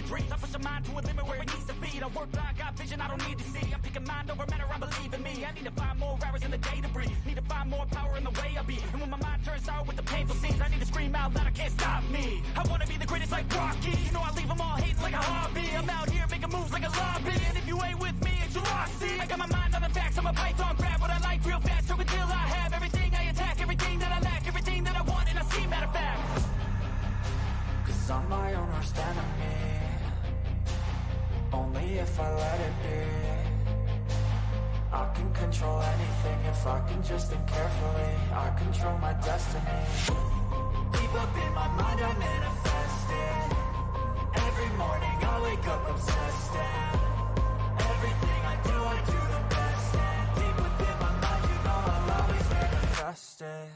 dreams. I push a mind to a limit where it needs to be. I work blind, got vision I don't need to see. I'm picking mind over matter, I believe in me. I need to find more hours in the day to breathe. Need to find more power in the way I be. And when my mind turns sour with the painful scenes, I need to scream out loud, I can't stop me. I wanna be the greatest like Rocky. You know I leave them all hating like a hobby. I'm out here making moves like a lobby. And if you ain't with me, it's your lossy. I got my mind on the facts, I'm a python, grab what I like real fast. So until I have everything I attack, everything that I lack, everything that I want, and I see matter of fact. Cause I'm my own worst enemy. Only if I let it be. I can control anything if I can just think carefully. I control my destiny. Deep up in my mind I manifest it. Every morning I wake up obsessed, and everything I do the best. And deep within my mind, you know I'll always manifest it.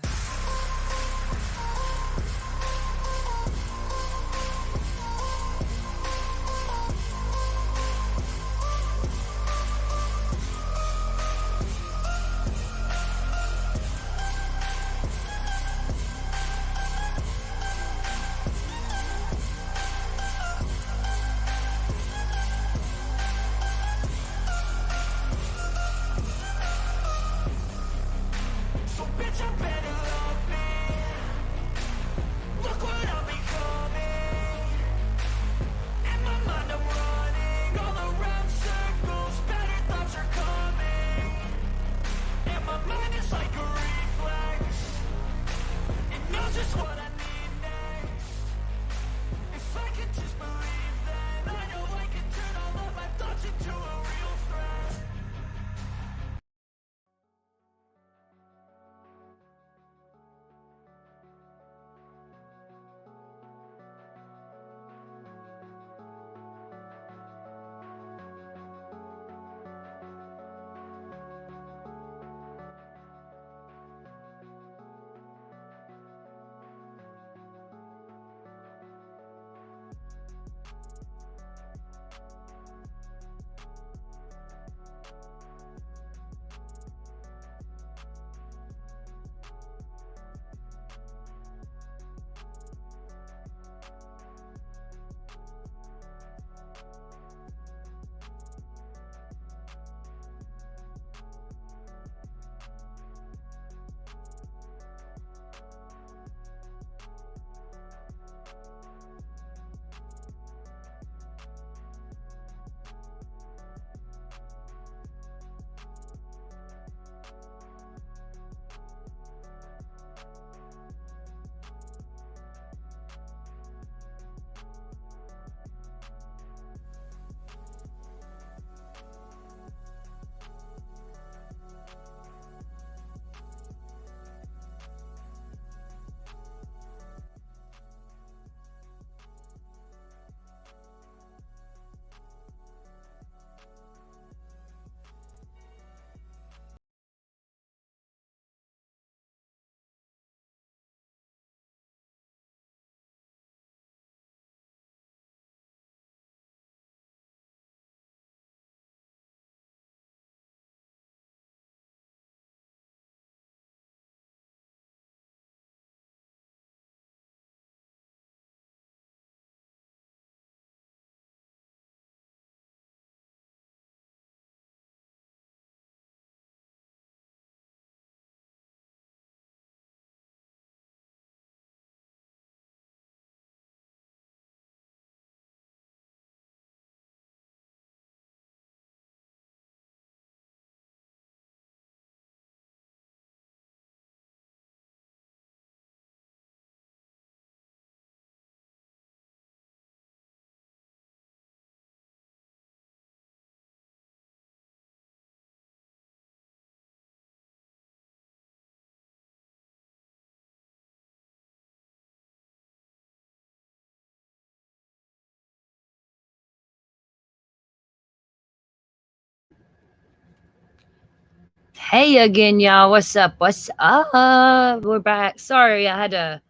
Hey again, y'all. What's up? What's up? We're back. Sorry, I had to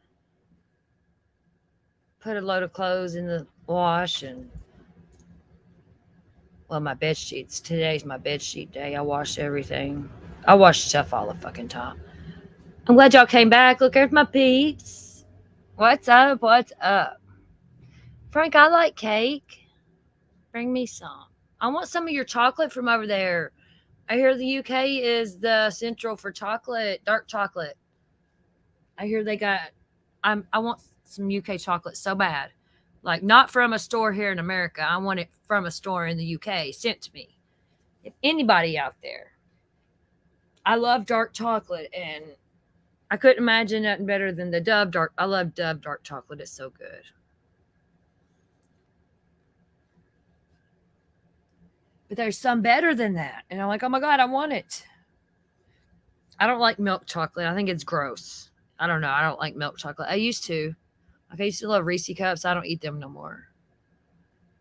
put a load of clothes in the wash and my bed sheets. Today's my bed sheet day. I wash everything. I wash stuff all the fucking time. I'm glad y'all came back. Look, there's my peeps. What's up? What's up? Frank, I like cake. Bring me some. I want some of your chocolate from over there. I hear the UK is the central for chocolate, dark chocolate. I hear they got. I want some UK chocolate so bad, like not from a store here in America. I want it from a store in the UK sent to me. If anybody out there, I love dark chocolate, and I couldn't imagine nothing better than the Dove dark. I love Dove dark chocolate. It's so good. But there's some better than that, and I'm like, oh my god, I want it. I don't like milk chocolate. I think it's gross. I don't know. I don't like milk chocolate. I used to. Like I used to love Reese cups. I don't eat them no more.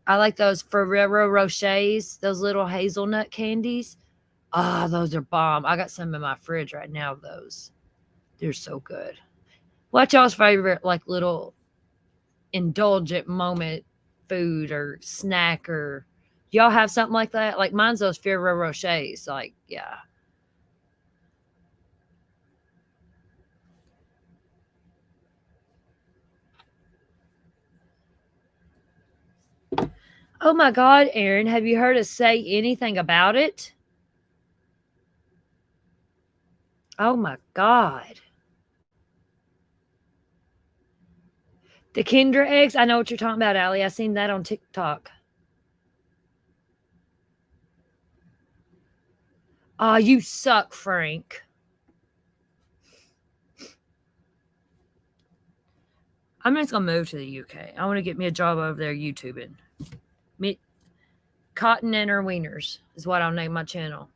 I like those Ferrero Rochers, those little hazelnut candies. Ah, those are bomb. I got some in my fridge right now of those. They're so good. What's y'all's favorite, like, little indulgent moment food or snack, or y'all have something like that? Like mine's those Ferrero Rochers. Like, yeah. Oh my God, Aaron, have you heard us say anything about it? Oh my God. The Kinder eggs, I know what you're talking about, Allie. I seen that on TikTok. Oh, you suck, Frank. I'm just gonna move to the UK. I want to get me a job over there YouTubing. Me, Cotton and her wieners is what I'll name my channel.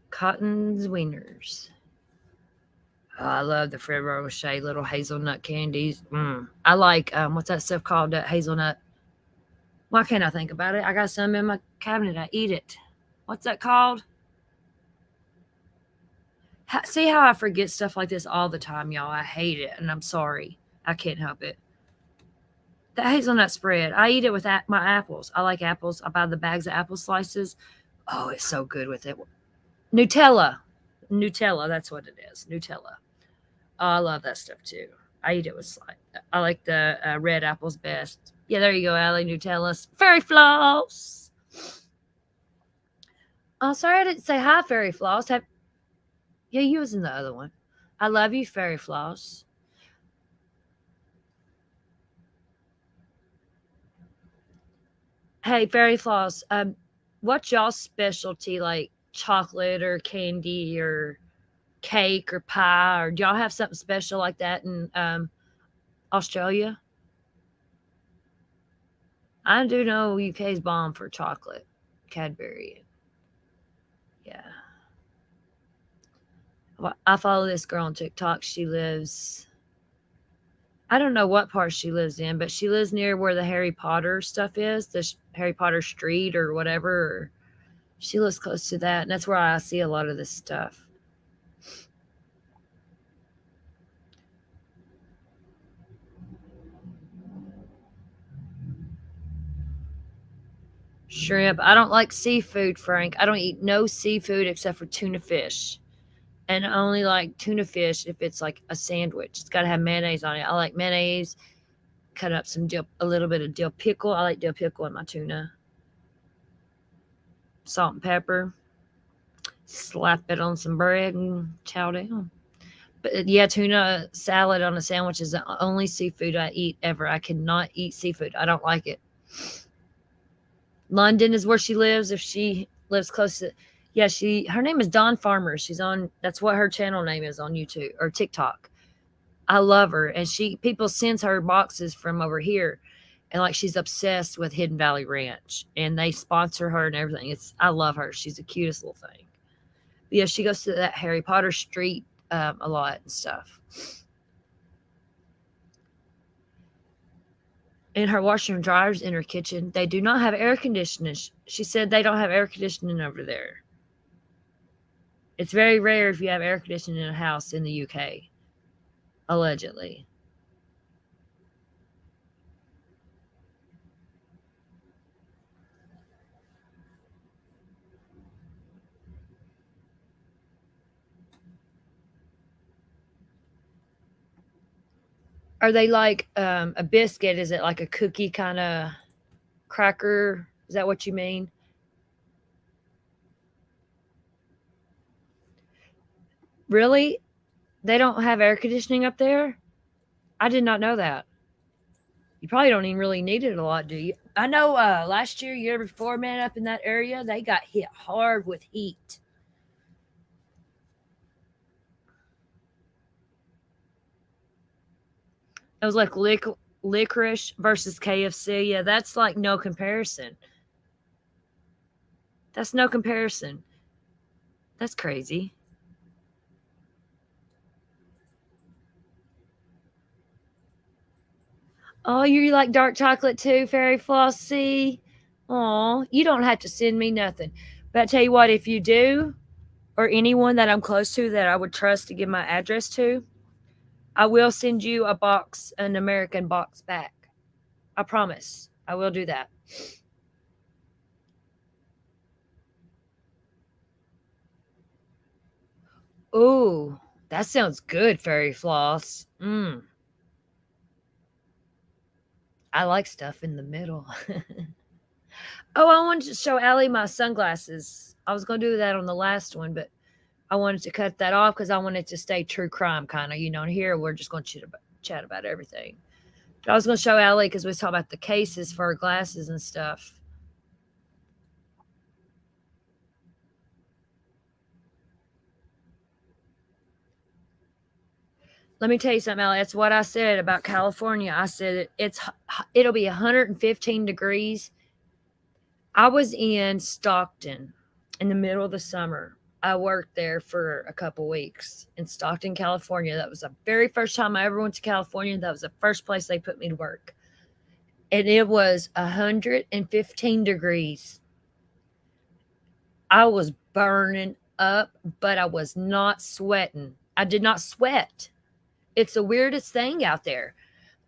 Cotton's wieners. Oh, I love the Ferrero Rocher little hazelnut candies. I like what's that stuff called? That hazelnut. Why can't I think about it? I got some in my cabinet. I eat it. What's that called? See how I forget stuff like this all the time, y'all. I hate it, and I'm sorry. I can't help it. The hazelnut spread. I eat it with my apples. I like apples. I buy the bags of apple slices. Oh, it's so good with it. Nutella. Nutella, that's what it is. Nutella. Oh, I love that stuff too. I eat it with slide. I like the red apples best. Yeah, there you go, Allie. Nutella. Fairy floss. Oh, sorry I didn't say hi, Fairy Floss. Yeah, you was in the other one. I love you, Fairy Floss. Hey, Fairy Floss, what's y'all's specialty, like chocolate or candy or cake or pie, or do y'all have something special like that in Australia? I do know UK's bomb for chocolate, Cadbury. Yeah. Well, I follow this girl on TikTok. She lives, I don't know what part she lives in, but she lives near where the Harry Potter stuff is, the Harry Potter Street or whatever. Or she lives close to that, and that's where I see a lot of this stuff. Shrimp. I don't like seafood, Frank. I don't eat no seafood except for tuna fish. And I only like tuna fish if it's like a sandwich. It's got to have mayonnaise on it. I like mayonnaise. Cut up a little bit of dill pickle. I like dill pickle in my tuna. Salt and pepper. Slap it on some bread and chow down. But yeah, tuna salad on a sandwich is the only seafood I eat ever. I cannot eat seafood. I don't like it. London is where she lives. If she lives close to, yeah, her name is Dawn Farmer. She's on, that's what her channel name is on YouTube or TikTok. I love her, and people sends her boxes from over here, and like she's obsessed with Hidden Valley Ranch, and they sponsor her and everything. I love her. She's the cutest little thing. But yeah, she goes to that Harry Potter Street a lot and stuff. And her washer and dryers in her kitchen, they do not have air conditioning. She said they don't have air conditioning over there. It's very rare if you have air conditioning in a house in the UK, allegedly. Are they like a biscuit? Is it like a cookie kind of cracker? Is that what you mean? Really? They don't have air conditioning up there? I did not know that. You probably don't even really need it a lot, do you? I know last year, year before, man, up in that area, they got hit hard with heat. It was like licorice versus KFC. Yeah, that's like no comparison. That's no comparison. That's crazy. Oh, you like dark chocolate too, Fairy Flossie? Oh, you don't have to send me nothing. But I tell you what, if you do, or anyone that I'm close to that I would trust to give my address to, I will send you a box, an American box back. I promise. I will do that. Ooh, that sounds good, Fairy Floss. I like stuff in the middle. Oh, I wanted to show Allie my sunglasses. I was going to do that on the last one, but I wanted to cut that off because I wanted to stay true crime kind of. And here we're just going to chat about everything. But I was going to show Allie because we was talking about the cases for her glasses and stuff. Let me tell you something, Allie. That's what I said about California. I said it'll be 115 degrees. I was in Stockton in the middle of the summer. I worked there for a couple weeks in Stockton, California. That was the very first time I ever went to California. That was the first place they put me to work. And it was 115 degrees. I was burning up, but I was not sweating. I did not sweat. It's the weirdest thing out there.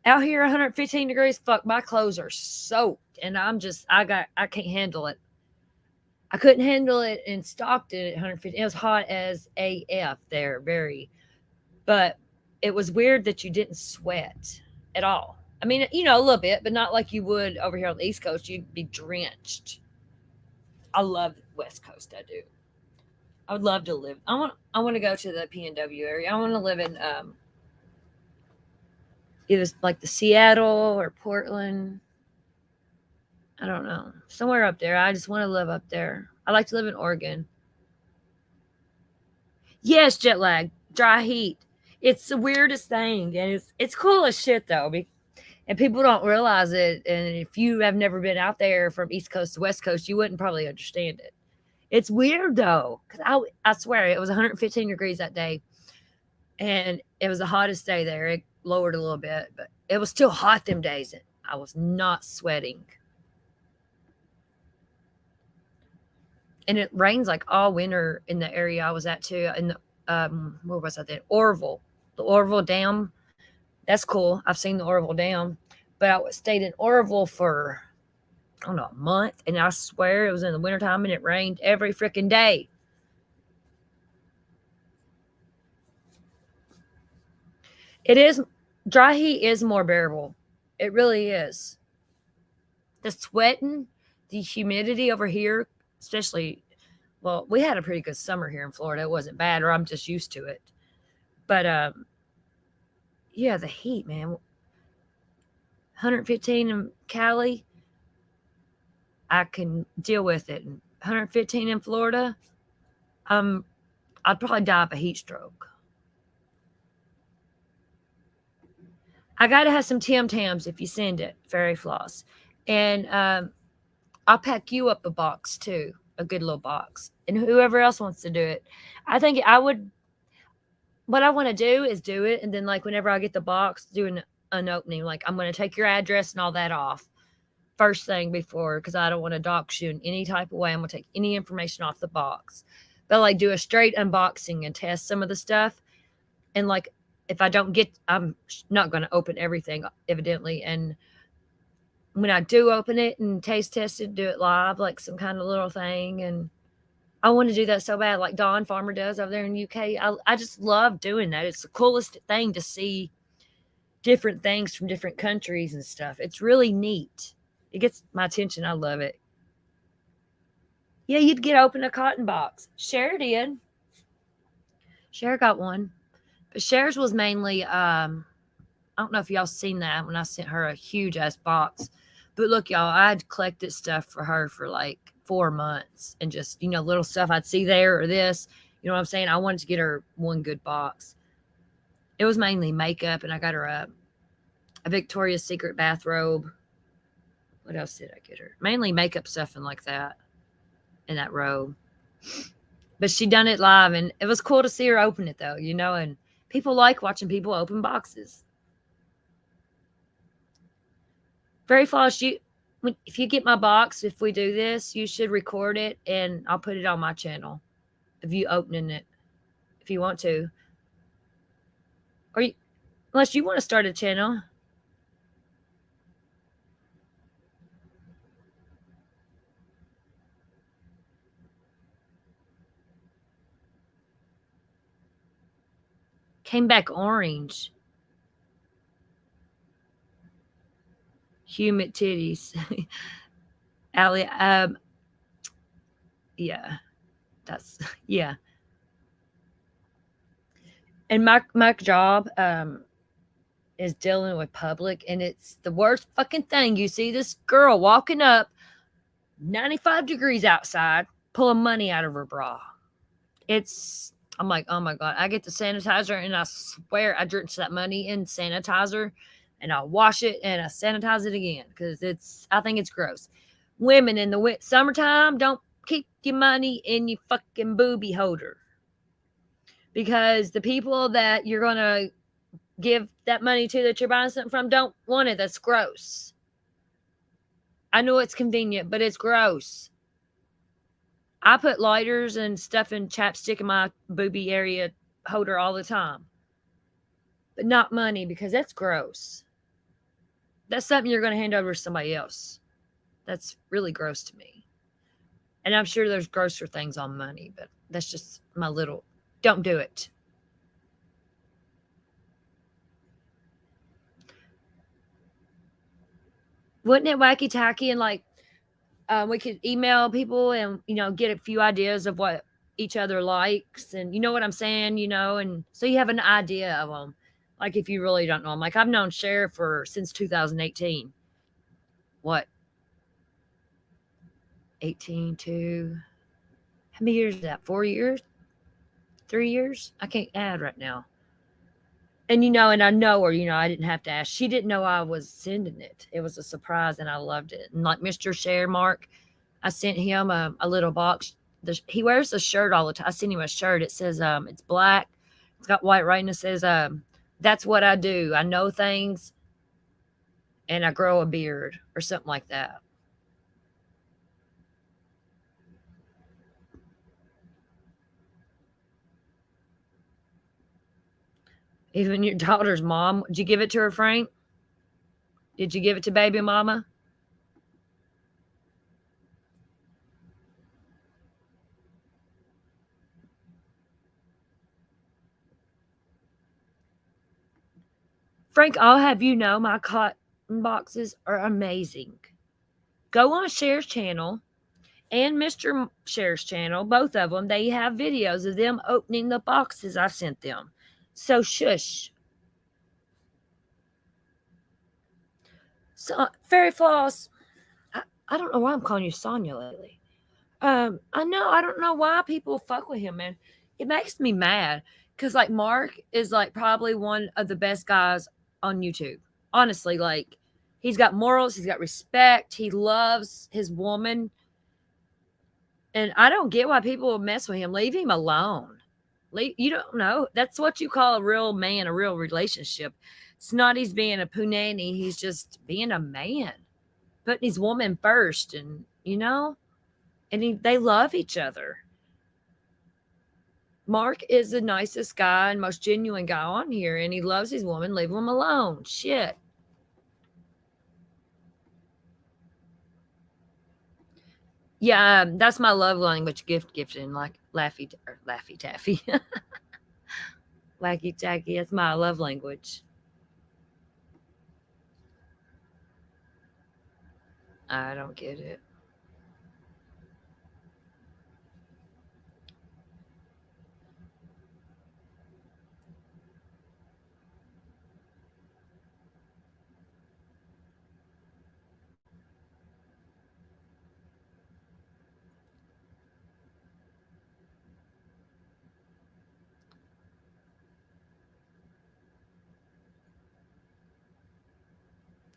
Out here, 115 degrees, fuck, my clothes are soaked. And I can't handle it. I couldn't handle it in Stockton at 150. It was hot as AF there, very. But it was weird that you didn't sweat at all. I mean, a little bit, but not like you would over here on the East Coast. You'd be drenched. I love the West Coast. I do. I would love to live. I want to go to the PNW area. I want to live in either like the Seattle or Portland. I don't know. Somewhere up there. I just want to live up there. I like to live in Oregon. Yes, jet lag, dry heat. It's the weirdest thing, and it's cool as shit though. And people don't realize it. And if you have never been out there from East Coast to West Coast, you wouldn't probably understand it. It's weird though, because I swear it was 115 degrees that day, and it was the hottest day there. It lowered a little bit, but it was still hot them days, and I was not sweating. And it rains like all winter in the area I was at too. In the where was I then? Orville, the Orville Dam. That's cool. I've seen the Orville Dam, but I stayed in Orville for I don't know a month, and I swear it was in the wintertime and it rained every freaking day. It is dry heat is more bearable. It really is. The sweating, the humidity over here, especially well, we had a pretty good summer here in Florida. It wasn't bad, or I'm just used to it. But yeah, the heat, man. 115 in Cali, I can deal with it. And 115 in Florida, um, I'd probably die of a heat stroke. I got to have some Tim Tams if you send it, Fairy Floss. And I'll pack you up a box too, a good little box. And whoever else wants to do it. I think I would, what I want to do is do it. And then, like, whenever I get the box, do an opening. Like, I'm going to take your address and all that off first thing before, because I don't want to dox you in any type of way. I'm going to take any information off the box. But, like, do a straight unboxing and test some of the stuff. And, like, if I don't get, I'm not going to open everything, evidently. And when I do open it and taste test it, do it live, like some kind of little thing. And I want to do that so bad, like Don Farmer does over there in the UK. I just love doing that. It's the coolest thing to see different things from different countries and stuff. It's really neat. It gets my attention. I love it. Yeah, you'd get open a cotton box. Cher did. Cher got one. But Cher's was mainly I don't know if y'all seen that when I sent her a huge ass box. But look, y'all, I'd collected stuff for her for like 4 months and just, little stuff I'd see there or this. You know what I'm saying? I wanted to get her one good box. It was mainly makeup, and I got her a Victoria's Secret bathrobe. What else did I get her? Mainly makeup stuff and like that in that robe. But she done it live, and it was cool to see her open it though, and people like watching people open boxes. Very Floss, if you get my box, if we do this, you should record it, and I'll put it on my channel of you opening it if you want to. Or unless you want to start a channel. Came back orange. Humid titties. Allie, yeah. Yeah. And my job is dealing with public, and it's the worst fucking thing. You see this girl walking up 95 degrees outside, pulling money out of her bra. I'm like, oh my God. I get the sanitizer, and I swear I drench that money in sanitizer, and I wash it and I sanitize it again because I think it's gross. Women in the summertime, don't keep your money in your fucking booby holder, because the people that you're going to give that money to, that you're buying something from, don't want it. That's gross. I know it's convenient, but it's gross. I put lighters and stuff and chapstick in my booby area holder all the time, but not money, because that's gross. That's something you're going to hand over to somebody else. That's really gross to me. And I'm sure there's grosser things on money, but that's just my little, don't do it. Wouldn't it wacky tacky, and like we could email people and get a few ideas of what each other likes, and you know what I'm saying, and so you have an idea of them. Like if you really don't know them, like I've known Cher since 2018. What? 18 to how many years is that? 4 years? 3 years? I can't add right now. And and I know her, I didn't have to ask. She didn't know I was sending it. It was a surprise, and I loved it. And like Mr. Cher Mark, I sent him a little box. He wears a shirt all the time. I sent him a shirt. It says, it's black. It's got white writing. It says, that's what I do. I know things, and I grow a beard, or something like that. Even your daughter's mom. Did you give it to her, Frank? Did you give it to baby mama? Frank, I'll have you know my cotton boxes are amazing. Go on Cher's channel and Mr. Cher's channel, both of them. They have videos of them opening the boxes I sent them. So shush. So, Fairy Floss, I don't know why I'm calling you Sonya lately. I don't know why people fuck with him, man. It makes me mad because like Mark is like probably one of the best guys on YouTube. Honestly, like he's got morals, he's got respect, he loves his woman. And I don't get why people mess with him. Leave him alone. You don't know. That's what you call a real man, a real relationship. It's not he's being a punani. He's just being a man, putting his woman first, and and they love each other. Mark is the nicest guy and most genuine guy on here, and he loves his woman. Leave him alone. Shit. Yeah, that's my love language, gifting, like laffy taffy. Wacky tacky. That's my love language. I don't get it.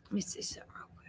Let me see something real quick.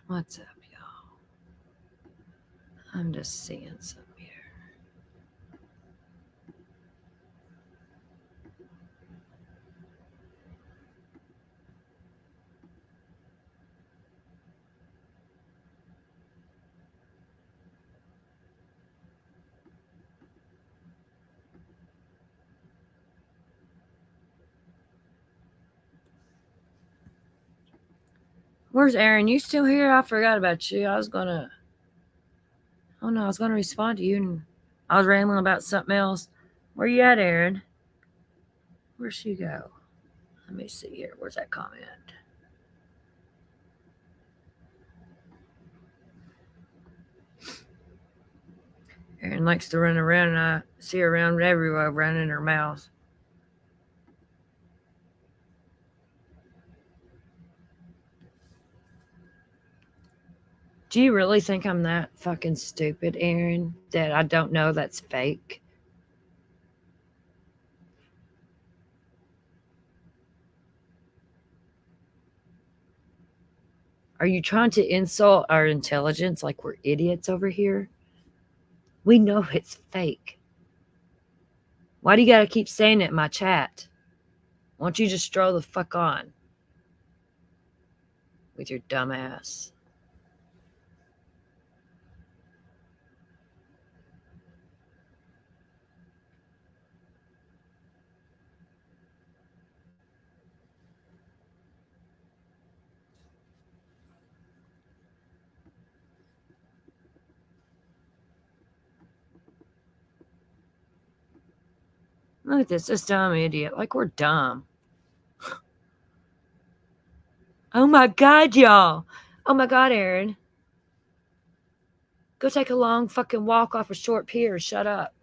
What's up, y'all? I'm just seeing something here. Where's Aaron? You still here? I forgot about you. I was gonna. Oh no, I was gonna respond to you, and I was rambling about something else. Where you at, Aaron? Where'd she go? Let me see here. Where's that comment? Erin likes to run around, and I see her around everywhere running her mouth. Do you really think I'm that fucking stupid, Erin, that I don't know that's fake? Are you trying to insult our intelligence like we're idiots over here? We know it's fake. Why do you gotta keep saying it in my chat? Why don't you just stroll the fuck on with your dumb ass? Look at this dumb idiot. Like we're dumb. Oh my god, y'all. Oh my god, Erin. Go take a long fucking walk off a short pier. Shut up.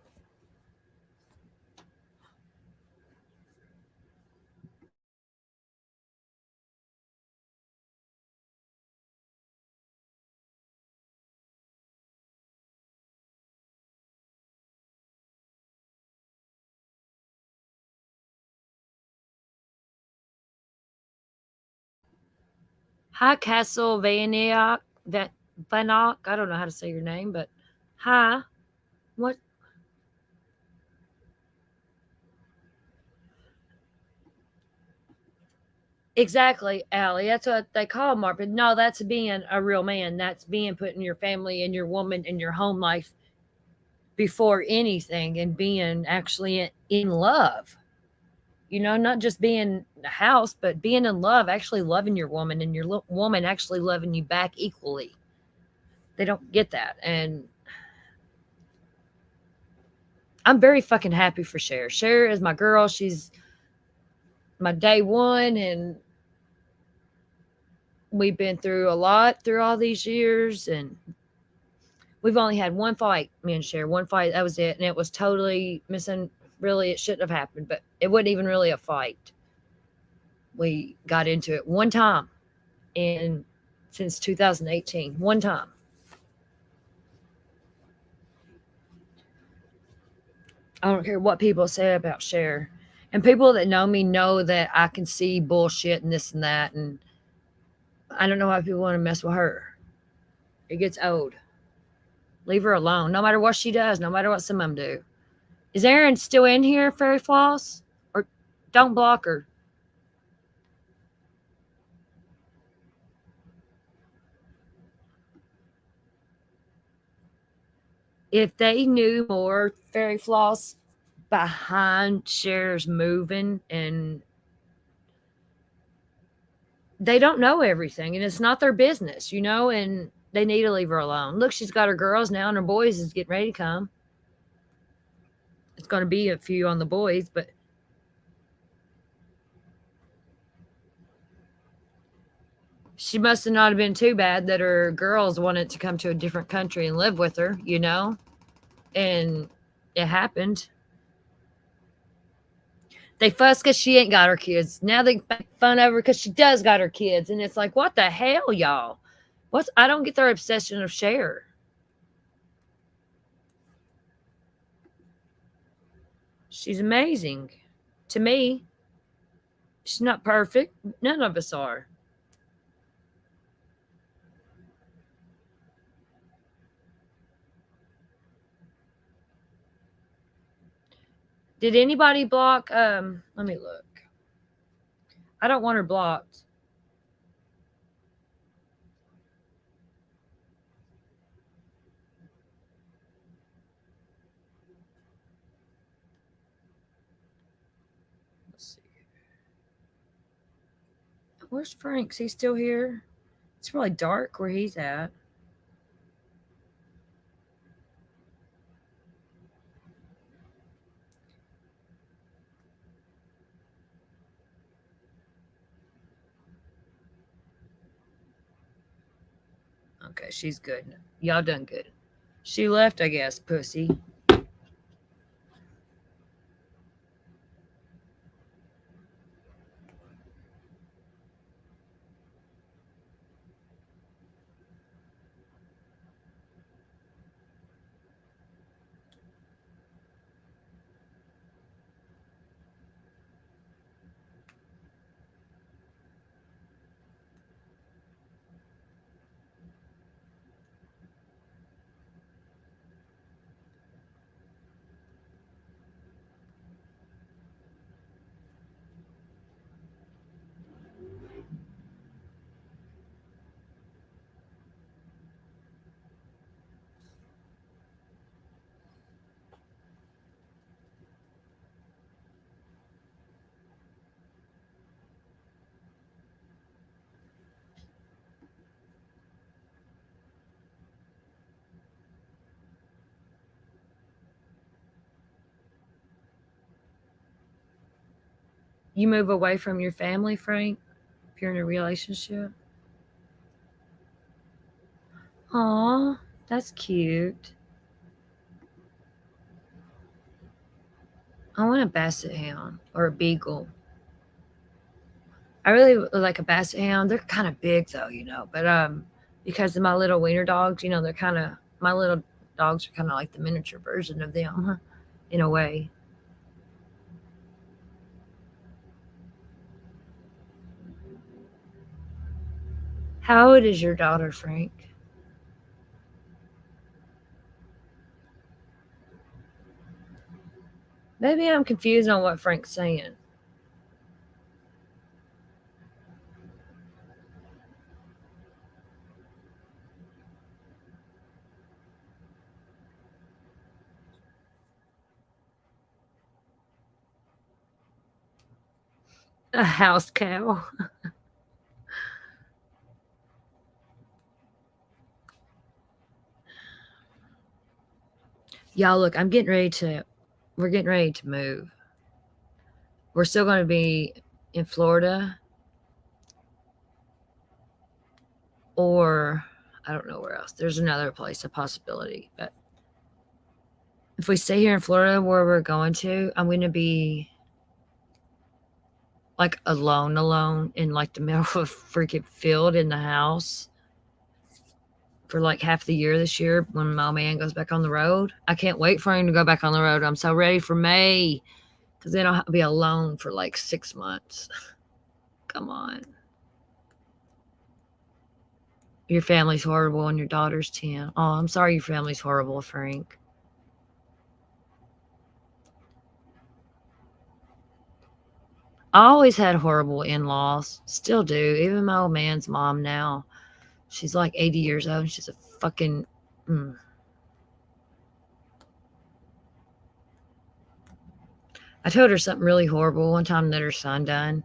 Hi, Castle Vaniak. Vanok. I don't know how to say your name, but hi. What? Exactly, Allie. That's what they call Mark. But no, that's being a real man. That's being putting your family and your woman and your home life before anything and being actually in love. You know, not just being a house, but being in love, actually loving your woman and your woman actually loving you back equally. They don't get that. And I'm very fucking happy for Cher. Cher is my girl. She's my day one. And we've been through a lot through all these years. And we've only had one fight, me and Cher. One fight, that was it. And it was totally missing. Really, it shouldn't have happened, but it wasn't even really a fight. we got into it one time in since 2018. One time. I don't care what people say about Cher. And people that know me know that I can see bullshit and this and that. And I don't know why people want to mess with her. It gets old. Leave her alone. No matter what she does, no matter what some of them do. Is Erin still in here, Fairy Floss? Or don't block her. If they knew more, Fairy Floss, behind Cher's moving, and they don't know everything, and it's not their business, and they need to leave her alone. Look, she's got her girls now, and her boys is getting ready to come. It's going to be a few on the boys, but she must have not have been too bad that her girls wanted to come to a different country and live with her, and it happened. They fuss because she ain't got her kids. Now they make fun of her because she does got her kids. And it's like, what the hell, y'all? I don't get their obsession of Cher. She's amazing. To me, she's not perfect. None of us are. Did anybody block? Let me look. I don't want her blocked. Let's see. Where's Frank's? He's still here? It's really dark where he's at. Okay, she's good. Y'all done good. She left, I guess, pussy. You move away from your family, Frank, if you're in a relationship? Aw, that's cute. I want a basset hound or a beagle. I really would like a basset hound. They're kind of big though, but because of my little wiener dogs, they're kind of my little dogs are kind of like the miniature version of them, in a way. How old is your daughter, Frank? Maybe I'm confused on what Frank's saying. A house cow. Y'all, look, we're getting ready to move. We're still going to be in Florida, or I don't know where else. There's another place, a possibility. But if we stay here in Florida where we're going to, I'm going to be like alone in like the middle of a freaking field in the house for like half the year this year when my man goes back on the road. I can't wait for him to go back on the road. I'm so ready for May because then I'll have to be alone for like 6 months. Come on. Your family's horrible and your daughter's 10. Oh, I'm sorry your family's horrible, Frank. I always had horrible in-laws. Still do. Even my old man's mom now. She's like 80 years old and she's a fucking... I told her something really horrible one time that her son done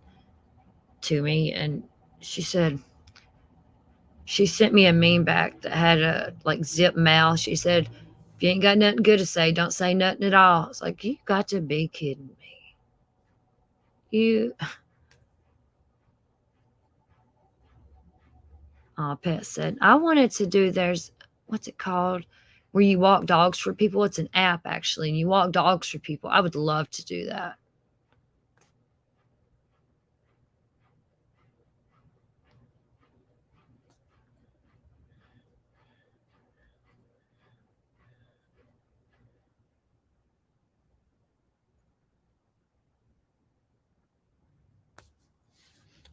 to me, and she said, she sent me a meme back that had a like zip mouth. She said, if you ain't got nothing good to say, don't say nothing at all. It's like, you got to be kidding me. You... Pat said, I wanted to do, there's, what's it called? Where you walk dogs for people. It's an app, actually, and you walk dogs for people. I would love to do that.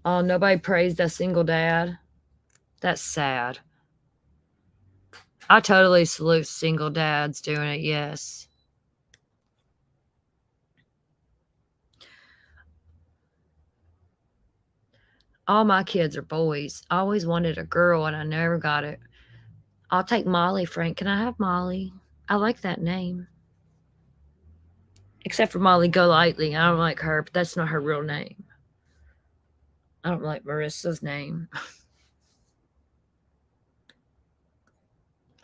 Oh, nobody praised a single dad. That's sad. I totally salute single dads doing it, yes. All my kids are boys. I always wanted a girl and I never got it. I'll take Molly, Frank. Can I have Molly? I like that name. Except for Molly Golightly. I don't like her, but that's not her real name. I don't like Marissa's name.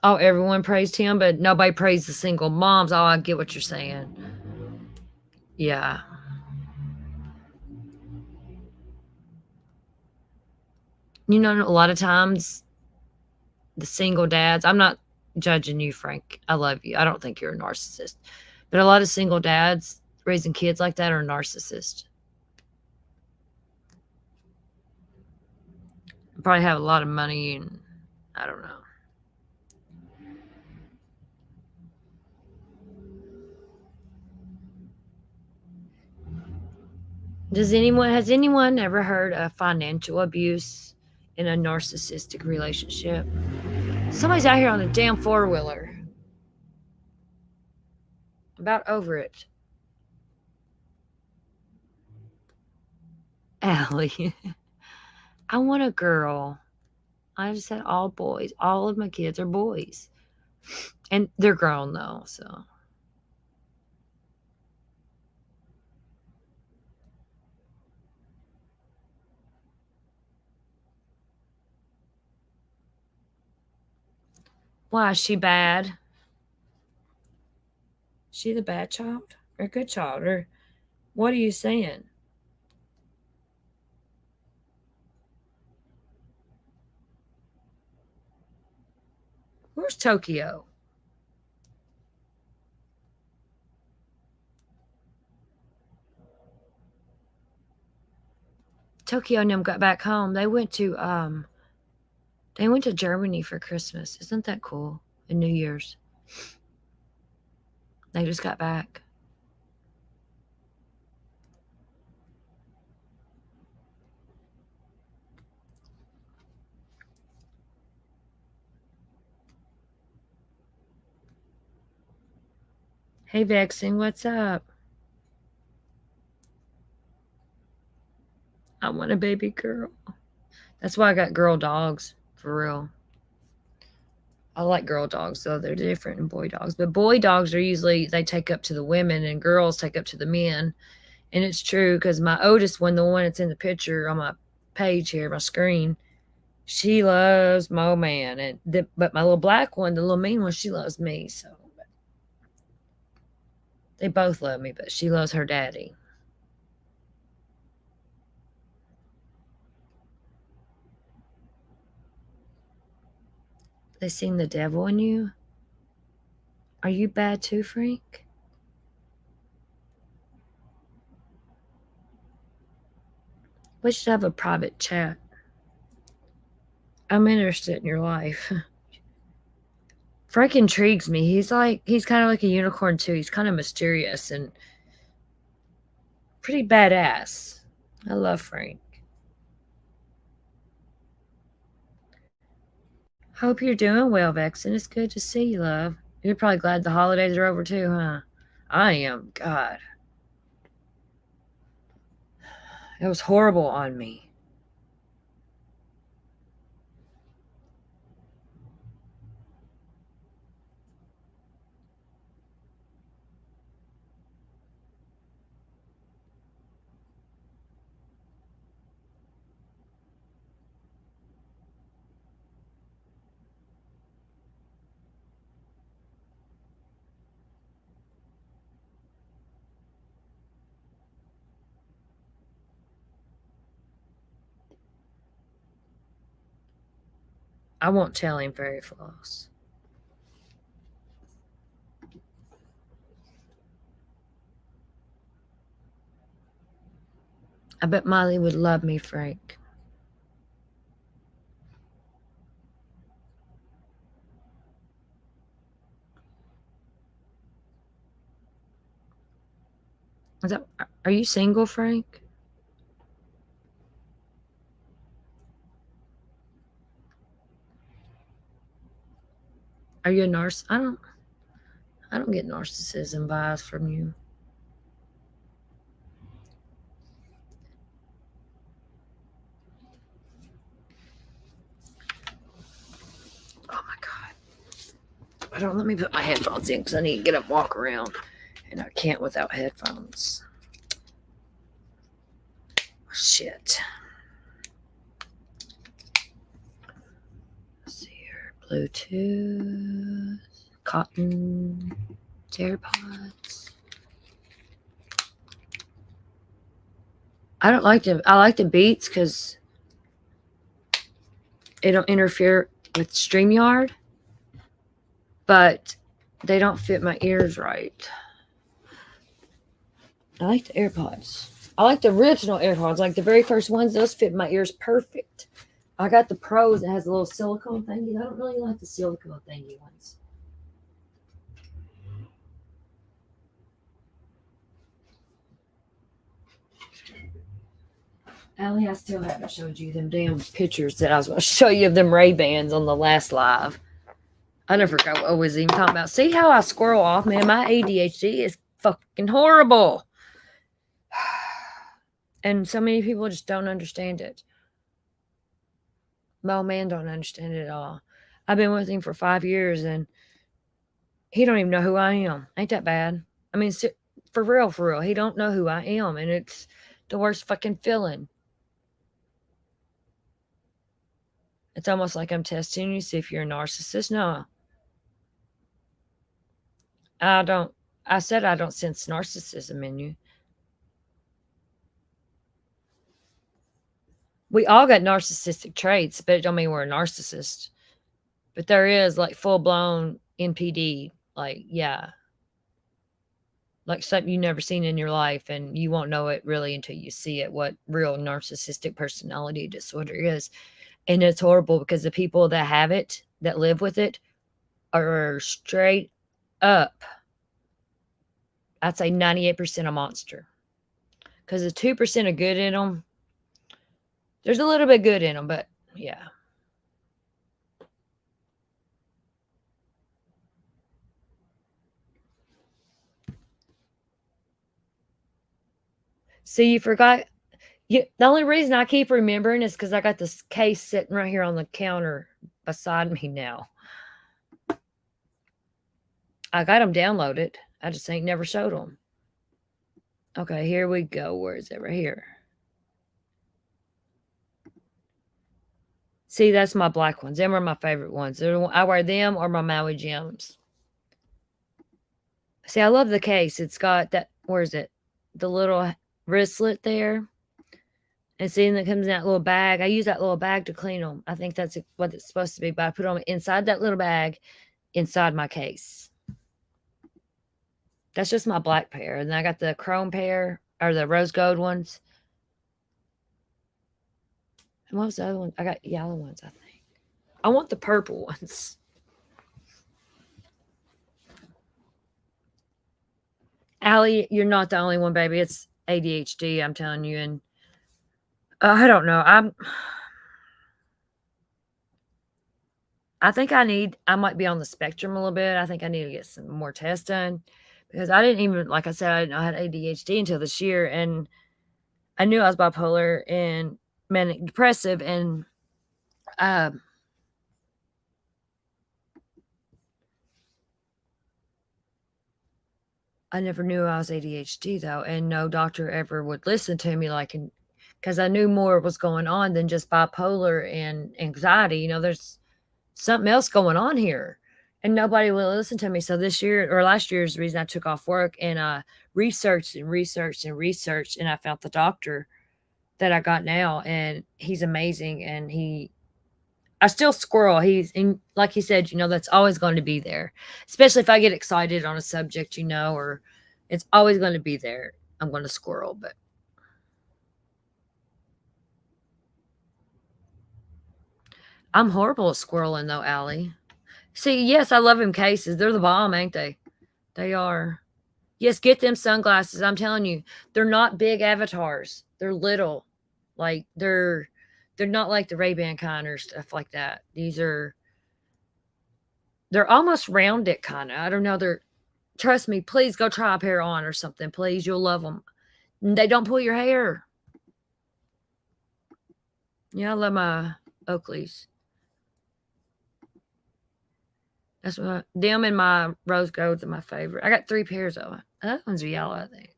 Oh, everyone praised him, but nobody praised the single moms. Oh, I get what you're saying. Yeah. You know, a lot of times the single dads, I'm not judging you, Frank. I love you. I don't think you're a narcissist. But a lot of single dads raising kids like that are narcissists. Probably have a lot of money and I don't know. Has anyone ever heard of financial abuse in a narcissistic relationship? Somebody's out here on a damn four-wheeler. About over it. Allie. I want a girl. I just had all boys. All of my kids are boys. And they're grown though, so. Why is she bad? She the bad child or good child? Or what are you saying? Where's Tokyo? Tokyo and them got back home. They went to Germany for Christmas. Isn't that cool? And New Year's. They just got back. Hey Vexing, what's up? I want a baby girl. That's why I got girl dogs, for real. I like girl dogs, though. They're different than boy dogs. But boy dogs are usually, they take up to the women and girls take up to the men. And it's true because my oldest one, the one that's in the picture on my page here, my screen, she loves Mo Man. But my little black one, the little mean one, she loves me. So they both love me, but she loves her daddy. They seen the devil in you? Are you bad too, Frank? We should have a private chat. I'm interested in your life. Frank intrigues me. He's kind of like a unicorn too. He's kind of mysterious and pretty badass. I love Frank. Hope you're doing well, Vexen. It's good to see you, love. You're probably glad the holidays are over too, huh? I am. God. It was horrible on me. I won't tell him fairy floss. I bet Miley would love me, Frank. Are you single, Frank? Are you a narcissist? I don't get narcissism vibes from you. Oh my God. I don't let me put my headphones in because I need to get up and walk around. And I can't without headphones. Shit. Let's see here. Bluetooth. Cotton. AirPods. I like the Beats because it don't interfere with StreamYard, but they don't fit my ears right. I like the AirPods. I like the original AirPods, like the very first ones. Those fit my ears perfect. I got the Pros that has a little silicone thingy. I don't really like the silicone thingy ones. Allie, I still haven't showed you them damn pictures that I was going to show you of them Ray-Bans on the last live. I never forgot what I was even talking about. See how I squirrel off, man? My ADHD is fucking horrible. And so many people just don't understand it. My old man don't understand it at all. I've been with him for 5 years and he don't even know who I am. Ain't that bad? I mean, for real. He don't know who I am. And it's the worst fucking feeling. It's almost like I'm testing you, see if you're a narcissist. No. I said I don't sense narcissism in you. We all got narcissistic traits, but it don't mean we're a narcissist. But there is like full-blown NPD, like, yeah. Like something you've never seen in your life, and you won't know it really until you see it, what real narcissistic personality disorder is. And it's horrible because the people that have it, that live with it, are straight up, I'd say 98% a monster. Because the 2% of good in them, there's a little bit good in them, but yeah. See, you forgot. The only reason I keep remembering is because I got this case sitting right here on the counter beside me now. I got them downloaded. I just ain't never showed them. Okay, here we go. Where is it? Right here. See, that's my black ones. Them are my favorite ones. I wear them or my Maui gems. See, I love the case. It's got that, where is it? The little wristlet there. And see, that comes in that little bag. I use that little bag to clean them. I think that's what it's supposed to be. But I put them inside that little bag, inside my case. That's just my black pair. And then I got the chrome pair, or the rose gold ones. And what was the other one? I got yellow ones, I think. I want the purple ones. Allie, you're not the only one, baby. It's ADHD, I'm telling you. And I don't know. I think I might be on the spectrum a little bit. I think I need to get some more tests done because I didn't even, like I said, I didn't know I had ADHD until this year. And I knew I was bipolar and manic depressive. And um, I never knew I was ADHD though. And no doctor ever would listen to me like, because I knew more was going on than just bipolar and anxiety. There's something else going on here. And nobody will listen to me. So this year or last year is the reason I took off work and researched and researched and researched. And I found the doctor that I got now. And he's amazing. And I still squirrel. Like he said, that's always going to be there, especially if I get excited on a subject, or it's always going to be there. I'm going to squirrel. But I'm horrible at squirreling, though, Allie. See, yes, I love him cases. They're the bomb, ain't they? They are. Yes, get them sunglasses. I'm telling you, they're not big avatars. They're little. Like they're not like the Ray-Ban kind or stuff like that. They're almost rounded kind of. I don't know. Trust me, please go try a pair on or something. Please, you'll love them. They don't pull your hair. Yeah, I love my Oakleys. That's what them and my rose golds are my favorite. I got 3 pairs of them. Other ones are yellow, I think.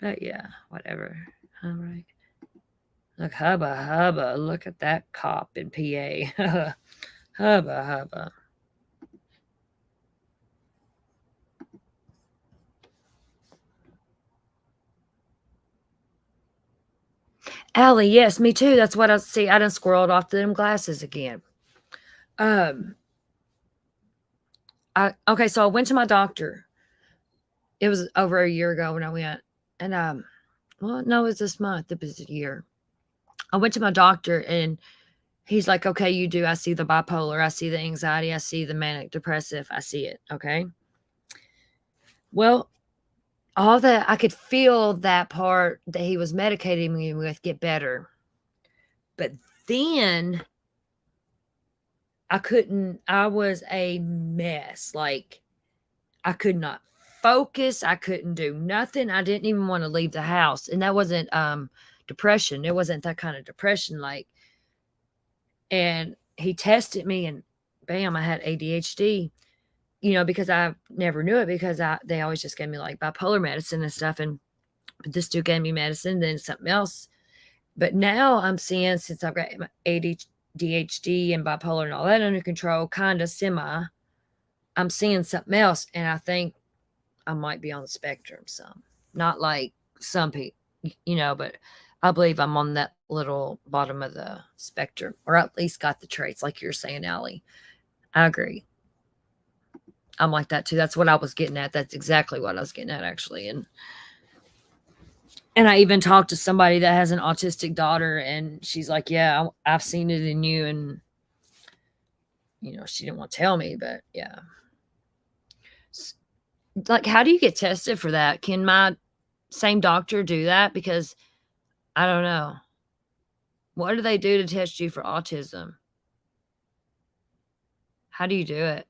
But yeah, whatever. All right. Look, hubba, hubba. Look at that cop in PA. Hubba, hubba. Allie, yes, me too. That's what I see. I done squirreled off to them glasses again. Um, okay, so I went to my doctor. It was over a year ago when I went, and well, no, it was this month. It was a year. I went to my doctor, and he's like, "Okay, you do. I see the bipolar. I see the anxiety. I see the manic depressive. I see it. Okay." Well, all that I could feel that part that he was medicating me with get better, but then I couldn't. I was a mess. Like I could not focus. I couldn't do nothing. I didn't even want to leave the house. And that wasn't depression. It wasn't that kind of depression. Like, and he tested me and bam, I had ADHD, because I never knew it because they always just gave me like bipolar medicine and stuff. And this dude gave me medicine, then something else. But now I'm seeing since I've got my ADHD and bipolar and all that under control, kind of semi, I'm seeing something else. And I think I might be on the spectrum some. Not like some people, but I believe I'm on that little bottom of the spectrum, or at least got the traits, like you're saying, Allie. I agree. I'm like that too. That's what I was getting at. That's exactly what I was getting at, actually. And I even talked to somebody that has an autistic daughter, and she's like, "Yeah, I've seen it in you." And she didn't want to tell me, but yeah. Like, how do you get tested for that? Can my same doctor do that? Because I don't know. What do they do to test you for autism? How do you do it?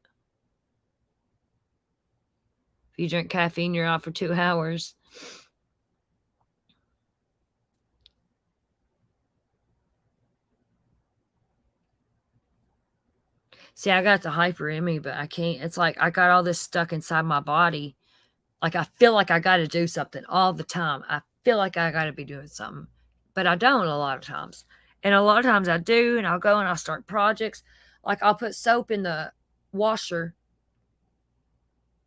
If you drink caffeine, you're out for 2 hours. See, I got the hyperemia, but I can't. It's like I got all this stuck inside my body. Like I feel like I got to do something all the time. I feel like I got to be doing something, but I don't a lot of times. And a lot of times I do, and I'll go and I'll start projects. Like I'll put soap in the washer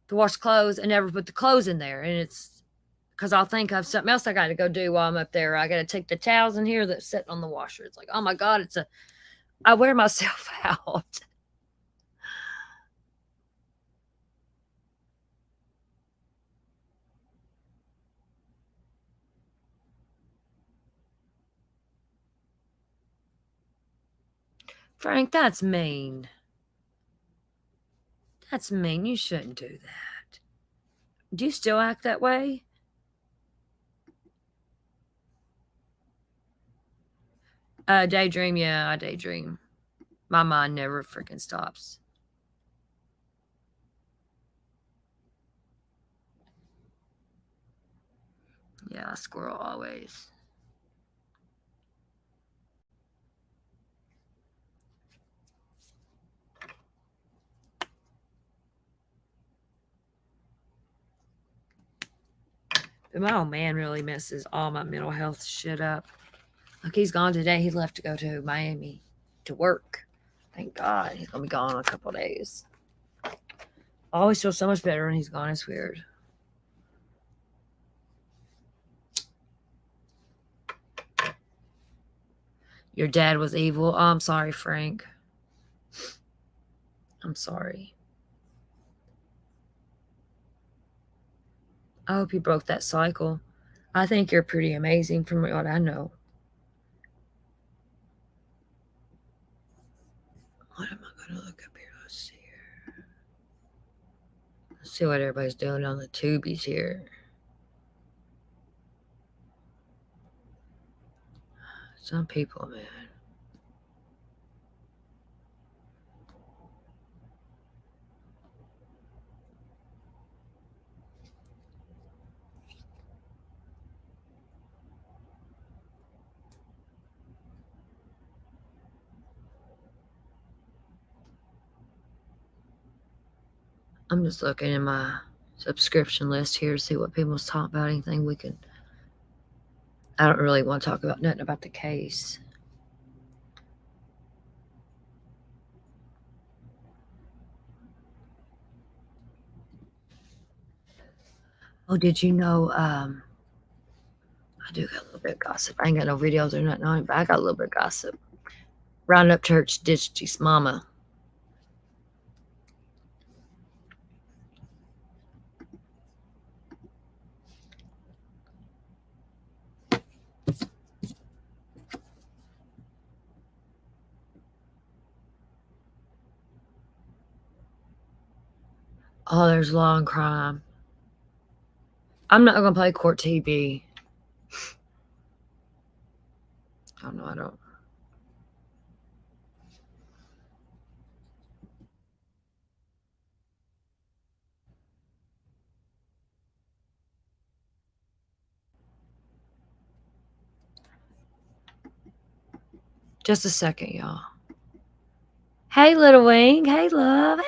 to wash clothes and never put the clothes in there. And it's because I'll think of something else I got to go do while I'm up there. I got to take the towels in here that's sitting on the washer. It's like, oh my God, I wear myself out. Frank, that's mean. That's mean. You shouldn't do that. Do you still act that way? Daydream, yeah, I daydream. My mind never freaking stops. Yeah, squirrel always. But my old man really messes all my mental health shit up. Look, he's gone today. He left to go to Miami to work. Thank God. He's going to be gone in a couple days. I always feel so much better when he's gone. It's weird. Your dad was evil. Oh, I'm sorry, Frank. I'm sorry. I hope you broke that cycle. I think you're pretty amazing from what I know. What am I going to look up here? Let's see here. Let's see what everybody's doing on the tubies here. Some people, man. I'm just looking in my subscription list here to see what people's talking about. Anything we can. I don't really want to talk about nothing about the case. Oh, did you know? I do got a little bit of gossip. I ain't got no videos or nothing on it, but I got a little bit of gossip. Roundup Church ditched his mama. Oh, there's law and crime. I'm not gonna play court TV. Oh no, I don't. Just a second, y'all. Hey, little wing. Hey, love. Hey.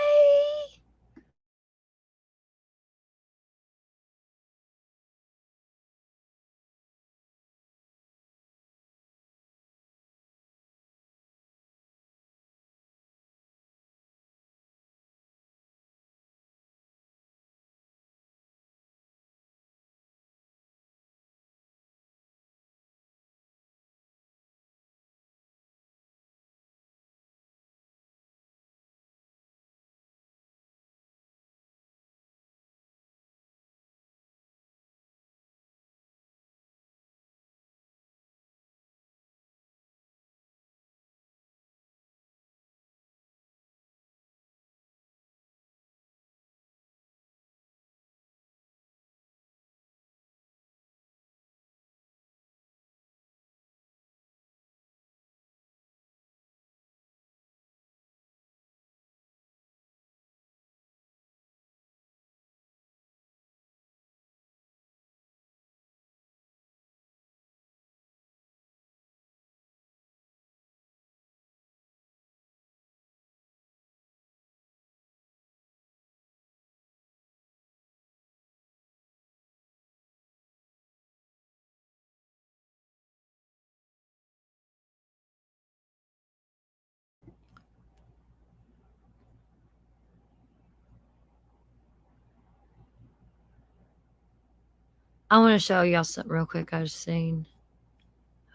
I want to show y'all something real quick I just seen.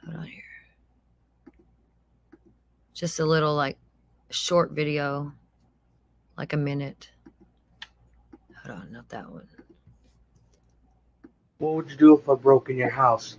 Hold on here. Just a little like short video, like a minute. Hold on, not that one. What would you do if I broke in your house?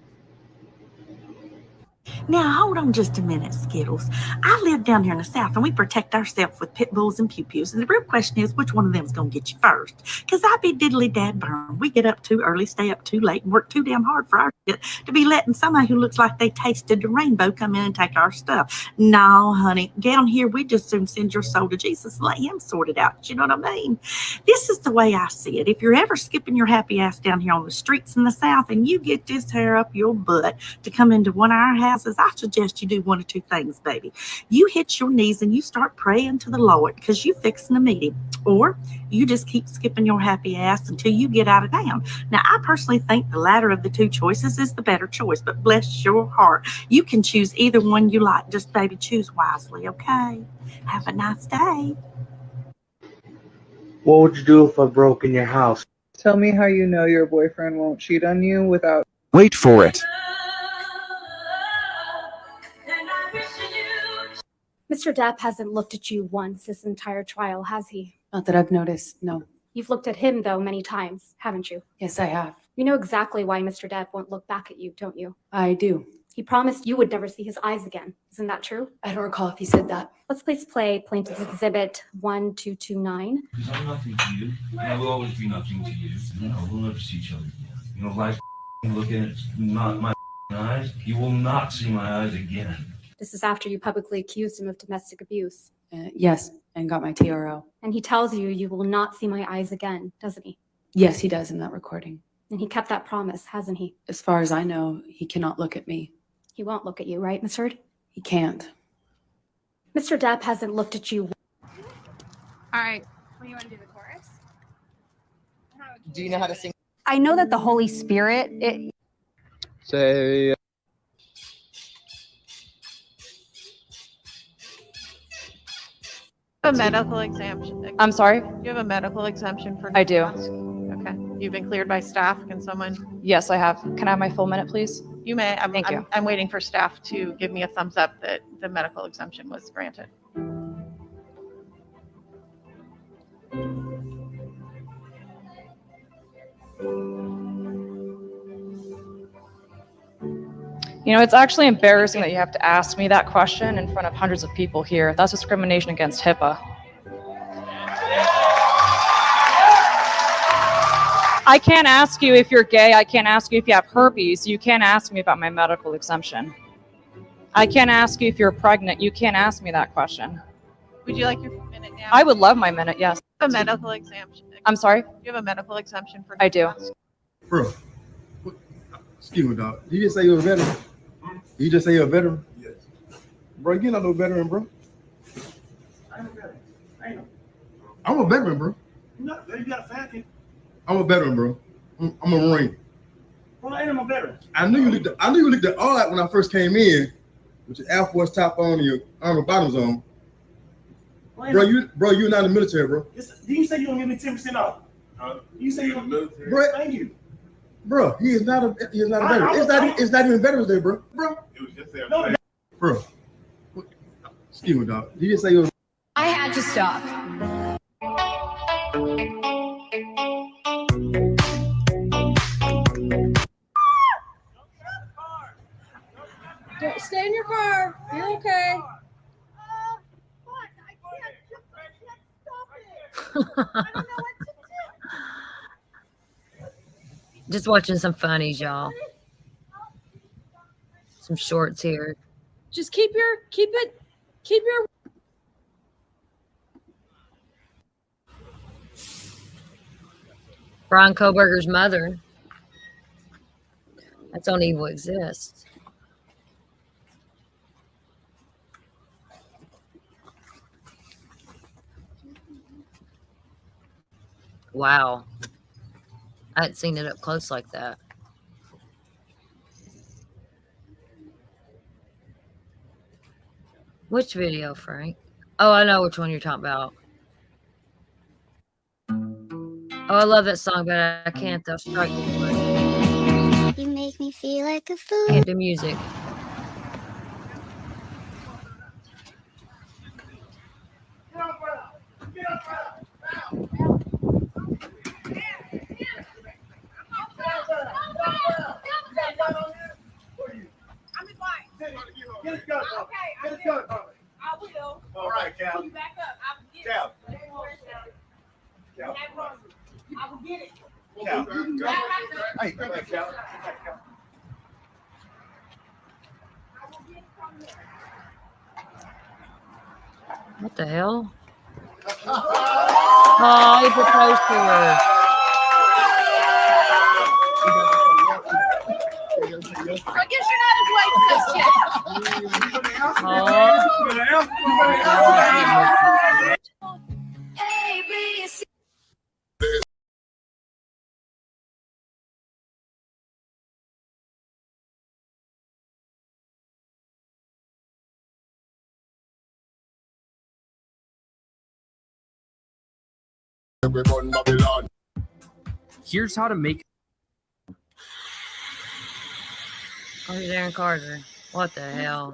Now, hold on just a minute, Skittles. I live down here in the South, and we protect ourselves with pit bulls and pew-pews. And the real question is, which one of them's going to get you first? Because I be diddly dad burn. We get up too early, stay up too late, and work too damn hard for our shit to be letting somebody who looks like they tasted the rainbow come in and take our stuff. No, honey. Down here, we just soon send your soul to Jesus and let him sort it out. You know what I mean? This is the way I see it. If you're ever skipping your happy ass down here on the streets in the South and you get this hair up your butt to come into one of our houses, I suggest you do one of two things, baby. You hit your knees and you start praying to the Lord because you fixing to meet him. Or you just keep skipping your happy ass until you get out of town. Now, I personally think the latter of the two choices is the better choice, but bless your heart. You can choose either one you like. Just, baby, choose wisely, okay? Have a nice day. What would you do if I broke in your house? Tell me how you know your boyfriend won't cheat on you without... Wait for it. Mr. Depp hasn't looked at you once this entire trial, has he? Not that I've noticed, no. You've looked at him, though, many times, haven't you? Yes, I have. You know exactly why Mr. Depp won't look back at you, don't you? I do. He promised you would never see his eyes again. Isn't that true? I don't recall if he said that. Let's please play Plaintiff's Exhibit 1229. Because I'm nothing to you, and I will always be nothing to you. We'll never see each other again. Like looking at not my eyes, you will not see my eyes again. This is after you publicly accused him of domestic abuse. Yes, and got my TRO. And he tells you you will not see my eyes again, doesn't he? Yes, he does in that recording. And he kept that promise, hasn't he? As far as I know, he cannot look at me. He won't look at you, right, Miss Heard? He can't. Mr. Depp hasn't looked at you. All right. What do you want to do, the chorus? Do you know how to sing? I know that the Holy Spirit, Say, A medical exemption. I'm sorry? You have a medical exemption for... I do. Okay. You've been cleared by staff. Can someone... Yes, I have. Can I have my full minute, please? You may. Thank you. I'm waiting for staff to give me a thumbs up that the medical exemption was granted. You know, it's actually embarrassing that you have to ask me that question in front of hundreds of people here. That's discrimination against HIPAA. I can't ask you if you're gay. I can't ask you if you have herpes. You can't ask me about my medical exemption. I can't ask you if you're pregnant. You can't ask me that question. Would you like your minute now? I would love my minute, yes. A medical exemption. I'm sorry? Do you have a medical exemption for... I do. Bro, excuse me, dog. You just say you're a veteran? You just say you're a veteran? Yes. Bro, you're not no veteran, bro. I'm a veteran. I know. I'm a veteran, bro. You got a fat kid. I'm a veteran, bro. I'm a Marine. Well, I am a veteran. I knew you looked at all that when I first came in, with your Air Force top on and your armor bottoms on. Well, you're not in the military, bro. Do you say you don't give me 10% off? You say you're in the military. Bro, thank you. Bro, he is not a veteran. It's not even Veterans Day, bro. Bro. It was just there. No, bro. Excuse me, dog. You just say you're... I had to stop. Stay in your car. You're okay. Just watching some funnies, y'all. Some shorts here. Just keep your Brian Koberger's mother. That's on Evil Exists. Wow. I hadn't seen it up close like that. Which video, Frank? Oh, I know which one you're talking about. Oh, I love that song, but I can't. They'll strike me. You make me feel like a fool. I can't do music. Get his gun. Get his gun. I will. All right, Cal. Put it back up. I will get Cal. it. Cal. I will get it. Cal. Hey, come back, Cal. What the hell? Oh, he proposed to her. I guess you're not his wife just yet. Here's how to make. Oh, he's Aaron Carter. What the hell?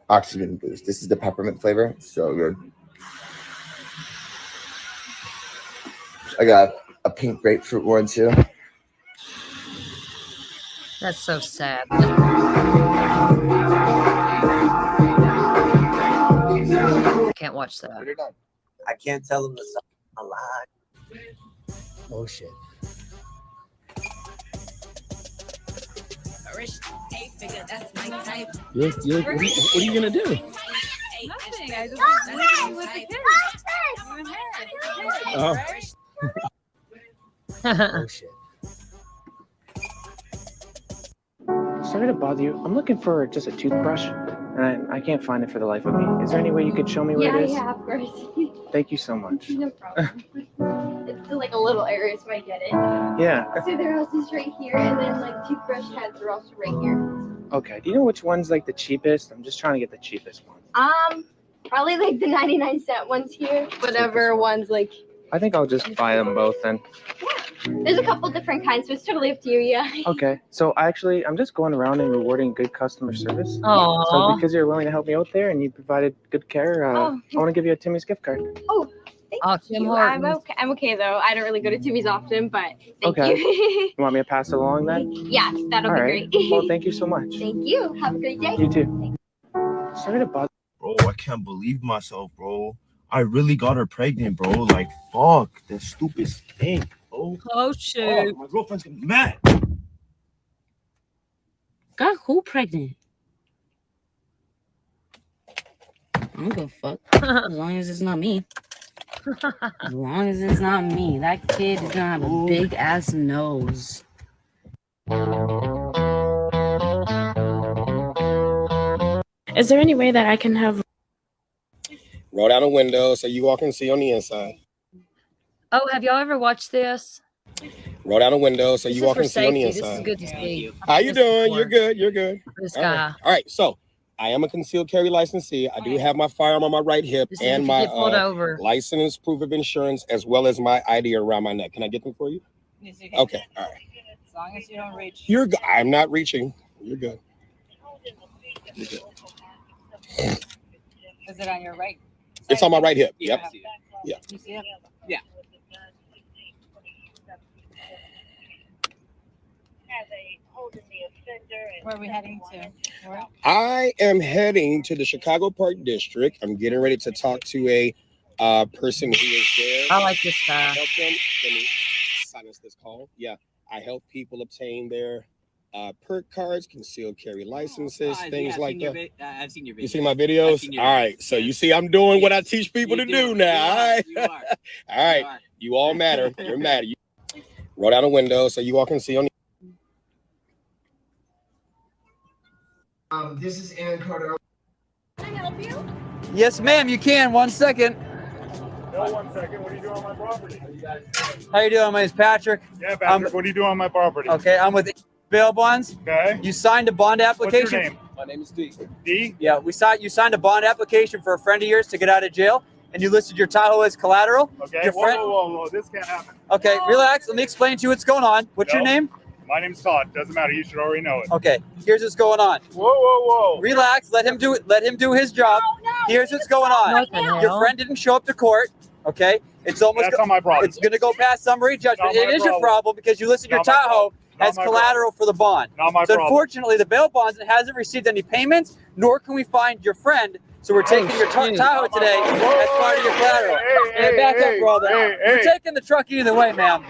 Oxygen boost. This is the peppermint flavor. So good. I got a pink grapefruit one too. That's so sad. I can't watch that. I can't tell them the song a lie. Oh shit. What are you gonna do? Nothing. I just with the kids. Oh. Oh shit. Sorry to bother you. I'm looking for just a toothbrush, and I can't find it for the life of me. Is there any way you could show me where it is? Yeah, of course. Thank you so much. No problem. It's like a little area, so I get it. Yeah. So their house is right here, and then like toothbrush heads are also right here. Okay. Do you know which one's like the cheapest? I'm just trying to get the cheapest one. Probably like the 99-cent ones here. Whatever ones like. I think I'll just buy them both then. There's a couple different kinds, so it's totally up to you. Yeah. Okay. So I'm just going around and rewarding good customer service. Aww. So because you're willing to help me out there and you provided good care, I want to give you a Timmy's gift card. Oh, thank you. I'm okay though. I don't really go to Timmy's often, but thank Okay. you. You want me to pass it along then? Yeah, that'll All be right. great. Well, thank you so much. Thank you. Have a great day. You too. Sorry to bother. Bro, I can't believe myself, bro. I really got her pregnant, bro. Like, fuck, the stupid thing, bro. Oh, shoot. Fuck, my girlfriend's gonna be mad. Got who pregnant? I don't give a fuck. As long as it's not me. As long as it's not me. That kid is gonna have a big ass nose. Is there any way that I can have Roll down a window so you all can see on the inside. Oh, have y'all ever watched this? Roll down a window so This you is all for can see on the safety. This inside. is good to see. How you doing? You're good. You're good. This All guy. right. All right. So I am a concealed carry licensee. I do have my firearm on my right hip This is and if you my get pulled over. license, proof of insurance, as well as my ID around my neck. Can I get them for you? Yes, you Okay. All right. As long as you don't reach. You're good. I'm not reaching. You're good. You're good. Is it on your right? It's on my right hip. Yep. Yeah. You see it? Yeah. Where are we heading to? Where? I am heading to the Chicago Park District. I'm getting ready to talk to a person who is there. I like this guy. Help them. Let me silence this call. Yeah, I help people obtain their perk cards, concealed carry licenses, things like that. I've seen your videos. You see my videos? All right. So you see, I'm doing what I teach people to do now. All right. All right. You all matter. You're matter. Roll down a window so you all can see on. This is Aaron Carter. Can I help you? Yes, ma'am, you can. 1 second. No, 1 second. What are you doing on my property? How you doing? My name's Patrick. Yeah, Patrick. What are you doing on my property? Okay, I'm with Bail Bonds. Okay. You signed a bond application. What's your name? My name is D. D? Yeah, you signed a bond application for a friend of yours to get out of jail, and you listed your Tahoe as collateral. Okay. Your friend. Whoa. This can't happen. Okay, relax. Let me explain to you what's going on. What's your name? My name's Todd. Doesn't matter. You should already know it. Okay, here's what's going on. Whoa. Relax. Let him do it. Let him do his job. Here's what's going on. What the hell? Your friend didn't show up to court. Okay, it's almost. That's not my problem. It's going to go past summary judgment. Not my It is your problem. problem because you listed your Not my Tahoe. as collateral for the bond. Not my So problem. unfortunately, the bail bonds hasn't received any payments, nor can we find your friend. So we're taking your Tahoe today as part of your collateral. Hey, back up, brother. We're taking the truck either way, ma'am.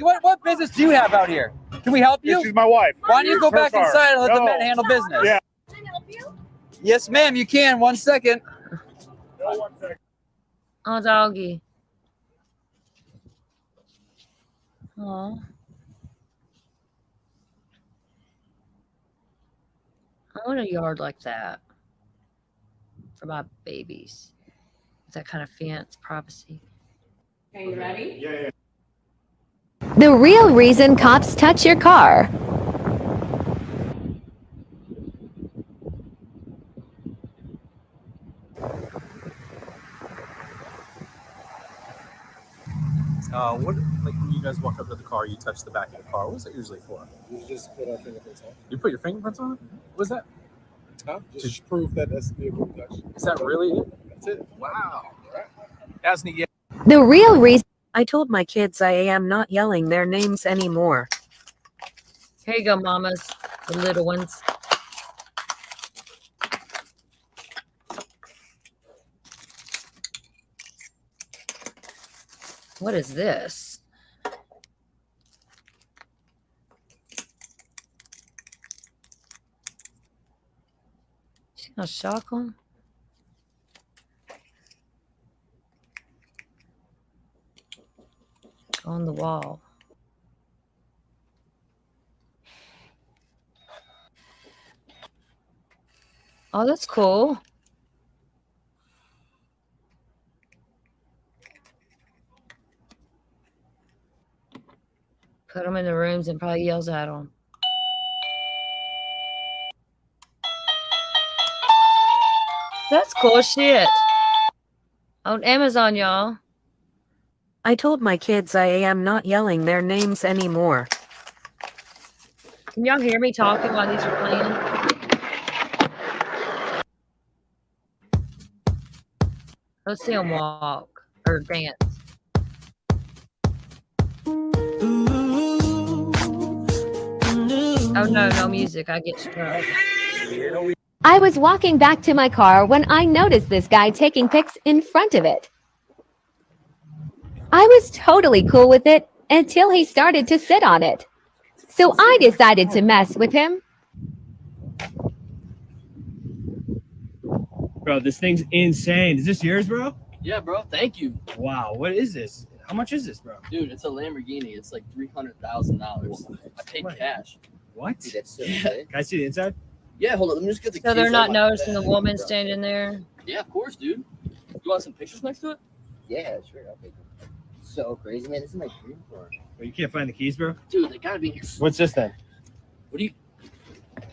What business do you have out here? Can we help you? She's my wife. Why don't you go Her back car. inside and let the No. men handle business? Yeah. Yes, ma'am, you can. 1 second. Oh, doggy. Oh. I want a yard like that for my babies. With that kind of fence, privacy. Are you ready? Yeah. The real reason cops touch your car. What, like when you guys walk up to the car, you touch the back of the car. What's it usually for? You just put our fingerprints on. You put your fingerprints on it? What's that? Huh? Just prove that that's the vehicle we touched. Is that really it? That's it. Wow. That's neat. Yeah. The real reason. I told my kids I am not yelling their names anymore. Here you go, mamas. The little ones. What is this? She's gonna shock them. On the wall. Oh, that's cool. Put them in the rooms and probably yells at them. That's cool shit. On Amazon, y'all. I told my kids I am not yelling their names anymore. Can y'all hear me talking while these are playing? Let's see them walk or dance. Oh no, no music. I get struck. I was walking back to my car when I noticed this guy taking pics in front of it. I was totally cool with it until he started to sit on it. So I decided to mess with him. Bro, this thing's insane. Is this yours, bro? Yeah, bro. Thank you. Wow, what is this? How much is this, bro? Dude, it's a Lamborghini. It's like $300,000. I paid cash. What? Dude, that's so Yeah. sick. Can I see the inside? Yeah, hold on. Let me just get the So keys they're out not of my noticing the bag. woman standing there? Yeah, of course, dude. You want some pictures next to it? Yeah, sure. I'll take them. So crazy, man. This is my dream car. Well, you can't find the keys, bro? Dude, they gotta be here. What's this then? What do you?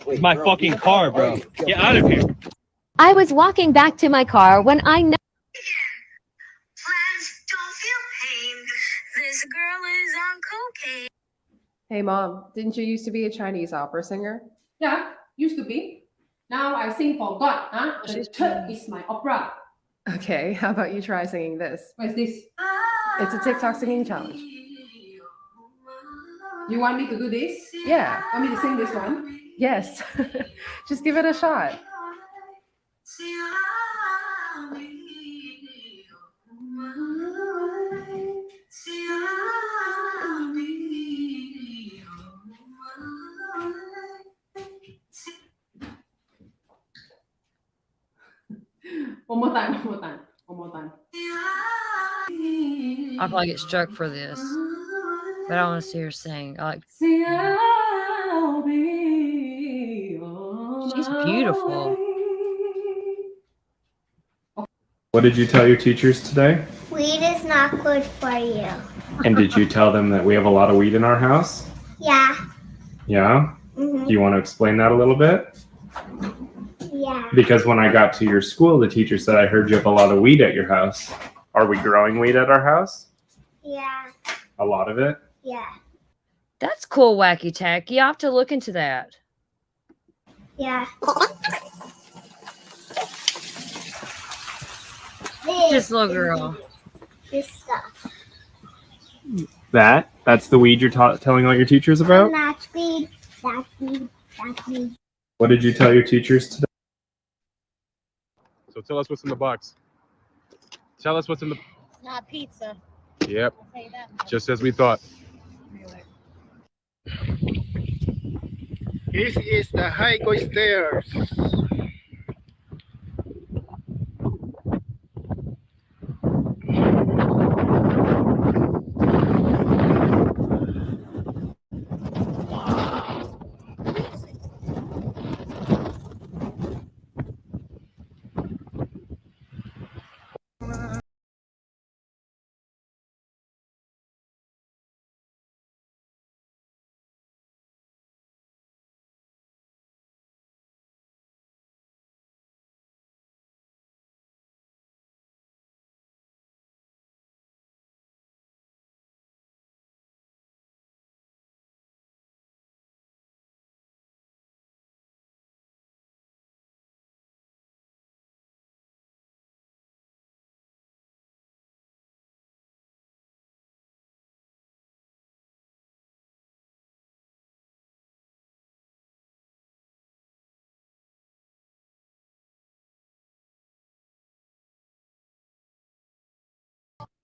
It's my fucking car, bro. Get out of here. I was walking back to my car when I noticed. This girl is on cocaine. Hey mom, didn't you used to be a Chinese opera singer? Yeah, used to be. Now I sing for God. Huh? The She's church is my opera. Okay, how about you try singing this? What is this? It's a TikTok singing challenge. You want me to do this? Yeah. Want me to sing this one? Yes. Just give it a shot. One more time, one more time, one more time. I'll probably get struck for this. But I want to see her sing. I like. She's beautiful. What did you tell your teachers today? Weed is not good for you. And did you tell them that we have a lot of weed in our house? Yeah. Yeah? Mhm. Do you want to explain that a little bit? Yeah. Because when I got to your school, the teacher said, I heard you have a lot of weed at your house. Are we growing weed at our house? Yeah. A lot of it? Yeah. That's cool, Wacky Tacky. I have to look into that. Yeah. This little girl. This stuff. That? That's the weed you're telling all your teachers about? That's weed. That's weed. That's weed. What did you tell your teachers today? So tell us what's in the box. Tell us what's in the. It's not pizza. Yep. I'll tell you that much. Just as we thought. This is the highway stairs.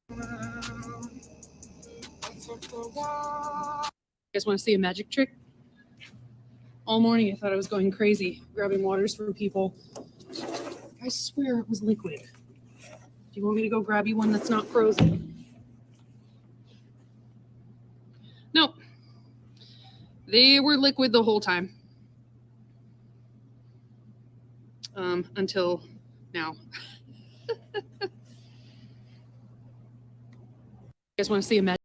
You guys want to see a magic trick? All morning I thought I was going crazy, grabbing waters from people. I swear it was liquid. Do you want me to go grab you one that's not frozen? Nope. They were liquid the whole time. Until now. You guys want to see a magic?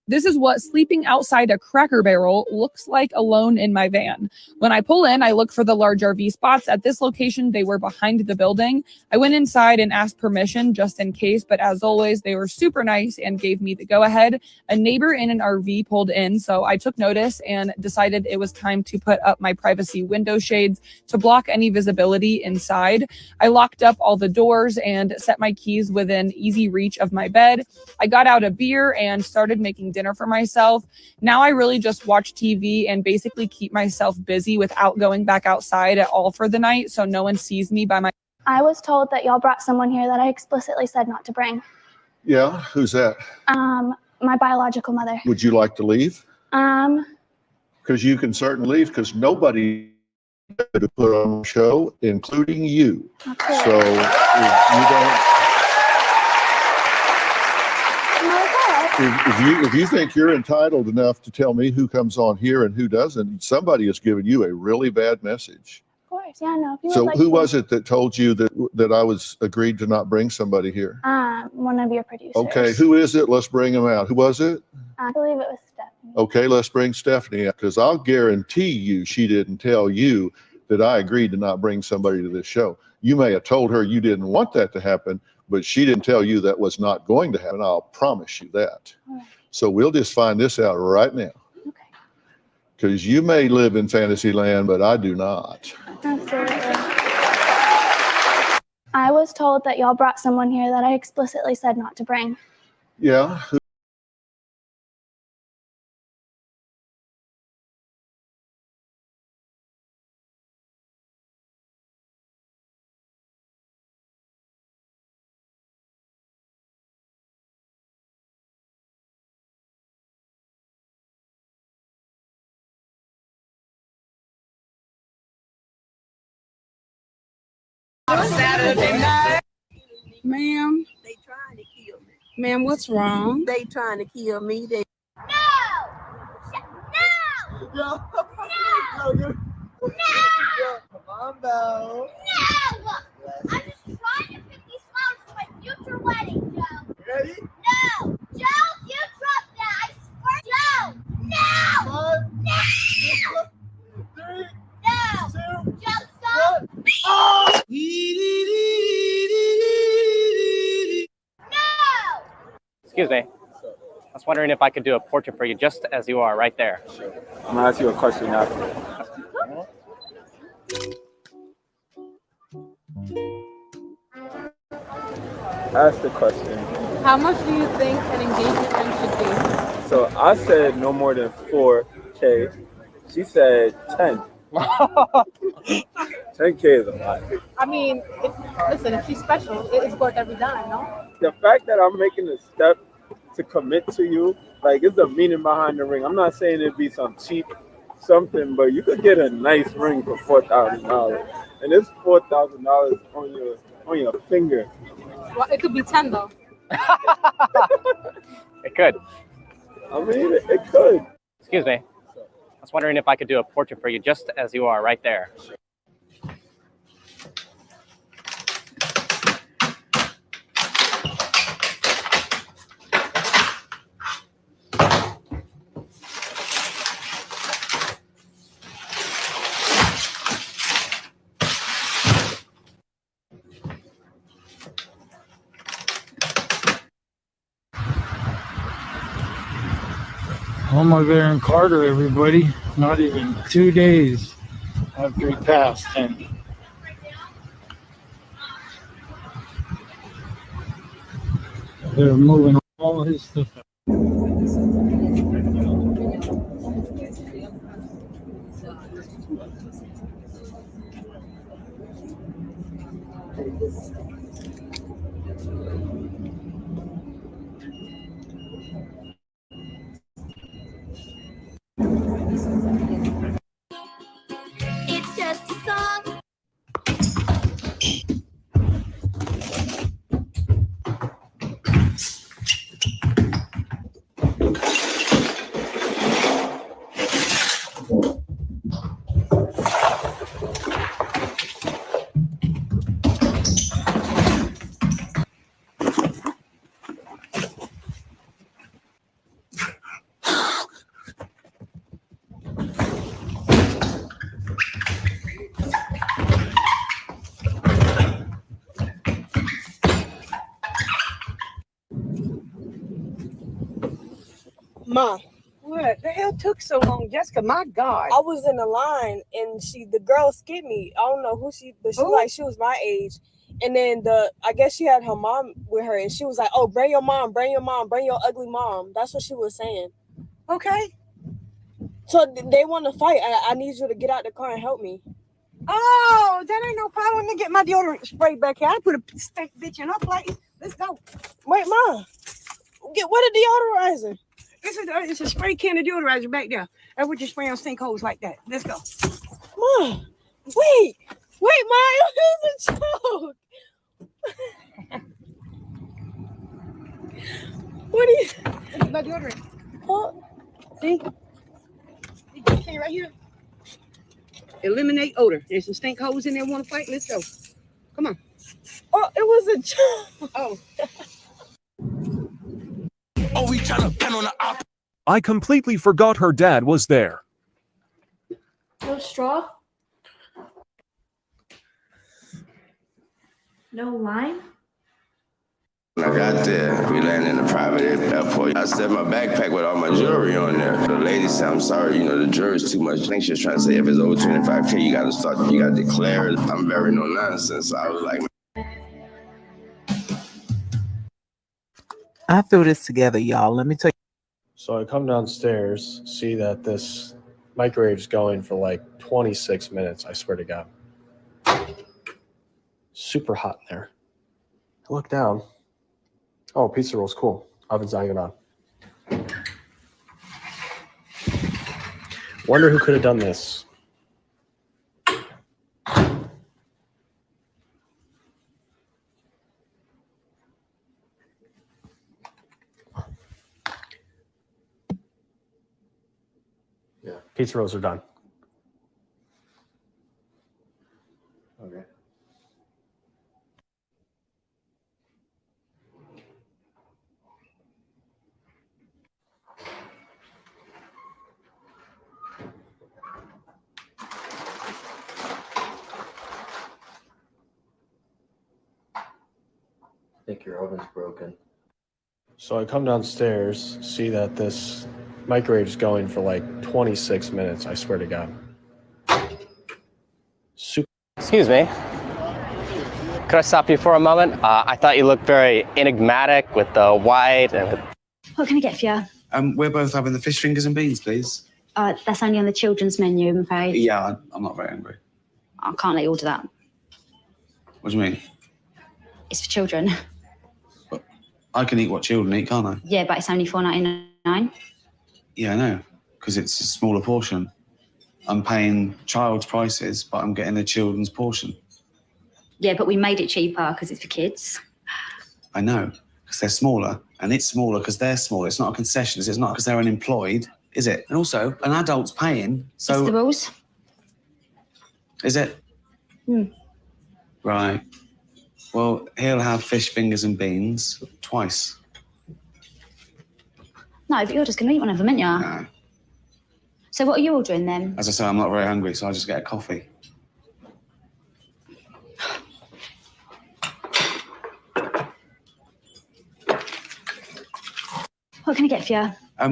This is what sleeping outside a Cracker Barrel looks like alone in my van. When I pull in, I look for the large RV spots. At this location, they were behind the building. I went inside and asked permission just in case, but as always, they were super nice and gave me the go-ahead. A neighbor in an RV pulled in, so I took notice and decided it was time to put up my privacy window shades to block any visibility inside. I locked up all the doors and set my keys within easy reach of my bed. I got out a beer and started making dinner for myself. Now I really just watch TV and basically keep myself busy without going back outside at all for the night, so no one sees me by my. I was told that y'all brought someone here that I explicitly said not to bring. Yeah, who's that? My biological mother. Would you like to leave? Because you can certainly leave, because nobody to put on a show, including you. Okay. So if you don't. If you think you're entitled enough to tell me who comes on here and who doesn't, somebody has given you a really bad message. Of course, yeah, no. If you So would like who to. was it that told you that I was agreed to not bring somebody here? One of your producers. Okay, who is it? Let's bring them out. Who was it? I believe it was Stephanie. Okay, let's bring Stephanie out, because I'll guarantee you she didn't tell you that I agreed to not bring somebody to this show. You may have told her you didn't want that to happen, but she didn't tell you that was not going to happen. I'll promise you that. Right. So we'll just find this out right now. Okay. Because you may live in fantasy land, but I do not. Absolutely. I was told that y'all brought someone here that I explicitly said not to bring. Yeah. Saturday night. Ma'am. They trying to kill me. Ma'am, what's wrong? They trying to kill me. They. No! No! No! Come on, Bo. No! I'm just trying to pick these flowers for my future wedding, Joe. Ready? No! Joe, you dropped that! I swear! Joe! No! 1, No! 3, No! 2, Joe, stop! 1. Oh! No! Excuse me. was wondering if I could do a portrait for you just as you are right there. I'm gonna ask you a question now. Ask the question. How much do you think an engagement ring should be? So I said no more than 4K. She said 10. 10K is a lot. I mean, if she's special, it's worth every dime, no? The fact that I'm making a step to commit to you, like, it's the meaning behind the ring. I'm not saying it'd be some cheap something, but you could get a nice ring for $4,000, and it's $4,000 on your finger. Well, it could be 10 though. It could. I mean, it could. Excuse me. I was wondering if I could do a portrait for you just as you are right there. Home of Aaron Carter, everybody. Not even 2 days after he passed. And they're moving all his stuff out. It's just a song. Ma. What the hell took so long, Jessica? My God. I was in the line and the girl skipped me. I don't know who but she was my age. And then I guess she had her mom with her and she was like, oh, bring your mom, bring your ugly mom. That's what she was saying. Okay. So they want to fight. I need you to get out the car and help me. Oh, that ain't no problem. Let me get my deodorant spray back here. I put a stink bitch in her place. Let's go. Wait, Ma. What a deodorizer. It's a spray can of deodorizer back there. That's what you spray on sinkholes like that. Let's go. Ma, wait, Ma, it was a joke. What is my deodorant? Oh, see? This can right here. Eliminate odor. There's some stink holes in there. Want to fight? Let's go. Come on. Oh, it was a joke. Oh. Oh, we trying to pen on the op. I completely forgot her dad was there. No straw? No lime? When I got there, we landed in a private airport. I set my backpack with all my jewelry on there. The lady said, I'm sorry, the jewelry's too much. I think she was trying to say if it's over 25K, you got to declare it. I'm very no nonsense. So I was like, I threw this together, y'all. Let me tell you. So I come downstairs, see that this microwave's going for like 26 minutes, I swear to God. Super hot in there. I look down. Oh, pizza roll's cool. Oven's not even on. Wonder who could have done this. Yeah, pizza rolls are done. Okay. I think your oven's broken. So I come downstairs, see that this microwave is going for like 26 minutes, I swear to God. Super. Excuse me. Could I stop you for a moment? I thought you looked very enigmatic with the white and... What can I get for you? We're both having the fish fingers and beans, please. That's only on the children's menu, I'm afraid. Yeah, I'm not very hungry. I can't let you order that. What do you mean? It's for children. I can eat what children eat, can't I? Yeah, but it's only $4.99. Yeah, I know, because it's a smaller portion. I'm paying child's prices, but I'm getting a children's portion. Yeah, but we made it cheaper because it's for kids. I know, because they're smaller, and it's smaller because they're smaller. It's not a concession. It's not because they're unemployed, is it? And also, an adult's paying, so... It's the rules. Is it? Right. Well, he'll have fish fingers and beans twice. No, but you're just going to eat one of them, aren't you? No. So what are you ordering then? As I say, I'm not very hungry, so I'll just get a coffee. What can I get for you? How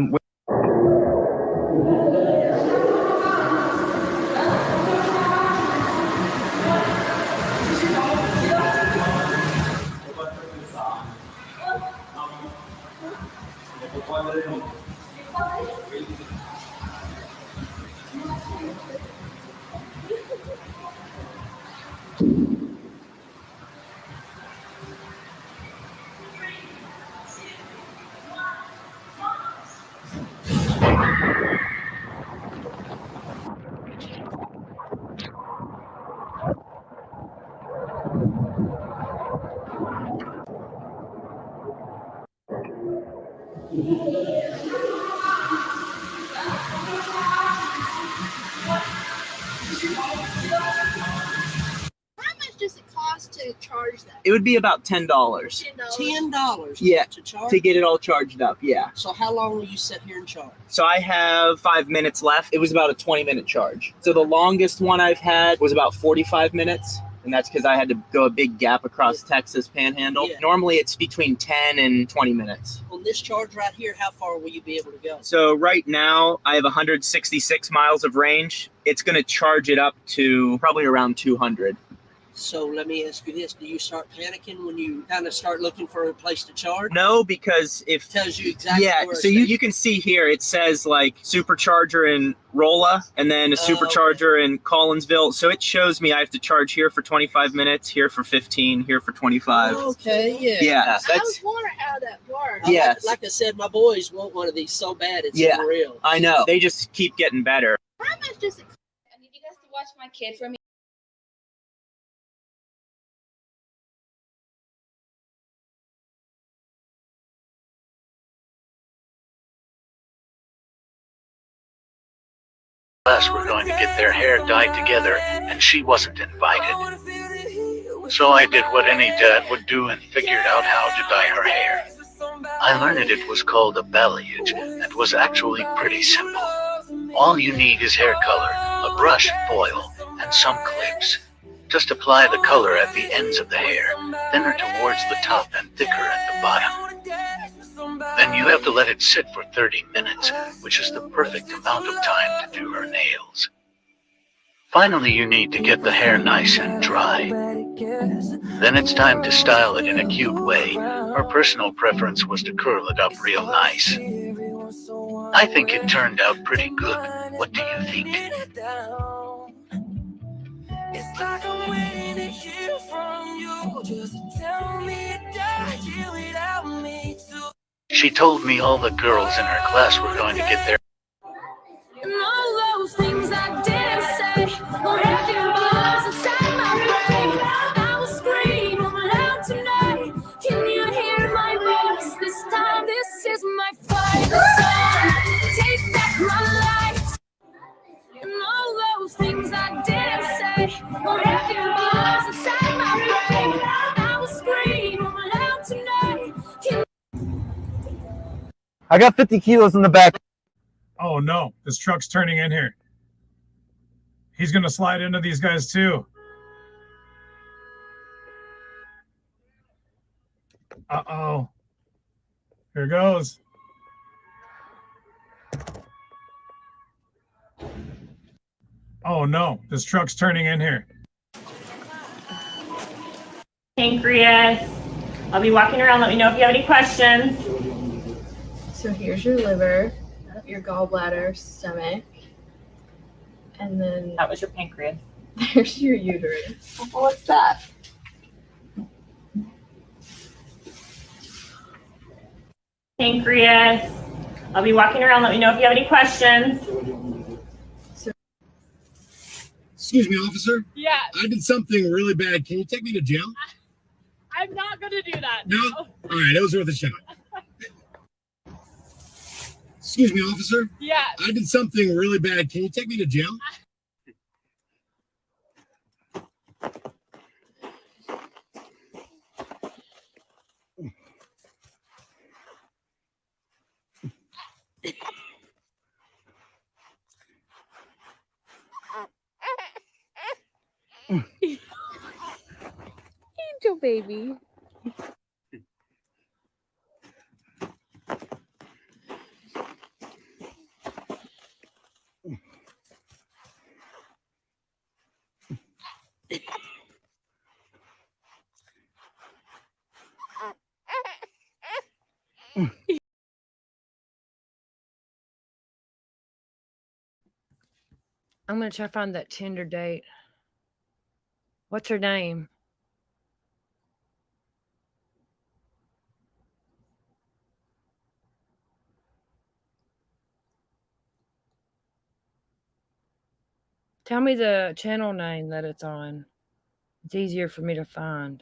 much does it cost to charge that? It would be about $10. $10? Yeah, To charge? to get it all charged up, yeah. So how long will you sit here and charge? So I have 5 minutes left. It was about a 20-minute charge. So the longest one I've had was about 45 minutes. And that's because I had to go a big gap across Texas Panhandle. Yeah. Normally it's between 10 and 20 minutes. On this charge right here, how far will you be able to go? So right now I have 166 miles of range. It's going to charge it up to probably around 200. So let me ask you this. Do you start panicking when you kind of start looking for a place to charge? No, because if... It tells you exactly where so it's you can see here, it says like supercharger in Rolla and then a supercharger in Collinsville. So it shows me I have to charge here for 25 minutes, here for 15, here for 25. Okay, yeah. Yeah, I was wondering how that works. Yes. Like I said, my boys want one of these so bad it's Yeah, unreal. I know. They just keep getting better. How much does it cost? I need you guys to watch my kid for me. Class were going to get their hair dyed together, and she wasn't invited. So I did what any dad would do and figured out how to dye her hair. I learned it was called a balayage and was actually pretty simple. All you need is hair color, a brush, foil, and some clips. Just apply the color at the ends of the hair, thinner towards the top and thicker at the bottom. Then you have to let it sit for 30 minutes, which is the perfect amount of time to do her nails. Finally, you need to get the hair nice and dry. Then it's time to style it in a cute way. Her personal preference was to curl it up real nice. I think it turned out pretty good. What do you think? It's like I'm waiting to hear from you. Just tell me you died here without me too. She told me all the girls in her class were going to get their... And all those things I didn't say were wrecking balls inside my brain. I will scream loud tonight. Can you hear my voice this time? This is my final song. Take back my life. And all those things I didn't say were wrecking balls inside my brain. I will scream loud tonight. I got 50 kilos in the back. Oh no, this truck's turning in here. He's gonna slide into these guys too. Uh-oh. Here goes. Oh no, this truck's turning in here. Pancreas. I'll be walking around. Let me know if you have any questions. So here's your liver, your gallbladder, stomach, and then That was your pancreas. there's your uterus. What's that? Pancreas. I'll be walking around. Let me know if you have any questions. Excuse me, officer. Yeah. I did something really bad. Can you take me to jail? I'm not gonna do that. No? All right, it was worth a shot. Excuse me, officer. Yeah. I did something really bad. Can you take me to jail? Angel baby. I'm gonna try to find that Tinder date. What's her name? Tell me the channel name that it's on. It's easier for me to find.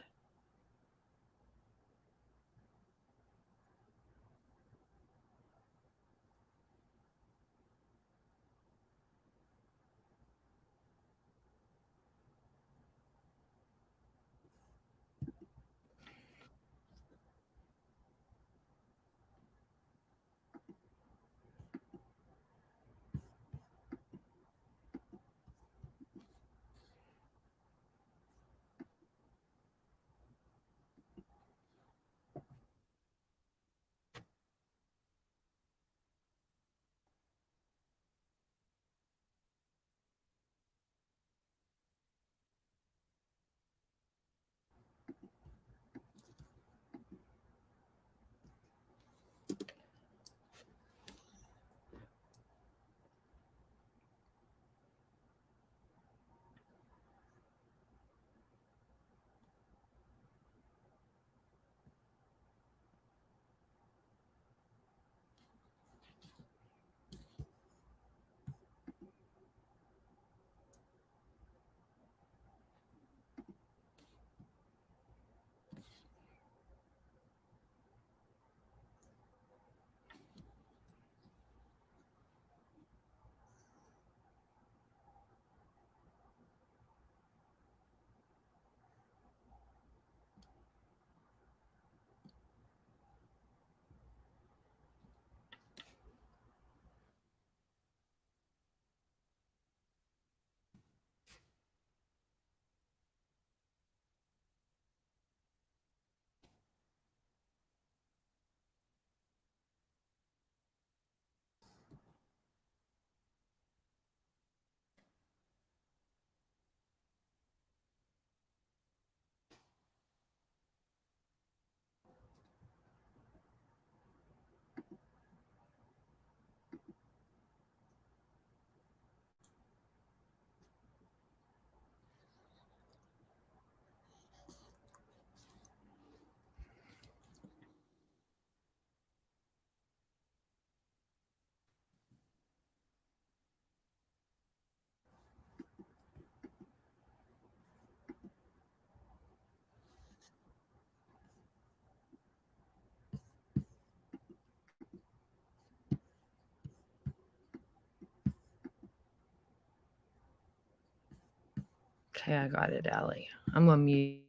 Okay, I got it, Allie. I'm gonna mute.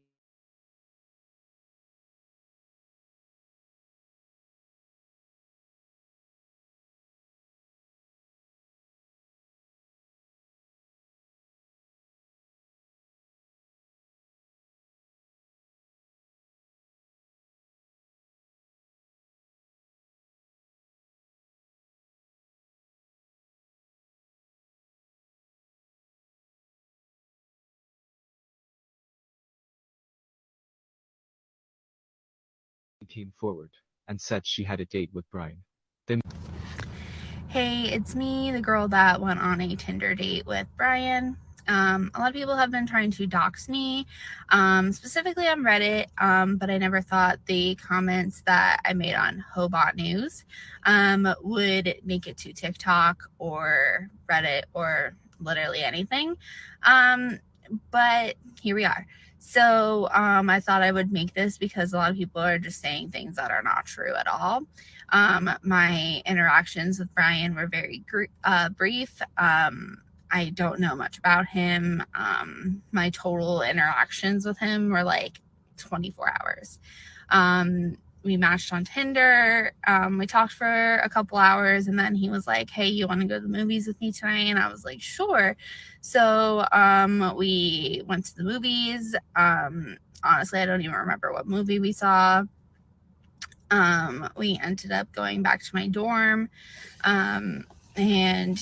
came forward and said she had a date with Brian. Then Hey, it's me, the girl that went on a Tinder date with Brian. A lot of people have been trying to dox me, specifically on Reddit, but I never thought the comments that I made on Hobot News would make it to TikTok or Reddit or literally anything. But here we are. So I thought I would make this because a lot of people are just saying things that are not true at all. My interactions with Brian were very brief. I don't know much about him. My total interactions with him were like 24 hours. We matched on Tinder. We talked for a couple hours, and then he was like, hey, you want to go to the movies with me tonight? And I was like, sure. So we went to the movies. Honestly, I don't even remember what movie we saw. We ended up going back to my dorm, and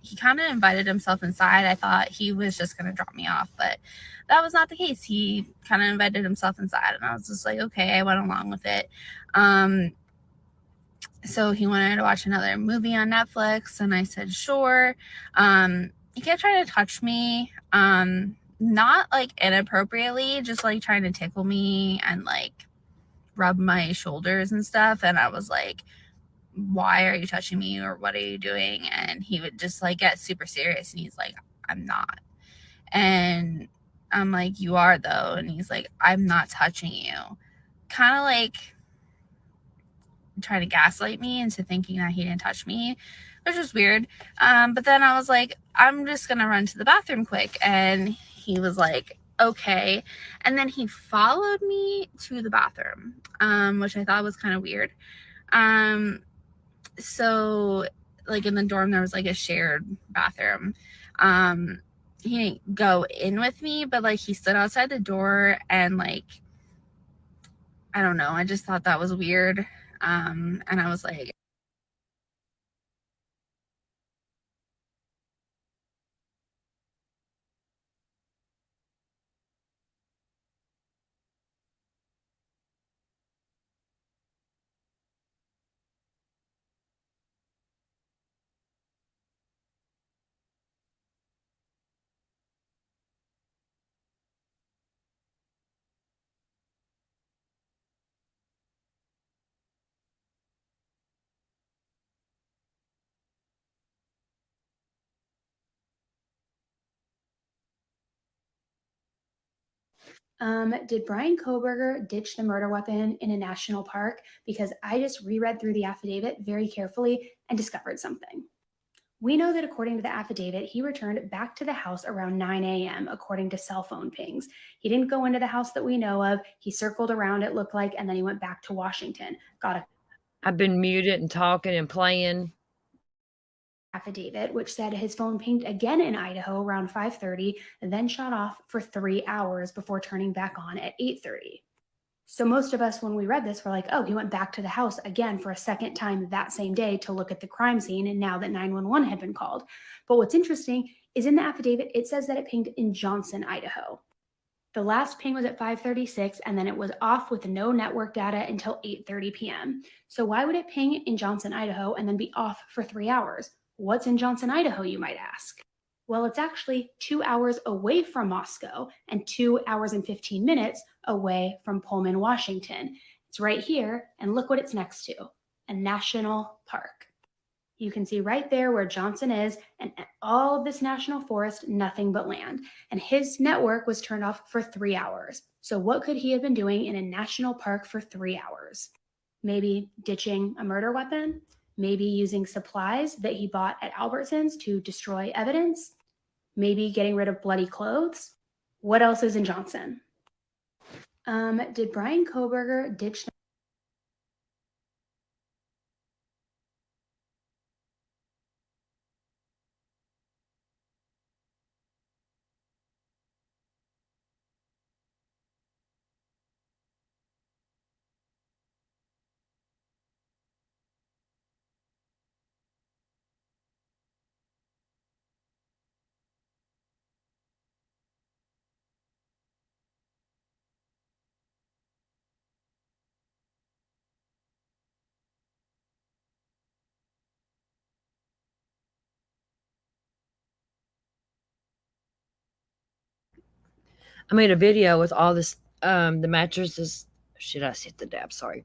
he kind of invited himself inside. I thought he was just going to drop me off, but that was not the case. He kind of invited himself inside, and I was just like, okay, I went along with it. So he wanted to watch another movie on Netflix, and I said, sure. He kept trying to touch me, not like inappropriately, just like trying to tickle me and like rub my shoulders and stuff. And I was like, why are you touching me, or what are you doing? And he would just like get super serious, and he's like, I'm not. And I'm like, you are though. And he's like, I'm not touching you. Kind of like trying to gaslight me into thinking that he didn't touch me, which was weird. But then I was like, I'm just gonna run to the bathroom quick. And he was like, okay. And then he followed me to the bathroom, which I thought was kind of weird. So like in the dorm there was like a shared bathroom. He didn't go in with me, but like he stood outside the door, and like I don't know, I just thought that was weird. And I was like, Did Brian Koberger ditch the murder weapon in a national park? Because I just reread through the affidavit very carefully and discovered something. We know that according to the affidavit, he returned back to the house around 9 a.m., according to cell phone pings. He didn't go into the house that we know of. He circled around, it looked like, and then he went back to Washington. I've been muted and talking and playing. Affidavit, which said his phone pinged again in Idaho around 5:30, then shut off for 3 hours before turning back on at 8:30. So most of us, when we read this, were like, oh, he went back to the house again for a second time that same day to look at the crime scene, and now that 911 had been called. But what's interesting is in the affidavit, it says that it pinged in Johnson, Idaho. The last ping was at 5:36, and then it was off with no network data until 8:30 p.m. So why would it ping in Johnson, Idaho, and then be off for 3 hours? What's in Johnson, Idaho, you might ask? Well, it's actually 2 hours away from Moscow and 2 hours and 15 minutes away from Pullman, Washington. It's right here, and look what it's next to, a national park. You can see right there where Johnson is, and all of this national forest, nothing but land. And his network was turned off for 3 hours. So what could he have been doing in a national park for 3 hours? Maybe ditching a murder weapon? Maybe using supplies that he bought at Albertsons to destroy evidence? Maybe getting rid of bloody clothes? What else is in Johnson? Did Brian Koberger ditch I made a video with all this, the mattresses. Shit, I hit the dab. Sorry.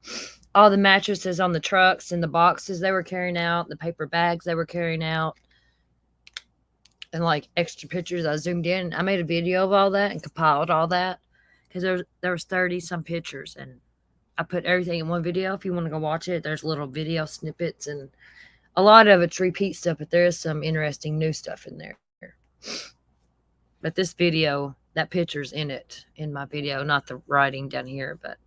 All the mattresses on the trucks and the boxes they were carrying out, the paper bags they were carrying out, and like extra pictures. I zoomed in. I made a video of all that and compiled all that because there was 30 some pictures, and I put everything in one video. If you want to go watch it, there's little video snippets, and a lot of it's repeat stuff, but there is some interesting new stuff in there. But this video, that picture's in it, in my video, not the writing down here, but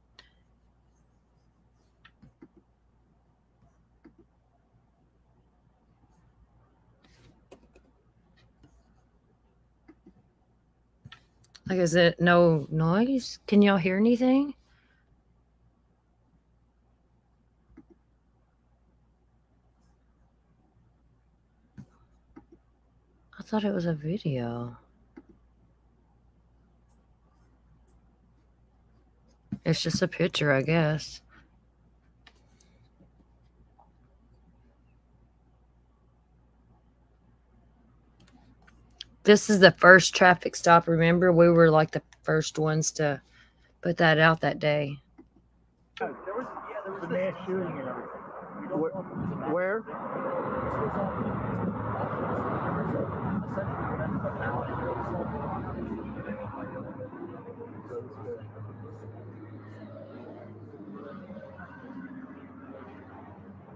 like, is it no noise? Can y'all hear anything? I thought it was a video. It's just a picture, I guess. This is the first traffic stop. Remember, we were like the first ones to put that out that day. There was a mass shooting in Where?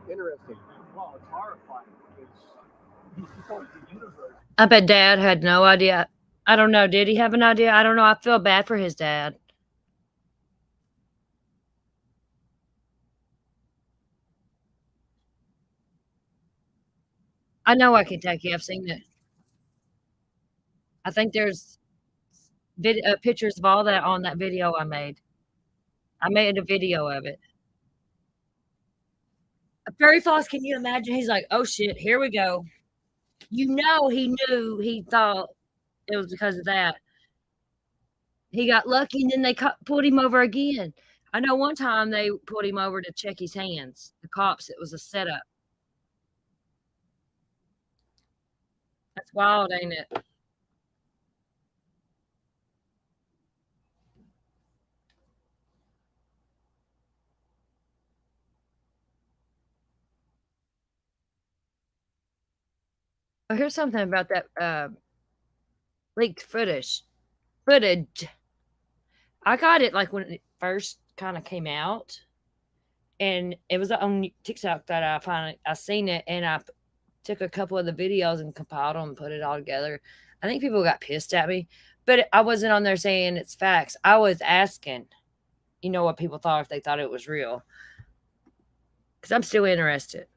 Interesting. Well, it's horrifying. I bet Dad had no idea. I don't know. Did he have an idea? I don't know. I feel bad for his dad. I know I can take you. I've seen it. I think there's pictures of all that on that video I made. I made a video of it. Fairy Floss, can you imagine? He's like, oh shit, here we go. You know, he knew, he thought it was because of that. He got lucky, and then they pulled him over again. I know one time they pulled him over to check his hands. The cops, it was a setup. That's wild, ain't it? Oh, here's something about that leaked footage. I got it like when it first kind of came out, and it was on TikTok that I seen it, and I took a couple of the videos and compiled them and put it all together. I think people got pissed at me, but I wasn't on there saying it's facts. I was asking, what people thought, if they thought it was real, because I'm still interested.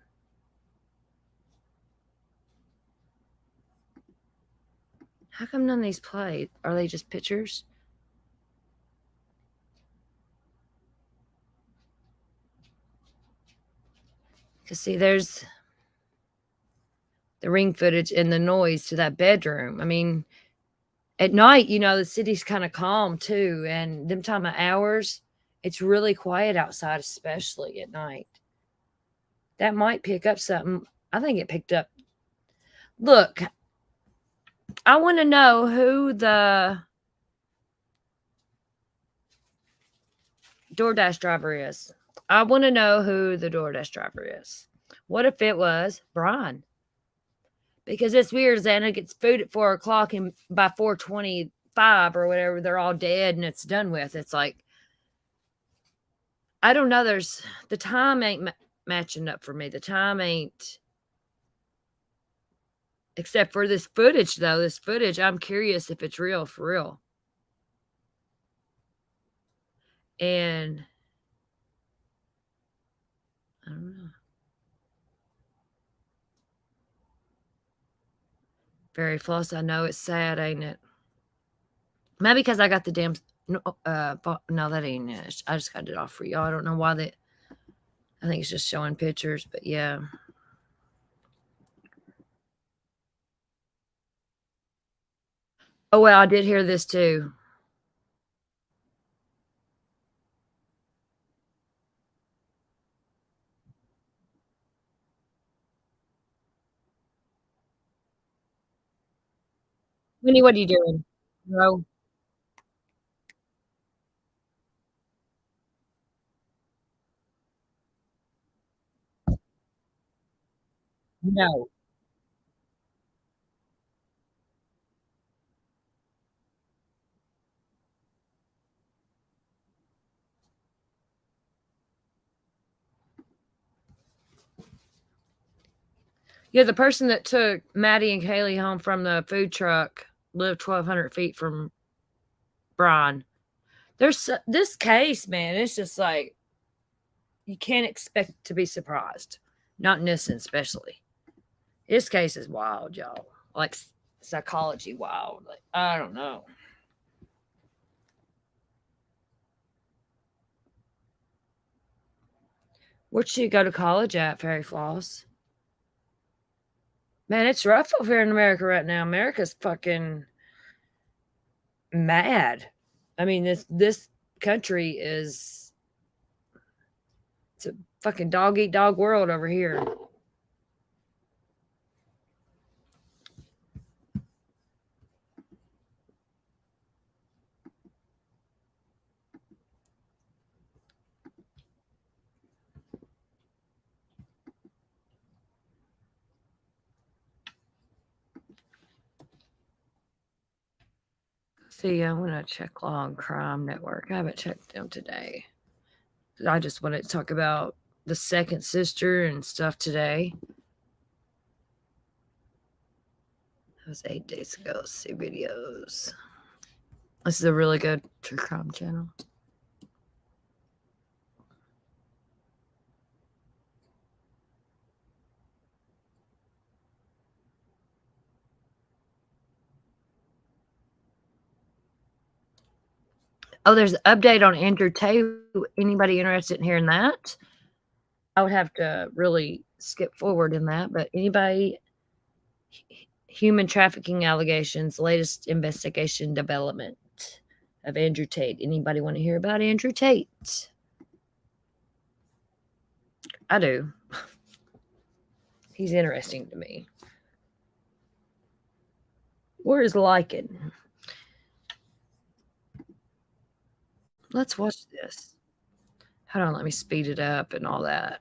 How come none of these play? Are they just pictures? Because see, there's the ring footage and the noise to that bedroom. I mean, at night, the city's kind of calm too. And them time of hours, it's really quiet outside, especially at night. That might pick up something. I think it picked up. Look, I want to know who the DoorDash driver is. I want to know who the DoorDash driver is. What if it was Brian? Because it's weird, Xana gets food at 4 o'clock, and by 4:25 or whatever, they're all dead and it's done with. It's like, I don't know. The time ain't matching up for me. The time ain't, except for this footage, though. This footage, I'm curious if it's real, for real. And I don't know. Very Floss, I know it's sad, ain't it? Maybe because I got the damn, no, that ain't it. I just got it off for y'all. I don't know why that, I think it's just showing pictures, but yeah. Oh, well, I did hear this too. Winnie, what are you doing? No. No. Yeah, the person that took Maddie and Kaylee home from the food truck lived 1,200 feet from Brian. There's this case, man. It's just like you can't expect to be surprised. Not in this, especially. This case is wild, y'all. Like psychology wild. Like, I don't know. Where'd she go to college at, Fairy Floss? Man, it's rough over here in America right now. America's fucking mad. I mean, this country is it's a fucking dog eat dog world over here. See, I want to check Log Crime Network. I haven't checked them today. I just wanted to talk about the second sister and stuff today. That was 8 days ago. Let's see videos. This is a really good true crime channel. Oh, there's an update on Andrew Tate. Anybody interested in hearing that? I would have to really skip forward in that, but anybody, human trafficking allegations, latest investigation development of Andrew Tate. Anybody want to hear about Andrew Tate? I do. He's interesting to me. Where is Lycan? Let's watch this. Hold on, let me speed it up and all that.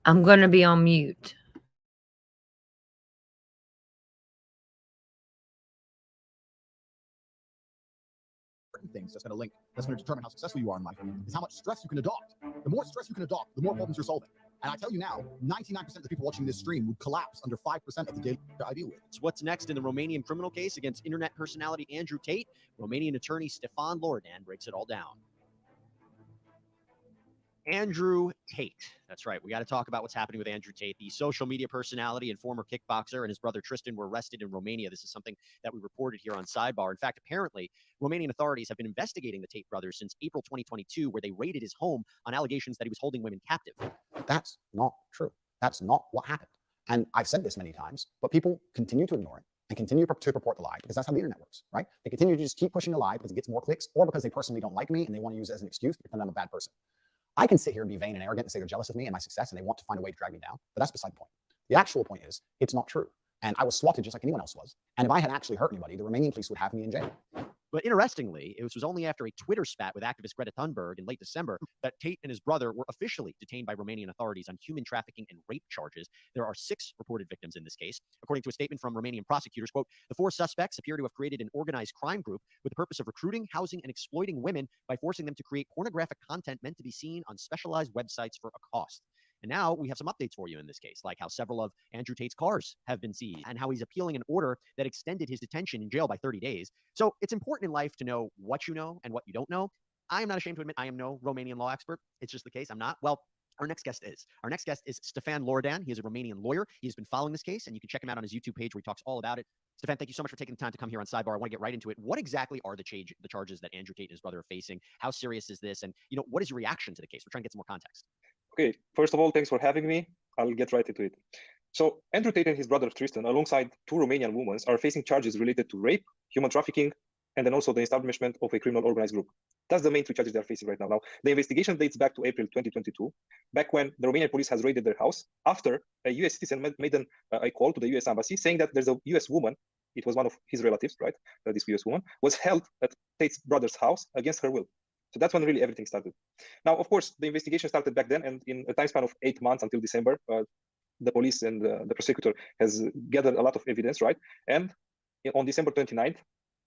I'm going to be on mute. Things that's going to link, that's going to determine how successful you are in life, is how much stress you can adopt. The more stress you can adopt, the more problems you're solving. And I tell you now, 99% of the people watching this stream would collapse under 5% of the data I deal with. So what's next in the Romanian criminal case against internet personality Andrew Tate? Romanian attorney Stefan Loredan breaks it all down. Andrew Tate. That's right. We got to talk about what's happening with Andrew Tate. The social media personality and former kickboxer and his brother Tristan were arrested in Romania. This is something that we reported here on Sidebar. In fact, apparently, Romanian authorities have been investigating the Tate brothers since April 2022, where they raided his home on allegations that he was holding women captive. That's not true. That's not what happened. And I've said this many times, but people continue to ignore it and continue to purport the lie because that's how the internet works, right? They continue to just keep pushing a lie because it gets more clicks or because they personally don't like me and they want to use it as an excuse to pretend I'm a bad person. I can sit here and be vain and arrogant and say they're jealous of me and my success and they want to find a way to drag me down, but that's beside the point. The actual point is, it's not true. And I was swatted just like anyone else was. And if I had actually hurt anybody, the Romanian police would have me in jail. But interestingly, it was only after a Twitter spat with activist Greta Thunberg in late December that Tate and his brother were officially detained by Romanian authorities on human trafficking and rape charges. There are 6 reported victims in this case. According to a statement from Romanian prosecutors, quote, the 4 suspects appear to have created an organized crime group with the purpose of recruiting, housing, and exploiting women by forcing them to create pornographic content meant to be seen on specialized websites for a cost. And now we have some updates for you in this case, like how several of Andrew Tate's cars have been seized and how he's appealing an order that extended his detention in jail by 30 days. So it's important in life to know what you know and what you don't know. I am not ashamed to admit I am no Romanian law expert. It's just the case. I'm not. Well, our next guest is. Our next guest is Stefan Loredan. He is a Romanian lawyer. He has been following this case, and you can check him out on his YouTube page where he talks all about it. Stefan, thank you so much for taking the time to come here on Sidebar. I want to get right into it. What exactly are the charges that Andrew Tate and his brother are facing? How serious is this? And, what is your reaction to the case? We're trying to get some more context. Okay, first of all, thanks for having me. I'll get right into it. So Andrew Tate and his brother Tristan, alongside 2 Romanian women, are facing charges related to rape, human trafficking, and then also the establishment of a criminal organized group. That's the main 3 charges they're facing right now. Now, the investigation dates back to April 2022, back when the Romanian police has raided their house after a US citizen made a call to the US embassy saying that there's a US woman it was one of his relatives, right? This US woman was held at Tate's brother's house against her will. So that's when really everything started. Now, of course, the investigation started back then, and in a time span of 8 months until December, the police and the prosecutor has gathered a lot of evidence, right? And on December 29th,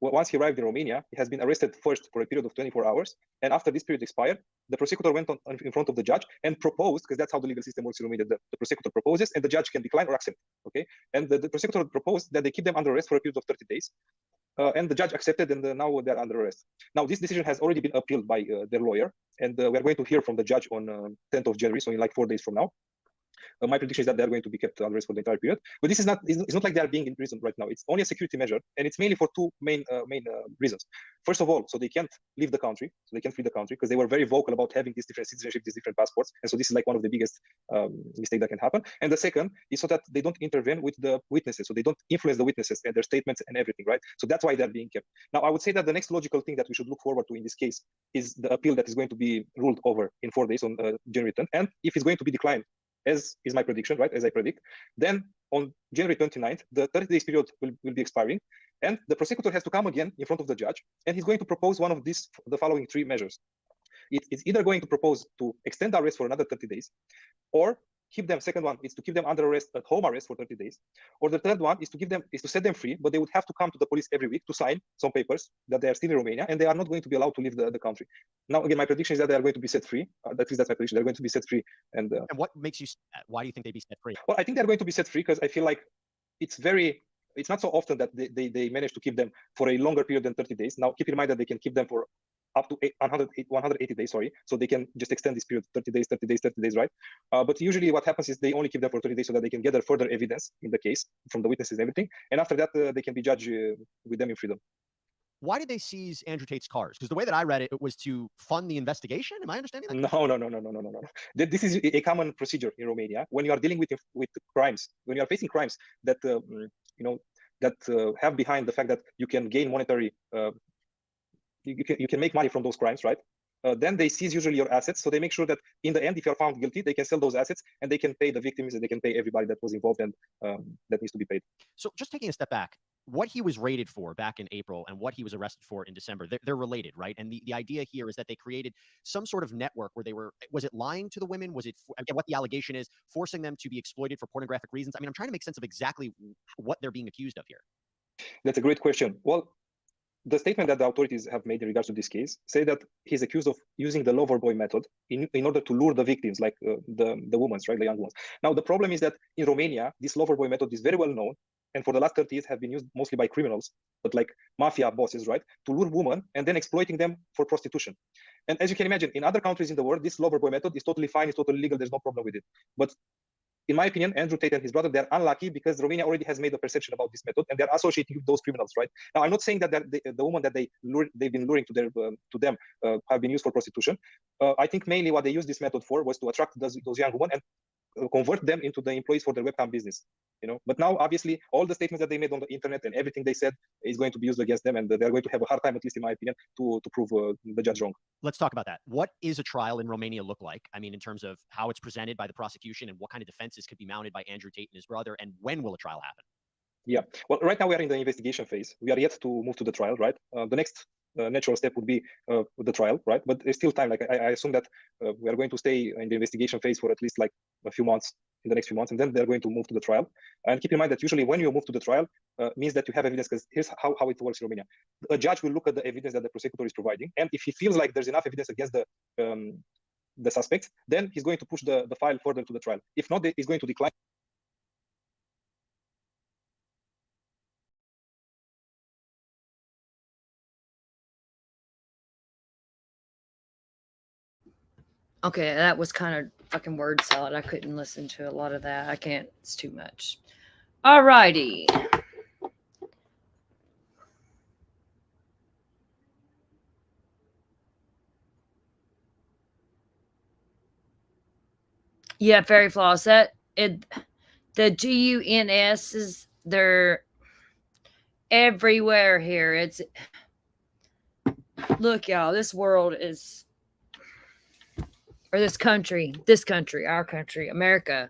once he arrived in Romania, he has been arrested first for a period of 24 hours. And after this period expired, the prosecutor went on in front of the judge and proposed, because that's how the legal system works in Romania, the prosecutor proposes and the judge can decline or accept, okay? And the prosecutor proposed that they keep them under arrest for a period of 30 days. And the judge accepted, and now they're under arrest. Now, this decision has already been appealed by their lawyer, and we're going to hear from the judge on 10th of January, so in like 4 days from now. My prediction is that they're going to be kept under arrest for the entire period. But this is not, it's not like they are being imprisoned right now. It's only a security measure, and it's mainly for two main reasons. First of all, so they can't leave the country, so they can't flee the country, because they were very vocal about having these different citizenship, these different passports. And so this is like one of the biggest mistakes that can happen. And the second is so that they don't intervene with the witnesses, so they don't influence the witnesses and their statements and everything, right? So that's why they're being kept. Now, I would say that the next logical thing that we should look forward to in this case is the appeal that is going to be ruled over in 4 days on January 10th. And if it's going to be declined, as is my prediction, right, as I predict, then on January 29th, the 30 days period will be expiring, and the prosecutor has to come again in front of the judge, and he's going to propose one of the following three measures. It's either going to propose to extend the arrest for another 30 days, or keep them, second one is to keep them under arrest, at home arrest for 30 days, or the third one is to set them free, but they would have to come to the police every week to sign some papers that they are still in Romania, and they are not going to be allowed to leave the country. Now, again, my prediction is that they are going to be set free. That's my prediction. They're going to be set free. And what makes you, why do you think they'd be set free? Well, I think they're going to be set free because I feel like it's not so often that they manage to keep them for a longer period than 30 days. Now, keep in mind that they can keep them for up to 180 days, sorry. So they can just extend this period, 30 days, 30 days, 30 days, right? But usually what happens is they only keep them for 30 days so that they can gather further evidence in the case from the witnesses and everything. And after that, they can be judged with them in freedom. Why did they seize Andrew Tate's cars? Because the way that I read it, it was to fund the investigation. Am I understanding that? No. This is a common procedure in Romania when you are dealing with crimes, when you are facing crimes that have behind the fact that you can gain monetary, you can make money from those crimes, right? Then they seize usually your assets. So they make sure that in the end, if you're found guilty, they can sell those assets and they can pay the victims and they can pay everybody that was involved and that needs to be paid. So just taking a step back, what he was raided for back in April and what he was arrested for in December, they're related, right? And the idea here is that they created some sort of network where was it lying to the women? Was it, again, what the allegation is, forcing them to be exploited for pornographic reasons? I mean, I'm trying to make sense of exactly what they're being accused of here. That's a great question. Well, the statement that the authorities have made in regards to this case say that he's accused of using the lover boy method in order to lure the victims, like the women, right, the young ones. Now, the problem is that in Romania, this lover boy method is very well known, and for the last 30 years have been used mostly by criminals, but like mafia bosses, right, to lure women and then exploiting them for prostitution. And as you can imagine, in other countries in the world, this lover boy method is totally fine, it's totally legal, there's no problem with it. But in my opinion, Andrew Tate and his brother, they're unlucky because Romania already has made a perception about this method and they're associating with those criminals, right? Now, I'm not saying that the woman that they've been luring to them have been used for prostitution. I think mainly what they used this method for was to attract those young women and convert them into the employees for their webcam business. But now, obviously, all the statements that they made on the internet and everything they said is going to be used against them, and they're going to have a hard time, at least in my opinion, to prove the judge wrong. Let's talk about that. What is a trial in Romania look like? I mean, in terms of how it's presented by the prosecution and what kind of defenses could be mounted by Andrew Tate and his brother, and when will a trial happen? Yeah, well, right now we are in the investigation phase. We are yet to move to the trial, right? The next natural step would be the trial, right? But there's still time. Like I assume that we are going to stay in the investigation phase for at least like a few months, in the next few months, and then they're going to move to the trial. And keep in mind that usually when you move to the trial, means that you have evidence, because here's how it works in Romania. A judge will look at the evidence that the prosecutor is providing, and if he feels like there's enough evidence against the suspects, then he's going to push the file further to the trial. If not, he's going to decline. Okay, that was kind of fucking word salad. I couldn't listen to a lot of that. I can't. It's too much. All righty. Yeah, Fairy Floss. The GUNS they're everywhere here. It's look, y'all. This world is. Or this country, our country, America.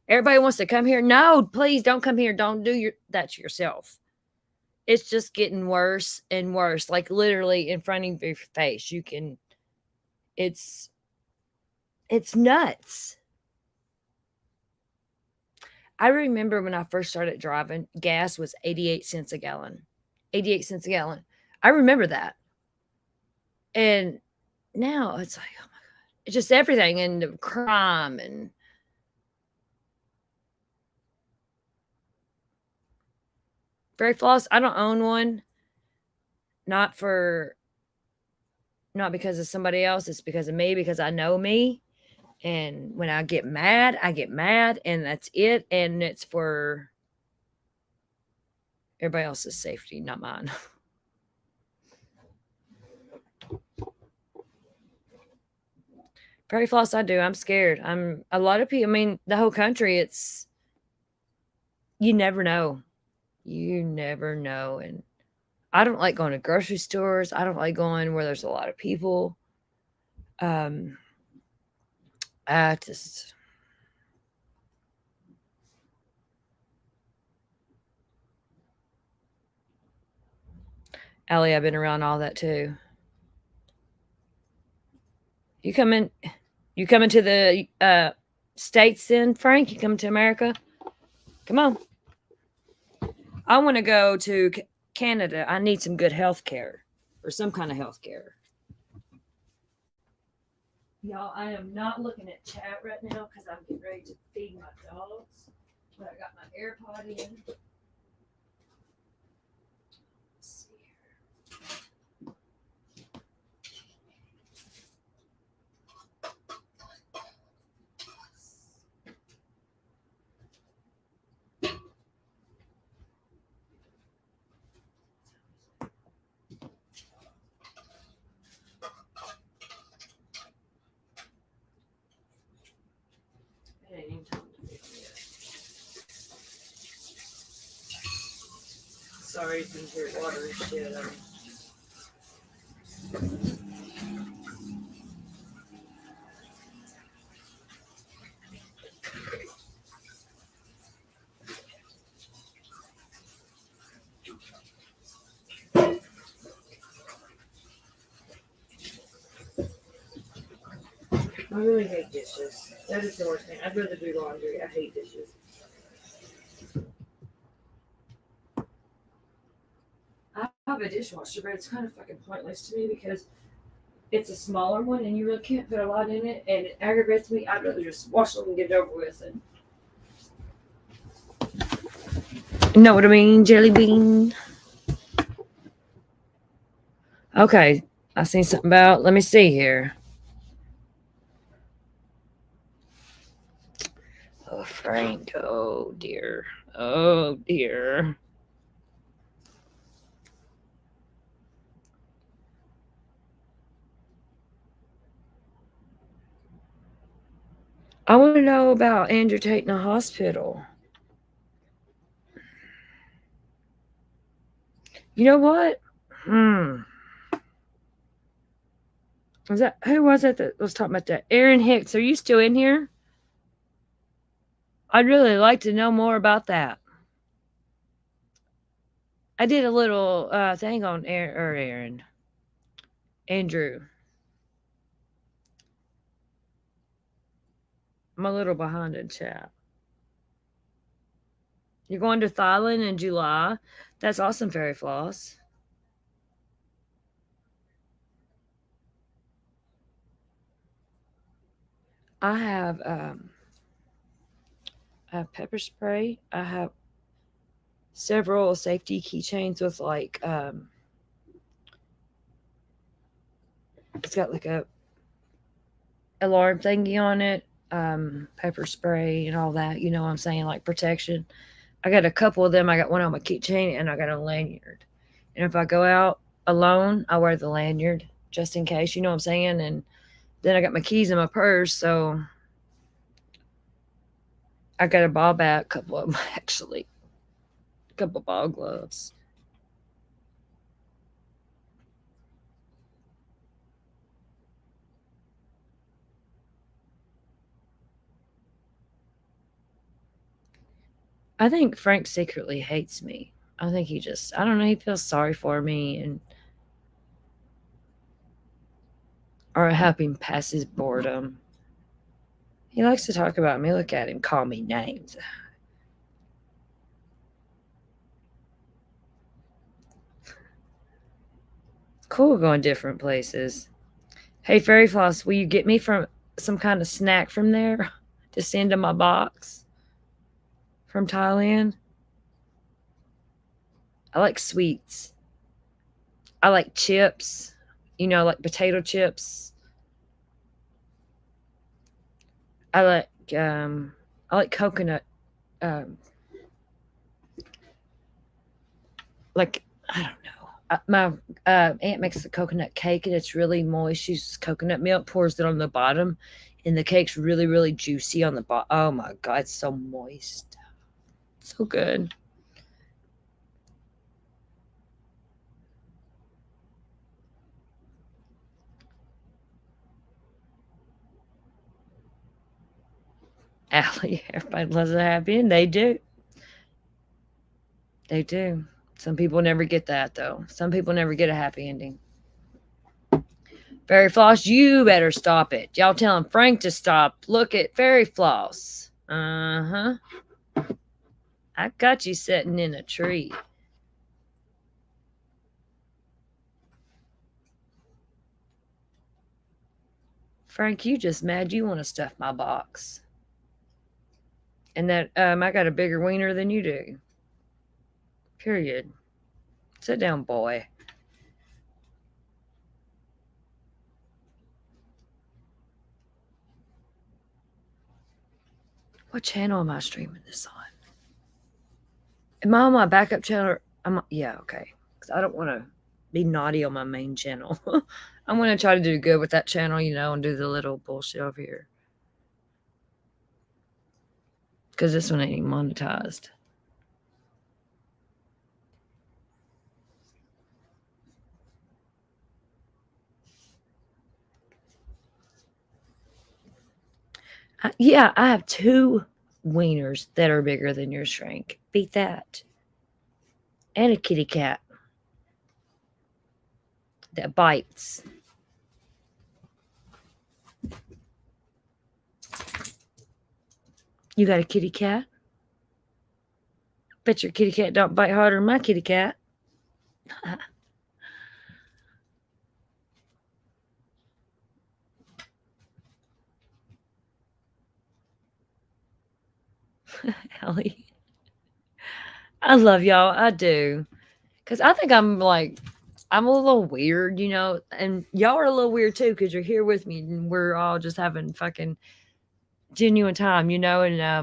Everybody wants to come here. No, please don't come here. Don't do that to yourself. It's just getting worse and worse. Like literally in front of your face. You can it's nuts. I remember when I first started driving, gas was 88 cents a gallon. 88 cents a gallon. I remember that. And now it's like, oh my God. It's just everything and the crime and Fairy Floss, I don't own one. Not because of somebody else, it's because of me, because I know me. And when I get mad, and that's it. And it's for everybody else's safety, not mine. Fairy Floss, I do. I'm scared. I'm a lot of people. I mean, the whole country. It's you never know. You never know. And I don't like going to grocery stores. I don't like going where there's a lot of people. I just Allie, I've been around all that too. You coming to the States then, Frank? You coming to America? Come on. I want to go to Canada. I need some good health care or some kind of health care. Y'all, I am not looking at chat right now because I'm getting ready to feed my dogs. But I got my AirPod in. Let's see here. It ain't even time to feed them yet. Sorry if you hear water and shit. I really hate dishes. That is the worst thing. I'd rather do laundry. I hate dishes. I have a dishwasher, but it's kind of fucking pointless to me because it's a smaller one and you really can't put a lot in it and it aggravates me. I'd rather just wash them and get it over with. And you know what I mean, Jelly Bean? Okay, I seen something about, let me see here. Oh, Frank. Oh, dear. Oh, dear. I want to know about Andrew Tate in the hospital. You know what? Who was it that was talking about that? Aaron Hicks, are you still in here? I'd really like to know more about that. I did a little thing on Andrew. I'm a little behind in chat. You're going to Thailand in July? That's awesome, Fairy Floss. I have pepper spray. I have several safety keychains with like it's got like a alarm thingy on it, pepper spray and all that. You know what I'm saying? Like protection. I got a couple of them. I got one on my keychain and I got a lanyard. And if I go out alone, I wear the lanyard just in case. You know what I'm saying? And then I got my keys in my purse, so I got a ball bag, a couple of them actually, a couple of ball gloves. I think Frank secretly hates me. I think he just, I don't know, he feels sorry for me and or helping pass his boredom. He likes to talk about me. Look at him, call me names. Cool going different places. Hey, Fairy Floss, will you get me from some kind of snack from there to send to my box from Thailand? I like sweets. I like chips, you know, like potato chips. I like coconut, um, like I don't know. My aunt makes a coconut cake and it's really moist. She uses coconut milk, pours it on the bottom, and the cake's really, really juicy on the bottom. Oh my god, it's so moist, so good. Allie, everybody loves a happy ending. They do. They do. Some people never get that though. Some people never get a happy ending. Fairy Floss, you better stop it. Y'all telling Frank to stop. Look at Fairy Floss. Uh-huh. I got you sitting in a tree. Frank, you just mad you want to stuff my box. And that I got a bigger wiener than you do. Period. Sit down, boy. What channel am I streaming this on? Am I on my backup channel? Yeah, okay. Because I don't want to be naughty on my main channel. I'm going to try to do good with that channel, you know, and do the little bullshit over here. Because this one ain't monetized. Yeah, I have 2 wieners that are bigger than yours, Frank. Beat that. And a kitty cat that bites. You got a kitty cat? Bet your kitty cat don't bite harder than my kitty cat. Ellie. I love y'all. I do. Because I think I'm a little weird, you know, and y'all are a little weird too because you're here with me and we're all just having fucking genuine time, you know, and I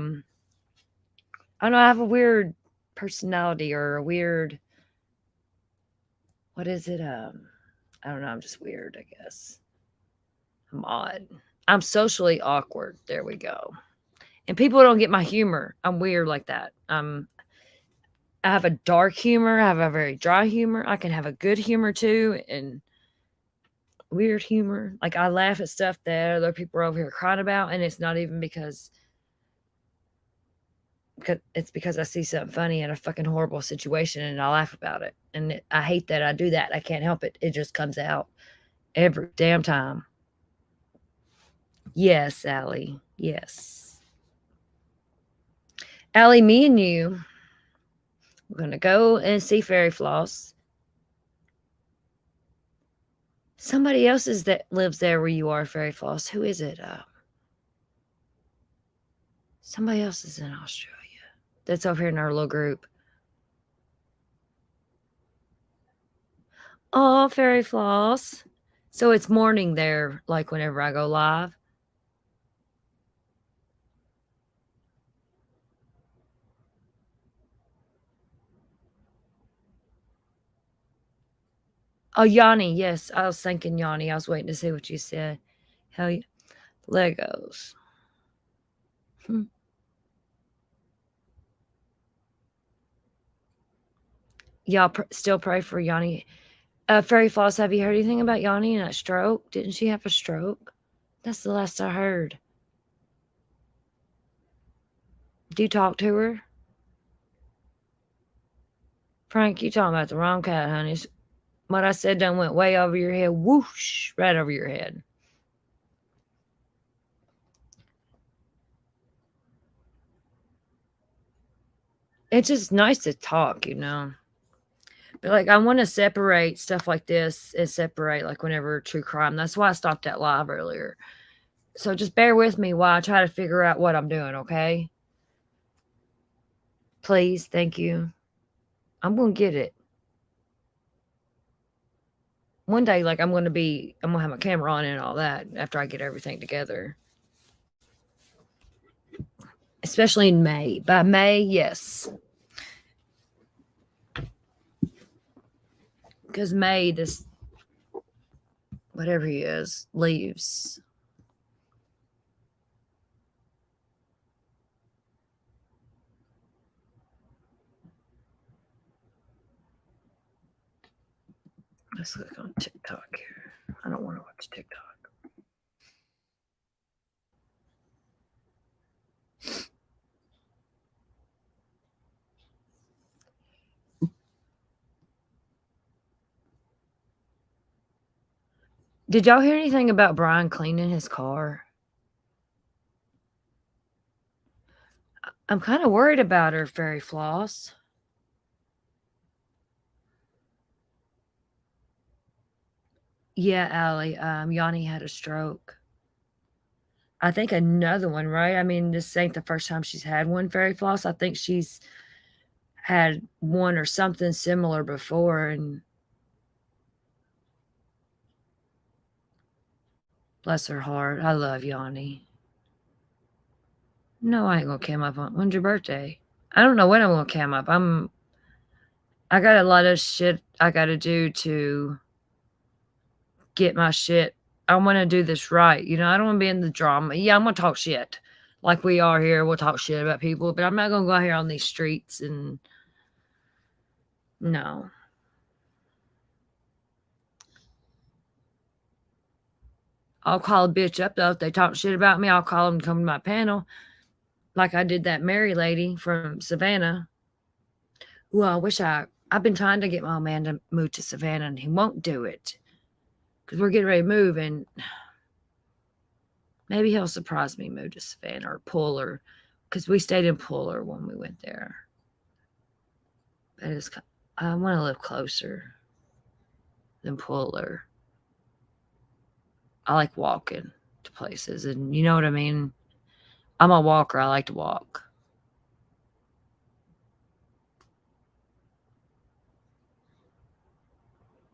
don't know, I have a weird personality or a weird, what is it? I don't know, I'm just weird, I guess. I'm odd. I'm socially awkward. There we go. And people don't get my humor. I'm weird like that. I have a dark humor. I have a very dry humor. I can have a good humor too, and weird humor. Like I laugh at stuff that other people are over here crying about, and it's not even because it's because I see something funny in a fucking horrible situation and I laugh about it. And I hate that I do that. I can't help it. It just comes out every damn time. Yes, Allie. Yes. Allie, me and you, we're going to go and see Fairy Floss. Somebody else that lives there where you are, Fairy Floss. Who is it? Somebody else is in Australia. That's over here in our little group. Oh, Fairy Floss. So it's morning there, like whenever I go live. Oh, Yanni. Yes, I was thinking Yanni. I was waiting to see what you said. Hell yeah. Legos. Y'all still pray for Yanni. Fairy Floss, have you heard anything about Yanni and that stroke? Didn't she have a stroke? That's the last I heard. Do you talk to her? Frank, you talking about the wrong cat, honey. What I said done went way over your head. Whoosh, right over your head. It's just nice to talk, you know. But like I want to separate stuff like this and separate like whenever true crime. That's why I stopped that live earlier. So just bear with me while I try to figure out what I'm doing, okay? Please, thank you. I'm gonna get it. One day, like I'm gonna have my camera on and all that after I get everything together. Especially in May. By May, yes. Because May, this whatever he is, leaves. Let's look on TikTok here. I don't want to watch TikTok. Did y'all hear anything about Brian cleaning his car? I'm kind of worried about her, Fairy Floss. Yeah, Allie. Yanni had a stroke. I think another one, right? I mean, this ain't the first time she's had one, Fairy Floss. I think she's had one or something similar before, and bless her heart. I love Yanni. No, I ain't gonna cam up on. When's your birthday? I don't know when I'm gonna cam up. I got a lot of shit I gotta do to get my shit. I want to do this right. You know, I don't want to be in the drama. Yeah, I'm gonna talk shit like we are here. We'll talk shit about people, but I'm not gonna go out here on these streets and no. I'll call a bitch up though if they talk shit about me. I'll call them to come to my panel, like I did that Mary lady from Savannah. Well, I wish I've been trying to get my old man to move to Savannah, and he won't do it because we're getting ready to move, and maybe he'll surprise me, move to Savannah or Puller, because we stayed in Puller when we went there. But I want to live closer than Puller. I like walking to places, and you know what I mean? I'm a walker. I like to walk.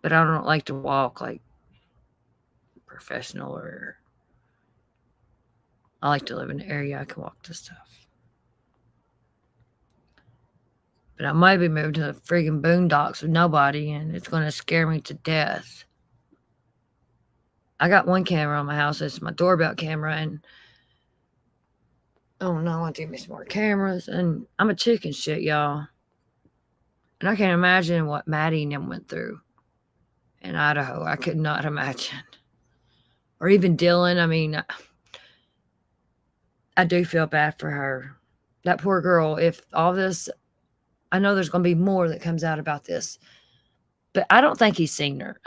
But I don't like to walk like professional, or I like to live in an area I can walk to stuff. But I might be moving to the friggin' boondocks with nobody, and it's going to scare me to death. I got one camera on my house. It's my doorbell camera, and oh no, I want to get me some more cameras. And I'm a chicken shit, y'all. And I can't imagine what Maddie and them went through in Idaho. I could not imagine. Or even Dylan. I mean, I do feel bad for her. That poor girl. If all this, I know there's going to be more that comes out about this. But I don't think he's seen her.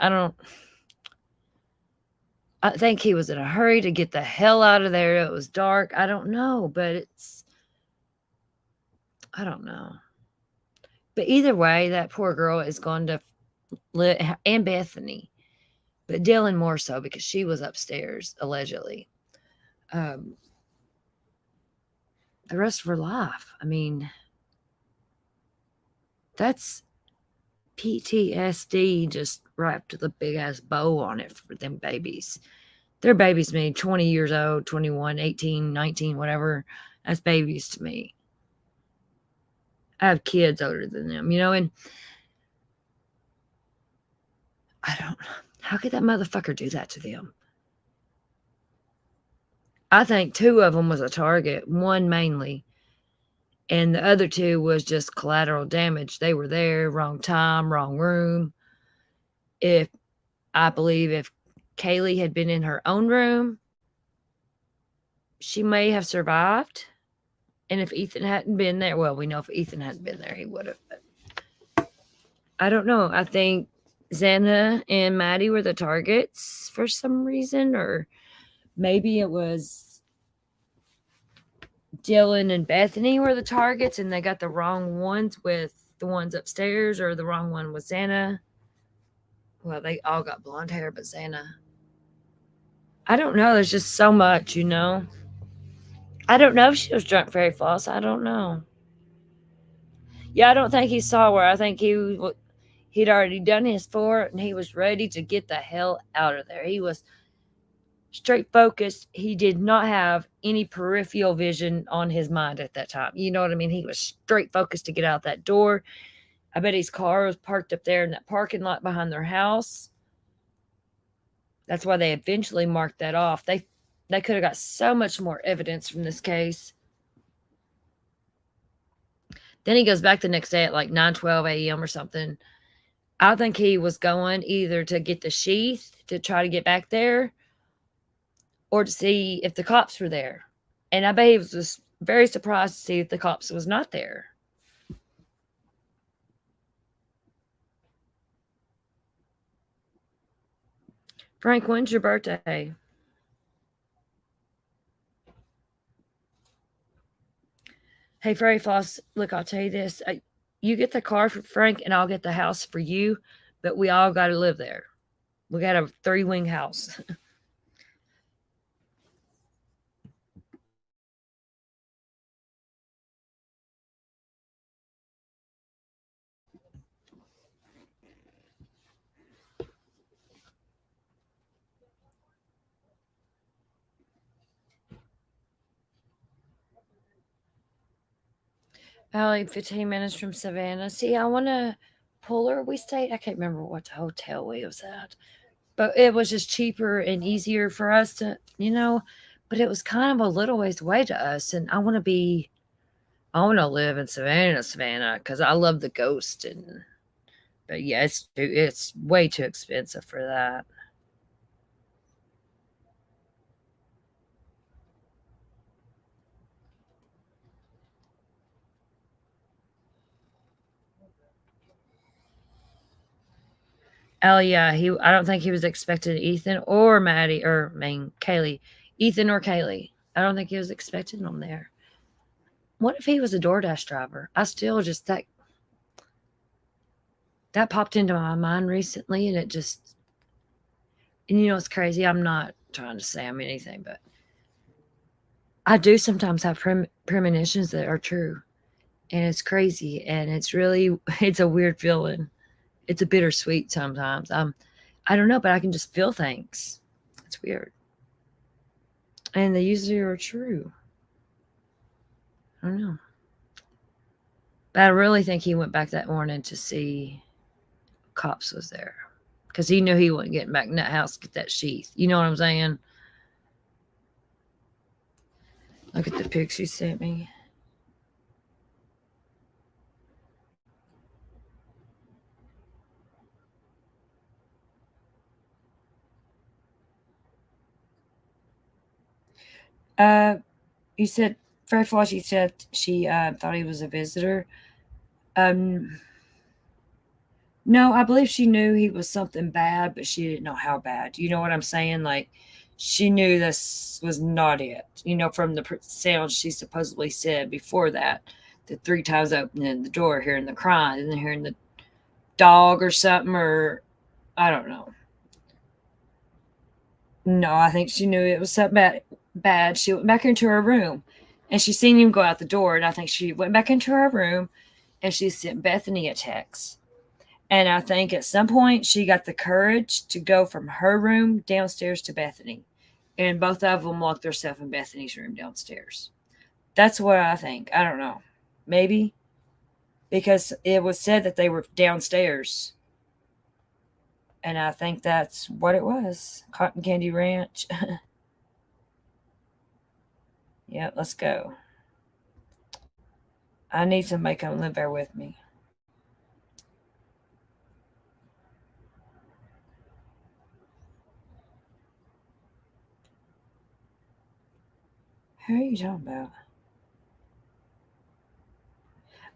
I think he was in a hurry to get the hell out of there. It was dark. I don't know, but I don't know. But either way, that poor girl is going to live, and Bethany, but Dylan more so because she was upstairs, allegedly. The rest of her life. I mean, that's PTSD just wrapped with a big ass bow on it for them babies. Their babies me 20 years old, 21, 18, 19, whatever. That's babies to me. I have kids older than them, you know, and I don't know. How could that motherfucker do that to them? I think 2 of them was a target, one mainly, and the other 2 was just collateral damage. They were there, wrong time, wrong room. I believe if Kaylee had been in her own room, she may have survived. And if Ethan hadn't been there, well, we know if Ethan hadn't been there, he would have. But I don't know. I think Xana and Maddie were the targets for some reason, or maybe it was Dylan and Bethany were the targets and they got the wrong ones with the ones upstairs, or the wrong one with Xana. Well, they all got blonde hair, but Xana. I don't know. There's just so much, you know. I don't know if she was drunk fairy floss. I don't know. Yeah, I don't think he saw her. I think he'd already done his fort and he was ready to get the hell out of there. He was straight focused. He did not have any peripheral vision on his mind at that time. You know what I mean? He was straight focused to get out that door. I bet his car was parked up there in that parking lot behind their house. That's why they eventually marked that off. They could have got so much more evidence from this case. Then he goes back the next day at like 9:12 a.m. or something. I think he was going either to get the sheath to try to get back there or to see if the cops were there. And I bet he was just very surprised to see if the cops was not there. Frank, when's your birthday? Hey, Fairy Floss, look, I'll tell you this. You get the car for Frank and I'll get the house for you, but we all got to live there. We got a 3-wing house. Allie, 15 minutes from Savannah. See, I want to pull her. We stayed, I can't remember what hotel we was at, but it was just cheaper and easier for us to, but it was kind of a little ways away to us. And I want to live in Savannah, because I love the ghost. But yeah, it's way too expensive for that. Oh yeah, I don't think he was expecting Ethan or Maddie or Kaylee. Ethan or Kaylee. I don't think he was expecting them there. What if he was a DoorDash driver? I still just that popped into my mind recently, and it's crazy. I'm not trying to say I'm anything, but I do sometimes have premonitions that are true, and it's crazy, and it's a weird feeling. It's a bittersweet sometimes. I don't know, but I can just feel things. It's weird. And they usually are true. I don't know. But I really think he went back that morning to see cops was there. Because he knew he wasn't getting back in that house to get that sheath. You know what I'm saying? Look at the pics you sent me. You said, Fairy Floss, you said she thought he was a visitor. No, I believe she knew he was something bad, but she didn't know how bad. You know what I'm saying? Like, she knew this was not it. From the sounds she supposedly said before that, the 3 times opening the door, hearing the crying, and then hearing the dog or something, or I don't know. No, I think she knew it was something bad. She went back into her room, and she seen him go out the door, and I think she went back into her room, and she sent Bethany a text. And I think at some point she got the courage to go from her room downstairs to Bethany. And both of them locked themselves in Bethany's room downstairs. That's what I think. I don't know. Maybe. Because it was said that they were downstairs. And I think that's what it was. Cotton Candy Ranch. Yeah, let's go. I need somebody to come live there with me. Who are you talking about?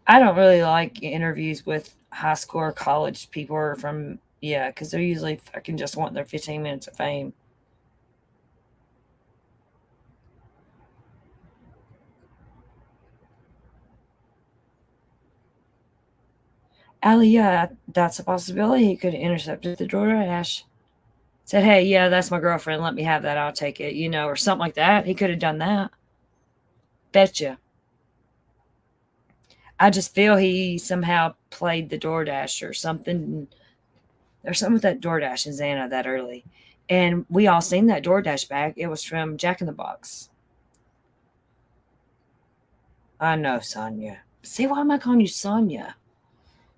I don't really like interviews with high school or college people or from, yeah, because they're usually fucking just wanting their 15 minutes of fame. Allie, yeah, that's a possibility. He could have intercepted the DoorDash. Said, hey, yeah, that's my girlfriend. Let me have that. I'll take it, you know, or something like that. He could have done that. Betcha. I just feel he somehow played the DoorDash or something. There's something with that DoorDash and Xana that early. And we all seen that DoorDash bag. It was from Jack in the Box. I know, Sonya. See, why am I calling you Sonya?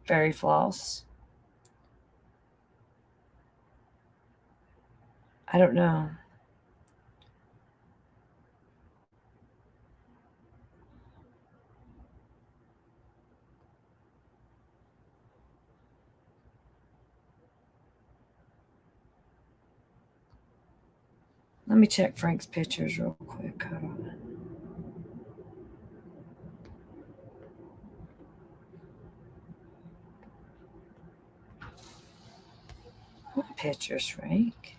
Fairy Floss. I don't know. Let me check Frank's pictures real quick. Hold on. What pictures, Frank?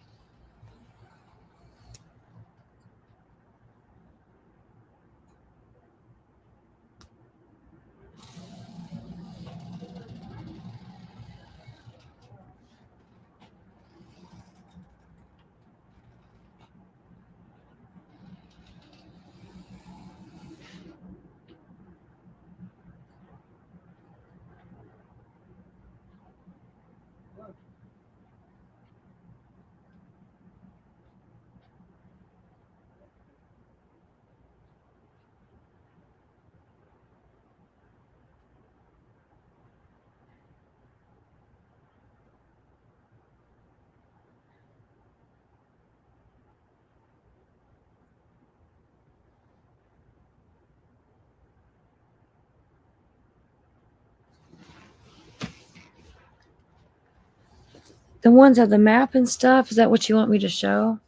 The ones of the map and stuff? Is that what you want me to show?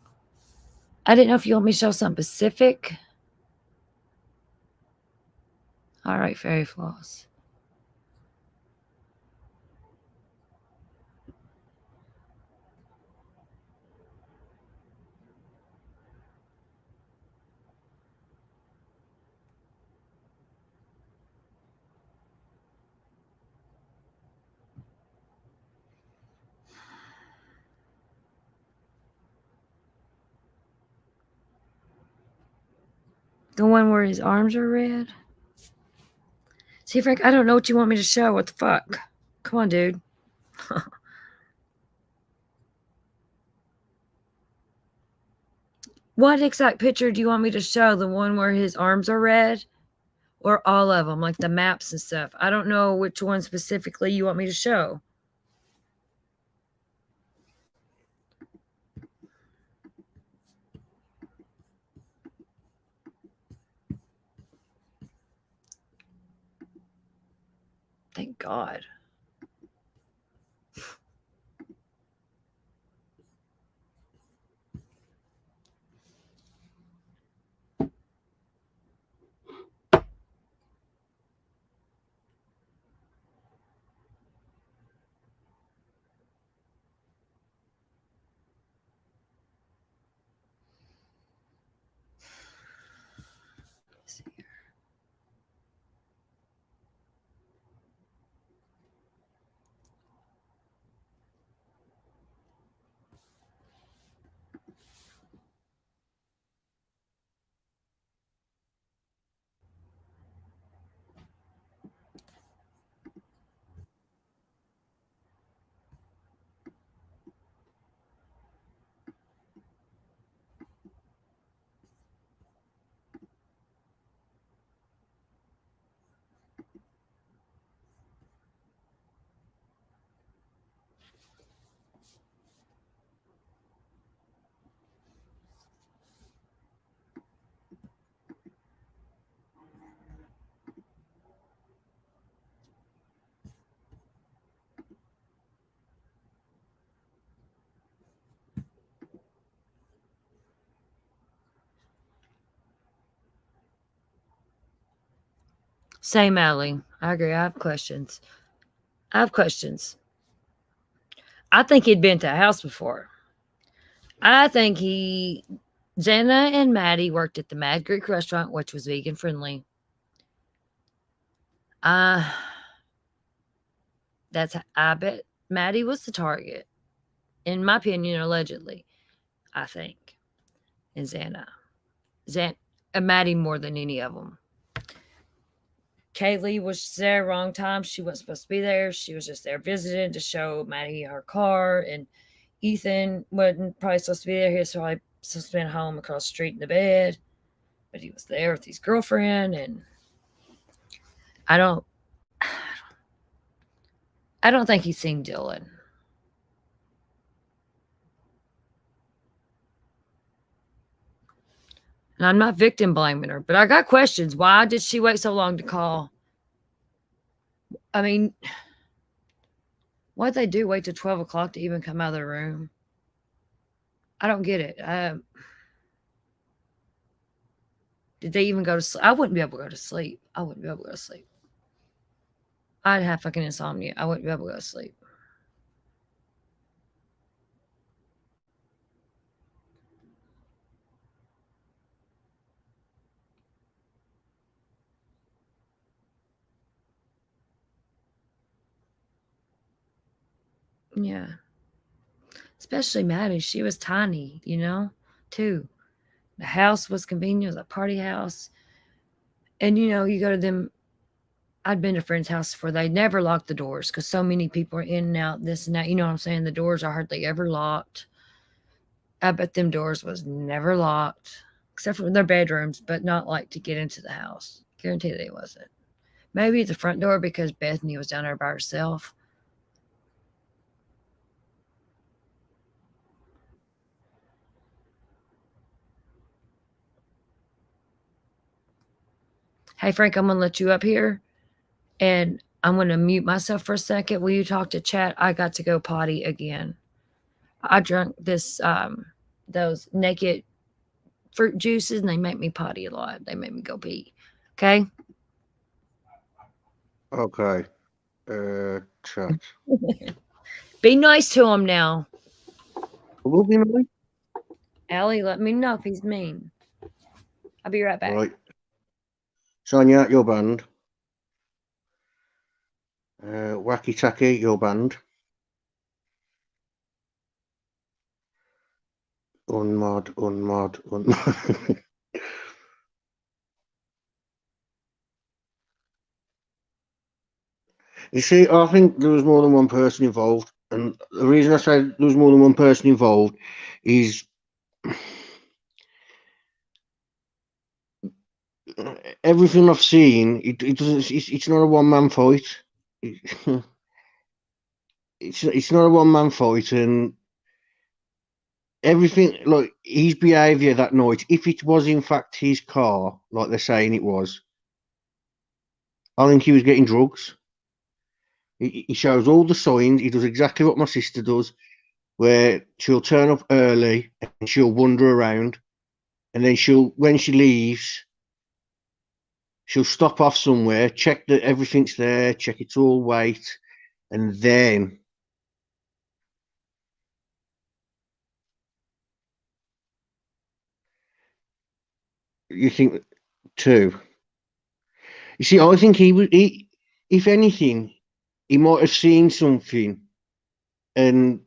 I didn't know if you want me to show something specific. All right, Fairy Floss. The one where his arms are red? See, Frank, I don't know what you want me to show. What the fuck? Come on, dude. What exact picture do you want me to show? The one where his arms are red? Or all of them, like the maps and stuff? I don't know which one specifically you want me to show. Thank God. Same, Allie. I agree. I have questions. I think he'd been to a house before. I think Xana and Maddie worked at the Mad Greek restaurant, which was vegan friendly. I bet Maddie was the target, in my opinion, allegedly. I think, and Xana, Maddie more than any of them. Kaylee was there wrong time. She wasn't supposed to be there. She was just there visiting to show Maddie her car. And Ethan wasn't probably supposed to be there. He was probably supposed to be at home across the street in the bed. But he was there with his girlfriend. And I don't think he's seen Dylan. And I'm not victim blaming her, but I got questions. Why did she wait so long to call? I mean, what'd they do? Wait till 12 o'clock to even come out of the room? I don't get it. Did they even go to sleep? I wouldn't be able to go to sleep. I'd have fucking insomnia. I wouldn't be able to go to sleep. Yeah. Especially Maddie. She was tiny, too. The house was convenient. It was a party house. And, you go to them. I'd been to friends' house before. They never locked the doors because so many people are in and out, this and that. You know what I'm saying? The doors are hardly ever locked. I bet them doors was never locked, except for their bedrooms, but not like to get into the house. Guarantee they wasn't. Maybe the front door because Bethany was down there by herself. Hey, Frank, I'm going to let you up here, and I'm going to mute myself for a second. Will you talk to chat? I got to go potty again. I drank those naked fruit juices, and they make me potty a lot. They make me go pee. Okay? Okay. Chat. Be nice to him now. Will be nice. Allie, let me know if he's mean. I'll be right back. Right. Sonia, your band. Wacky Tacky, your band. Unmod. You see, I think there was more than one person involved. And the reason I say there was more than one person involved is everything I've seen, it doesn't. It's not a one-man fight. It's not a one-man fight, and everything like his behaviour that night. If it was in fact his car, like they're saying it was, I think he was getting drugs. He shows all the signs. He does exactly what my sister does, where she'll turn up early and she'll wander around, and then when she leaves, she'll stop off somewhere, check that everything's there, check it's all white, and then you think too. You see, I think he if anything, he might have seen something, and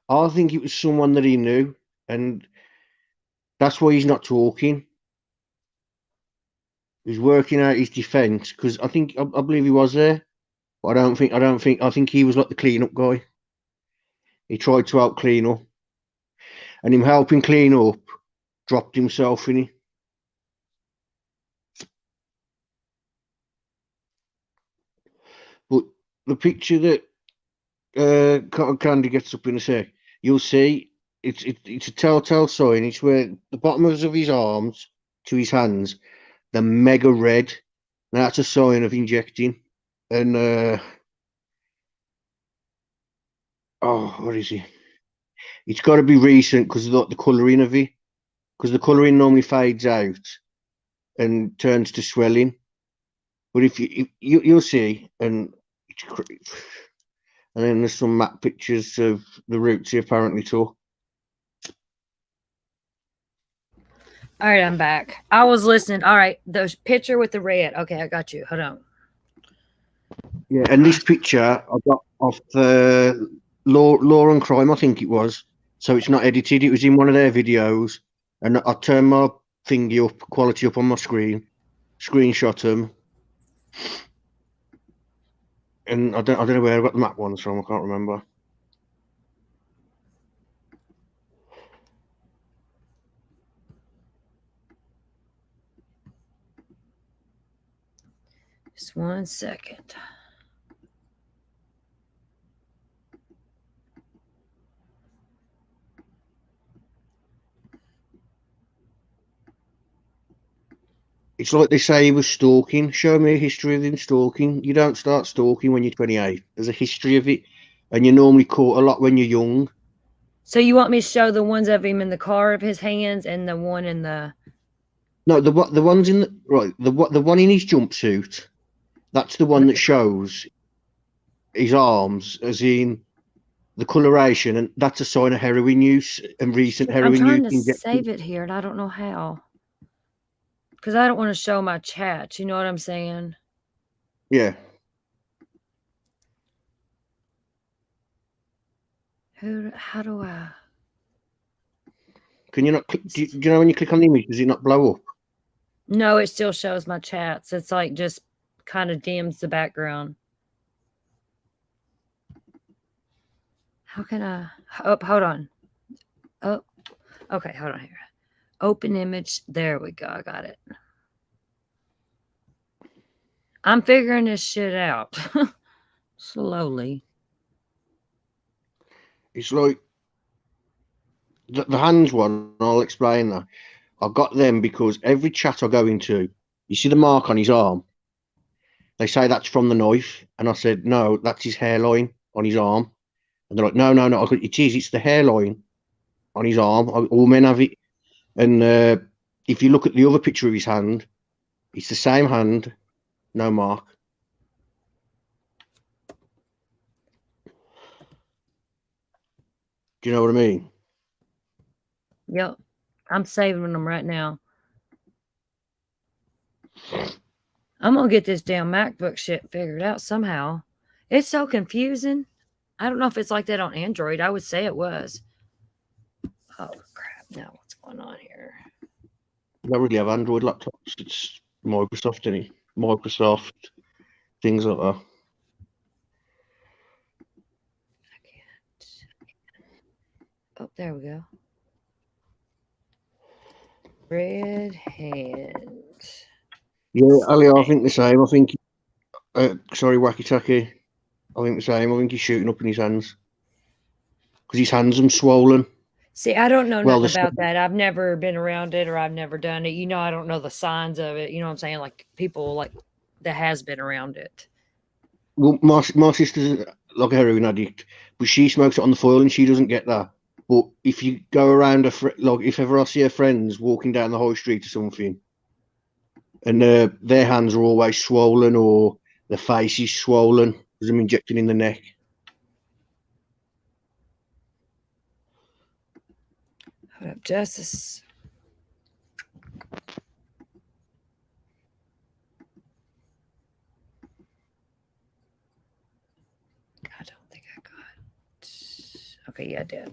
I think it was someone that he knew, and that's why he's not talking. He's working out his defence because I believe he was there, but I think he was like the clean-up guy. He tried to help clean up, and him helping clean up dropped himself in it. But the picture that Cotton Candy gets up in a sec, you'll see it's a telltale sign. It's where the bottoms of his arms to his hands, they're mega red. Now that's a sign of injecting. And what is it? It's got to be recent because of the colouring of it. Because the colouring normally fades out and turns to swelling. But if you'll see, and then there's some map pictures of the routes he apparently took. All right, I'm back. I was listening. All right, the picture with the red. Okay, I got you. Hold on. Yeah, and this picture I got off Law and Crime, I think it was. So it's not edited. It was in one of their videos, and I turned my thingy up, quality up on my screen, screenshot them, and I don't know where I got the map ones from. I can't remember. Just 1 second. It's like they say he was stalking. Show me a history of him stalking. You don't start stalking when you're 28. There's a history of it, and you're normally caught a lot when you're young. So you want me to show the ones of him in the car of his hands and the one in the... No, the ones in the right. The one in his jumpsuit. That's the one that shows his arms, as in the coloration, and that's a sign of heroin use and recent I'm heroin trying use. to save it here, and I don't know how. Because I don't want to show my chat. You know what I'm saying? Yeah. How do I... Can you not? Do you know when you click on the image, does it not blow up? No, it still shows my chats. It's like just kind of dims the background. How can I... Oh, hold on. Oh, okay, hold on here. Open image. There we go. I got it. I'm figuring this shit out. Slowly. It's like the hands one. I'll explain that. I got them because every chat I go into, you see the mark on his arm. They say that's from the knife, and I said no, that's his hairline on his arm. And they're like, no. I go, it is. It's the hairline on his arm. All men have it. And if you look at the other picture of his hand, it's the same hand, no mark. Do you know what I mean? Yep. I'm saving them right now. I'm going to get this damn MacBook shit figured out somehow. It's so confusing. I don't know if it's like that on Android. I would say it was. Oh, crap. Now what's going on here? I don't really have Android laptops. It's Microsoft, isn't it? Microsoft, things like that. Oh, there we go. Red hand. Yeah, Ali, I think the same. I think, sorry, Wacky Tacky. I think the same. I think he's shooting up in his hands. Because his hands are swollen. See, I don't know Well, nothing about that. I've never been around it or I've never done it. You know, I don't know the signs of it. You know what I'm saying? Like people like that has been around it. Well, my sister's like a heroin addict, but she smokes it on the foil and she doesn't get that. But if you go around, like if ever I see her friends walking down the high street or something, and their hands are always swollen or their face is swollen because I'm injecting in the neck. Hold up, Justice. I don't think I got. Okay, yeah, I did.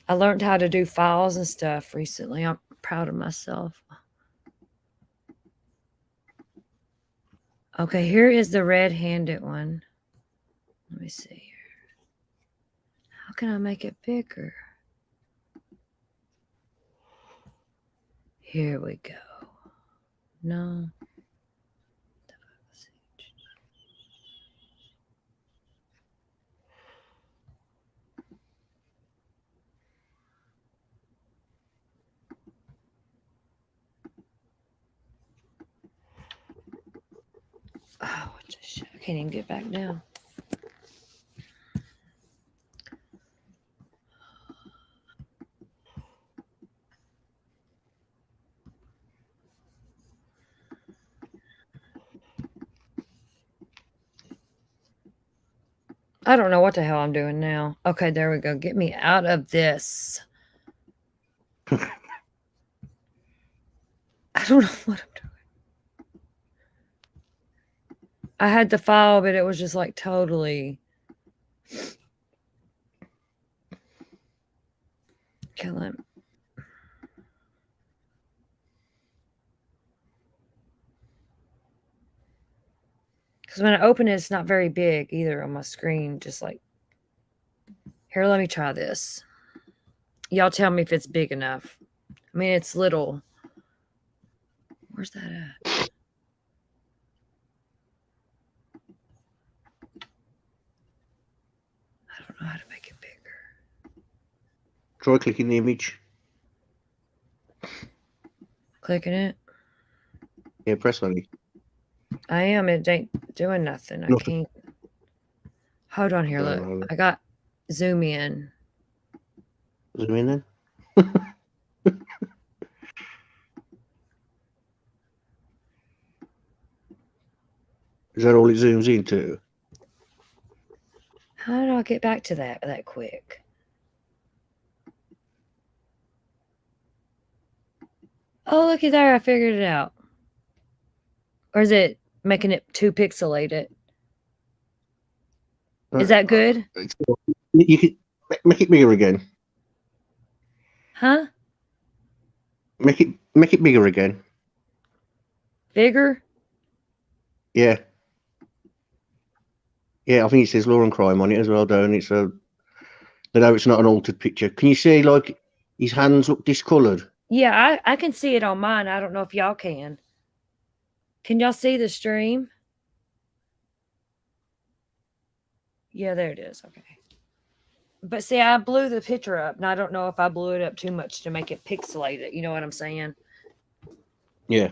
I learned how to do files and stuff recently. I'm proud of myself. Okay, here is the red-handed one. Let me see here. How can I make it bigger? Here we go. No. Oh, what the shit. I can't even get back down. I don't know what the hell I'm doing now. Okay, there we go. Get me out of this. I don't know what I'm doing. I had the file, but it was just like totally. Kill him. Because when I open it, it's not very big either on my screen. Just like, here, let me try this. Y'all tell me if it's big enough. I mean, it's little. Where's that at? I don't know how to make it bigger. Try clicking the image. Clicking it. Yeah, press on it. I am. It ain't doing nothing. I can't. Hold on here. Look. I got zoom in. Zoom in then. Is that all it zooms into? How do I get back to that quick? Oh, looky there. I figured it out. Or is it making it too pixelated? Is that good? You can make it bigger again. Huh? Make it bigger again. Bigger? Yeah. Yeah, I think it says law and crime on it as well, don't it? So they know it's not an altered picture. Can you see like his hands look discoloured? Yeah, I can see it on mine. I don't know if y'all can. Can y'all see the stream? Yeah, there it is. Okay. But see, I blew the picture up, and I don't know if I blew it up too much to make it pixelated. You know what I'm saying? Yeah.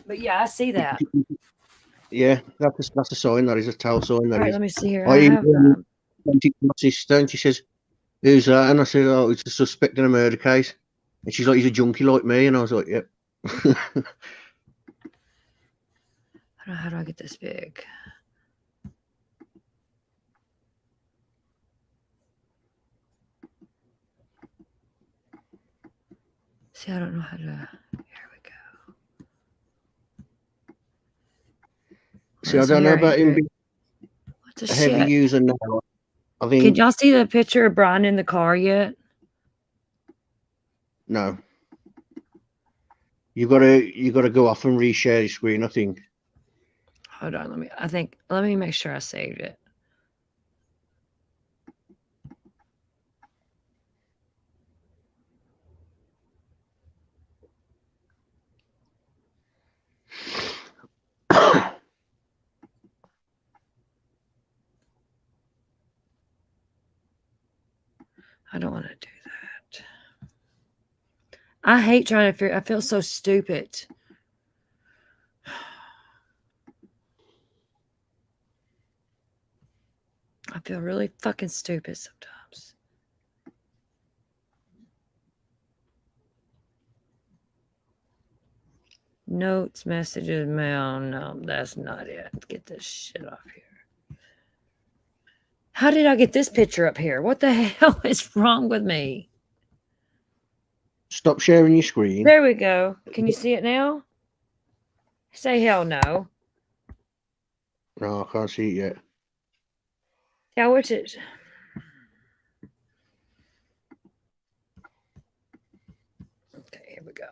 But yeah, I see that. Yeah, that's a sign. That is a tell sign. That All right, is. let me see here. I I have went to my sister and she says, "Who's that?" And I said, "Oh, it's a suspect in a murder case." And she's like, "He's a junkie like me." And I was like, "Yep." How do I get this big? See, I don't know how to. Here we go. See, I don't know about him being What's a heavy shit? user now. I think. Can y'all see the picture of Brian in the car yet? No. You gotta go off and reshare your screen, I think. Hold on, let me make sure I saved it. I don't want to do that. I hate trying to figure. I feel so stupid. I feel really fucking stupid sometimes. Notes, messages, mail. No, that's not it. Get this shit off here. How did I get this picture up here? What the hell is wrong with me? Stop sharing your screen. There we go. Can you see it now? Say hell no. No, I can't see it yet. Yeah, what's it? Okay, here we go.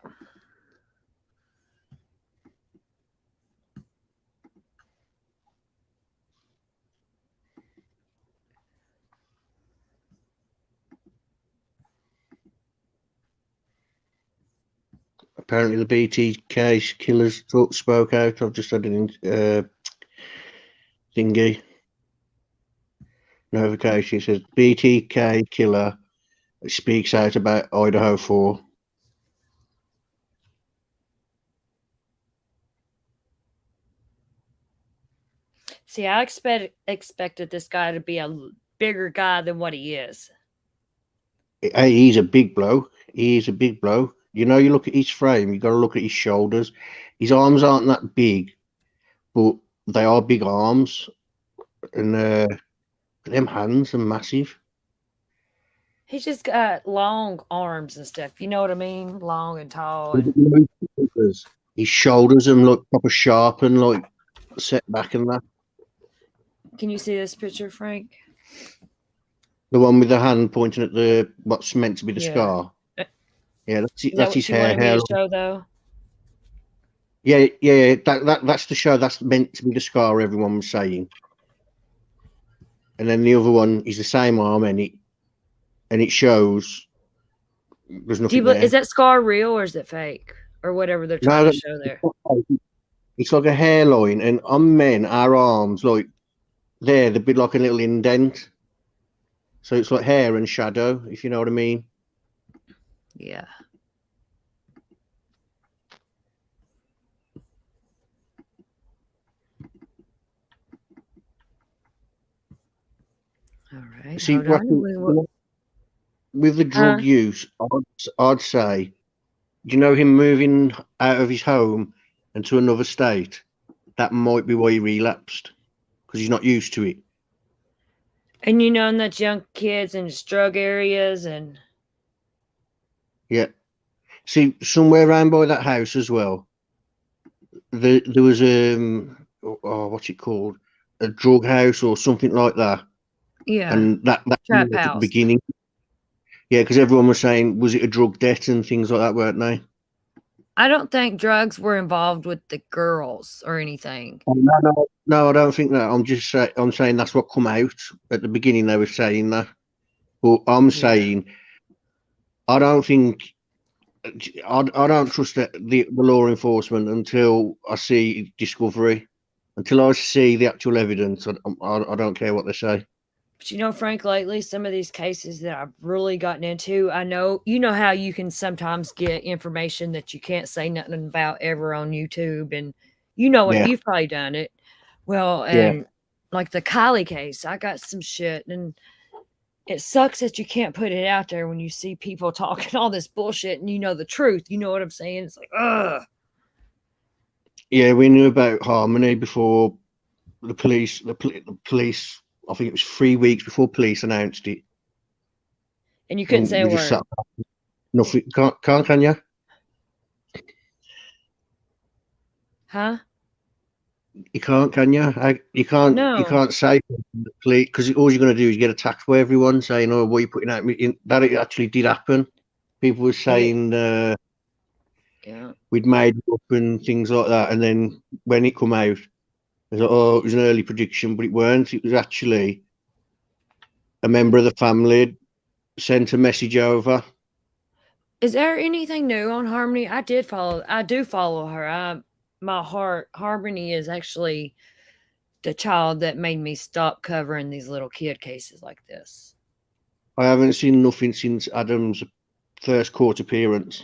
Apparently, the BTK killers spoke out. I've just had an thingy notification. It says BTK killer speaks out about Idaho 4. See, I expected this guy to be a bigger guy than what he is. Hey, he's a big bloke. He is a big bloke. You know, you look at his frame, you got to look at his shoulders. His arms aren't that big, but they are big arms, and them hands are massive. He's just got long arms and stuff. You know what I mean? Long and tall. And His shoulders are like proper sharp and like set back and that. can you see this picture, Frank? The one with the hand pointing at the what's meant to be the Yeah. scar. Yeah, Is that that's what his you hair. wanted me to show, though? Yeah. That's the show. That's meant to be the scar. Everyone was saying. And then the other one is the same arm, and it shows there's nothing there. Is that scar real or is it fake or whatever they're trying to show there? It's like a hairline, and on men, our arms, like they're bit like a little indent. So it's like hair and shadow, if you know what I mean. Yeah. All right. See, Hold on. with the drug use, I'd say, you know, him moving out of his home and to another state, that might be why he relapsed, because he's not used to it. And you know, and that's young kids in just drug areas and. Yeah. See, somewhere around by that house as well, there was what's it called? A drug house or something like that. Yeah. And that Trap at the house. beginning. Yeah, because everyone was saying, was it a drug debt and things like that, weren't they? I don't think drugs were involved with the girls or anything. Oh, no, I don't think that. I'm saying that's what come out at the beginning. They were saying that, but I'm saying I don't think I don't trust the law enforcement until I see discovery. Until I see the actual evidence, I don't care what they say. But you know, Frank, lately, some of these cases that I've really gotten into, I know, you know how you can sometimes get information that you can't say nothing about ever on YouTube. And you know what, you've probably done it. Well, and like the Kylie case, I got some shit. And it sucks that you can't put it out there when you see people talking all this bullshit and you know the truth. You know what I'm saying? It's like, ugh. Yeah, we knew about Harmony before the police. The police. I think it was 3 weeks before police announced it. And you couldn't say a word. Nothing. Can you? Huh? You can't, can you? You can't. No. You can't say the police because all you're going to do is get attacked by everyone saying, "Oh, what are you putting out?" That it actually did happen. People were saying, we'd made it up and things like that, and then when it come out, it was like, oh, it was an early prediction, but it weren't. It was actually a member of the family sent a message over. Is there anything new on Harmony? I do follow her. My heart, Harmony is actually the child that made me stop covering these little kid cases like this. I haven't seen nothing since Adam's first court appearance.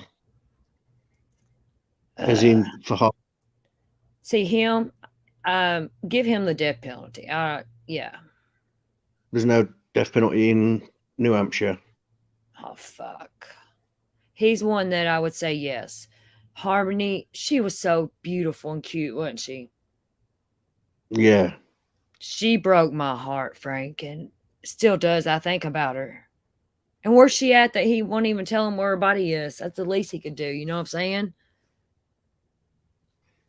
As in for Harmony. See him, give him the death penalty. Yeah. There's no death penalty in New Hampshire. Oh, fuck. He's one that I would say yes. Harmony, she was so beautiful and cute, wasn't she? Yeah. She broke my heart, Frank, and still does. I think about her. And where's she at that he won't even tell him where her body is? That's the least he could do. You know what I'm saying?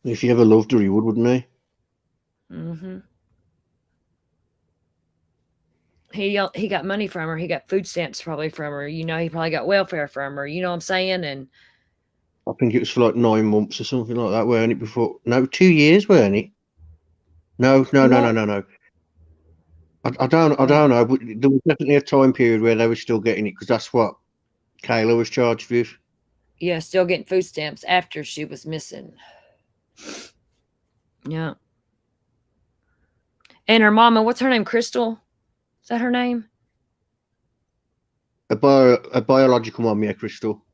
If he ever loved her, he would, wouldn't he? Mm-hmm. He got money from her. He got food stamps probably from her. You know, he probably got welfare from her. You know what I'm saying? And I think it was for like 9 months or something like that, weren't it? Before 2 years, weren't it? No. I don't know. But there was definitely a time period where they were still getting it because that's what Kayla was charged with. Yeah, still getting food stamps after she was missing. Yeah. And her mama, what's her name? Crystal? Is that her name? A biological mom, yeah, Crystal.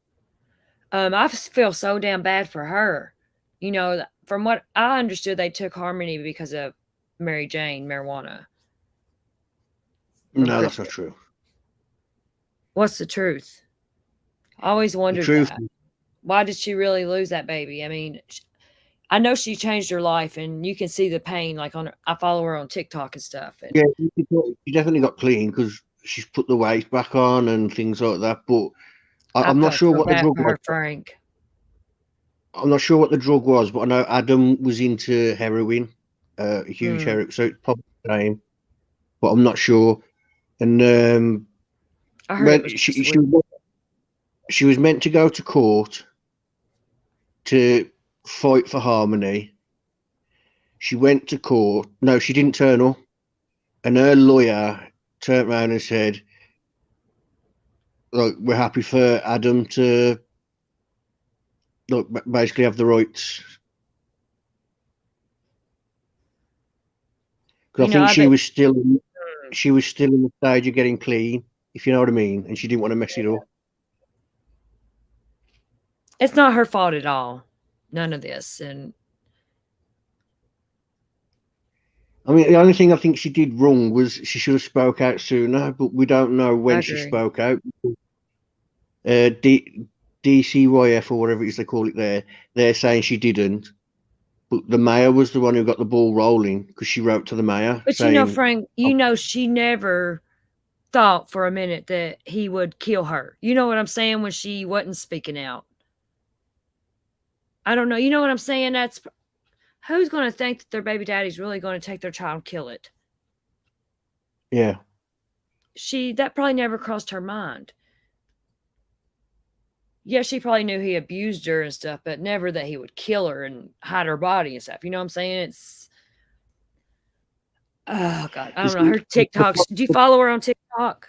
I feel so damn bad for her. You know, from what I understood, they took Harmony because of Mary Jane marijuana. No, that's not true. What's the truth? I always wondered that. Why did she really lose that baby? I mean, I know she changed her life, and you can see the pain. Like I follow her on TikTok and stuff. And Yeah, she definitely got clean because she's put the weight back on and things like that. But I'm not sure feel what the bad drug for was. her, Frank. I'm not sure what the drug was, but I know Adam was into heroin, a huge heroin, so it's probably the same. But I'm not sure. And I heard it when was she was meant to go to court to fight for Harmony. She went to court. No, she didn't turn up. And her lawyer turned around and said, "Look, we're happy for Adam to basically have the rights." Because I think she was still in the stage of getting clean, if you know what I mean, and she didn't want to mess it up. It's not her fault at all. None of this. And I mean, the only thing I think she did wrong was she should have spoke out sooner, but we don't know when she spoke out. DCYF or whatever it is they call it there, they're saying she didn't. But the mayor was the one who got the ball rolling because she wrote to the mayor. But saying, you know, Frank, she never thought for a minute that he would kill her. You know what I'm saying? When she wasn't speaking out. I don't know. You know what I'm saying? That's who's going to think that their baby daddy's really going to take their child and kill it? Yeah. That probably never crossed her mind. Yeah, she probably knew he abused her and stuff, but never that he would kill her and hide her body and stuff. You know what I'm saying? Oh God, I don't know. Her TikToks. Do you follow her on TikTok?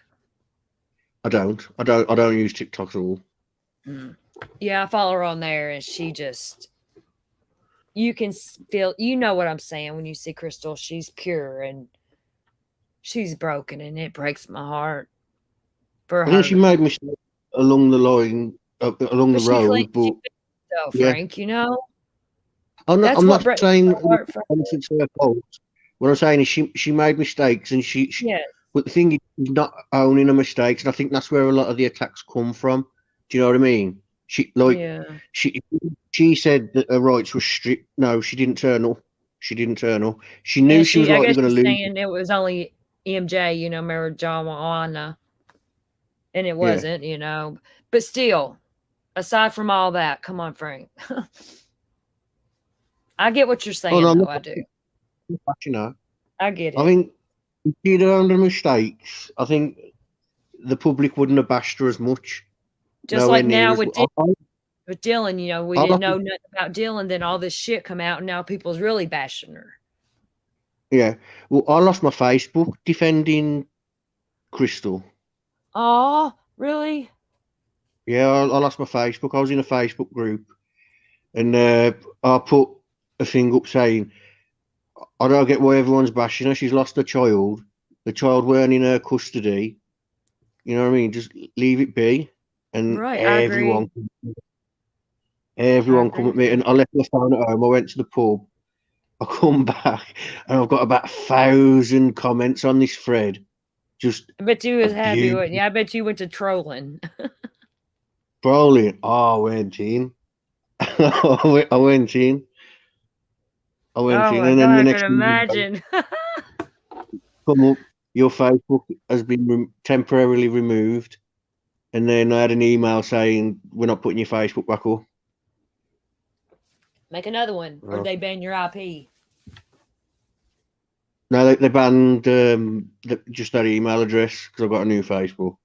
I don't use TikTok at all. Yeah, I follow her on there, and you can feel, you know what I'm saying when you see Crystal. She's pure and she's broken, and it breaks my heart for her. I think she made mistakes along the line, along the road, but Frank, you know. I'm not saying it's her fault. What I'm saying is she made mistakes, and she but the thing is, she's not owning her mistakes, and I think that's where a lot of the attacks come from. Do you know what I mean? She said that her rights were strict. No, she didn't turn up. She knew she was likely going to lose. Saying it was only MJ, you know, marijuana, and it wasn't, you know. But still, aside from all that, come on, Frank. I get what you're saying, though. I do. You know, I get it. I think if she'd done her mistakes, I think the public wouldn't have bashed her as much. Just like now with Dylan, you know, we didn't know nothing about Dylan. Then all this shit come out, and now people's really bashing her. Yeah. Well, I lost my Facebook defending Crystal. Oh, really? Yeah, I lost my Facebook. I was in a Facebook group, and I put a thing up saying, I don't get why everyone's bashing her. She's lost her child. The child weren't in her custody. You know what I mean? Just leave it be. And everyone come at me. And I left my phone at home. I went to the pub. I come back, and I've got about 1,000 comments on this thread. Just I bet you was happy, wouldn't you? I bet you went to trolling. Trolling. Oh, I went in. I went in. Oh my and then God, the I next could imagine. come up, your Facebook has been temporarily removed, and then I had an email saying we're not putting your Facebook back up. Make another one, or they ban your IP. No, they banned just that email address because I've got a new Facebook.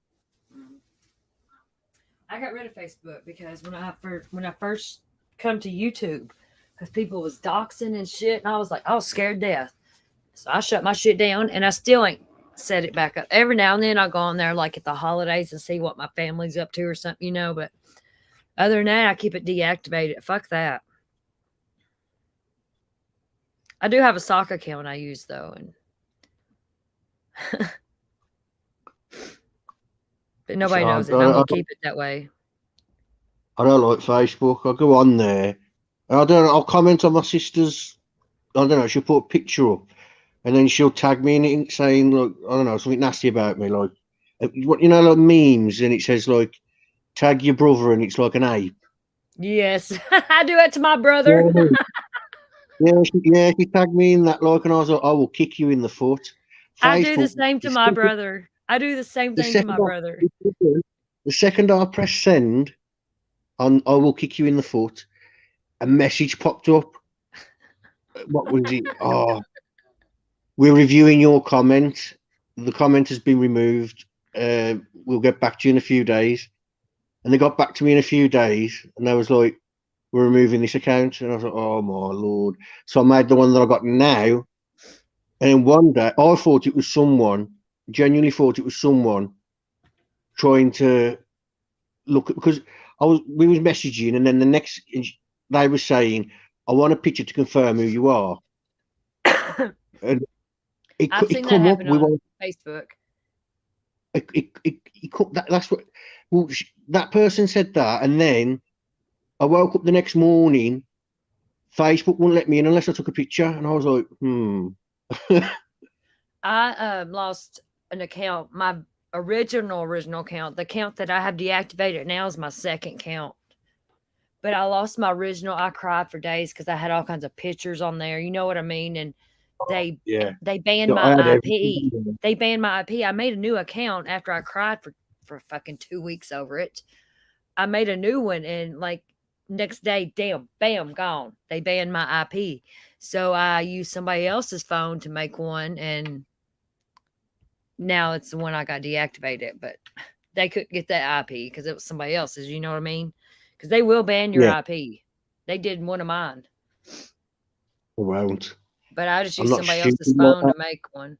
I got rid of Facebook because when I first come to YouTube, because people was doxing and shit, and I was like, I was scared to death. So I shut my shit down, and I still ain't set it back up. Every now and then I go on there like at the holidays and see what my family's up to or something, you know. But other than that, I keep it deactivated. Fuck that. I do have a sock account I use though, and but nobody knows it. And I'm gonna keep it that way. I don't like Facebook. I'll go on there. I'll comment on my sister's. I don't know. She'll put a picture up, and then she'll tag me in it saying, like, I don't know, something nasty about me, like what, you know, like memes, and it says like, tag your brother, and it's like an ape. Yes, I do that to my brother. She tagged me in that like, and I was like, I will kick you in the foot. I do the Facebook, same to my brother. I do the same the thing to my second brother. the second I press send on, I will kick you in the foot. A message popped up. What was it? Oh, we're reviewing your comment. The comment has been removed. We'll get back to you in a few days. And they got back to me in a few days, and they was like, we're removing this account. And I was like, oh my Lord. So I made the one that I got now. And in one day, I thought it was someone, genuinely thought it was someone trying to look at, because we was messaging, and then the next, they were saying, I want a picture to confirm who you are. And I've seen that come up, happen we on want, Facebook. that's what, well, that person said that, and then I woke up the next morning, Facebook wouldn't let me in unless I took a picture, and I was like, I lost an account. My original account, the account that I have deactivated now, is my second account. But I lost my original. I cried for days because I had all kinds of pictures on there. You know what I mean? And they banned Yeah, I had my IP. everything. They banned my IP. I made a new account after I cried for fucking 2 weeks over it. I made a new one, and like next day, damn, bam, gone. They banned my IP. So I used somebody else's phone to make one, and now it's the one I got deactivated. But they couldn't get that IP because it was somebody else's. You know what I mean? Because they will ban your Yeah. IP. They did one of mine. I won't. But I just I'm used not somebody stupid else's like phone that. to make one.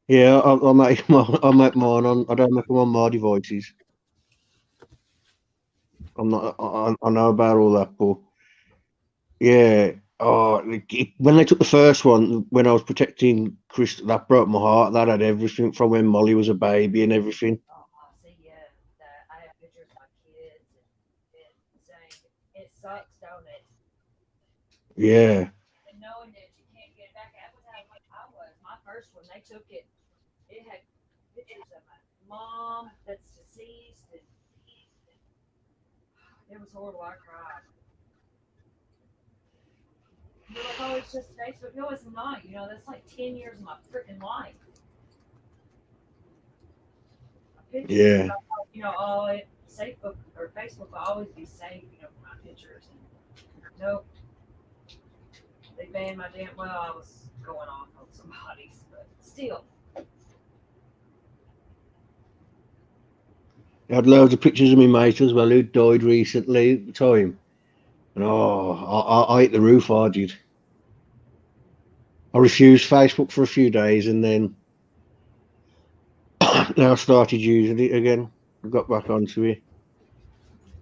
Yeah, I'll make mine on. I don't make them on my devices. I'm not. I know about all that, but yeah. Oh, when they took the first one, when I was protecting Chris, that broke my heart. That had everything from when Molly was a baby and everything. I have pictures of my kids and saying it sucks, don't it? Yeah. And knowing that you can't get it back, that was how I was. My first one, they took it. It had pictures of my mom that's deceased, and it was horrible. I cried. You're like, oh, it's just Facebook. No, it's not. You know, that's like 10 years of my freaking life. Pictures. Yeah. You know, oh, Facebook or Facebook will always be safe. You know, for my pictures. And nope. They banned my damn. Well, I was going off on somebody's, but still. I had loads of pictures of my mate as well who died recently at the time. And I ate the roof, I did. I refused Facebook for a few days, and then now I started using it again. I got back onto it.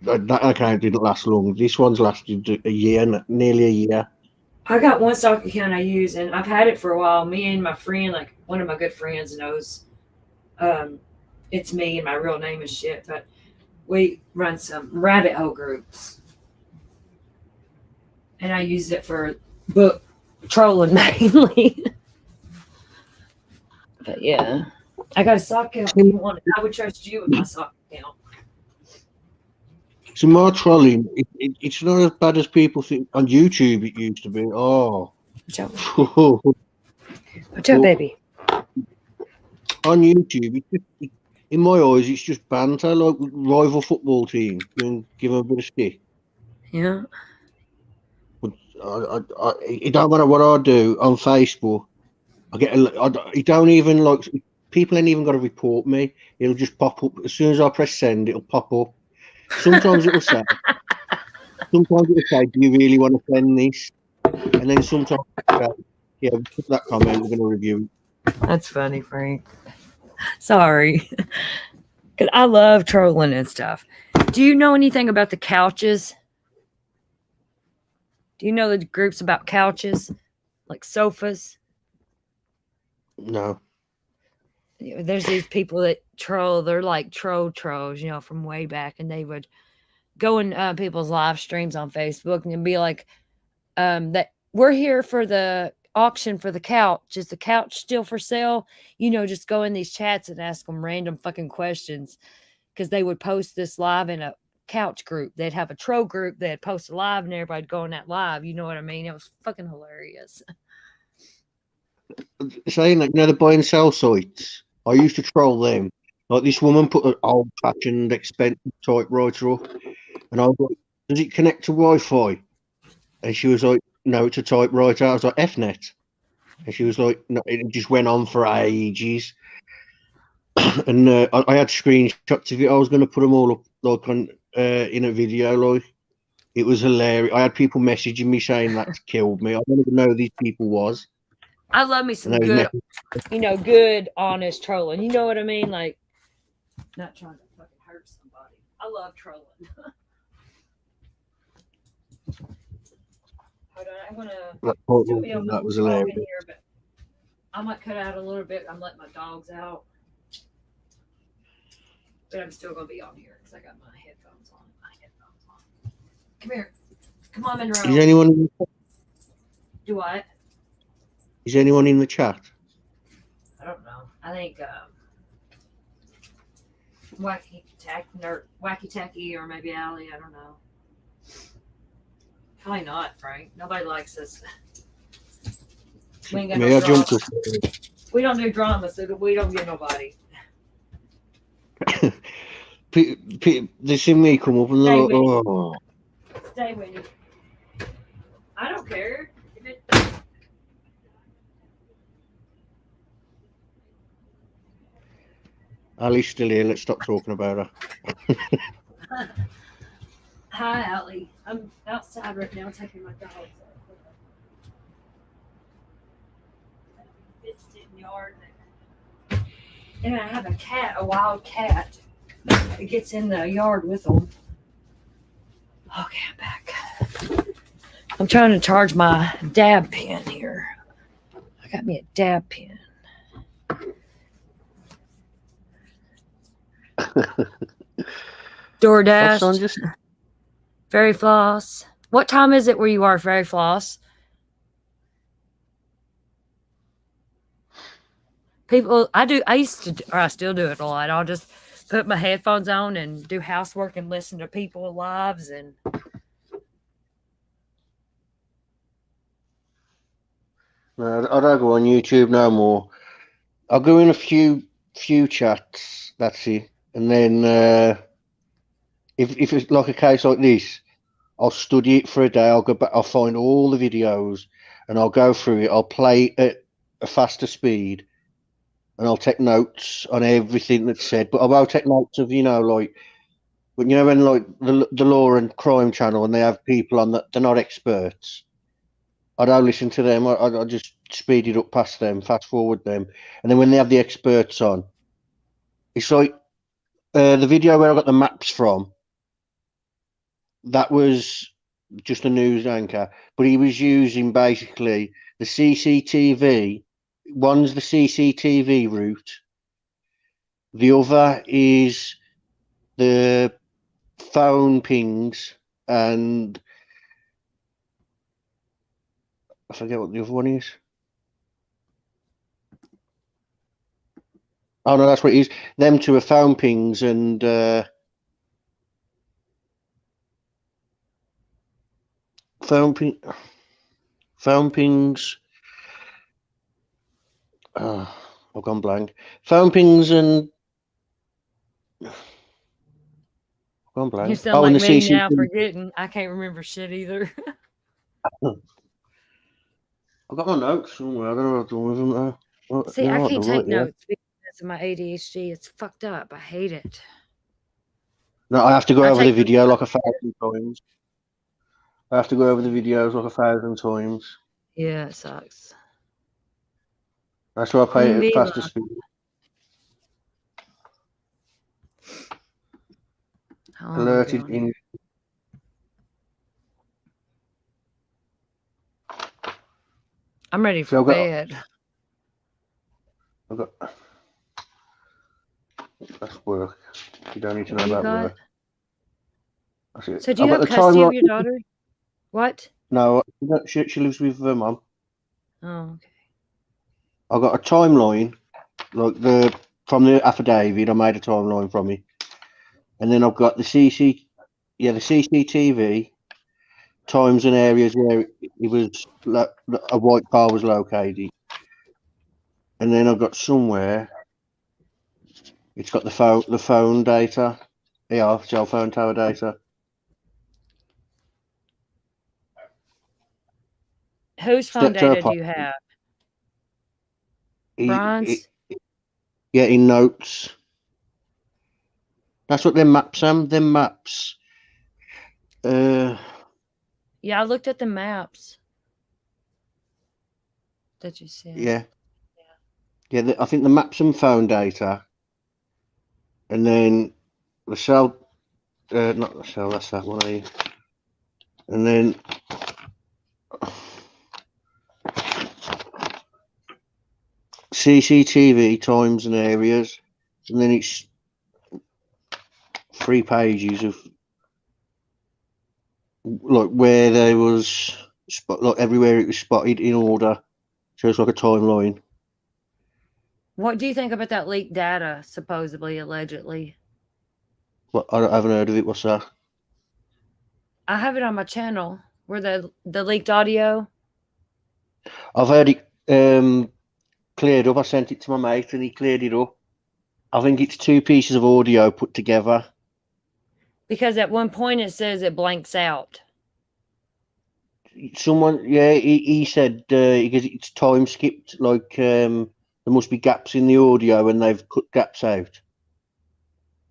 That account didn't last long. This one's lasted a year, nearly a year. I got one stock account I use, and I've had it for a while. Me and my friend, like one of my good friends, knows it's me and my real name and shit. But we run some rabbit hole groups, and I use it for book trolling mainly. But yeah, I got a sock account. If you want it, I would trust you with my sock account. So more trolling, it's not as bad as people think. On YouTube, it used to be. Oh, what's up, baby? On YouTube, in my eyes, it's just banter, like rival football team. Give them a bit of stick. Yeah. But it don't matter what I do on Facebook. It don't even like people ain't even got to report me. It'll just pop up as soon as I press send. It'll pop up. Sometimes it'll say, do you really want to send this? And then sometimes, yeah, put that comment. We're going to review it. That's funny, Frank. Sorry, because I love trolling and stuff. Do you know anything about the couches? Do you know the groups about couches, like sofas? No. There's these people that troll. They're like trolls, you know, from way back, and they would go in people's live streams on Facebook and be like, that we're here for the auction for the couch. Is the couch still for sale? You know, just go in these chats and ask them random fucking questions, because they would post this live in a couch group. They'd have a troll group. They'd post a live, and everybody'd go on that live. You know what I mean? It was fucking hilarious. Saying that, the buy and sell sites, I used to troll them. Like this woman put an old-fashioned, expensive typewriter up, and I was like, "Does it connect to Wi-Fi?" And she was like, "No, it's a typewriter." I was like, "Fnet," and she was like, "No." It just went on for ages, and I had screenshots of it. I was going to put them all up, like on in a video. Like it was hilarious. I had people messaging me saying that's killed me. I don't even know who these people was. I love me some good, good, honest trolling. You know what I mean? Like, not trying to fucking hurt somebody. I love trolling. Hold on, I'm gonna still be able to That was talk in hilarious. here, but I might cut out a little bit. I'm letting my dogs out, but I'm still gonna be on here because I got my headphones on. Come here. Come on, Monroe. Is anyone? Do what? Is anyone in the chat? I don't know. I think Wacky Tacky, or maybe Allie. I don't know. Probably not, Frank. Nobody likes us. We ain't got no drama. We don't do drama, so we don't get nobody. They see me come up and they're like, "Oh." Stay with you. I don't care. Ali's still here. Let's stop talking about her. Hi, Allie. I'm outside right now taking my dogs out. It's in yard. And I have a cat, a wild cat. It gets in the yard with them. Okay, I'm back. I'm trying to charge my dab pen here. I got me a dab pen. DoorDash. Fairy Floss. What time is it where you are, Fairy Floss? People, I used to, or I still do it a lot. I'll just put my headphones on and do housework and listen to people's lives. And No, I don't go on YouTube no more. I'll go in a few chats. That's it. And then if it's like a case like this, I'll study it for a day. I'll go back. I'll find all the videos and I'll go through it. I'll play at a faster speed, and I'll take notes on everything that's said. But I will take notes of like when when like the law and crime channel, and they have people on that they're not experts. I don't listen to them. I just speed it up past them, fast forward them, and then when they have the experts on, it's like the video where I got the maps from. That was just a news anchor, but he was using basically the CCTV. One's the CCTV route. The other is the phone pings, and I forget what the other one is. Oh no, that's what it is. Them two are phone pings and phone pings. I've gone blank. Phone pings and I've gone blank. you sound like and the me now, CCTV. forgetting. I can't remember shit either. I've got my notes somewhere. I don't know what I've done with them now. See, I can't take notes because of my ADHD. It's fucked up. I hate it. No, I have to go over the video like 1,000 times. I have to go over the videos like 1,000 times. Yeah, it sucks. That's why I pay it faster speed. Alerted in. I'm ready for bed. I've got. That's work. You don't need to know about work. So do you have custody of your daughter? What? No, she lives with her mum. Oh, okay. I've got a timeline, like from the affidavit. I made a timeline from it, and then I've got the yeah, the CCTV times and areas where it was a white car was located, and then I've got somewhere it's got the phone data, yeah, cell phone tower data. Whose phone Stepped her data do apart. you have? He- Brian's? Yeah, in notes. That's what them maps, Sam. Them maps. Yeah, I looked at the maps that you sent. Yeah. Yeah, I think the maps and phone data, and then the cell, not the cell, that's that one, and then CCTV times and areas, and then it's 3 pages of like where there was like everywhere it was spotted in order, so it's like a timeline. What do you think about that leaked data, supposedly, allegedly? What, I haven't heard of it. What's that? I have it on my channel where the leaked audio. I've heard it cleared up. I sent it to my mate and he cleared it up. I think it's 2 pieces of audio put together. Because at one point it says it blanks out. Someone, yeah, he said because it's time skipped. Like there must be gaps in the audio and they've cut gaps out.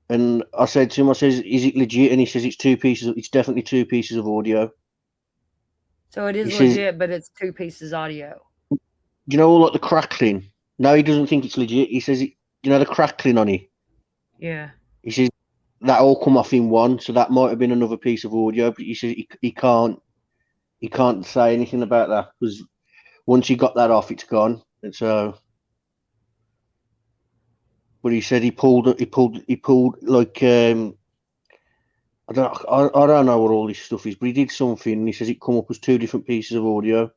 And I said to him, I says, "Is it legit?" And he says, "It's 2 pieces. It's definitely 2 pieces of audio." So it is He says, legit, but it's 2 pieces audio. you know, all like the crackling. No, he doesn't think it's legit. He says, you know, the crackling on it. Yeah. He says that all come off in one, so that might have been another piece of audio. But he says he can't say anything about that because once you got that off, it's gone. And so, but he said he pulled like I don't know what all this stuff is, but he did something. And he says it come up as 2 different pieces of audio.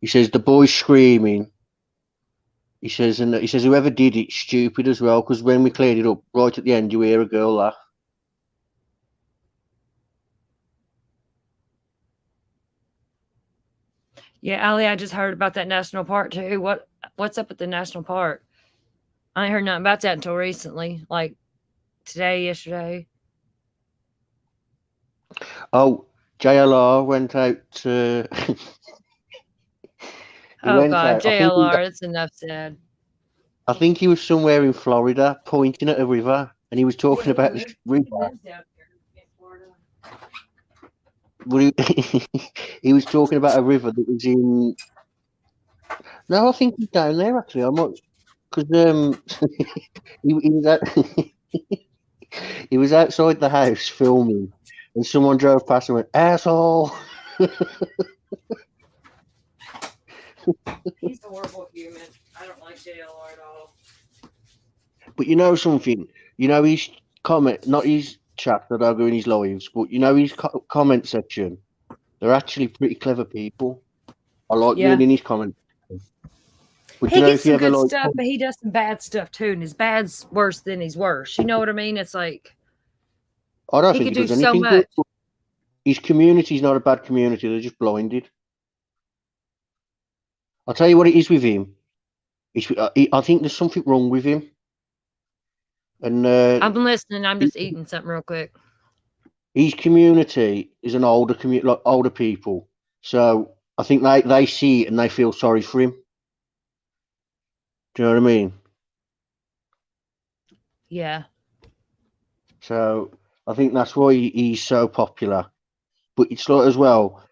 He says the boy screaming. He says whoever did it's stupid as well because when we cleared it up, right at the end, you hear a girl laugh. Yeah, Ali, I just heard about that national park too. What's up with the national park? I ain't heard nothing about that until recently, like today, yesterday. Oh, JLR went out to. Oh God, JLR, that's enough said. I think he was somewhere in Florida pointing at a river and he was talking about this river. He was talking about a river that was in. No, I think he's down there actually. I might because he was he was outside the house filming, and someone drove past and went asshole. He's a horrible human. I don't like JLR at all. But you know something, you know his comment, not his chat that I go in his lives, but you know his comment section. They're actually pretty clever people. I like reading his comments. But He you know, gets if you some ever good like, stuff, but he does some bad stuff too, and his bad's worse than his worse. You know what I mean? It's like I don't he think could he do does so anything much. good. His community's not a bad community. They're just blinded. I'll tell you what it is with him. I think there's something wrong with him. And I'm listening. I'm just eating something real quick. his community is an older community, like older people. So I think they see it and they feel sorry for him. Do you know what I mean? Yeah. So I think that's why he's so popular. But it's like as well,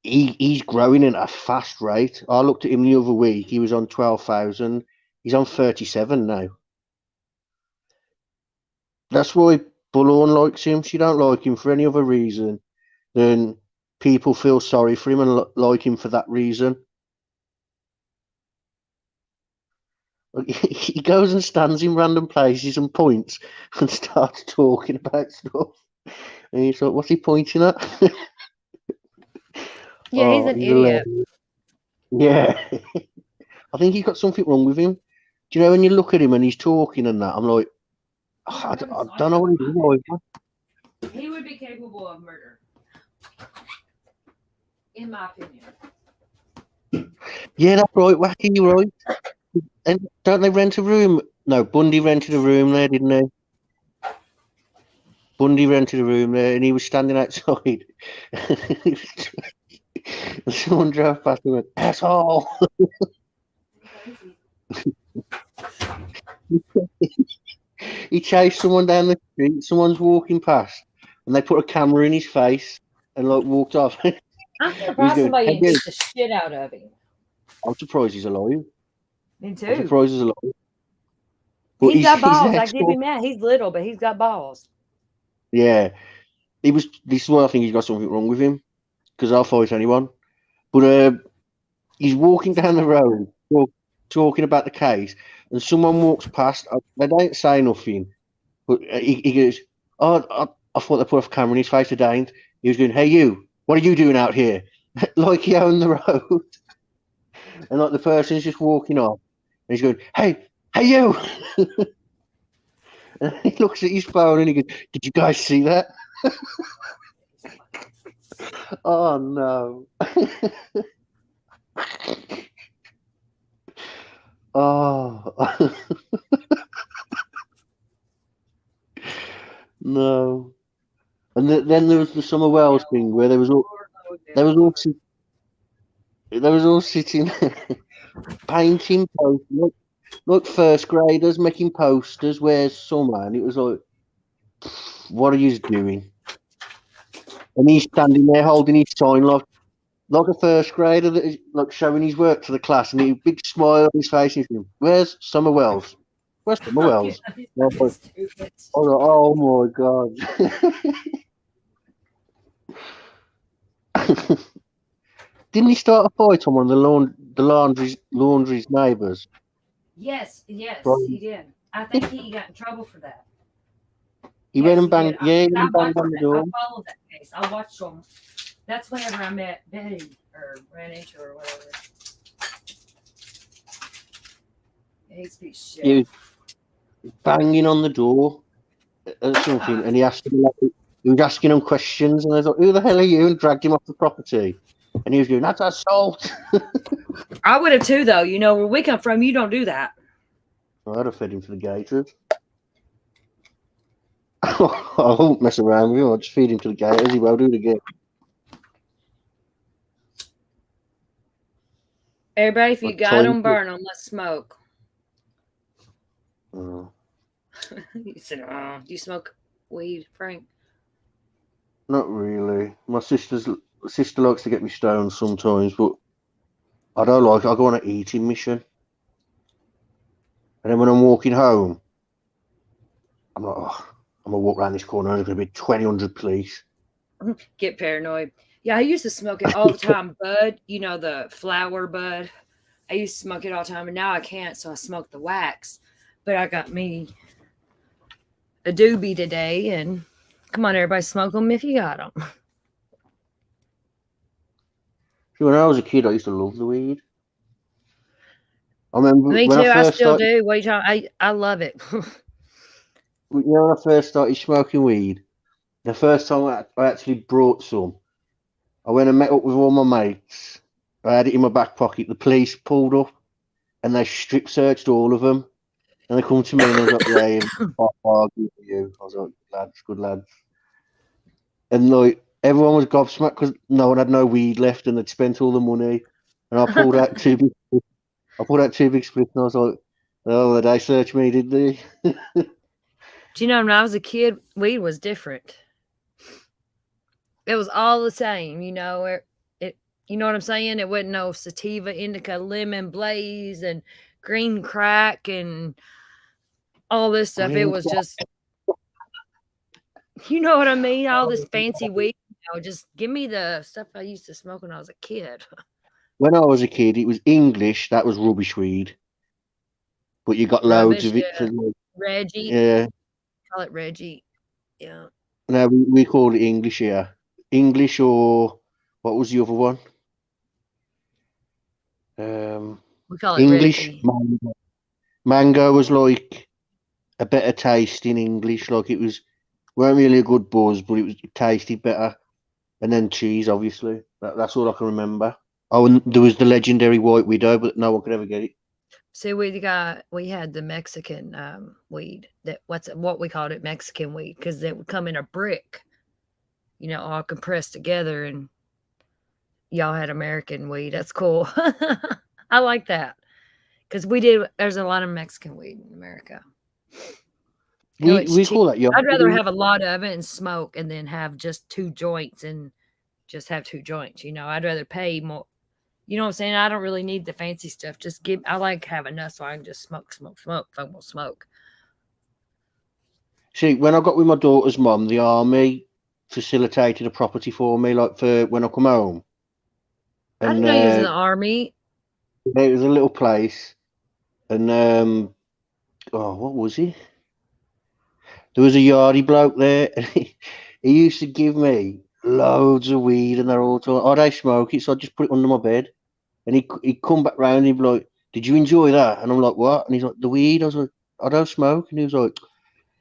he's growing at a fast rate. I looked at him the other week. He was on 12,000. He's on 37 now. That's why Bullhorn likes him. She don't like him for any other reason than people feel sorry for him and like him for that reason. He goes and stands in random places and points and starts talking about stuff. And he's like, what's he pointing at? Yeah, he's an idiot. Yeah. I think he's got something wrong with him. Do you know when you look at him and he's talking and that, I'm like, I don't know what he's doing. He would be capable of murder, in my opinion. Yeah, that's right, Wacky, you're right. And don't they rent a room? No, Bundy rented a room there, didn't he? Bundy rented a room there, and he was standing outside. And someone drove past and went, "Asshole!" He chased someone down the street. Someone's walking past, and they put a camera in his face and like walked off. I'm He's surprised going, somebody "Hey, didn't you." beat the shit out of him. I'm surprised he's alive. Me I'm too. surprised he's alive. But He's got balls. I ex- give him that. He's little, but he's got balls. Yeah, he was. This is why I think he's got something wrong with him. Because I'll fight anyone. But he's walking down the road, talking about the case, and someone walks past. They don't say nothing, but he goes, "Oh, I thought they put a camera in his face today." He was going, "Hey, you, what are you doing out here?" Like he owned the road, and like the person's just walking off, and he's going, "Hey, you!" And he looks at his phone and he goes, "Did you guys see that?" Oh no. Oh. No. And then there was the Summer Wells thing where there was all sitting painting posters, like first graders making posters. Where's Summer? And it was like, what are you doing? And he's standing there holding his sign like a first grader that is like showing his work to the class, and he big smile on his face. And he's going, "Where's Summer Wells? Where's Summer Wells?" Oh my god. Didn't he start a fight on one of the laundry's neighbours? Yes, Right. he did. I think he got in trouble for that. He went and banged. Yeah, he went and banged on the door. I followed that case. I watched them. That's whenever I met Betty or ran into her or whatever. He speaks shit. He was banging on the door or something, and he was asking him questions, and I was like, "Who the hell are you?" And dragged him off the property, and he was going, "That's assault." I would have too, though. You know where we come from, you don't do that. I'd have fed him to the gators. I won't mess around with him. I'll just feed him to the gators. He will do it again. Everybody, if you got them, burn them. Let's smoke. You said, "Oh, do you smoke weed, Frank?" Not really. My sister likes to get me stoned sometimes, but I don't like it. I go on an eating mission. And then when I'm walking home, I'm like, oh, I'm going to walk around this corner and there's going to be 200 police. Get paranoid. Yeah, I used to smoke it all the time, bud. You know, the flower bud. I used to smoke it all the time, and now I can't, so I smoke the wax. But I got me a doobie today, and come on, everybody, smoke them if you got them. When I was a kid, I used to love the weed. I remember Me when too. I first still started, do. What you talking? I love it. when I first started smoking weed, the first time I actually brought some, I went and met up with all my mates. I had it in my back pocket. The police pulled up and they strip searched all of them. And they come to me and they was like, "Yeah, I'll argue with you." I was like, good lads. And like everyone was gobsmacked because no one had no weed left and they'd spent all the money. And I pulled out two big splits and I was like, "Oh, they searched me, did they?" Do you know when I was a kid, weed was different. It was all the same, you know. It you know what I'm saying? It wasn't no sativa, indica, lemon, blaze, and green crack and all this stuff. It was just, you know what I mean? All this fancy weed. You know, just give me the stuff I used to smoke when I was a kid. When I was a kid, it was English. That was rubbish weed. But you got loads of it. Yeah. For, Reggie. Yeah. Call it Reggie. Yeah. No, we call it English here. English, or what was the other one? We call it English. Reggie. Mango was like a better taste in English. Like it was weren't really a good buzz, but it tasted better. And then cheese, obviously. That's all I can remember. Oh, and there was the legendary White Widow, but no one could ever get it. See, we had the Mexican weed, that what we called it, Mexican weed, because it would come in a brick, all compressed together, and y'all had American weed. That's cool. I like that, because there's a lot of Mexican weed in America. It's We cheap. call that I'd rather yachting. have a lot of it and smoke, and then have just 2 joints and just have 2 joints. I'd rather pay more. You know what I'm saying? I don't really need the fancy stuff. I like having enough so I can just smoke if I want to smoke. See, when I got with my daughter's mum, the army facilitated a property for me, like for when I come home. I And didn't know you was in the army. it was a little place, and what was he? There was a yardy bloke there, and he used to give me loads of weed, and they're all talking, oh, they smoke it, so I just put it under my bed. And he'd come back round and he'd be like, did you enjoy that? And I'm like, what? And he's like, the weed. I was like, I don't smoke. And he was like,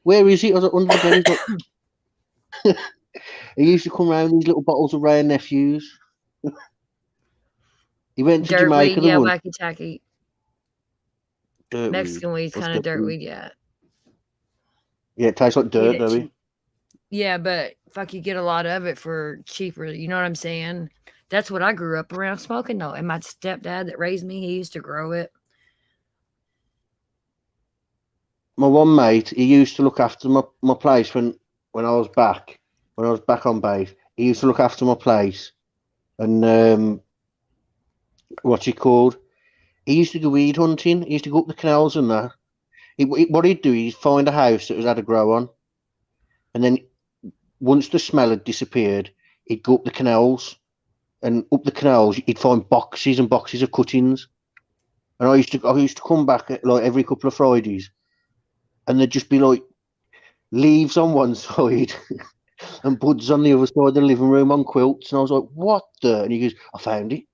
where is it? I was like, under the bed. He's like, he used to come round with these little bottles of Rare Nephews. He went to Dirt weed, Jamaica the yeah, one. wacky tacky. Dirt Mexican weed's What's kind of dirt weed, yeah. Yeah, it tastes like Get dirt, it doesn't it? cheap. Yeah, but fuck, you get a lot of it for cheaper. You know what I'm saying? That's what I grew up around smoking, though. And my stepdad that raised me, he used to grow it. My one mate, he used to look after my place when I was back on base. He used to look after my place, and what's he called? He used to go weed hunting. He used to go up the canals and that. What he'd do, he'd find a house that was had a grow on, and then once the smell had disappeared, he'd go up the canals, and up the canals he'd find boxes and boxes of cuttings. And I used to come back at, like, every couple of Fridays, and there'd just be like leaves on one side and buds on the other side of the living room on quilts. And I was like, what the? And he goes, I found it.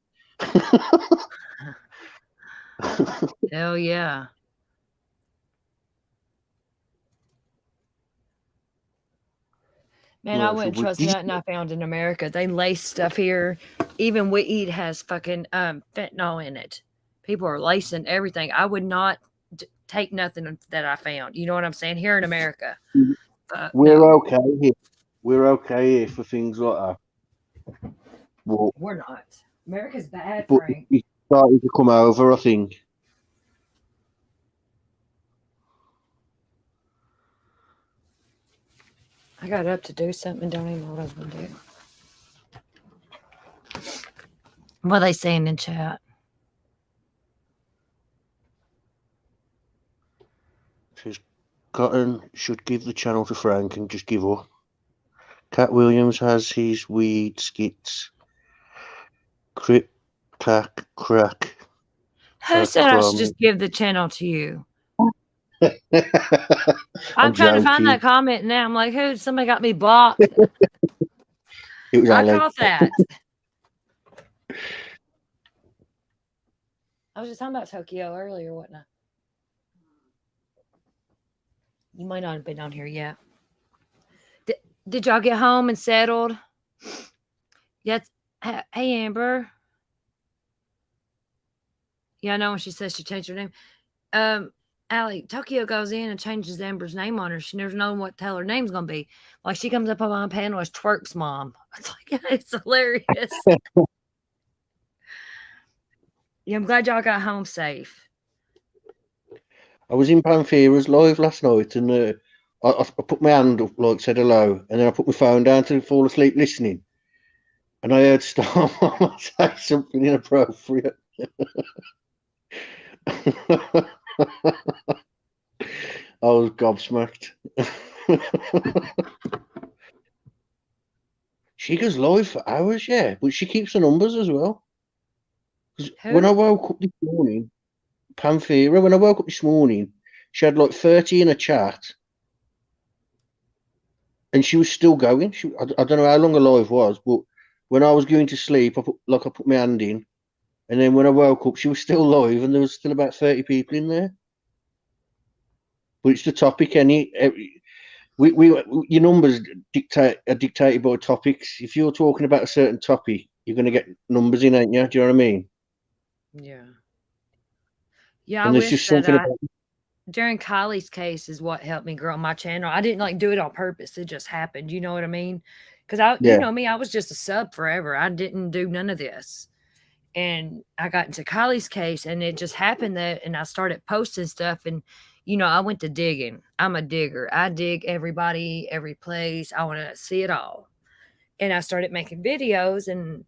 Hell yeah. Man, I wouldn't trust nothing I found in America. They lace stuff here. Even weed has fucking fentanyl in it. People are lacing everything. I would not take nothing that I found. You know what I'm saying? Here in America. We're okay here. We're okay here for things like that. Well, we're not. America's bad, but Frank. it's starting to come over, I think. I got up to do something and don't even know what I was going to do. What are they saying in chat? Says Cotton should give the channel to Frank and just give up. Cat Williams has his weed skits. Crip, clack, crack. Who said I should just give the channel to you? I'm trying to find that comment now. I'm like, who? Somebody got me blocked. It was I Alex. caught that. I was just talking about Tokyo earlier, wasn't I? You might not have been on here yet. Did y'all get home and settled? Yes. Hey, Amber. Yeah, I know when she says she changed her name. Allie, Tokyo goes in and changes Amber's name on her. She never knows what the hell her name's going to be. Like, she comes up on my panel as Twerk's mom. It's like, it's hilarious. Yeah, I'm glad y'all got home safe. I was in Panfira's live last night, and I put my hand up, like, said hello, and then I put my phone down to fall asleep listening. And I heard Star Mama say something inappropriate. I was gobsmacked. She goes live for hours, yeah, but she keeps the numbers as well. When I woke up this morning, Panfira, when I woke up this morning, she had like 30 in a chat, and she was still going. I don't know how long her live was, but when I was going to sleep, I put my hand in, and then when I woke up, she was still live, and there was still about 30 people in there. But it's the topic, your numbers are dictated by topics. If you're talking about a certain topic, you're going to get numbers in, ain't you? Do you know what I mean? Yeah. Yeah, I And there's wish just that something about during Kylie's case is what helped me grow my channel. I didn't like do it on purpose. It just happened. You know what I mean? Because you Yeah. know me, I was just a sub forever. I didn't do none of this. And I got into Kylie's case and it just happened that, and I started posting stuff and, I went to digging. I'm a digger. I dig everybody, every place. I want to see it all. And I started making videos and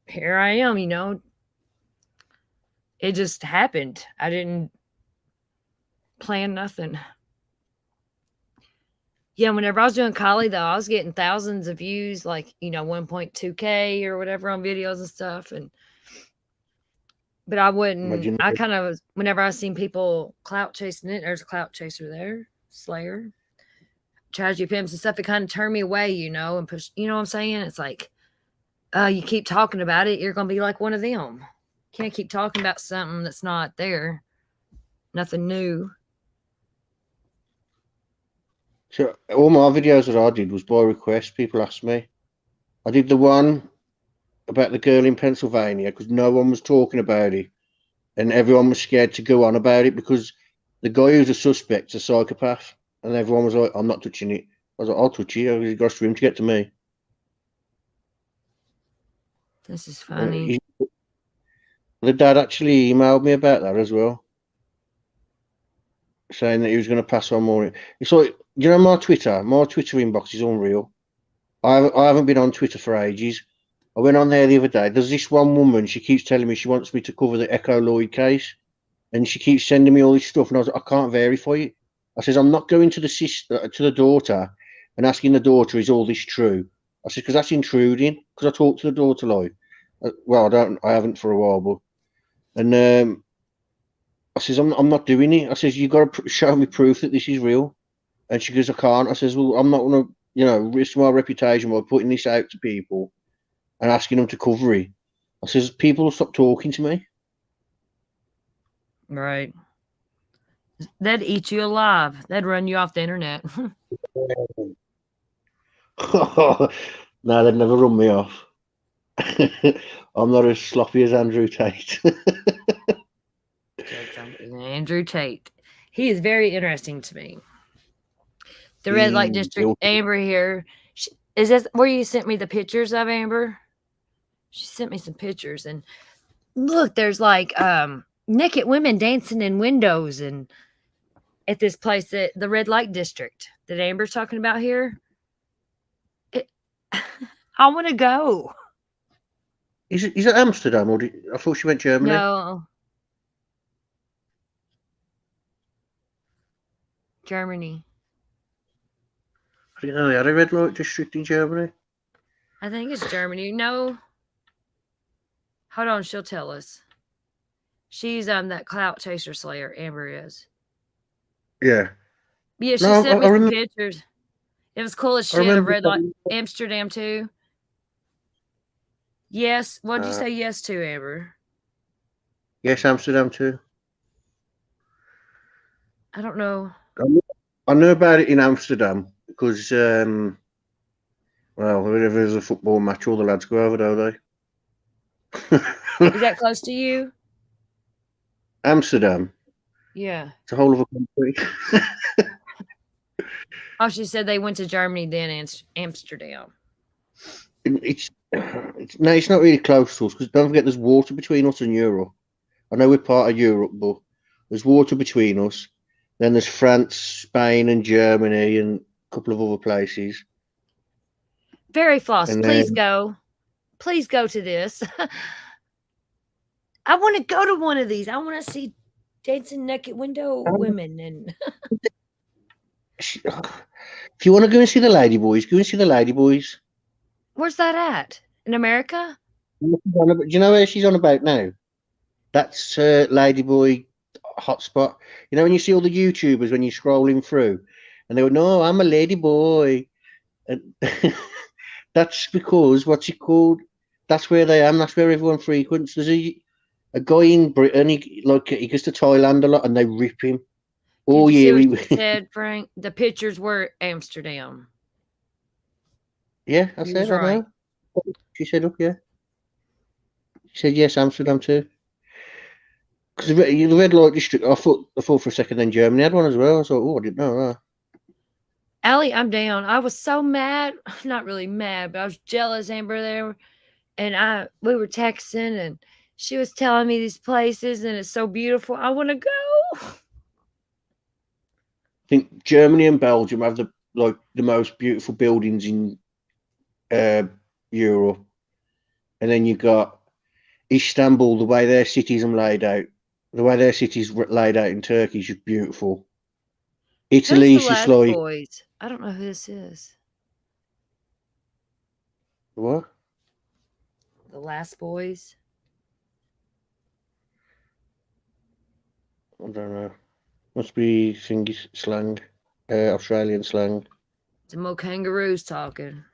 here I am, it just happened. I didn't plan nothing. Yeah, whenever I was doing Kylie, though, I was getting thousands of views, like, 1.2K or whatever on videos and stuff. But I wouldn't, I kind of, whenever I seen people clout chasing it, there's a clout chaser there, Slayer, tragedy pimps and stuff, it kind of turned me away, and push, you know what I'm saying? It's like, you keep talking about it, you're going to be like one of them. Can't keep talking about something that's not there. Nothing new. So all my videos that I did was by request. People asked me. I did the one about the girl in Pennsylvania because no one was talking about it, and everyone was scared to go on about it because the guy who's a suspect's a psychopath, and everyone was like, "I'm not touching it." I was like, "I'll touch it. You've got a room to get to me." This is funny. The dad actually emailed me about that as well, saying that he was going to pass on more. It's like, my Twitter inbox is unreal. I haven't been on Twitter for ages. I went on there the other day. There's this one woman, she keeps telling me she wants me to cover the Echo Lloyd case, and she keeps sending me all this stuff, and I was like, I can't verify it. I says, I'm not going to the daughter and asking the daughter, is all this true? I said, because that's intruding, because I talk to the daughter like, well, I haven't for a while, but, and I says, I'm not doing it. I says, you got to show me proof that this is real. And she goes, I can't. I says, well, I'm not going to, risk my reputation by putting this out to people and asking them to cover it. I says, people will stop talking to me. Right. They'd eat you alive. They'd run you off the internet. No, they'd never run me off. I'm not as sloppy as Andrew Tate. Andrew Tate. He is very interesting to me. The red light district, Amber here. Is this where you sent me the pictures of, Amber? She sent me some pictures, and look, there's like naked women dancing in windows and at this place, at the red light district that Amber's talking about here. I want to go. Is it Amsterdam, or I thought she went Germany? No. Germany. I didn't know they had a red light district in Germany. I think it's Germany. No. Hold on, she'll tell us. She's that clout chaser slayer, Amber is. Yeah. Yeah, she sent me some pictures. It was cool as shit of red light Amsterdam too. Yes. What'd you say yes to, Amber? Yes, Amsterdam too. I don't know. I know about it in Amsterdam because, whenever there's a football match, all the lads go over, don't they? Is that close to you? Amsterdam. Yeah. It's a whole of a country. Oh, she said they went to Germany, then Amsterdam. It's not really close to us because don't forget there's water between us and Europe. I know we're part of Europe, but there's water between us. Then there's France, Spain, and Germany, and a couple of other places. Very floss. Please go. Please go to this. I want to go to one of these. I want to see dancing naked window women. And if you want to go and see the Ladyboys, go and see the Ladyboys. Where's that at? In America? Do you know where she's on about now? That's Ladyboy hotspot. You know when you see all the YouTubers when you're scrolling through, and they go, "No, I'm a ladyboy," and that's because what's it called? That's where they am. That's where everyone frequents. There's a guy in Britain. He goes to Thailand a lot, and they rip him Oh Did you yeah, see we what she said, Frank? The pictures were Amsterdam. yeah. I You was said I right. know. She said, "Up, yeah." She said, "Yes, Amsterdam too." Because the red light district, I thought for a second then Germany had one as well. I thought, oh, I didn't know that. Allie, I'm down. I was so mad. Not really mad, but I was jealous, Amber, there. And we were texting and she was telling me these places and it's so beautiful. I want to go. I think Germany and Belgium have the most beautiful buildings in Europe, and then you got Istanbul. The way their cities are laid out, in Turkey is just beautiful. Who's the Italy's just last like boys? I don't know who this is. what? The Last Boys. I don't know. Must be thingy slang, Australian slang. Some more kangaroos talking.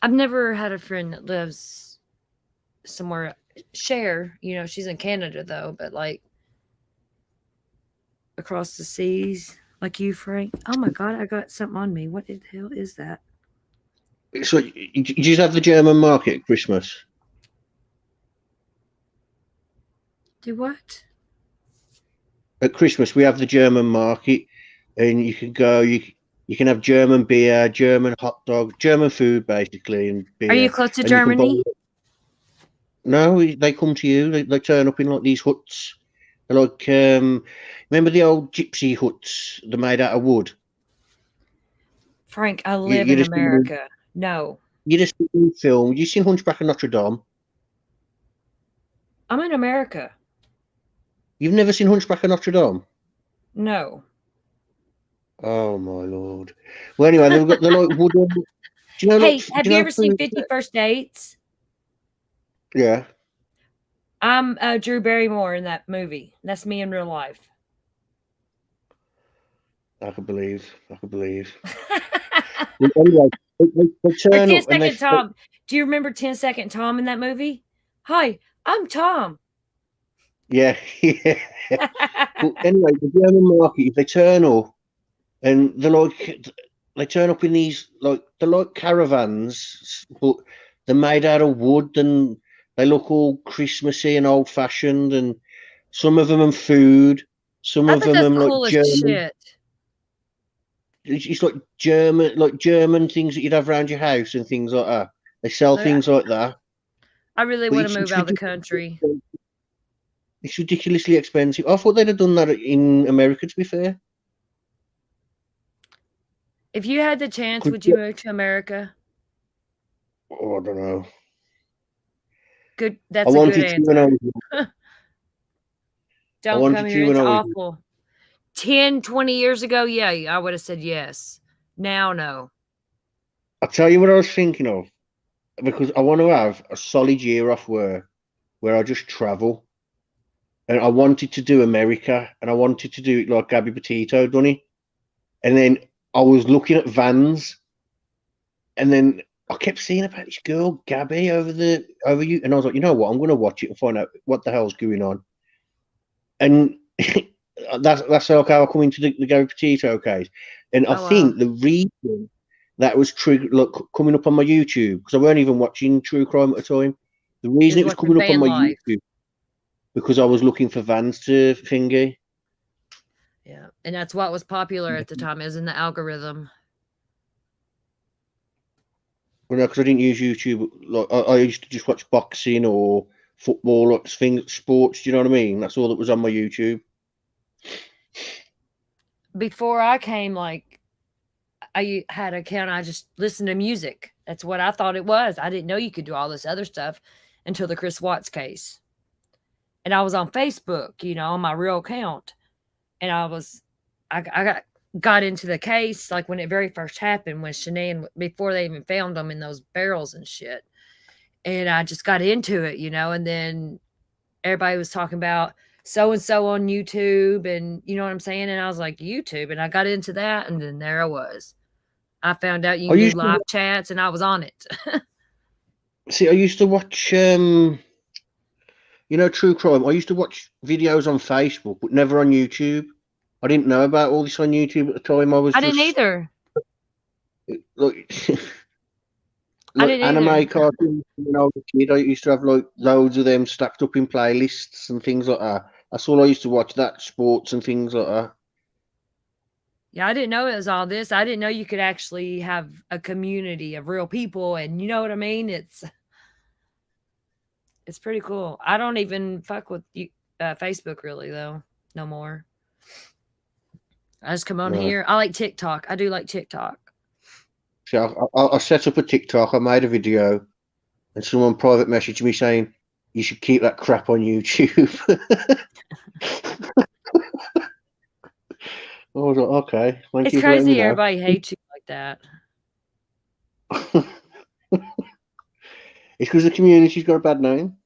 I've never had a friend that lives somewhere share, she's in Canada though, but like across the seas, like you, Frank. Oh my God, I got something on me. What the hell is that? So, you just have the German market at Christmas? Do what? At Christmas, we have the German market, and you can go. You can have German beer, German hot dog, German food basically, and beer. Are you close to and you can Germany? No, they come to you. They turn up in like these huts. They're like, remember the old gypsy huts? They're made out of wood. Frank, I You, live you in just America. No, you just in film. You seen Hunchback of Notre Dame? I'm in America. You've never seen Hunchback of Notre Dame? No. Oh my lord. Well, anyway, they've got the like wooden. Do you know? Hey, Like, have do you you know ever seen food? 50 First Dates? Yeah, I'm Drew Barrymore in that movie. That's me in real life. I could believe. Well, anyway, they Or turn 10 up and Second Tom. Do you remember 10 Second Tom in that movie? Hi, I'm Tom. yeah, yeah. But anyway, the German market, if they turn up and they turn up in these they're like caravans, but they're made out of wood and they look all Christmassy and old fashioned, and some of them are food, some I of bet them that's are like cool as German. shit. It's like German things that you'd have around your house and things like that. They sell Look, things like that. I really But want to move out of the country. It's ridiculously expensive. I thought they'd have done that in America, to be fair. If you had the chance, Could would you move to America? Oh, I don't know. Good. I That's a good wanted to when I answer. was Don't come here. when It's I was awful. 10, 20 years ago, yeah, I would have said yes. Now, no. I'll tell you what I was thinking of, because I want to have a solid year off work where I just travel. And I wanted to do America, and I wanted to do it like Gabby Petito done it. And then I was looking at vans, and then I kept seeing about this girl Gabby over you, and I was like, you know what? I'm going to watch it and find out what the hell's going on. And that's how I come into the Gabby Petito case. And I think the reason that was coming up on my YouTube, because I weren't even watching true crime at the time. The reason it was coming up on my YouTube because I was looking for vans to thingy. Yeah, and that's what was popular at the time, is in the algorithm. Well, no, because I didn't use YouTube. Like I used to just watch boxing or football, like sports. Do you know what I mean? That's all that was on my YouTube. Before I came, like, I had an account. I just listened to music. That's what I thought it was. I didn't know you could do all this other stuff until the Chris Watts case. And I was on Facebook, on my real account. And I got into the case like when it very first happened, when Shanann, before they even found them in those barrels and shit. And I just got into it, and then everybody was talking about so-and-so on YouTube, and you know what I'm saying? And I was like, YouTube, and I got into that, and then there I was. I found out you can do live chats, and I was on it. See, I used to watch, true crime. I used to watch videos on Facebook, but never on YouTube. I didn't know about all this on YouTube at the time. I was I didn't just either. like, I like didn't anime either. cartoons. When I was a kid, I used to have like loads of them stacked up in playlists and things like that. That's all I used to watch. That sports and things like that. Yeah, I didn't know it was all this. I didn't know you could actually have a community of real people, and you know what I mean? It's pretty cool. I don't even fuck with Facebook really though, no more. I just come on No. here. I like TikTok. I do like TikTok. So I set up a TikTok. I made a video, and someone private messaged me saying you should keep that crap on YouTube. I was like, okay, thank It's you for letting me crazy know. everybody hates you like that. It's because the community's got a bad name.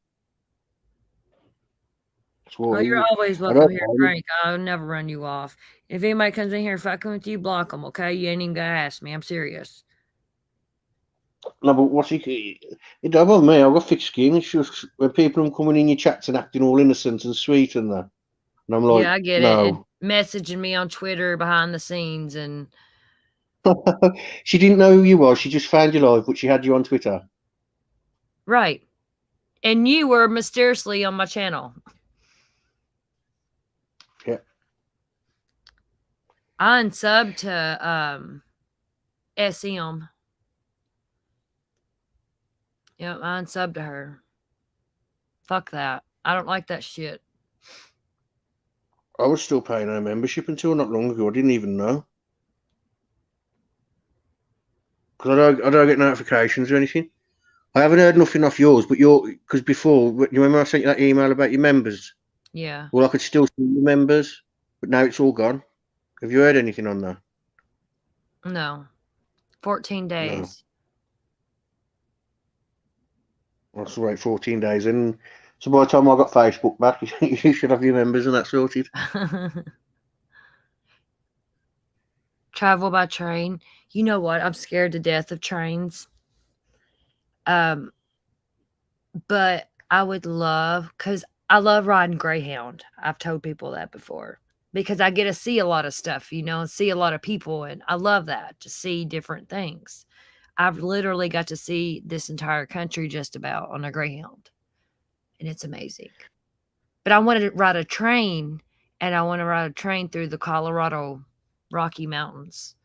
That's Oh, why. you're always I welcome don't here, know. Frank. I'll never run you off. If anybody comes in here fucking with you, block them, okay? You ain't even gonna ask me. I'm serious. No, but what's it don't bother me. I've got thick skin. It's just when people are coming in your chats and acting all innocent and sweet and that. And I'm like, Yeah, I get it. And no. messaging me on Twitter behind the scenes and She didn't know who you was. She just found you live, but she had you on Twitter. right. And you were mysteriously on my channel. Yeah. I unsubbed to SM. Yep, I unsubbed to her. Fuck that. I don't like that shit. I was still paying her membership until not long ago. I didn't even know. Because I don't get notifications or anything. I haven't heard nothing off yours, but because before, you remember I sent you that email about your members? Yeah. Well, I could still see your members, but now it's all gone. Have you heard anything on that? No. 14 days. I'll just wait 14 days. And so by the time I got Facebook back, you should have your members and that sorted. Travel by train. You know what? I'm scared to death of trains. But I would love, because I love riding Greyhound. I've told people that before. Because I get to see a lot of stuff, and see a lot of people. And I love that, to see different things. I've literally got to see this entire country just about on a Greyhound. And it's amazing. But I want to ride a train, and I want to ride a train through the Colorado Rocky Mountains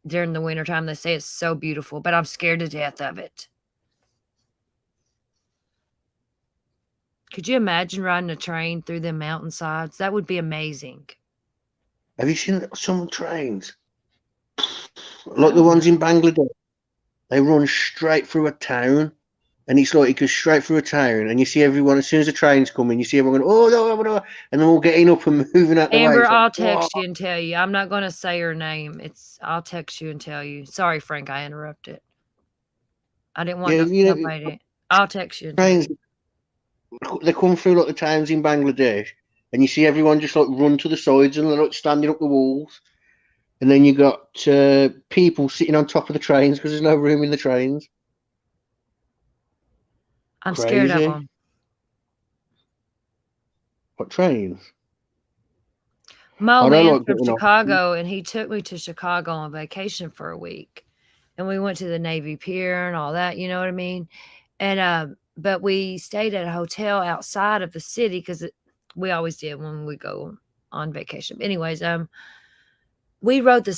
during the wintertime. They say it's so beautiful, but I'm scared to death of it. Could you imagine riding a train through the mountainsides? That would be amazing. Have you seen some trains? Like the ones in Bangladesh. They run straight through a town. And it's like it goes straight through a town, and you see everyone as soon as the train's coming, you see everyone going, oh no, and they're all getting up and moving out the way. Amber, It's like, I'll text you and tell you. I'm not going to say her name. I'll text you and tell you. Sorry, Frank, I interrupted. I didn't want nobody. I'll text you and tell you. They come through like the towns in Bangladesh, and you see everyone just like run to the sides and they're like standing up the walls. And then you got people sitting on top of the trains because there's no room in the trains. I'm scared of them. What trains? My old man from Chicago, and he took me to Chicago on vacation for a week. And we went to the Navy Pier and all that, you know what I mean? And but we stayed at a hotel outside of the city because we always did when we go on vacation. But anyways, we rode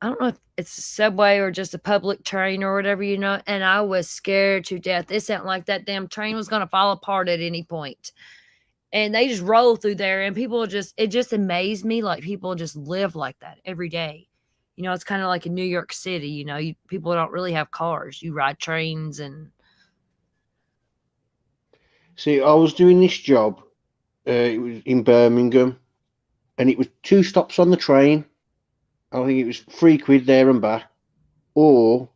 I don't know if it's a subway or just a public train or whatever, and I was scared to death. It sounded like that damn train was going to fall apart at any point. And they just roll through there, and it just amazed me. Like, people just live like that every day. It's kind of like in New York City, people don't really have cars. You ride trains and. See, I was doing this job. It was in Birmingham, and it was 2 stops on the train. I think it was £3 there and back, or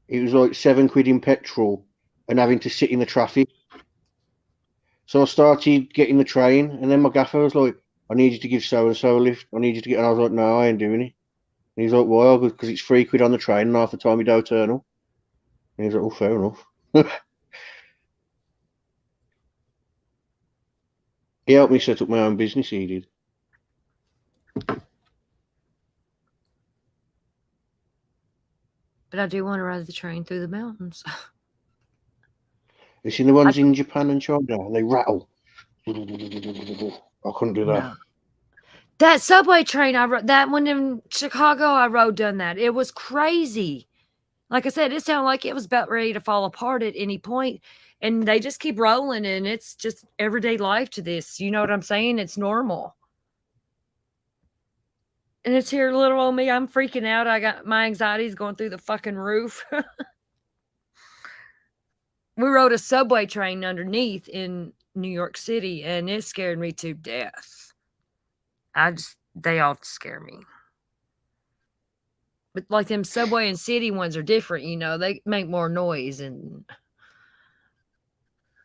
it was like £7 in petrol and having to sit in the traffic. So I started getting the train, and then my gaffer was like, I need you to give so-and-so a lift. I need you to get, and I was like, no, I ain't doing it. And he's like, why? Because it's £3 on the train, and half the time you don't turn up. And he's like, oh, fair enough. He helped me set up my own business, he did. But I do want to ride the train through the mountains. You seen the ones in Japan and China? They rattle. I couldn't do that. No. That subway train I rode, that one in Chicago, I rode done that. It was crazy. Like I said, it sounded like it was about ready to fall apart at any point, and they just keep rolling, and it's just everyday life to this. You know what I'm saying? It's normal. And it's here, little old me. I'm freaking out. I got my anxiety's going through the fucking roof. We rode a subway train underneath in New York City, and it scared me to death. They all scare me. But like them subway and city ones are different, you know, they make more noise than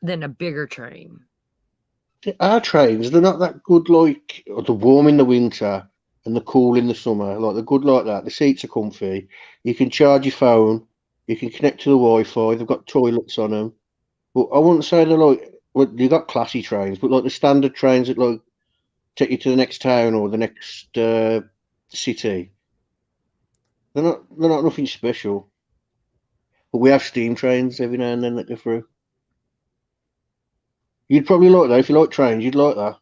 a bigger train. Our trains, they're not that good, like, they're warm in the winter and they're cool in the summer. Like, they're good like that. The seats are comfy. You can charge your phone. You can connect to the Wi-Fi. They've got toilets on them. But I wouldn't say they're like, well, you got classy trains, but like the standard trains that like take you to the next town or the next city, they're not nothing special. But we have steam trains every now and then that go through. You'd probably like that if you like trains. You'd like that.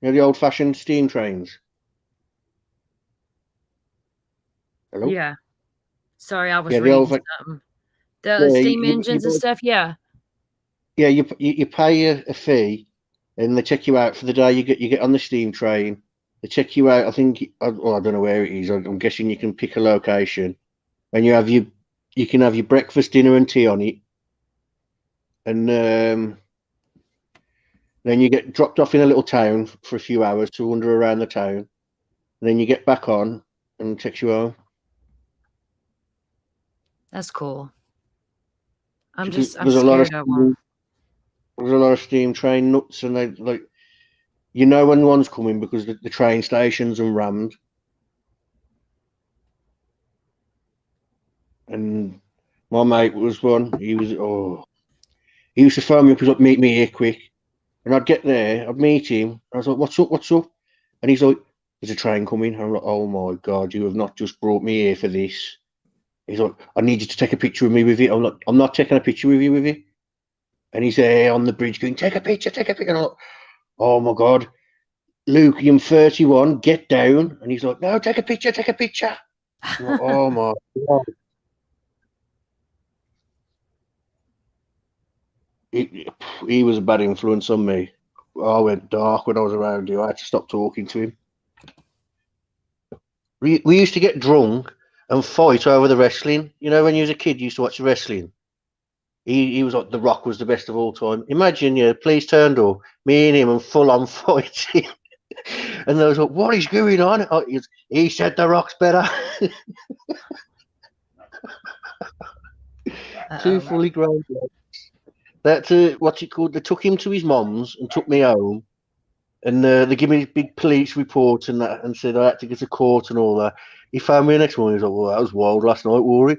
You know, the old-fashioned steam trains. Hello? Yeah. Sorry, I was Yeah, the reading old. something. The Yeah, steam engines and stuff, yeah. Yeah, you pay a fee, and they check you out for the day. You get on the steam train. They check you out. I think. Well, I don't know where it is. I'm guessing you can pick a location, and you can have your breakfast, dinner, and tea on it, and then you get dropped off in a little town for a few hours to wander around the town, and then you get back on and it takes you home. That's cool. I'm There's scared of them. There's a lot of steam train nuts, and they like, you know, when one's coming because the train station's unrammed. And my mate was one. He used to phone me up. He's like, meet me here quick. And I'd get there, I'd meet him. And I was like, what's up? What's up? And he's like, there's a train coming. And I'm like, oh my God, you have not just brought me here for this. He's like, I need you to take a picture of me with it. I'm like, I'm not taking a picture with you with it. And he's there on the bridge going, take a picture, take a picture. And I'm like, oh my God, Luke, I'm 31, get down. And he's like, no, take a picture, take a picture. I'm like, oh my God. He was a bad influence on me. I went dark when I was around you. I had to stop talking to him. We used to get drunk and fight over the wrestling. You know, when you was a kid, you used to watch the wrestling. He was like, The Rock was the best of all time. Imagine, Please Turn Door, me and him and full on fighting. And they was like, what is going on? Oh, he said The Rock's better. Two fully grown blokes. That's what's it called? They took him to his mom's and took me home, and they gave me this big police report and that, and said I had to go to court and all that. He phoned me the next morning. He was like, "Well, that was wild last night, Rory."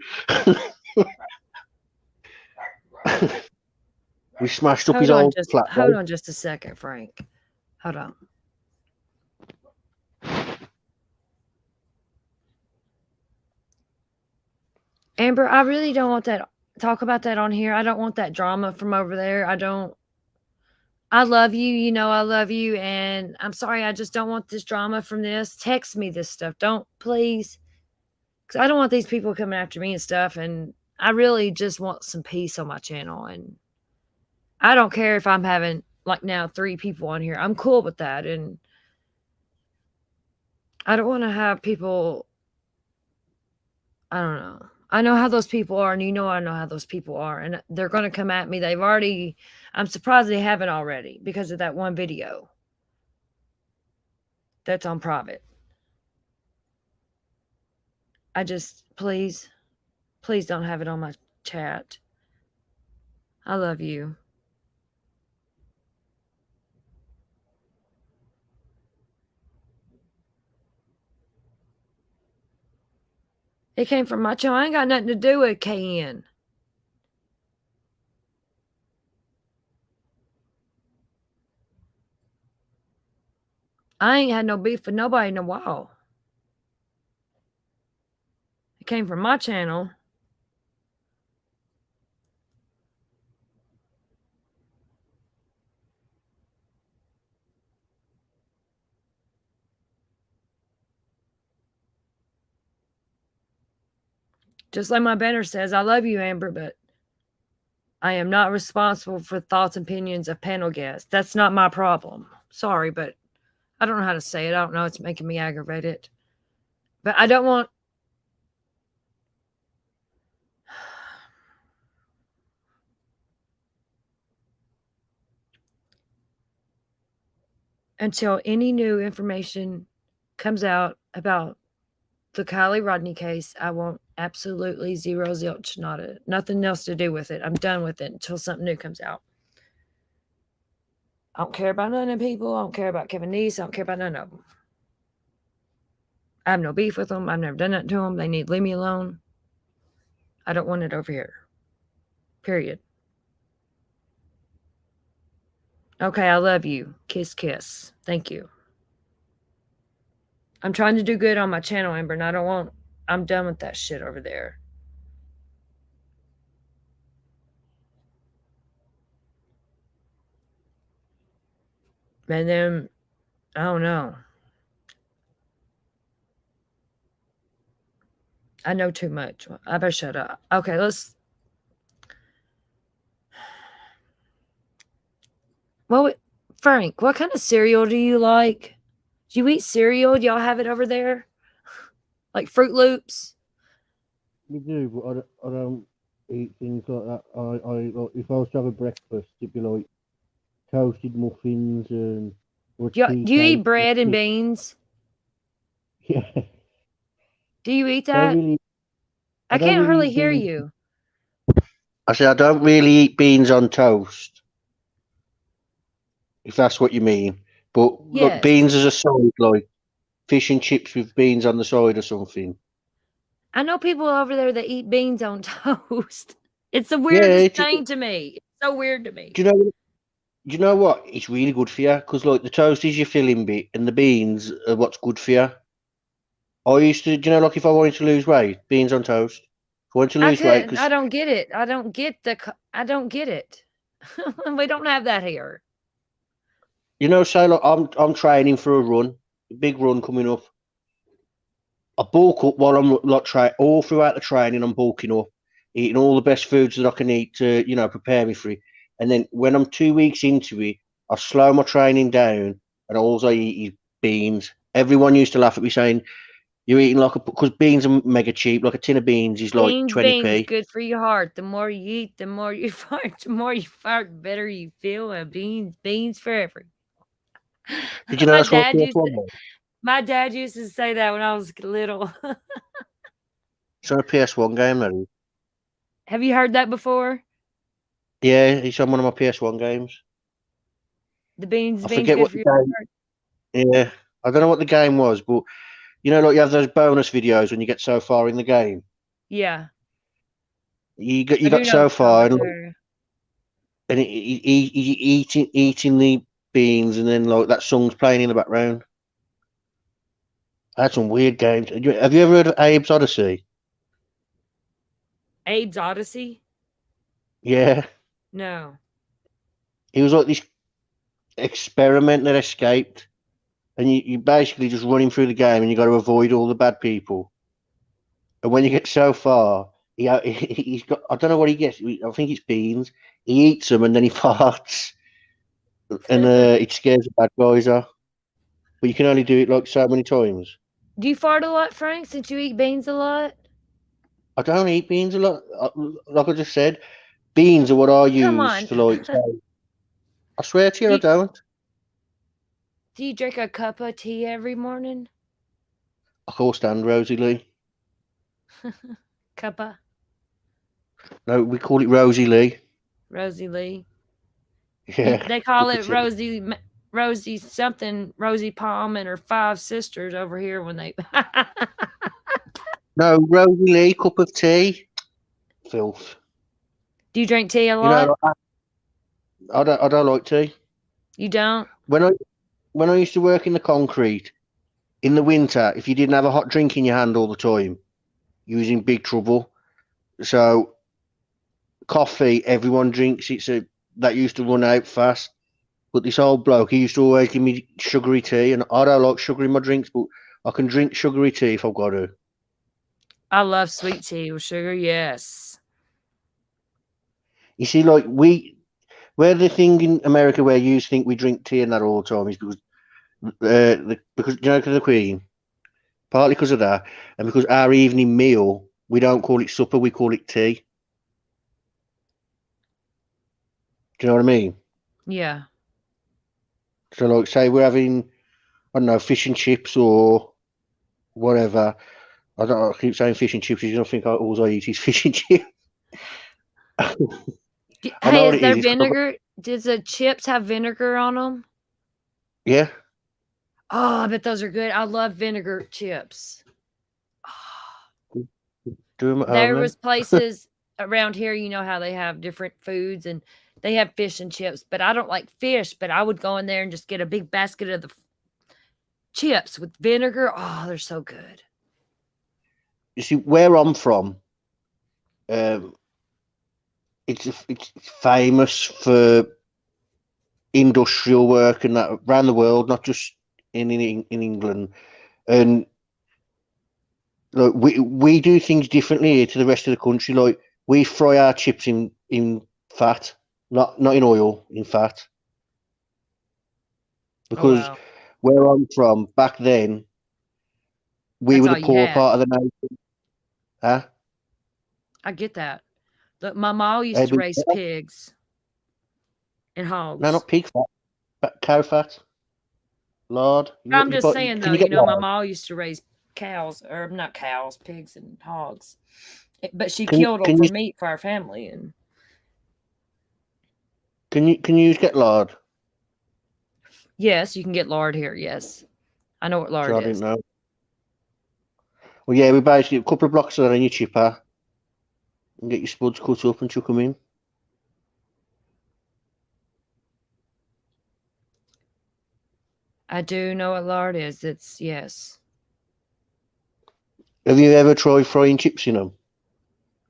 We smashed up his old flat. Hold on just a second, Frank. Hold on. Amber, I really don't want that. Talk about that on here. I don't want that drama from over there. I love you. You know I love you. And I'm sorry, I just don't want this drama from this. Text me this stuff. Don't, please. Because I don't want these people coming after me and stuff. And I really just want some peace on my channel. And I don't care if I'm having, like now, 3 people on here. I'm cool with that. And I don't want to have people, I don't know. I know how those people are, and I know how those people are, and they're going to come at me. I'm surprised they haven't already because of that one video that's on private. Please don't have it on my chat. I love you. It came from my channel. I ain't got nothing to do with KN. I ain't had no beef with nobody in a while. It came from my channel. Just like my banner says, I love you, Amber, but I am not responsible for thoughts and opinions of panel guests. That's not my problem. Sorry, but I don't know how to say it. I don't know. It's making me aggravated. But I don't want... until any new information comes out about the Kylie Rodney case, I want absolutely zero zilch, nothing else to do with it. I'm done with it until something new comes out. I don't care about none of the people. I don't care about Kevin Neese. I don't care about none of them. I have no beef with them. I've never done that to them. They need to leave me alone. I don't want it over here. Period. Okay, I love you. Kiss, kiss. Thank you. I'm trying to do good on my channel, Amber, and I'm done with that shit over there. And then, I don't know. I know too much. I better shut up. Okay, let's... Well, Frank, what kind of cereal do you like? Do you eat cereal? Do y'all have it over there? Like Fruit Loops? We do, but I don't eat things like that. Like, if I was to have a breakfast, it'd be like toasted muffins and or Do you eat cheesecake. bread and beans? Yeah. Do you eat Don't that? really, I don't can't really hardly eat hear beans. you. I said I don't really eat beans on toast, if that's what you mean. But look, Yes. beans as a side, like fish and chips with beans on the side or something. I know people over there that eat beans on toast. It's the Yeah, weirdest thing to me. It's so weird to me. do you know what? It's really good for you because like the toast is your filling bit and the beans are what's good for you. I used to, do you know, like if I wanted to lose weight, beans on toast. If I wanted to lose weight, I because don't get it. I don't get it. We don't have that here. you know, say like I'm training for a run, a big run coming up. I bulk up while I'm like all throughout the training. I'm bulking up, eating all the best foods that I can eat to prepare me for it. And then when I'm 2 weeks into it, I slow my training down, and all I eat is beans. Everyone used to laugh at me saying, "You're eating like because beans are mega cheap. Like a tin of beans is like Beans, 20p." good for your heart. The more you eat, the more you fart. The more you fart, the better you feel. And beans forever. Did you know My that's what dad PS1 used to, was? my dad used to say that when I was little. It's on a PS1 game, that is. Have you heard that before? Yeah, it's on one of my PS1 games. The beans I forget good what for the your game. heart. Yeah, I don't know what the game was, but like you have those bonus videos when you get so far in the game. Yeah. You I do got know so what you're talking far, about and there. eating the beans, and then like that song's playing in the background. I had some weird games. Have you ever heard of Abe's Odyssey? Abe's Odyssey? Yeah, No. it was like this experiment that escaped, and you basically just running through the game, and you got to avoid all the bad people. And when you get so far, he's got, I don't know what he gets. I think it's beans. He eats them and then he farts, and it scares the bad guys off. But you can only do it like so many times. Do you fart a lot, Frank, since you eat beans a lot? I don't eat beans a lot. Like I just said, beans are what I Come use on. to like. I swear to you, I don't. Do you drink a cup of tea every morning? I can't stand Rosie Lee. Cuppa? No, we call it Rosie Lee. Rosie Lee. Yeah. They call cup it of tea. Rosie something, Rosie Palm and her 5 sisters over here when they... No, Rosie Lee, cup of tea. Filth. Do you drink tea a You lot? know, I don't like tea. You don't? When when I used to work in the concrete, in the winter, if you didn't have a hot drink in your hand all the time, you was in big trouble. So coffee, everyone drinks it, so that used to run out fast. But this old bloke, he used to always give me sugary tea, and I don't like sugar in my drinks, but I can drink sugary tea if I've got to. I love sweet tea with sugar. Yes. You see, like where the thing in America where you think we drink tea and that all the time is because because you know, because of the Queen, partly because of that, and because our evening meal we don't call it supper, we call it tea. Do you know what I mean? Yeah. So, like, say we're having, I don't know, fish and chips or whatever. I don't know, I keep saying fish and chips. You don't think all I eat is fish and chips. I know Hey, what is it there is. It's 'cause vinegar? Does the chips have vinegar on them? yeah, Oh, I bet those are good. I love vinegar chips. do them at home There then. was places around here, you know how they have different foods and they have fish and chips, but I don't like fish, but I would go in there and just get a big basket of the chips with vinegar. Oh, they're so good. You see, where I'm from, um, it's famous for industrial work and that around the world, not just in England. And like we do things differently here to the rest of the country. Like we fry our chips in fat, not in oil, in fat. Oh, Because wow. where I'm from, back then, we That's were the all you poor had. part of the nation. Huh? I get that. Look, my mom used to Maybe, raise pigs and no, hogs. not pig fat, but cow fat. Lard. I'm just saying, Can though, you you get know, my lard? mom used to raise cows, or not cows, pigs and hogs. But she killed them Can for you meat for our family. And can you get lard? yes, you can get lard here. Yes. I know what So lard I didn't is. know. Well, yeah, we basically a couple of blocks of that in your chipper and get your spuds cut up and chuck them in. I do know what lard is. It's yes. Have you ever tried frying chips in them?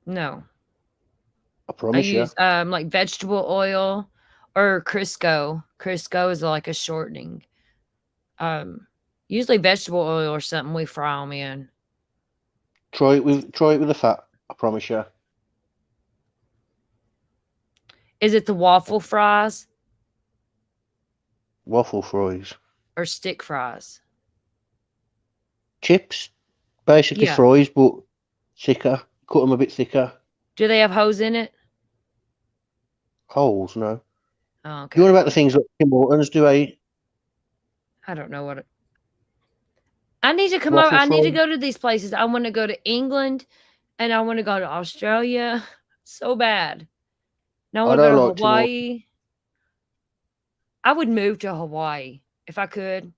No. I I promise you. use like vegetable oil or Crisco. Crisco is like a shortening. Usually vegetable oil or something we fry them in. Try it with the fat. I promise you. Is it the waffle fries Waffle fries. or stick fries? Chips, basically Yeah. fries, but thicker. Cut them a bit thicker. Do they have hose in it? Holes, no. Oh, You want okay. about the things that Tim Hortons do, eh? I don't know what it. I need to come over. Waffle I need to fries. go to these places. I want to go to England and I want to go to Australia so bad. Now I I want to go don't to like Tim Hortons. Hawaii. I would move to Hawaii if I could,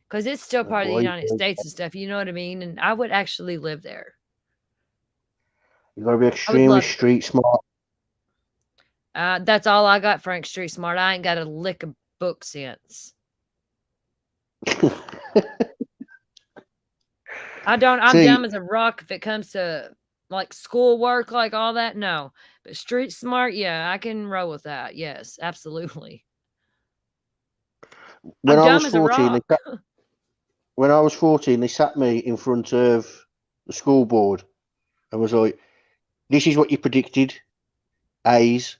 because it's still part of the Hawaii. United States and stuff. You know what I mean? And I would actually live there. You got to be I would extremely love to. street smart. That's all I got, Frank Street Smart. I ain't got a lick of book sense. I don't. I'm dumb See, as a rock if it comes to like schoolwork, like all that. No, but street smart, yeah, I can roll with that. Yes, absolutely. when I'm I was dumb as a 14, rock. when I was 14, they sat me in front of the school board and was like, "This is what you predicted, A's.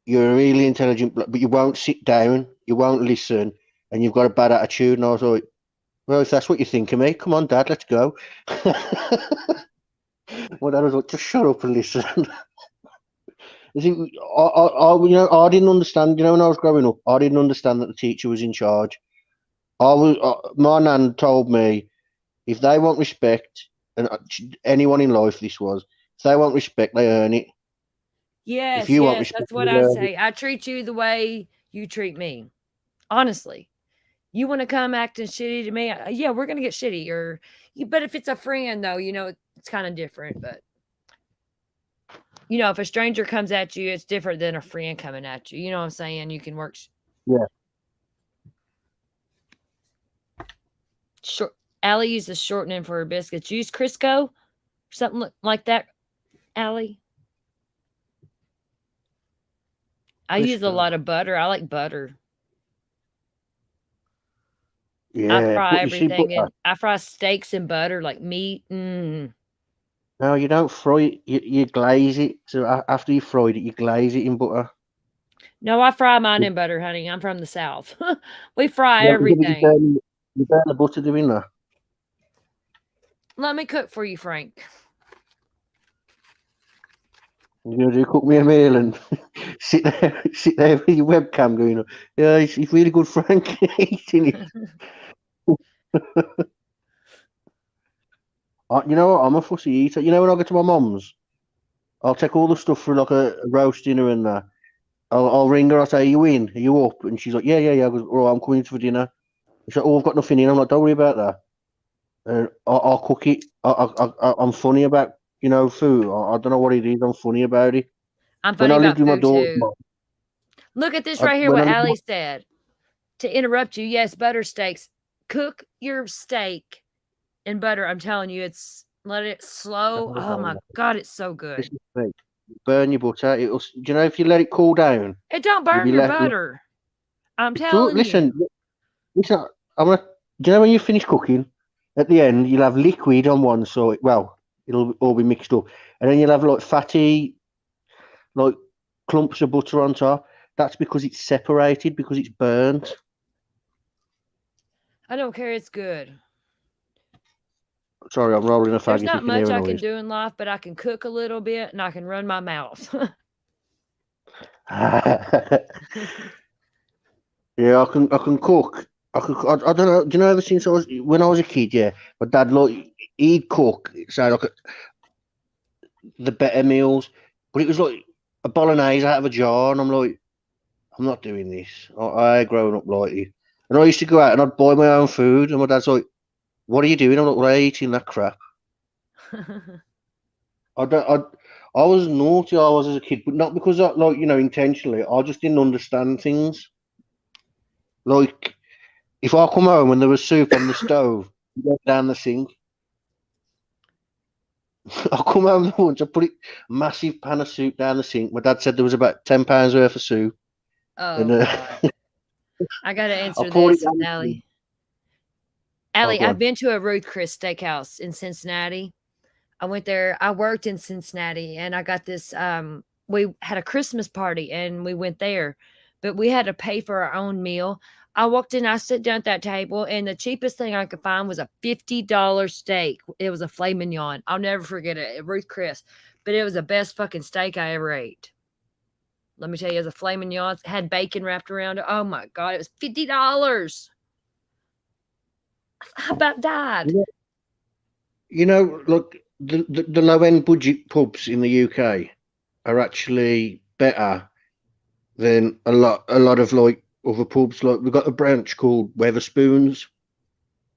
You're a really intelligent, but you won't sit down, you won't listen, and you've got a bad attitude." And I was like, "Well, if that's what you think of me, come on, Dad, let's go." My dad was like, "Just shut up and listen." You see, I didn't understand. You know, when I was growing up, I didn't understand that the teacher was in charge. My nan told me if they want respect, and anyone in life, this was, if they want respect, they earn it. If Yes, you want yes, respect, that's what you I earn it. say. I treat you the way you treat me. Honestly, you want to come acting shitty to me? Yeah, we're gonna get shitty. But if it's a friend, though, it's kind of different. But if a stranger comes at you, it's different than a friend coming at you. You know what I'm saying? You can work. Yeah. Allie uses shortening for her biscuits. Use Crisco, something like that, Allie. I use a Crisco. lot of butter. I like butter. I Yeah, fry but you see, everything butter. in. I fry steaks in butter, like meat. No, you don't fry it. You glaze it. So after you fried it, you glaze it in butter. No, I fry mine in butter, honey. I'm from the South. We fry Yeah, everything. you burn the butter doing that. Let me cook for you, Frank. You're gonna do cook me a meal and sit there with your webcam going, yeah, it's really good, Frank, eating it. You know what? I'm a fussy eater. You know, when I go to my mum's, I'll take all the stuff for like a roast dinner and that. I'll ring her. I'll say, "Are you in? Are you up?" And she's like, "Yeah, yeah, yeah." I goes, "Oh, I'm coming for dinner." She's like, "Oh, I've got nothing in." I'm like, "Don't worry about that. I'll cook it. I'm funny about food. I don't know what it is. I'm funny about it. I'm When funny I lived about with my food daughter, too. Look at this right here, when I what lived Allie said. To interrupt you, yes, butter steaks. Cook your steak in butter. I'm telling you, let it slow. Oh my God, it's so good. burn your butter. Do you know if you let it cool down, It don't you'll burn be your left. butter. I'm telling Listen, you. listen. I'm gonna. Do you know when you finish cooking, at the end you'll have liquid on one side. Well, it'll all be mixed up, and then you'll have like fatty, like clumps of butter on top. That's because it's separated because it's burnt. I don't care. It's good. Sorry, I'm rolling a fag There's if you not can hear much a I can noise. do in life, but I can cook a little bit and I can run my mouth. Yeah, I can cook. I don't know. Do you know ever since when I was a kid? Yeah, my dad he'd cook. So like the better meals, but it was like a bolognese out of a jar, and I'm like, I'm not doing this. I ain't growing up like this. And I used to go out and I'd buy my own food, and my dad's like, "What are you doing?" I'm like, "Well, I'm eating that crap." I don't. I was naughty. I was as a kid, but not because I intentionally. I just didn't understand things. Like if I come home and there was soup on the stove, you go down the sink. I come home once, I put a massive pan of soup down the sink. My dad said there was about £10 worth of soup. Oh, And God. I got to I answer poured it this down with the sink. Allie. Oh, Allie, go I've on. been to a Ruth Chris Steakhouse in Cincinnati. I went there. I worked in Cincinnati, and I got this. We had a Christmas party, and we went there, but we had to pay for our own meal. I walked in, I sat down at that table, and the cheapest thing I could find was a $50 steak. It was a filet mignon. I'll never forget it at Ruth Chris, but it was the best fucking steak I ever ate. Let me tell you, it was a filet mignon. It had bacon wrapped around it. Oh my God, it was $50. I about died. Look, the low end budget pubs in the UK are actually better than a lot of like other pubs. Like we've got a branch called Weatherspoons.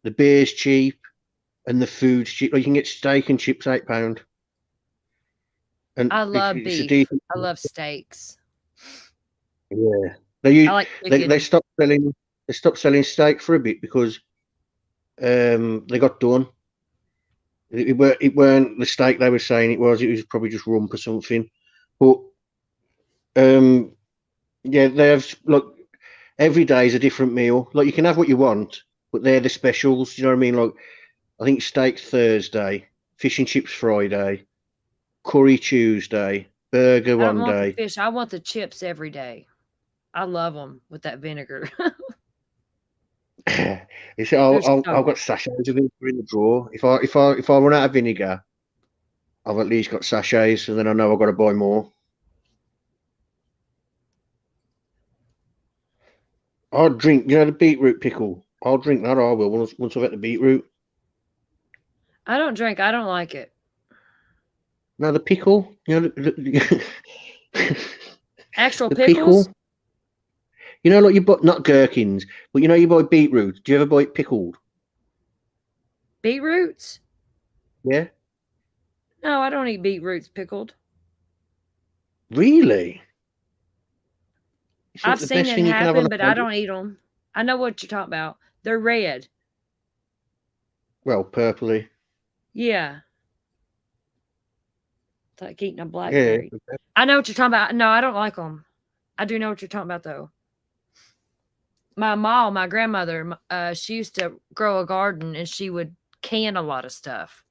The beer's cheap and the food's cheap. Like you can get steak and chips £8. And I love it's a beef. decent. I love steaks. Yeah, I like they chicken. stopped selling steak for a bit because they got done. It weren't the steak they were saying it was. It was probably just rump or something. But yeah, they have every day is a different meal. Like you can have what you want, but they're the specials. You know what I mean? Like I think steak Thursday, fish and chips Friday, curry Tuesday, burger I don't one want the day. fish. I want the chips every day. I love them with that vinegar. You see, They're so I've got good. sachets of vinegar in the drawer. If I run out of vinegar, I've at least got sachets, and then I know I've got to buy more. I'll drink, the beetroot pickle. I'll drink that. I will once I've had the beetroot. I don't drink. I don't like it. No, the pickle. Actual the pickles? pickle. Like you buy not gherkins, but you buy beetroot. Do you ever buy it pickled? Beetroots? Yeah. No, I don't eat beetroots pickled. Really? It's like I've the seen best it thing you can have on happen, a but I sandwich. don't eat them. I know what you're talking about. They're red. Well, purpley. Yeah. It's like eating a Yeah. blackberry. I know what you're talking about. No, I don't like them. I do know what you're talking about, though. My mom, my grandmother, she used to grow a garden and she would can a lot of stuff.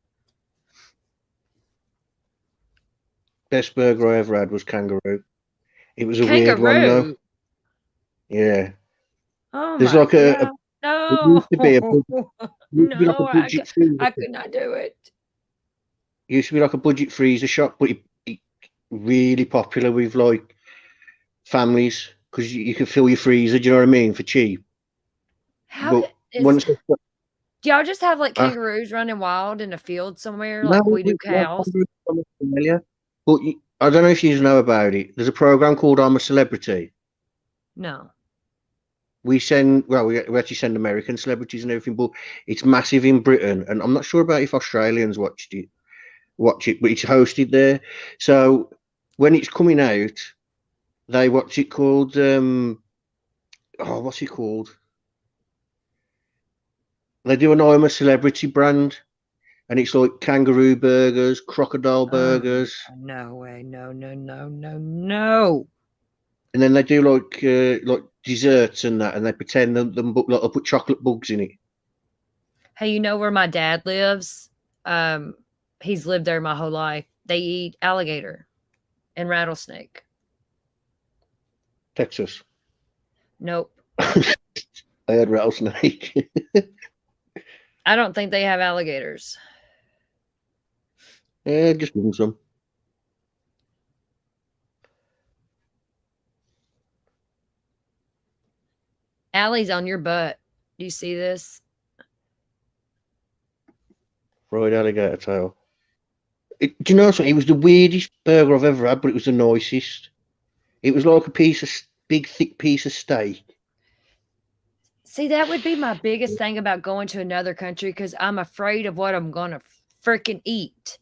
Best burger I ever had was kangaroo. It was a weird one, though. Kangaroo. Yeah. Oh There's my like god. there No. used to be a No, budget freezer. I could not do it. Used to be like a budget freezer shop, but it really popular with like families because you can fill your freezer. Do you know what I mean, for cheap? How But is once do y'all just have like uh, kangaroos running wild in a field somewhere no, like we do no cows? kangaroos from Australia. But I don't know if you know about it. There's a program called I'm a Celebrity. No. We actually send American celebrities and everything, but it's massive in Britain, and I'm not sure about if Australians watch it, but it's hosted there. So when it's coming out, what's it called? What's it called? They do an I'm a Celebrity brand, and it's like kangaroo burgers, crocodile burgers, No way. No, no, no, no, no. and then they do like desserts and that, and they pretend them like they'll put chocolate bugs in it. Hey, you know where my dad lives? He's lived there my whole life. They eat alligator and rattlesnake. Texas. Nope. I had rattlesnake. I don't think they have alligators. Yeah, just give them some. Allie's on your butt. Do you see this? Fried alligator tail. Do you know something? It was the weirdest burger I've ever had, but it was the nicest. It was like a big, thick piece of steak. See, that would be my biggest thing about going to another country because I'm afraid of what I'm going to freaking eat.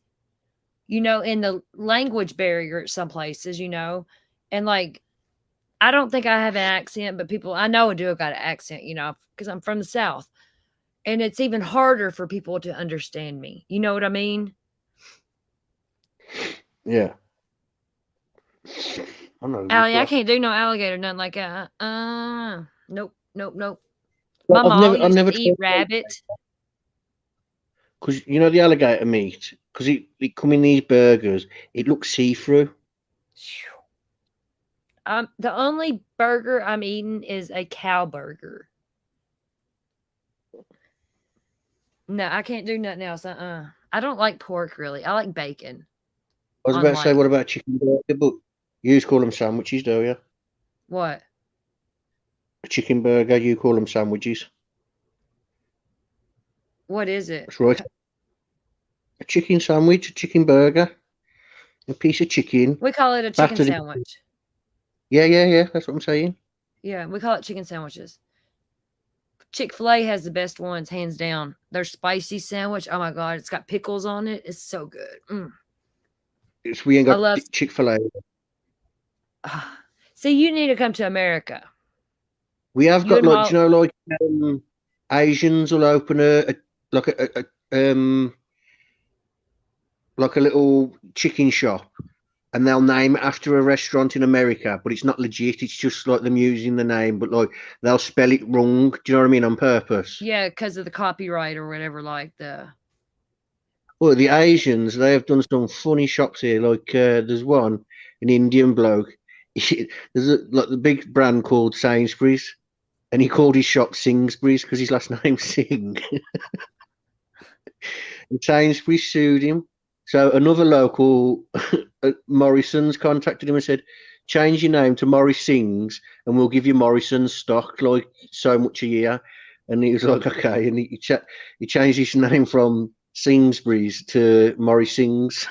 You know, in the language barrier at some places, you know, and like, I don't think I have an accent, but people I know I do got an accent, you know, because I'm from the South. And it's even harder for people to understand me. You know what I mean? Yeah. I know. Allie, I can't do no alligator, nothing like that. Nope, nope, nope. My I've mom used never to eat tried rabbit. because you know the alligator meat because it come in these burgers. It looks see-through. The only burger I'm eating is a cow burger. No, I can't do nothing else. I don't like pork really. I like bacon. I was about to say, what about chicken burger? But you call them sandwiches, do you? What? A chicken burger, you call them sandwiches. What is it? That's right. A chicken sandwich, a chicken burger, a piece of chicken. We call it a chicken sandwich. Yeah. That's what I'm saying. Yeah, we call it chicken sandwiches. Chick-fil-A has the best ones, hands down. Their spicy sandwich, oh my God, it's got pickles on it. It's so good. We ain't got Chick-fil-A. See, you need to come to America. We have got like, you know, like Asians will open a little chicken shop, and they'll name it after a restaurant in America, but it's not legit. It's just like them using the name, but like they'll spell it wrong. Do you know what I mean? On purpose. Yeah, because of the copyright or whatever. Well, the Asians, they have done some funny shops here. Like there's an Indian bloke. There's like the big brand called Sainsbury's, and he called his shop Singsbury's because his last name's Singh. And Sainsbury's sued him. So another local, Morrison's, contacted him and said, change your name to Morris Sings and we'll give you Morrison's stock, like so much a year. And he was like, okay. And he changed his name from Singsbury's to Morris Sings.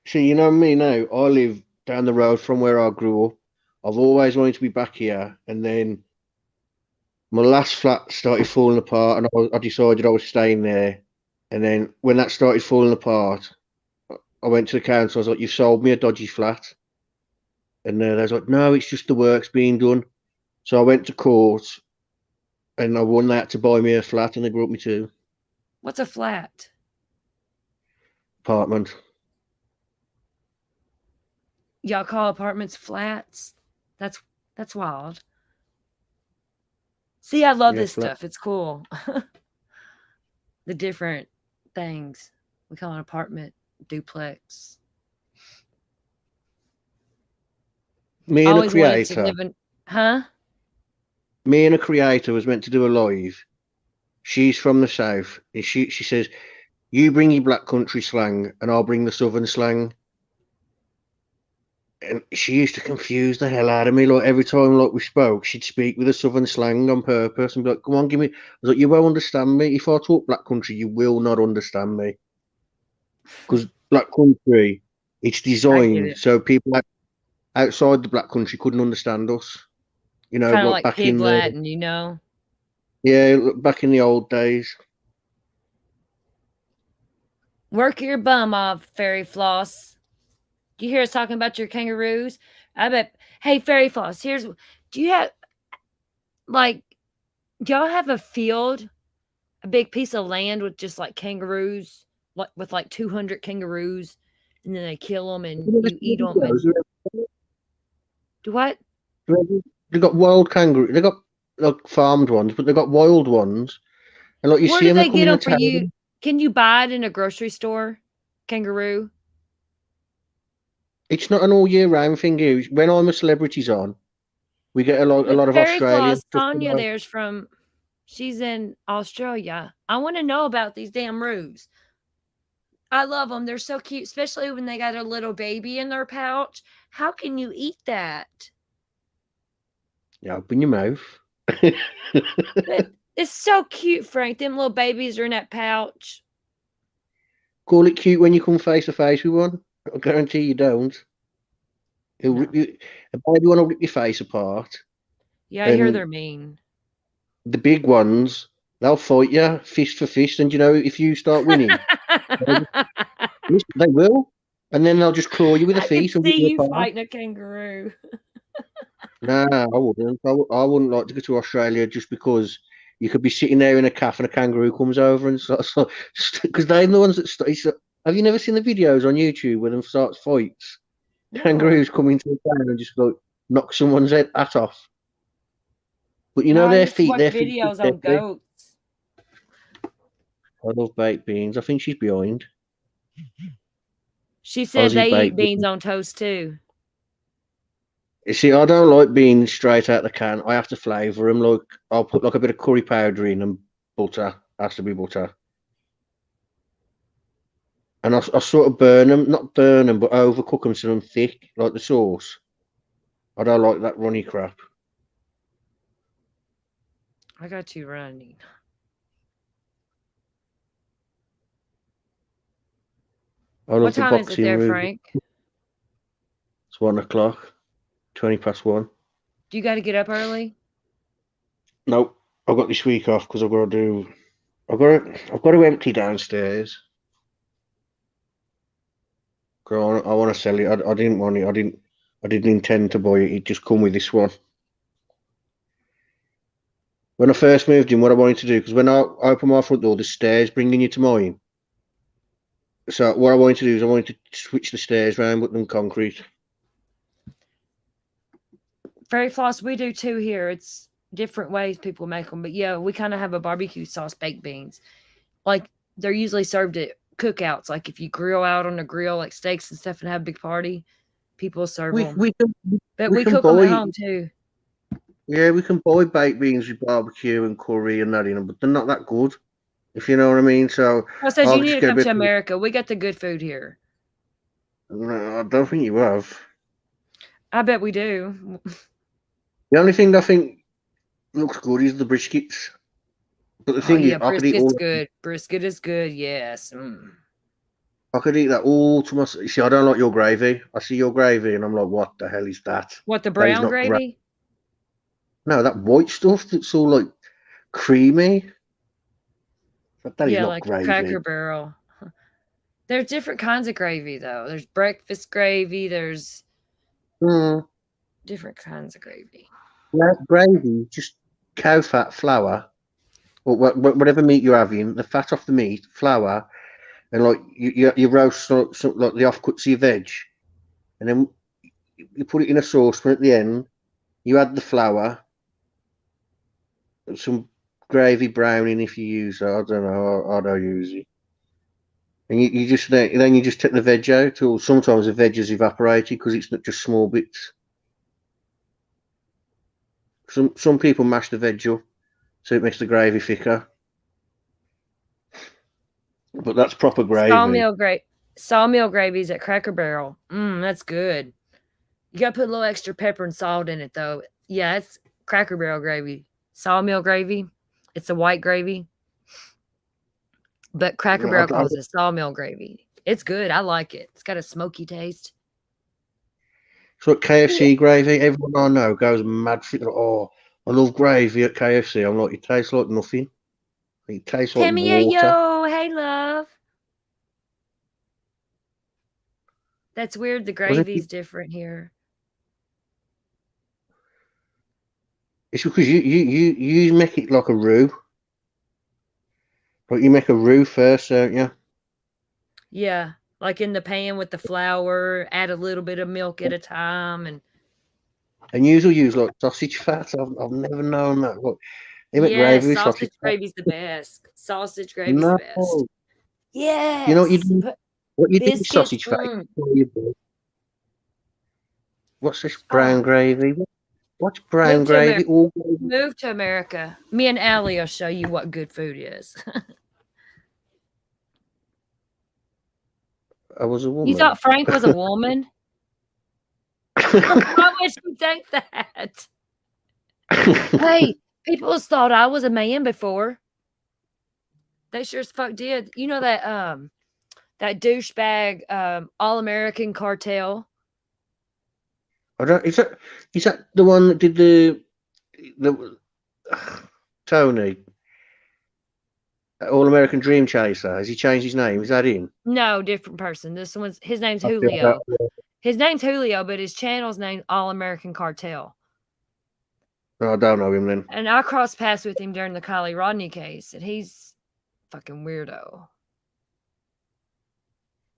See, you know me now. I live down the road from where I grew up. I've always wanted to be back here, and then my last flat started falling apart, and I decided I was staying there. And then when that started falling apart, I went to the council. I was like, "You sold me a dodgy flat," and they was like, "No, it's just the work's being done." So I went to court, and I won. They had to buy me a flat, and they brought me to What's a flat? apartment. Y'all call apartments flats? That's wild. See, I love Yeah, this flat. stuff. It's cool. The different things. We call an apartment duplex. Me I and a always wanted to creator. live in, huh? Me and a creator was meant to do a live. She's from the south, and she says, "You bring your black country slang, and I'll bring the southern slang." And she used to confuse the hell out of me. Like every time, like we spoke, she'd speak with a southern slang on purpose and be like, "Come on, give me." I was like, "You won't understand me. If I talk black country, you will not understand me." Because black country, it's I get designed it. so people outside the black country couldn't understand us. You know, Kind of like like back pig in the Latin, you know? back in the old days. Work your bum off, Fairy Floss. Do you hear us talking about your kangaroos? I bet. Hey, Fairy Floss, do you have, like, do y'all have a field, a big piece of land with just like kangaroos, like with like 200 kangaroos, and then they kill them and you eat them and do what? They got wild kangaroo. They got like farmed ones, but they got wild ones. And like you Where see do them, they they come get in the them for town. you? Can you buy it in a grocery store? Kangaroo? It's not an all year round thing. Here. When I'm a Celebrity's on, we get a But lot of Fairy Australian Floss, stuff. Tanya there's from, she's in Australia. I want to know about these damn roos. I love them. They're so cute, especially when they got a little baby in their pouch. How can you eat that? Yeah, open your mouth. But it's so cute, Frank. Them little babies are in that pouch. Call it cute when you come face to face with one. I guarantee you don't. He'll rip you. A baby want to rip your face apart, Yeah, I hear and they're mean. the big ones, they'll fight you fist for fist. And you know, if you start winning, they will, and then they'll just claw you with their I could feet and rip see you you apart. fighting a kangaroo. No, I wouldn't. I wouldn't like to go to Australia just because you could be sitting there in a cafe and a kangaroo comes over and because they're the ones that have you never seen the videos on YouTube where them starts fights? No. Kangaroos come into the town and just like knock someone's hat off. But you No, know I used to watch their feet are videos on deadly. goats. I love baked beans. I think she's behind. She said Aussie they eat baked beans beans. on toast too. You see, I don't like beans straight out the can. I have to flavour them. Like I'll put like a bit of curry powder in and butter. Has to be butter. And I sort of burn them, not burn them, but overcook them so they're thick, like the sauce. I don't like that runny crap. I got you running. I love What the time is it boxing there, room. Frank? It's 1 o'clock, 20 past 1. Do you got to get up early? Nope, I've got this week off because I've got to empty downstairs. I want to sell it. I didn't want it. I didn't intend to buy it. It just come with this one. When I first moved in, what I wanted to do, because when I open my front door, the stairs bringing you to mine. So what I wanted to do is I wanted to switch the stairs round, put them concrete. Fairy Floss, we do too here. It's different ways people make them. But yeah, we kind of have a barbecue sauce baked beans. Like they're usually served at cookouts. Like if you grill out on a grill, like steaks and stuff, and have a big party, people serve them. But we can cook them at buy. home too. Yeah, we can buy baked beans with barbecue and curry and that in them, but they're not that good, if you know what I mean. So I says you I'll need just to get a come to bit. America. We got the good food here. No, I don't think you have. I bet we do. The only thing I think looks good is the briskets. But the Oh thing is, yeah, brisket's good. Brisket is good. Yes. I could eat that all to myself. You see, I don't like your gravy. I see your gravy, and I'm like, what the hell is that? What, the That is brown not gravy. gravy? No, that white stuff that's all like creamy. But that is Yeah, not like gravy. Cracker Barrel. There's different kinds of gravy, though. There's breakfast gravy. There's different kinds of gravy. Gravy, just cow fat, flour, or whatever meat you're having, the fat off the meat, flour, and like you roast some like the offcuts of your veg, and then you put it in a saucepan at the end. You add the flour, some gravy browning if you use it. I don't know. I don't use it. And you just then you just take the veg out, or sometimes the veg is evaporated because it's not just small bits. Some people mash the veg up, so it makes the gravy thicker. But that's proper gravy. Sawmill gravy's at Cracker Barrel. That's good. You gotta put a little extra pepper and salt in it, though. Yeah, it's Cracker Barrel gravy. Sawmill gravy. It's a white gravy. But Cracker Barrel calls it sawmill gravy. It's good. I like it. It's got a smoky taste. So at KFC gravy, everyone I know goes mad for it. Like, oh, I love gravy at KFC. I'm like, it tastes like nothing. It tastes like Tammy, water. yo, hey, love. That's weird. The gravy's different here. It's because you make it like a roux. Like you make a roux first, don't you? Yeah, like in the pan with the flour, add a little bit of milk at a time, and usually use like sausage fat. I've never known that. What? You make yeah, gravy with sausage fat? gravy's the best. Sausage gravy's No. the best. Yes. You know what you do? What you do with Biscuits. sausage fat? What's this brown gravy? What's brown gravy? All gravy. Move to America. Me and Allie will show you what good food is. I was a woman. You thought Frank was a woman? Why would you think that? Hey, people thought I was a man before. They sure as fuck did. You know that that douchebag All-American Cartel? I don't. Is that the one that did the Tony All American Dream Chaser? Has he changed his name? Is that him? No, different person. His name's Julio. His name's Julio, but his channel's named All American Cartel. No, I don't know him then. And I crossed paths with him during the Kylie Rodney case, and he's fucking weirdo.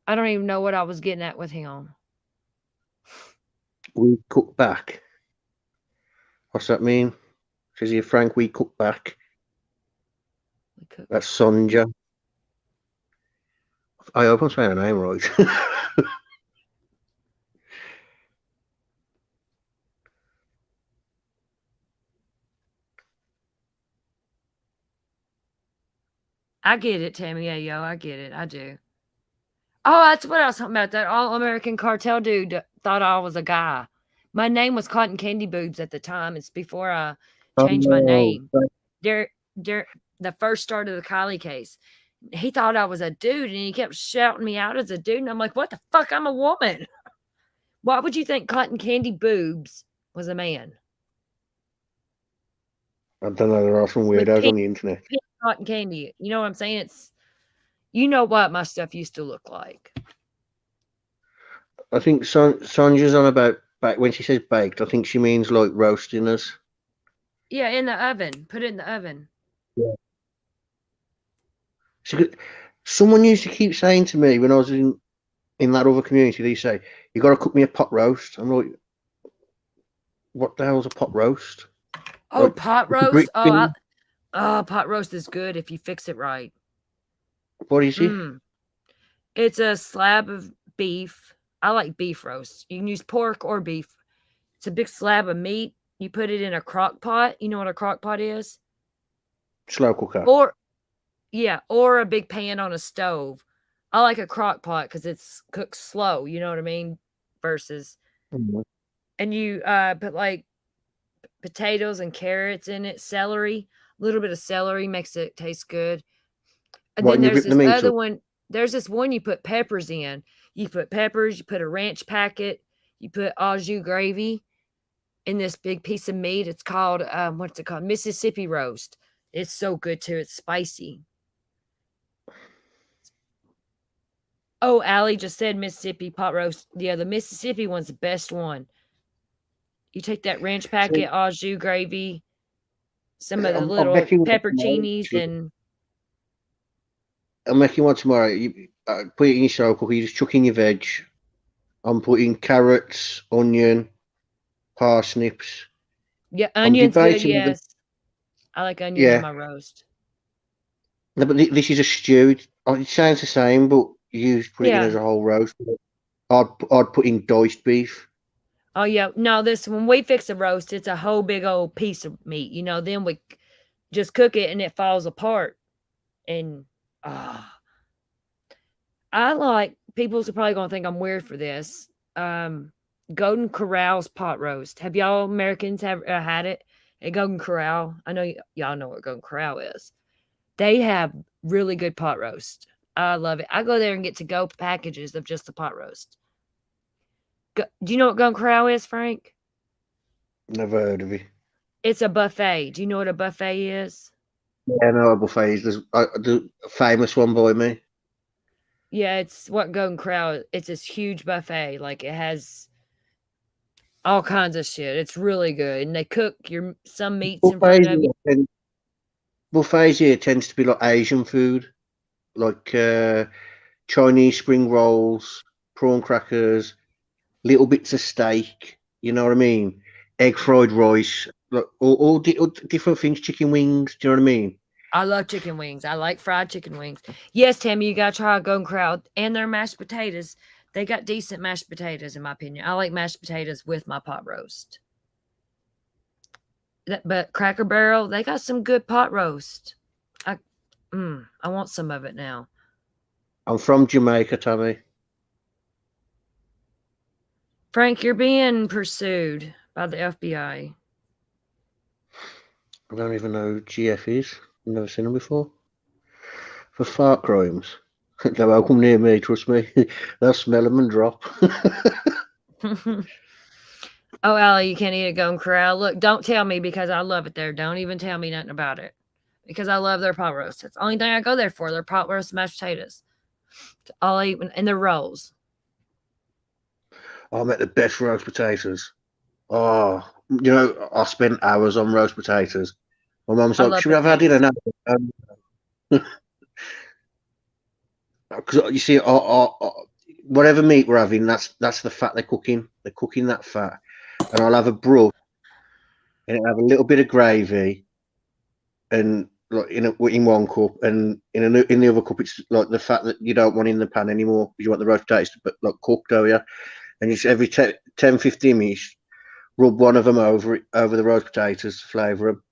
I don't even know what I was getting at with him. We cook back. What's that mean? Says here, Frank, we cook back. That's Sonja. I hope I'm saying her name right. I get it, Tammy. Yeah, yo, I get it. I do. Oh, that's what I was talking about. That All-American Cartel dude thought I was a guy. My name was Cotton Candy Boobs at the time. It's before I changed my name. The first start of the Kylie case. He thought I was a dude, and he kept shouting me out as a dude. And I'm like, what the fuck? I'm a woman. Why would you think Cotton Candy Boobs was a man? I don't know. There are some weirdos on the internet. Cotton candy. You know what I'm saying? It's, you know what my stuff used to look like. I think Sonja's on about when she says baked. I think she means like roasting us. Yeah, in the oven. Put it in the oven. Yeah. Someone used to keep saying to me when I was in that other community, they say, you got to cook me a pot roast. I'm like, what the hell's a pot roast? Oh, like, pot roast? Oh, pot roast is good if you fix it right. What is it? It's a slab of beef. I like beef roast. You can use pork or beef. It's a big slab of meat. You put it in a crock pot. You know what a crock pot is? Slow cooker. Or a big pan on a stove. I like a crock pot because it's cooked slow. You know what I mean? Versus, and you put like potatoes and carrots in it, celery. A little bit of celery makes it taste good. And then there's this other one. There's this one you put peppers in. You put peppers, you put a ranch packet, you put au jus gravy in this big piece of meat. It's called, what's it called? Mississippi roast. It's so good too. It's spicy. Oh, Allie just said Mississippi pot roast. Yeah, the Mississippi one's the best one. You take that ranch packet, au jus gravy, some of the I'll little make you one tomorrow. pepperoncinis, and I'll make you one tomorrow. You put it in your slow cooker. You just chuck in your veg. I'm putting carrots, onion, parsnips. yeah, I'm onion's good. debating whether, Yes, I like onion in yeah. my roast. No, but this is a stew. It sounds the same, but you put it in as Yeah. a whole roast. I'd put in diced beef. Oh yeah, no. This when we fix a roast, it's a whole big old piece of meat. Then we just cook it and it falls apart. And I like people's probably gonna think I'm weird for this. Golden Corral's pot roast. Have y'all Americans have had it at Golden Corral? I know y'all know what Golden Corral is. They have really good pot roast. I love it. I go there and get to go packages of just the pot roast. Do you know what Golden Corral is, Frank? Never heard of it. It's a buffet. Do you know what a buffet is? Yeah, no, buffets. There's the famous one by me. Yeah, it's what Golden Corral. It's this huge buffet. Like it has all kinds of shit. It's really good, and they cook some meats in front of you. Buffets here tends to be like Asian food, like Chinese spring rolls, prawn crackers, little bits of steak. You know what I mean? Egg fried rice, like all different things. Chicken wings. Do you know what I mean? I love chicken wings. I like fried chicken wings. Yes, Tammy, you gotta try Golden Corral and their mashed potatoes. They got decent mashed potatoes, in my opinion. I like mashed potatoes with my pot roast. But Cracker Barrel, they got some good pot roast. I want some of it now. I'm from Jamaica, Tammy. Frank, you're being pursued by the FBI. I don't even know who GF is. I've never seen them before. For fart crimes. They won't come near me, trust me. They'll smell them and drop. Oh, Allie, you can't eat at Golden Corral. Look, don't tell me because I love it there. Don't even tell me nothing about it. Because I love their pot roast. That's the only thing I go there for. Their pot roast mashed potatoes. I'll eat and their rolls. I make the best roast potatoes. Oh, I spent hours on roast potatoes. My mum's like, should we have had dinner now? Because you see, whatever meat we're having, that's the fat they're cooking. They're cooking that fat, and I'll have a brush, and it'll have a little bit of gravy, and like in one cup, and in the other cup, it's like the fat that you don't want in the pan anymore because you want the roast potatoes to like cooked, don't you? And just every 10-15 minutes, rub one of them over the roast potatoes to flavour them.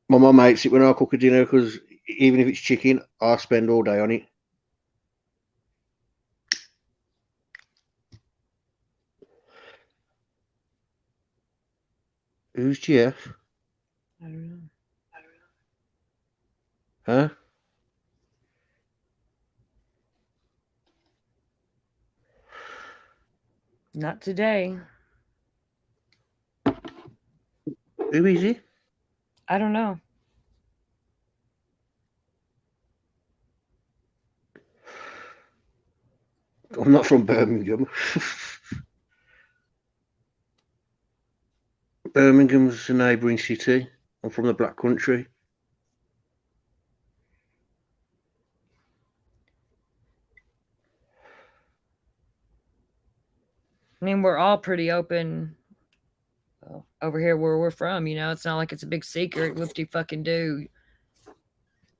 My mum hates it when I cook a dinner because even if it's chicken, I spend all day on it. Who's Jeff? I don't know. Huh? Not today. Who is he? I don't know. I'm not from Birmingham. Birmingham's a neighbouring city. I'm from the Black Country. I mean, we're all pretty open over here where we're from. It's not like it's a big secret. Whoop-de fucking do.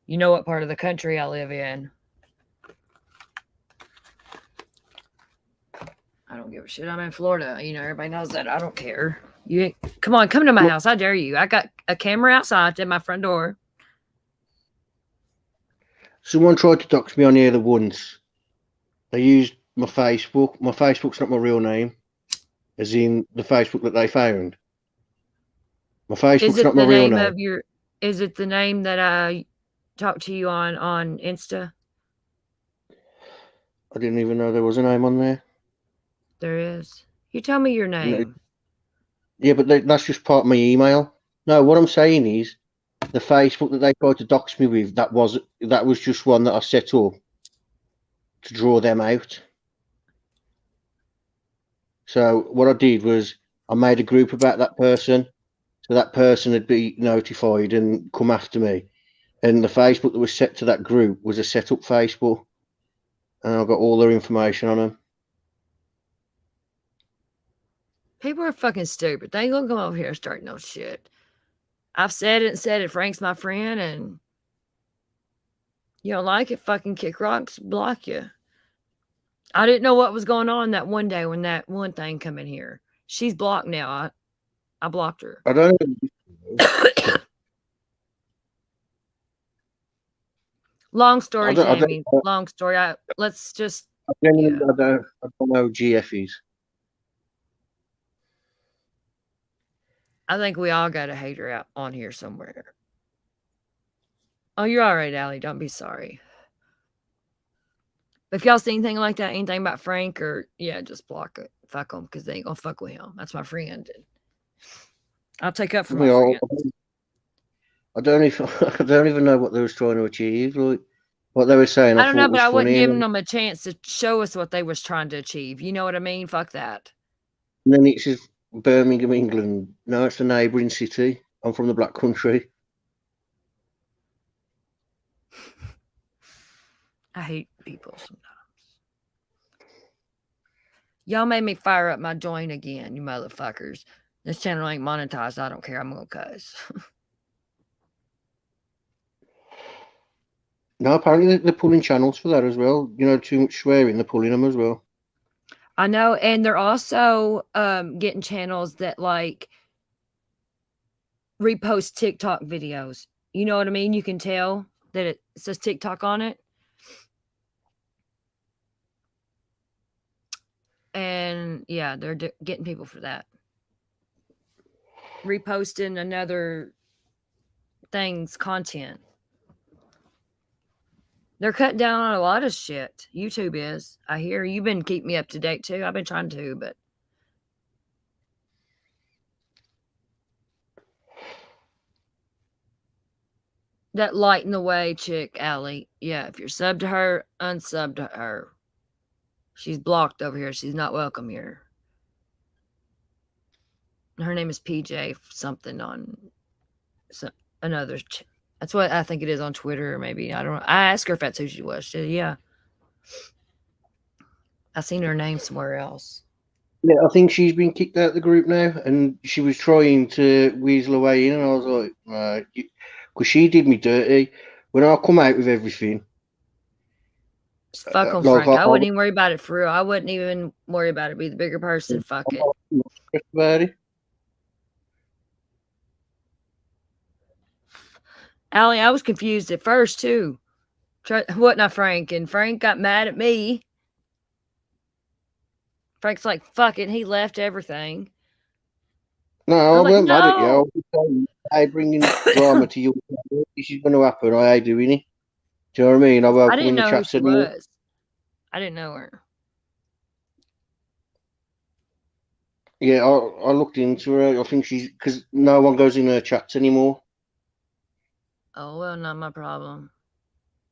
You know what part of the country I live in. I don't give a shit. I'm in Florida. Everybody knows that. I don't care. Come to my house. I dare you. I got a camera outside at my front door. Someone tried to dox me on here once. They used my Facebook. My Facebook's not my real name, as in the Facebook that they found. My Facebook's not my real name. Is it the name that I talked to you on Insta? I didn't even know there was a name on there. There is. You tell me your name. Yeah, but that's just part of my email. No, what I'm saying is the Facebook that they tried to dox me with, that was just one that I set up to draw them out. So what I did was I made a group about that person, so that person would be notified and come after me. And the Facebook that was set to that group was a set up Facebook, and I got all their information on them. People are fucking stupid. They ain't gonna come over here and start no shit. I've said it and said it. Frank's my friend, and you don't like it, fucking kick rocks, block you. I didn't know what was going on that one day when that one thing come in here. She's blocked now. I blocked her. I don't know. Long story, I don't Jamie. Long story. Let's just. I don't know who GF is. I think we all got a hater out on here somewhere. Oh, you're all right, Allie. Don't be sorry. If y'all see anything like that, anything about Frank, or just block it. Fuck them, because they ain't gonna fuck with him. That's my friend. I'll take up for my friend. I don't even know what they was trying to achieve. Like what they were saying, I don't know, but I wasn't funny, giving them a chance to show us what they was trying to achieve. You know what I mean? Fuck that. And then it says Birmingham, England. No, it's a neighbouring city. I'm from the Black Country. I hate people sometimes. Y'all made me fire up my joint again, you motherfuckers. This channel ain't monetized. I don't care. I'm gonna cuss. No, apparently they're pulling channels for that as well. You know, too much swearing, they're pulling them as well. I know, and they're also getting channels that like repost TikTok videos. You know what I mean? You can tell that it says TikTok on it. And yeah, they're getting people for that. Reposting another thing's content. They're cutting down on a lot of shit. YouTube is. I hear you've been keeping me up to date too. I've been trying to, but that light in the way chick, Allie. Yeah, if you're subbed to her, unsub to her. She's blocked over here. She's not welcome here. Her name is PJ something on another. That's what I think it is on Twitter, or maybe. I don't know. I asked her if that's who she was. She said, yeah. I seen her name somewhere else. Yeah, I think she's been kicked out of the group now, and she was trying to weasel her way in, and I was like, right, because she did me dirty. When I come out with everything, fuck on Frank. I wouldn't even worry about it for real. I wouldn't even worry about it. Be the bigger person. Fuck it. About it. Allie, I was confused at first too. What not Frank? And Frank got mad at me. Frank's like, fuck it. He left everything. No, I wasn't mad at you. I was just saying, I bringing drama to you. This is going to happen. I ain't doing it. Do you know what I mean? I didn't know who she was. I didn't know her. Yeah, I looked into her. I think she's because no one goes in her chats anymore. Oh well, not my problem.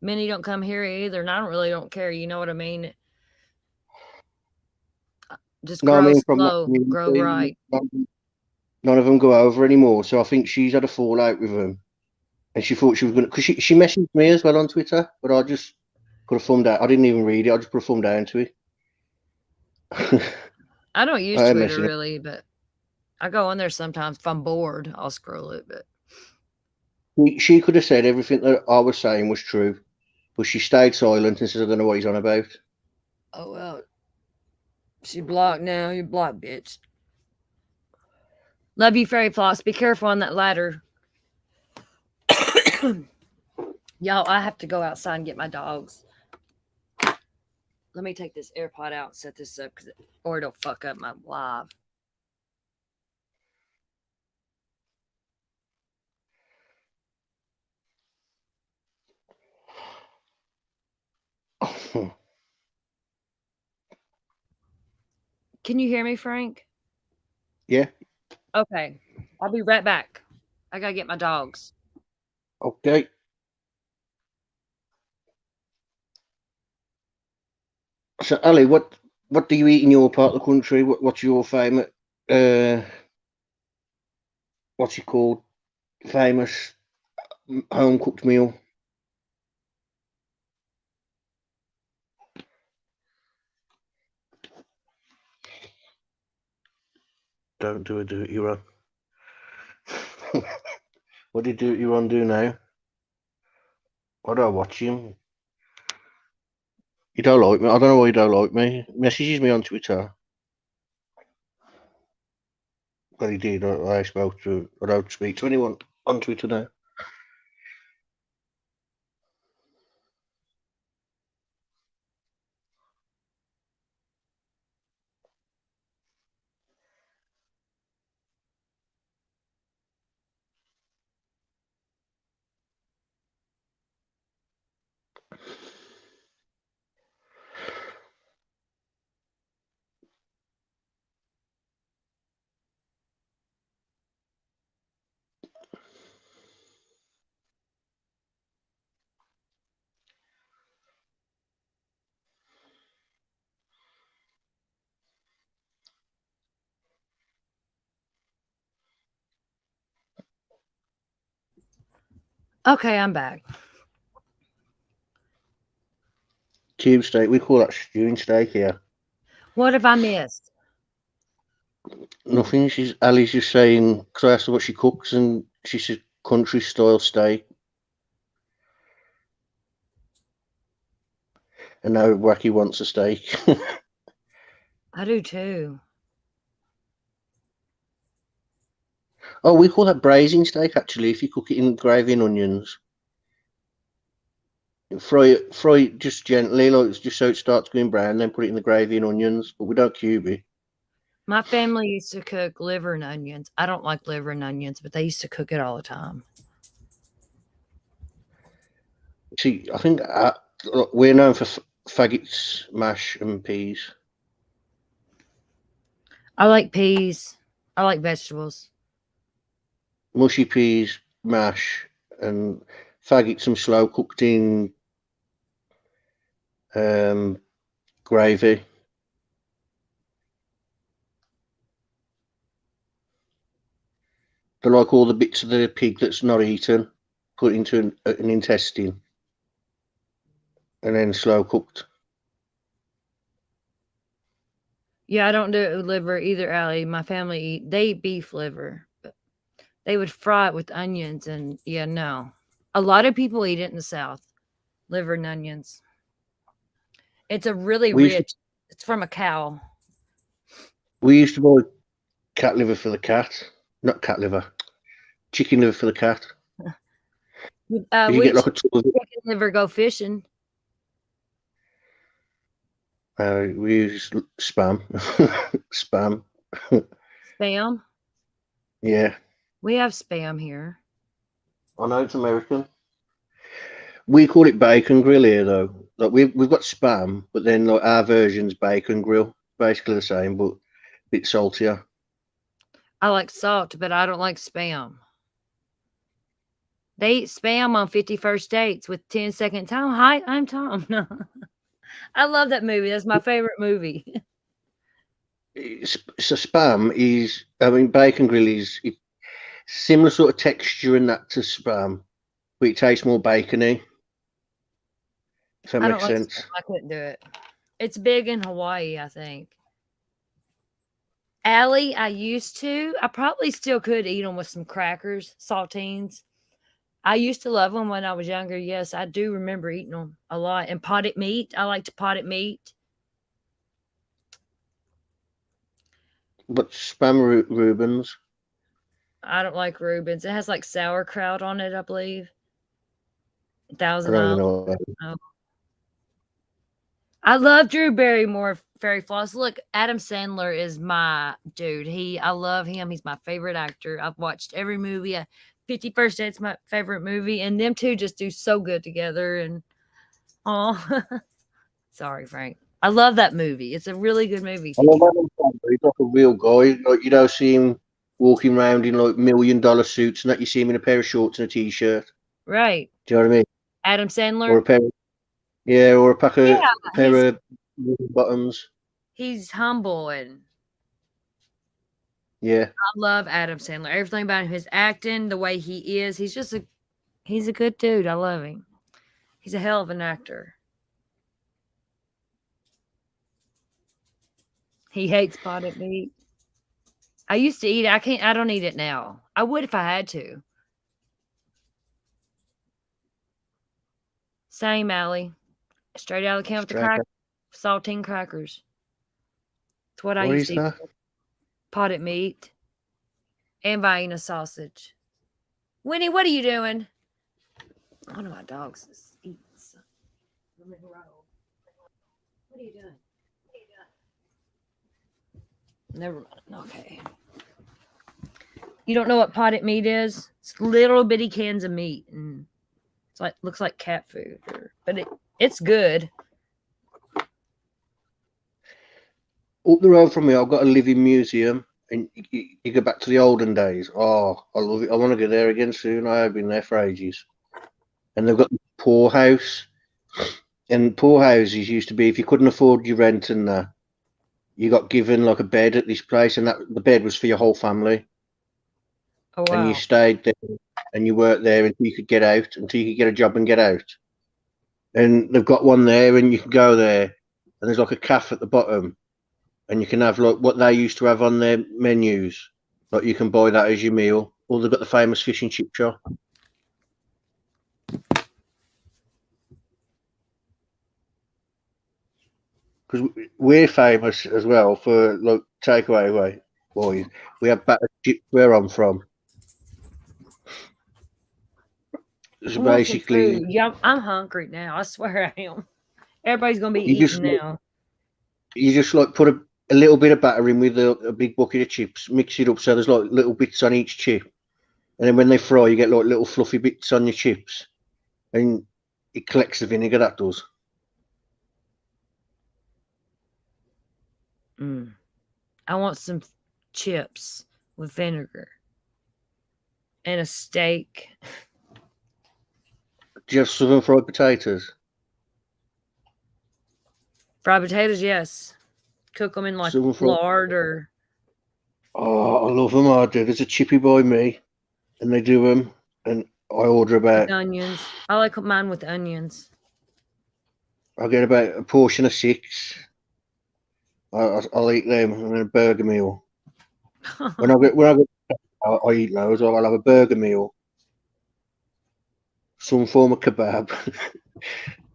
Many don't come here either, and I don't care. You know what I mean? Just grow slow, grow right. None of them go over anymore. So I think she's had a fallout with them, and she thought she was going to. Because she messaged me as well on Twitter, but I just put a thumb down. I didn't even read it. I just put a thumb down to it. I don't use Twitter really, but I go on there sometimes. If I'm bored, I'll scroll it. But she could have said everything that I was saying was true, but she stayed silent and said, "I don't know what he's on about." Oh well, she blocked now. You blocked, bitch. Love you, Fairy Floss. Be careful on that ladder. Y'all, I have to go outside and get my dogs. Let me take this AirPod out and set this up, or it'll fuck up my live. Can you hear me, Frank? Yeah. Okay. I'll be right back. I gotta get my dogs. Okay. So, Ali, what do you eat in your part of the country? What's your famous? What's it called? Famous home cooked meal? Don't do it, you're on. What did you on do now? I don't watch him. You don't like me. I don't know why you don't like me. Messages me on Twitter. Well, he did. I spoke to. I don't speak to anyone on Twitter now. Okay, I'm back. Cube steak. We call that stewing steak here. What have I missed? Nothing. Ali's just saying, because I asked her what she cooks, and she said country style steak. And now Wacky wants a steak. I do too. Oh, we call that braising steak actually. If you cook it in gravy and onions, fry it just gently, like just so it starts going brown. Then put it in the gravy and onions. But we don't cube it. My family used to cook liver and onions. I don't like liver and onions, but they used to cook it all the time. See, I think we're known for faggots, mash, and peas. I like peas. I like vegetables. Mushy peas, mash, and faggots, some slow cooked in gravy. They're like all the bits of the pig that's not eaten, put into an intestine, and then slow cooked. Yeah, I don't do it with liver either, Allie. My family they eat beef liver, but they would fry it with onions and yeah, no. A lot of people eat it in the South, liver and onions. It's a really rich. It's from a cow. We used to buy cat liver for the cat, not cat liver, chicken liver for the cat. You get like a tub of it. Chicken liver go fishing. We use spam. Spam. Spam? Yeah. We have spam here. I know it's American. We call it bacon grill here, though. Like we've got spam, but then like our version's bacon grill, basically the same, but a bit saltier. I like salt, but I don't like spam. They eat spam on 51st Dates with 10-second time. Hi, I'm Tom. No. I love that movie. That's my favorite movie. So spam is, I mean, bacon grill is similar sort of texture and that to spam, but it tastes more bacony. If that makes sense. Spam. I couldn't do it. It's big in Hawaii, I think. Allie, I used to. I probably still could eat them with some crackers, saltines. I used to love them when I was younger. Yes, I do remember eating them a lot. And potted meat. I like to potted meat. But spam Reubens. I don't like Reubens. It has like sauerkraut on it, I believe. Thousand I don't Island. know. I love Drew Barrymore, Fairy Floss. Look, Adam Sandler is my dude. I love him. He's my favorite actor. I've watched every movie. 51st Date's my favorite movie, and them two just do so good together. And sorry, Frank. I love that movie. It's a really good movie. I love Adam Sandler. He's like a real guy. Like you don't see him walking around in like $1 million suits, and that you see him in a pair of shorts and a t-shirt. Right. Do you know what I mean? Adam Or a Sandler. pair, yeah, or a Yeah, pair of bottoms. he's humble and Yeah, I love Adam Sandler. Everything about him, his acting, the way he is. He's a good dude. I love him. He's a hell of an actor. He hates potted meat. I used to eat it. I don't eat it now. I would if I had to. Same, Allie. Straight out of the can with the straight up. saltine crackers. It's what I What used is to eat. that? Potted meat and Vienna sausage. Winnie, what are you doing? One of my dogs is eating something. What are you doing? Never mind. Okay. You don't know what potted meat is? It's little bitty cans of meat, and it's like looks like cat food, but it's good. Up the road from me, I've got a living museum, and you go back to the olden days. Oh, I love it. I want to go there again soon. I have been there for ages. And they've got the poorhouse. And poorhouses used to be, if you couldn't afford your rent and that, you got given like a bed at this place, and that the bed was for your whole family. Oh, And you wow. stayed there, and you worked there until you could get out, until you could get a job and get out. And they've got one there, and you can go there, and there's like a cafe at the bottom, and you can have like what they used to have on their menus. Like you can buy that as your meal. Or they've got the famous fish and chip shop. Because we're famous as well for like takeaway boys. We have battered chips where I'm from. I So want some basically, food. Yeah, I'm hungry now. I swear I am. Everybody's gonna be you eating just now. you just like put a little bit of batter in with a big bucket of chips, mix it up so there's like little bits on each chip, and then when they fry, you get like little fluffy bits on your chips, and it collects the vinegar. That does. Mm. I want some chips with vinegar and a steak. Do you have southern fried potatoes? Fried potatoes, yes. Cook them in like Southern fried. lard or Oh, I love them. I do. There's a chippy by me, and they do them, and I order with about. onions. I like mine with onions. I get about a portion of 6. I'll eat them and then a burger meal. When I get, I eat those. I'll have a burger meal, some form of kebab,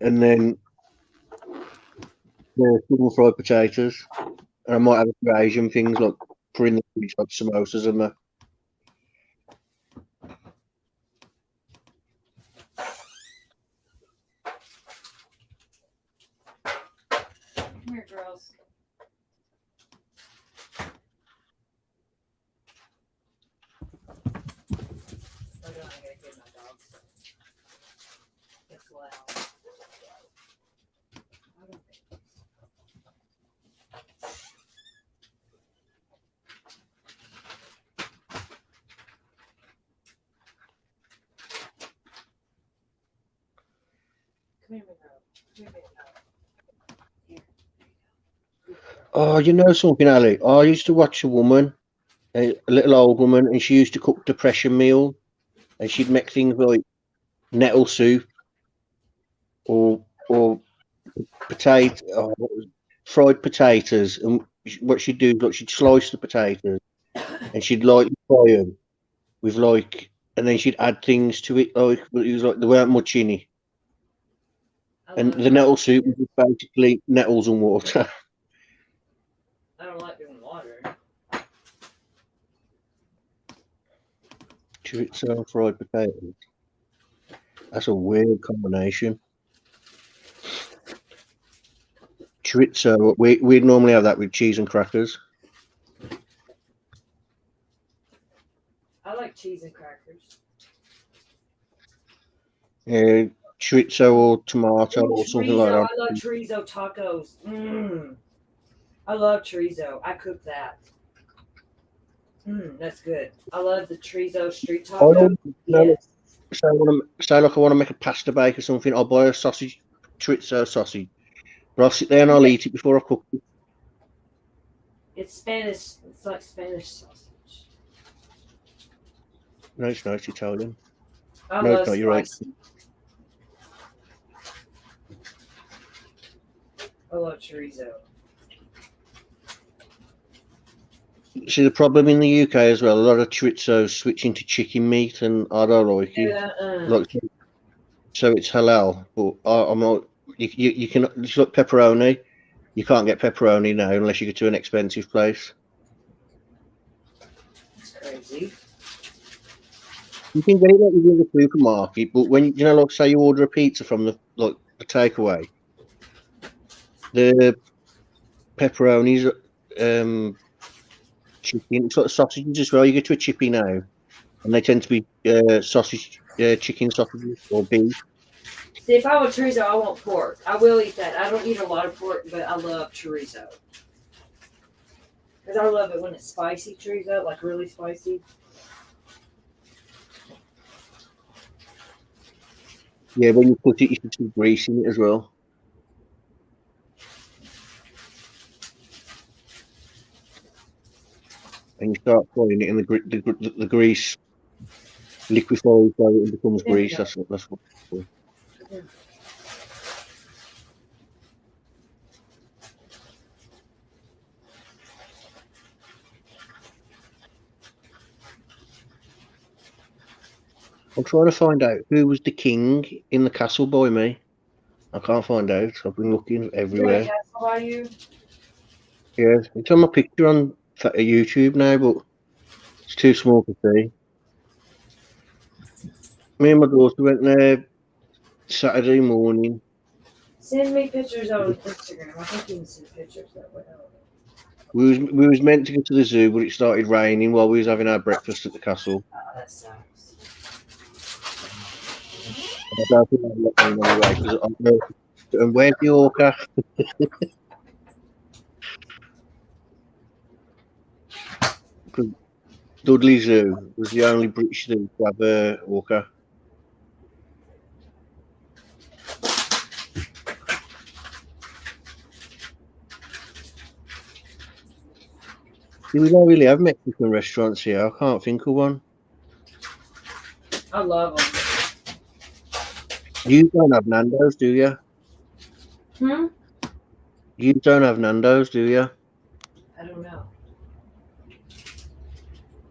and then some fried potatoes. And I might have a few Asian things like put in the fridge, like samosas and that. Come here, girls. It's loud. Come here, girl. Oh, you know something, Ali? I used to watch a woman, a little old woman, and she used to cook depression meal, and she'd make things like nettle soup or potato, fried potatoes. And what she'd do is like she'd slice the potatoes and she'd lightly fry them with like, and then she'd add things to it like, but it was like there weren't much in it. And the nettle soup was just basically nettles and water. I don't like doing water. Chorizo and fried potatoes. That's a weird combination. Chorizo, we'd normally have that with cheese and crackers. I like cheese and crackers. Yeah, chorizo or tomato or something like Chorizo. that. I love chorizo tacos. I love chorizo. I cook that. That's good. I love the chorizo street taco. No, Yes. say like I want to make a pasta bake or something, I'll buy a sausage, chorizo sausage. But I'll sit there and I'll eat it before I cook it. It's Spanish. It's like Spanish sausage. No, it's not. It's Italian. I No, love it's not. You're right. spicy. I love chorizo. See, the problem in the UK as well, a lot of chorizo switching to chicken meat, and I don't like it. Like, so it's halal, but I'm not. You can. It's like pepperoni. You can't get pepperoni now unless you go to an expensive place. It's crazy. You can get it like in the supermarket, but when you know, like say you order a pizza from the takeaway, the pepperonis, chicken, sort of sausages as well. You go to a chippy now, and they tend to be sausage, chicken sausages or beef. See, if I want chorizo, I want pork. I will eat that. I don't eat a lot of pork, but I love chorizo. Because I love it when it's spicy chorizo, like really spicy. Yeah, when you put it, you should put grease in it as well. And you start frying it, and the grease liquefies so it becomes grease. That's what it's for. I'm trying to find out who was the king in the castle by me. I can't find out. I've been looking everywhere. Castle by you? Yeah, it's on my picture on YouTube now, but it's too small to see. Me and my daughter went there Saturday morning. Send me pictures on Instagram. I think you can see pictures that way. We was meant to go to the zoo, but it started raining while we was having our breakfast at the castle. Oh, that sucks. I don't think I'll let me anyway, because I'm going. And where's the orca? Because Dudley Zoo was the only British zoo to have a orca. We don't really have Mexican restaurants here. I can't think of one. I love them. You don't have Nando's, do you? Hmm? You don't have Nando's, do you? I don't know.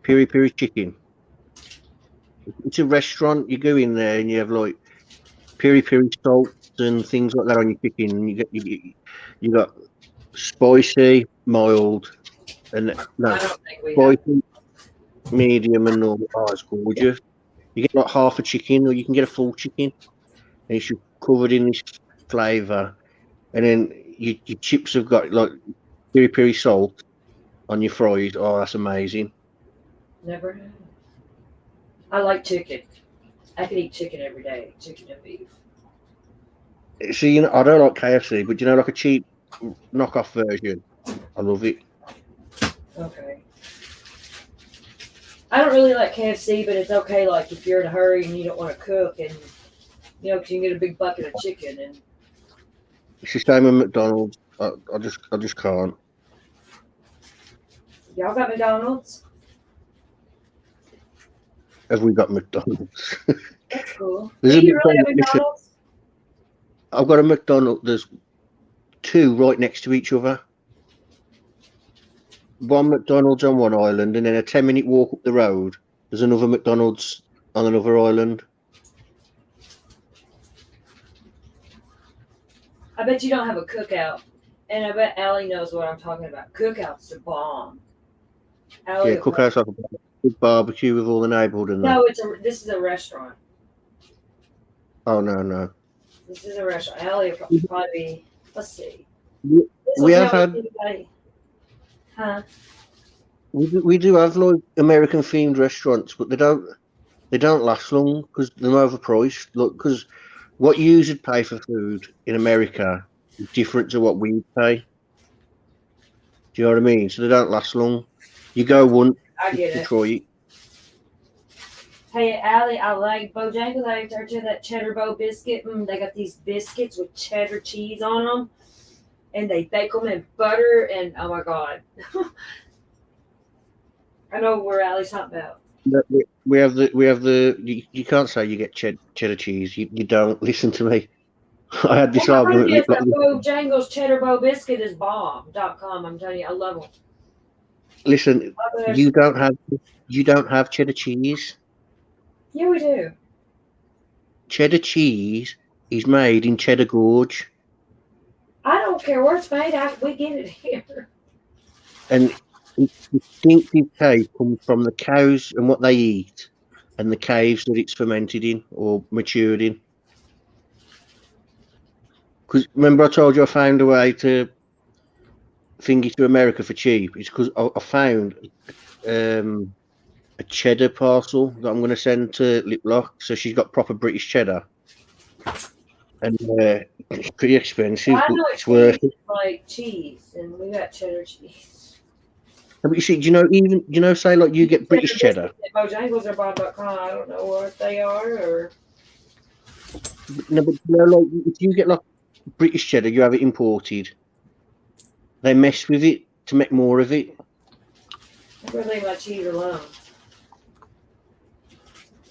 Piri Piri Chicken. It's a restaurant. You go in there and you have like piri piri salts and things like that on your chicken. And you got spicy, mild, and no spicy, medium, and normal. Oh, it's gorgeous. You get like half a chicken, or you can get a full chicken, and it's covered in this flavour. And then your chips have got like piri piri salt on your fries. Oh, that's amazing. Never had. I like chicken. I could eat chicken every day. Chicken and beef. See, you know, I don't like KFC, but you know, like a cheap knockoff version. I love it. Okay. I don't really like KFC, but it's okay. Like if you're in a hurry and you don't want to cook, and you know, 'cause you can get a big bucket of chicken, and It's the same with McDonald's. I just can't. y'all got McDonald's. Have we got McDonald's? That's cool. There's Do a you really have McDonald's. McDonald's? I've got a McDonald's. There's two right next to each other. One McDonald's on one island, and then a 10-minute walk up the road, there's another McDonald's on another island. I bet you don't have a cookout, and I bet Allie knows what I'm talking about. Cookout's the bomb. Allie, Yeah, cookhouse like a big barbecue with all the neighbourhood and that. no, this is a restaurant. Oh no. This is a restaurant. Allie will probably be. Let's see. We have had. Huh? We do have like American themed restaurants, but they don't last long because they're overpriced. Look, because what you would pay for food in America is different to what we pay. Do you know what I mean? So they don't last long. You go once I get to it. try it. Hey, Allie, I like Bojangles. I told you that cheddar bow biscuit. They got these biscuits with cheddar cheese on them, and they bake them in butter. And oh my god, I know where Allie's talking about. We have the. You can't say you get cheddar cheese. You don't listen to me. I had this argument. Yes, that Bojangles cheddar bow biscuit is bomb.com. I'm telling you, I love them. Listen, you don't have cheddar cheese. Yeah, we do. Cheddar cheese is made in Cheddar Gorge, I don't care where it's made. We get it here. and its distinctive taste comes from the cows and what they eat, and the caves that it's fermented in or matured in. Because remember, I told you I found a way to thing it to America for cheap. It's because I found a cheddar parcel that I'm going to send to Liplock. So she's got proper British cheddar, and it's pretty expensive, I but know it's worth it. like cheese, and we got cheddar cheese. But you see, do you know, say like you get British cheddar. Bojangles are bomb.com. I don't know what they are, or No, but like if you get like British cheddar, you have it imported. They mess with it to make more of it. I'm gonna leave my cheese alone.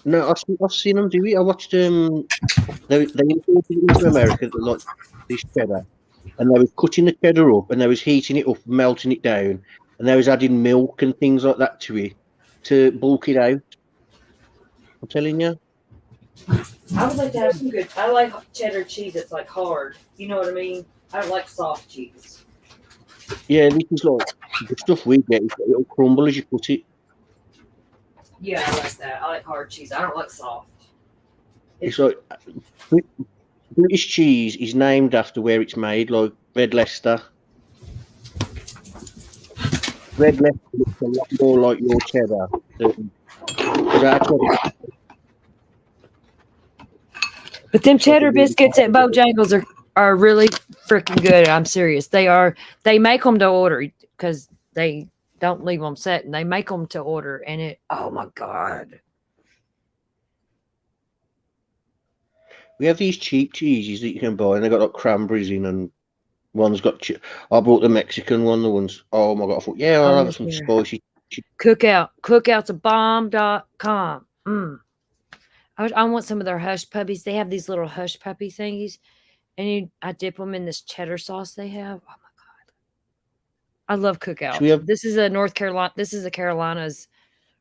No, I've seen them do it. I watched they imported it into America like this cheddar, and they were cutting the cheddar up, and they was heating it up, melting it down, and they was adding milk and things like that to it to bulk it out. I'm telling you. I would like to have some good. I like cheddar cheese. It's like hard. You know what I mean? I don't like soft cheese. Yeah, this is like the stuff we get. It'll crumble as you put it. Yeah, I like that. I like hard cheese. I don't like soft. It's like British cheese is named after where it's made, like Red Leicester. Red Leicester looks a lot more like your cheddar than our cheddar. But them cheddar biscuits at Bojangles are really freaking good. I'm serious. They are. They make them to order because they don't leave them set, and they make them to order. And it. Oh my god. We have these cheap cheeses that you can buy, and they got like cranberries in, and one's got. I bought the Mexican one. The ones. Oh my god! I thought, yeah, I'll have some spicy. Cookout's a bomb.com. I want some of their hush puppies. They have these little hush puppy thingies, and I dip them in this cheddar sauce they have. Oh my god, I love Cookout. This is a North Carolina. This is a Carolinas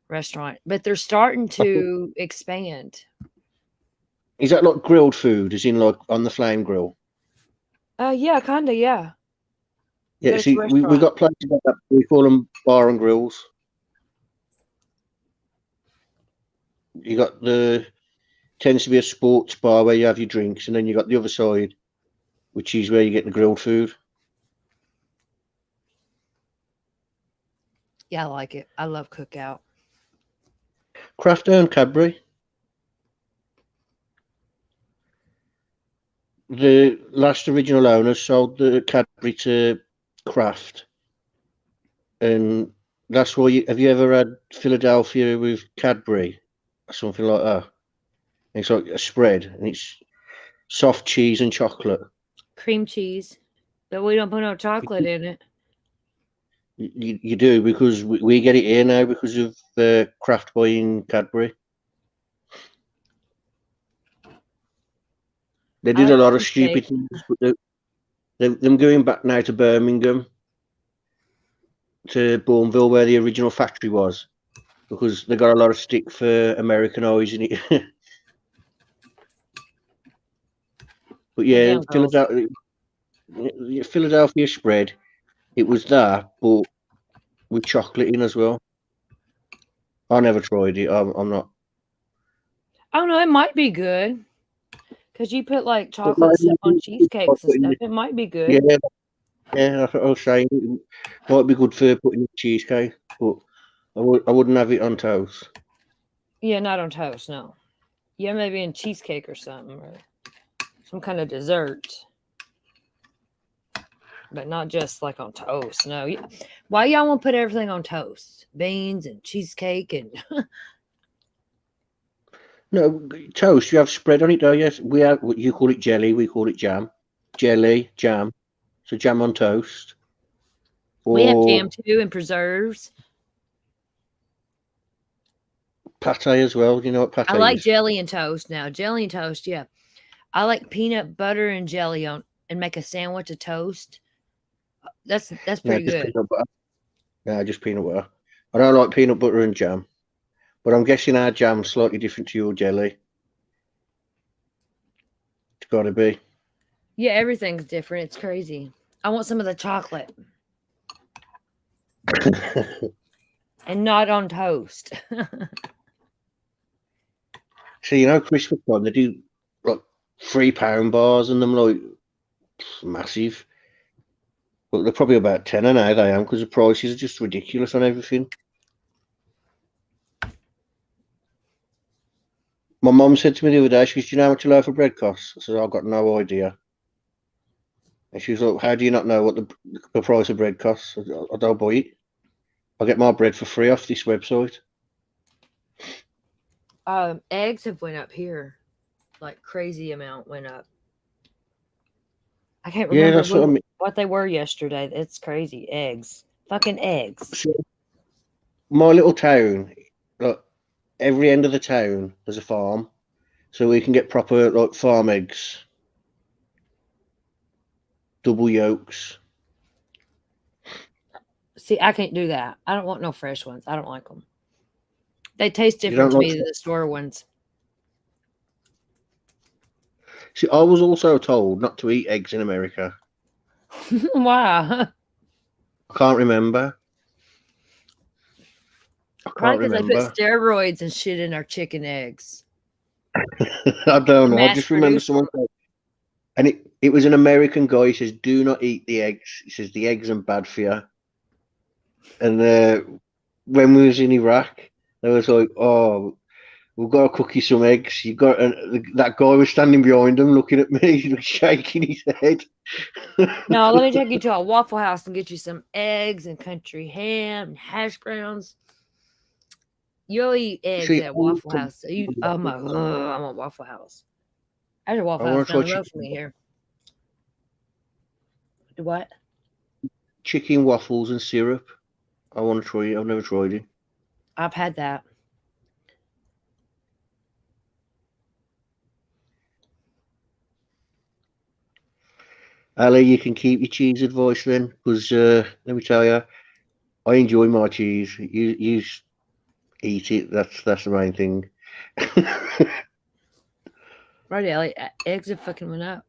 restaurant, but they're starting to expand. Is that like grilled food? As in like on the flame grill? Yeah, kinda, yeah. Yeah, see, we got places like that. We call them bar and grills. You got tends to be a sports bar where you have your drinks, and then you got the other side, which is where you get the grilled food. Yeah, I like it. I love Cookout. Kraft and Cadbury. The last original owners sold the Cadbury to Kraft, and that's why have you ever had Philadelphia with Cadbury or something like that? It's like a spread, and it's soft cheese and chocolate. Cream cheese, but we don't put no chocolate in it. You do, because we get it here now because of Kraft buying Cadbury. They did a lot of stupid things, but them going back now to Birmingham, to Bourneville, where the original factory was, because they got a lot of stick for Americanising it. But yeah, Philadelphia spread, it was that, but with chocolate in as well. I never tried it. I'm not. I don't know. It might be good because you put like chocolate stuff on cheesecakes and stuff. It might be good. Yeah. I was saying it might be good for putting in cheesecake, but I wouldn't have it on toast. Yeah, not on toast. No. Yeah, maybe in cheesecake or something, or some kind of dessert, but not just like on toast. No. Why y'all want to put everything on toast? Beans and cheesecake and No, toast. You have spread on it, though. Yes, we have. You call it jelly. We call it jam. Jelly, jam. So jam on toast. We have jam Or too and preserves. pate as well. Do you know what I pate like is? jelly and toast now. Jelly and toast, yeah. I like peanut butter and jelly on and make a sandwich of toast. That's No, pretty just good. peanut butter. No, just peanut butter. I don't like peanut butter and jam. But I'm guessing our jam's slightly different to your jelly. It's got to be. Yeah, everything's different. It's crazy. I want some of the chocolate and not on toast. So you know, Christmas time they do like £3 bars and them like massive. But they're probably about tenner now. They am because the prices are just ridiculous on everything. My mum said to me the other day, she goes, "Do you know how much a loaf of bread costs?" I said, "I've got no idea." And she was like, "How do you not know what the price of bread costs?" I don't buy it. I get my bread for free off this website. Eggs have went up here, like crazy amount went up. I can't Yeah, remember that's what I mean. what they were yesterday. It's crazy. Eggs, fucking eggs. So my little town, like every end of the town, there's a farm, so we can get proper like farm eggs, double yolks. See, I can't do that. I don't want no fresh ones. I don't like them. They taste You different don't to like? me than the store ones. See, I was also told not to eat eggs in America. Why? I can't remember. I can't Probably because they put remember. steroids and shit in our chicken eggs. I don't know. I Mass just remember produced someone them. said, and it was an American guy. He says, "Do not eat the eggs." He says the eggs are bad for you. And when we was in Iraq, they was like, "Oh, we've got to cook you some eggs." You got, and that guy was standing behind him, looking at me, he was shaking his head. No, let me take you to a Waffle House and get you some eggs and country ham and hash browns. You'll eat eggs See, at Waffle House. Oh my, I want Waffle House. There's a I Waffle House want to down try the road from me here. What? chicken waffles and syrup. I want to try it. I've never tried it. I've had that. Ali, you can keep your cheese advice then, because let me tell you, I enjoy my cheese. You eat it. That's the main thing. Right, Ellie. Eggs have fucking went up.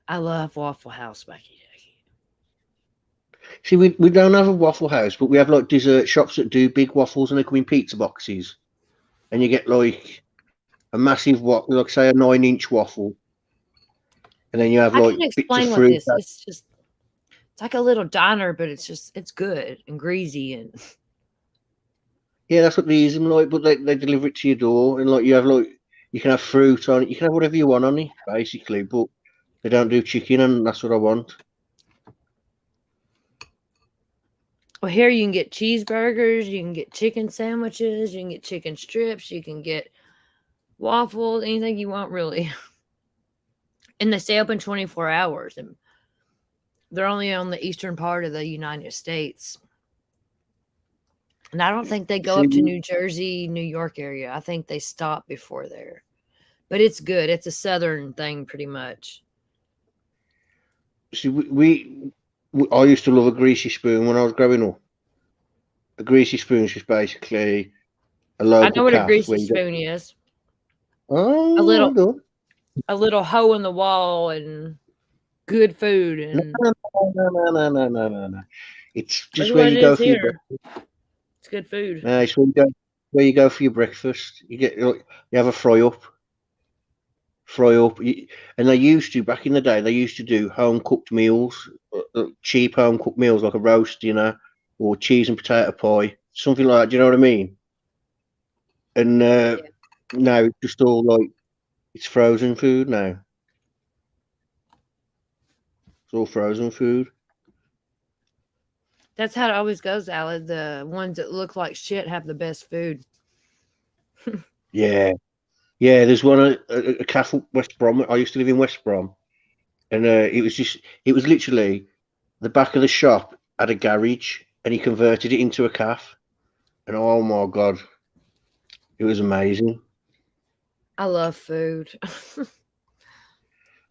I love Waffle House, Becky. See, we don't have a Waffle House, but we have like dessert shops that do big waffles and they come in pizza boxes, and you get like a massive waffle, like say a 9-inch waffle, and then you have I like can't bits of explain what fruit. this. It's like a little diner, but it's good and greasy and Yeah, that's what they use them like, but they deliver it to your door, and like you have like you can have fruit on it, you can have whatever you want on it, basically, but they don't do chicken, and that's what I want. well, here you can get cheeseburgers, you can get chicken sandwiches, you can get chicken strips, you can get waffles, anything you want, really. And they stay open 24 hours, and they're only on the eastern part of the United States. And I don't think they go up to See, New Jersey, New York area. I think they stop before there. But it's good. It's a southern thing, pretty much. see, I used to love a greasy spoon when I was growing up. A greasy spoon is just basically a I local know what a calf where greasy you get. spoon is. Oh, A little, I don't. a little hole in the wall and good food, No, and no. It's that's just where what you it go is for your here. breakfast. It's good food. No, it's where you go for your breakfast. You get like, you have a fry up. And they used to back in the day. They used to do home cooked meals, cheap home cooked meals like a roast dinner or cheese and potato pie, something like that. Do you know what I mean? And now it's just all like it's frozen food now. It's all frozen food. That's how it always goes, Allie. The ones that look like shit have the best food. Yeah, yeah. There's one a cafe West Brom. I used to live in West Brom, and it was literally the back of the shop had a garage, and he converted it into a cafe. And oh my god, it was amazing. I love food.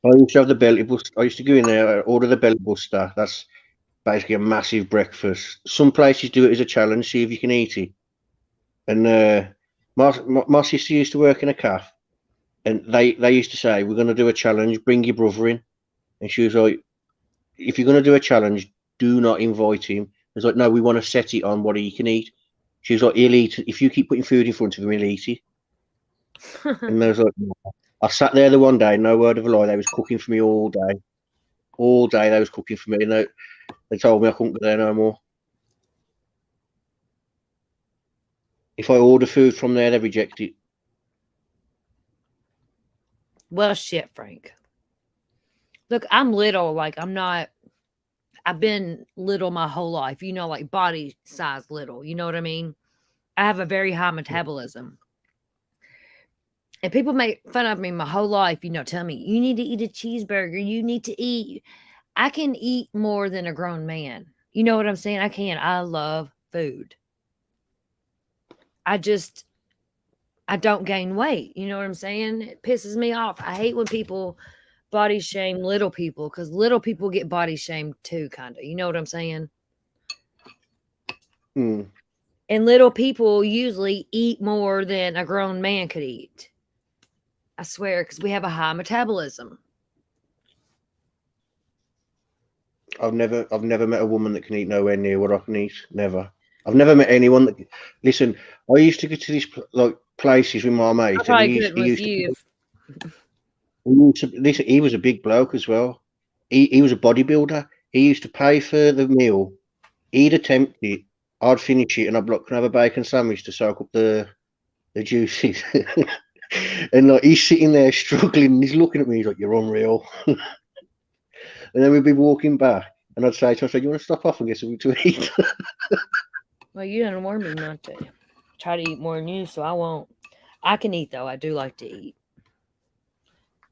I used to have the belly bus. I used to go in there, order the belly buster. That's basically a massive breakfast. Some places do it as a challenge, see if you can eat it. And my sister used to work in a cafe, and they used to say, "We're going to do a challenge. Bring your brother in." And she was like, "If you're going to do a challenge, do not invite him." I was like, "No, we want to set it on what he can eat." She was like, "He'll eat if you keep putting food in front of him. He'll eat it." And I was like, "No." I sat there the one day, no word of a lie. They was cooking for me all day. All day they was cooking for me, and they told me I couldn't go there no more. If I order food from there, they reject it. Well, shit, Frank. Look, I'm little. Like, I'm not. I've been little my whole life. You know, like body size little. You know what I mean? I have a very high metabolism. And people make fun of me my whole life, you know, tell me, you need to eat a cheeseburger. You need to eat. I can eat more than a grown man. You know what I'm saying? I can. I love food. I don't gain weight. You know what I'm saying? It pisses me off. I hate when people body shame little people because little people get body shamed too, kind of. You know what I'm saying? Mm. And little people usually eat more than a grown man could eat. I swear, because we have a high metabolism. I've never met a woman that can eat nowhere near what I can eat. Never. I've never met anyone that. Listen, I used to go to these like places with my I mate, and probably couldn't with you. listen, he was a big bloke as well. He was a bodybuilder. He used to pay for the meal. He'd attempt it. I'd finish it, and I'd be like, "Can I have a bacon sandwich to soak up the juices?" And like he's sitting there struggling, and he's looking at me. He's like, "You're unreal." And then we'd be walking back, and I'd say to him, "You want to stop off and get something to eat?" Well, you done warned me not to try to eat more than you, so I won't. I can eat, though. I do like to eat.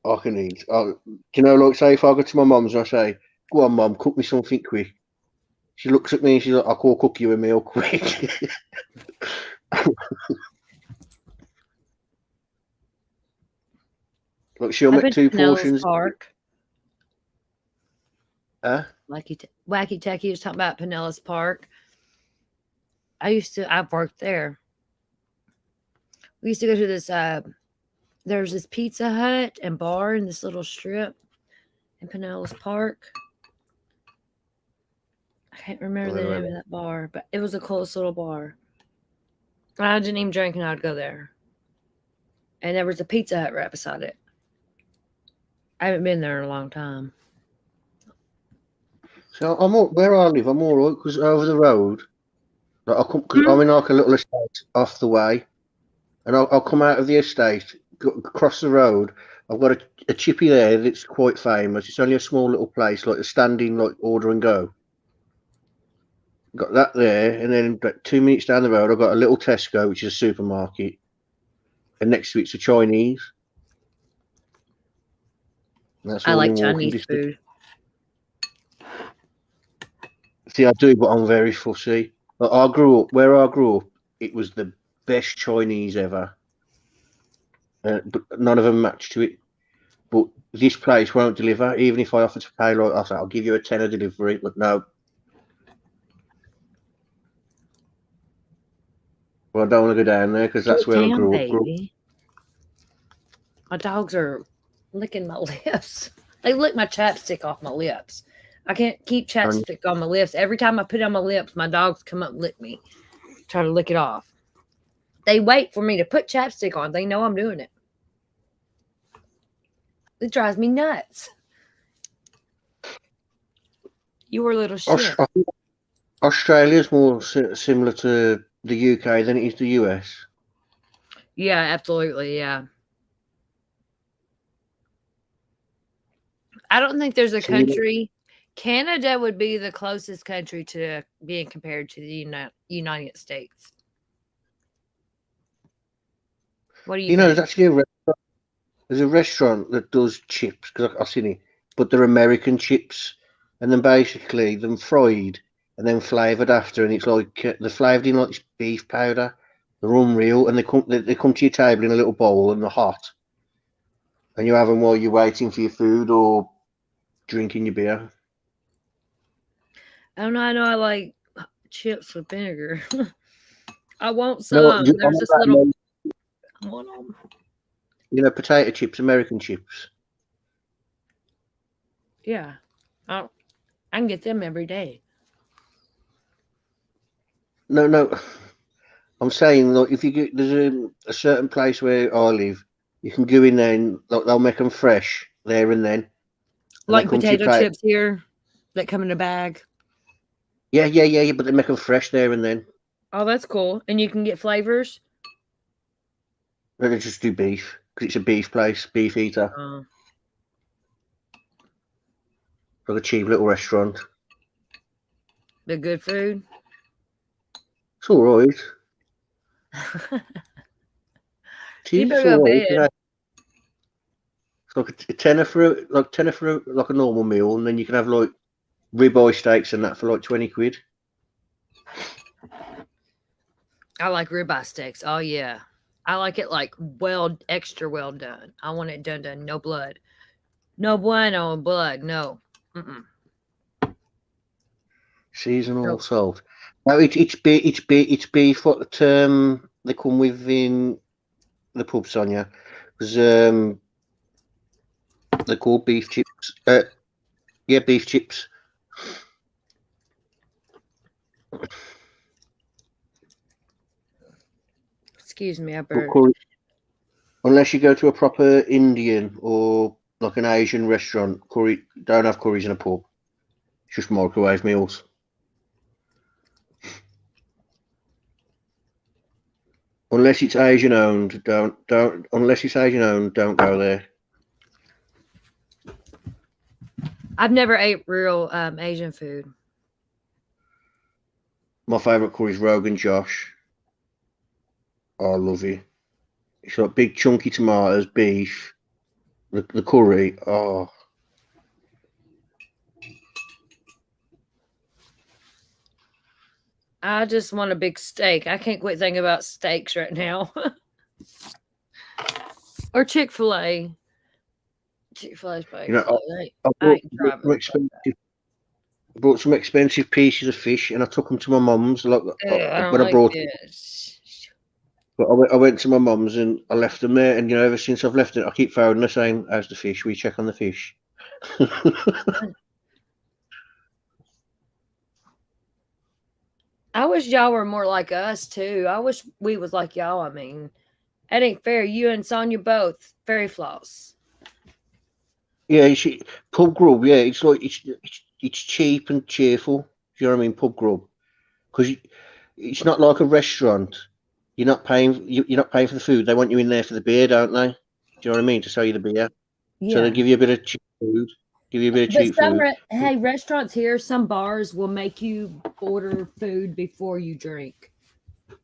I can eat. Like, say if I go to my mum's and I say, "Go on, mum, cook me something quick." She looks at me and she's like, "I will cook you a meal quick." Look, she'll I've make been to 2 Pinellas portions. Park. Huh? Wacky Tacky was talking about Pinellas Park. I've worked there. We used to go to this, there's this Pizza Hut and bar in this little strip in Pinellas Park. I can't remember the name of that bar, but it was the coolest little bar. I didn't even drink and I'd go there. And there was a Pizza Hut right beside it. I haven't been there in a long time. So where I live, I'm all right because over the road, like cause I'm in like a little estate off the way, and I'll come out of the estate, across the road. I've got a chippy there that's quite famous. It's only a small little place, like a standing like order and go. Got that there, and then 2 minutes down the road, I've got a little Tesco, which is a supermarket, and next to it's a Chinese. And that's I all like in walking Chinese distance. food. See, I do, but I'm very fussy. Like, where I grew up, it was the best Chinese ever, but none of them matched to it. But this place won't deliver, even if I offer to pay. Like I say, I'll give you a tenner delivery, but no. Well, I don't want to go down there because that's where I grew up. Baby. My dogs are licking my lips. They lick my chapstick off my lips. I can't keep chapstick on my lips. Every time I put it on my lips, my dogs come up and lick me. Try to lick it off. They wait for me to put chapstick on. They know I'm doing it. It drives me nuts. You were a little shit. I think Australia's more similar to the UK than it is the US. Yeah, absolutely. Yeah. I don't think there's a country Canada would be the closest country to being compared to the United States. What do you You know, there's think? actually there's a restaurant that does chips because I've seen it, but they're American chips, and then basically them fried and then flavored after, and it's like they're flavored in like this beef powder. They're unreal, and they come to your table in a little bowl and they're hot, and you have them while you're waiting for your food or drinking your beer. I don't know. I know I like chips with vinegar. I want No, some. There's this little. I want them. you know, potato chips, American chips. Yeah, I can get them every day. No, I'm saying like if you get there's a certain place where I live, you can go in there and like, they'll make them fresh there and then, and they Like come to your potato plate. chips here that come in a bag. Yeah, but they make them fresh there and then. Oh, that's cool. And you can get flavors. They just do beef because it's a beef place, beef eater, Oh. like a cheap little restaurant. The good food. It's all right. You It's better go all to right. You know, bed. it's like a tenner for like a normal meal, and then you can have like ribeye steaks and that for like 20 quid. I like ribeye steaks. Oh yeah, I like it like extra well done. I want it done no blood, no bueno blood. No. Mm-mm. Seasonal Nope. salt. No, it's beef. What they come with in the pub, Sonia, because they're called beef chips. Yeah, beef chips. Excuse me, I But burped. unless you go to a proper Indian or like an Asian restaurant, don't have curries in a pub. It's just microwave meals. Unless it's Asian owned, don't. Unless it's Asian owned, don't go there. I've never ate real Asian food. My favourite curry is Rogan Josh. Oh, I love it. It's got big chunky tomatoes, beef, the curry. Oh, I just want a big steak. I can't quit thinking about steaks right now. Or Chick-fil-A. Chick-fil-A's probably you know, close. I I ain't driving. bought some expensive pieces of fish, and I took them to my mum's. Like Ugh, I don't when I like brought, this. but I went to my mum's and I left them there. And you know, ever since I've left it, I keep phoning her saying, "How's the fish? We check on the fish." I wish y'all were more like us too. I wish we was like y'all. I mean, that ain't fair. You and Sonya both very floss. Yeah, pub grub. Yeah, it's like it's cheap and cheerful. Do you know what I mean? Pub grub, because it's not like a restaurant. You're not paying. You're not paying for the food. They want you in there for the beer, don't they? Do you know what I mean? To sell you the beer. So they Yeah. give you a bit of cheap food. Give you a bit of But cheap some food. hey, restaurants here, some bars will make you order food before you drink. Have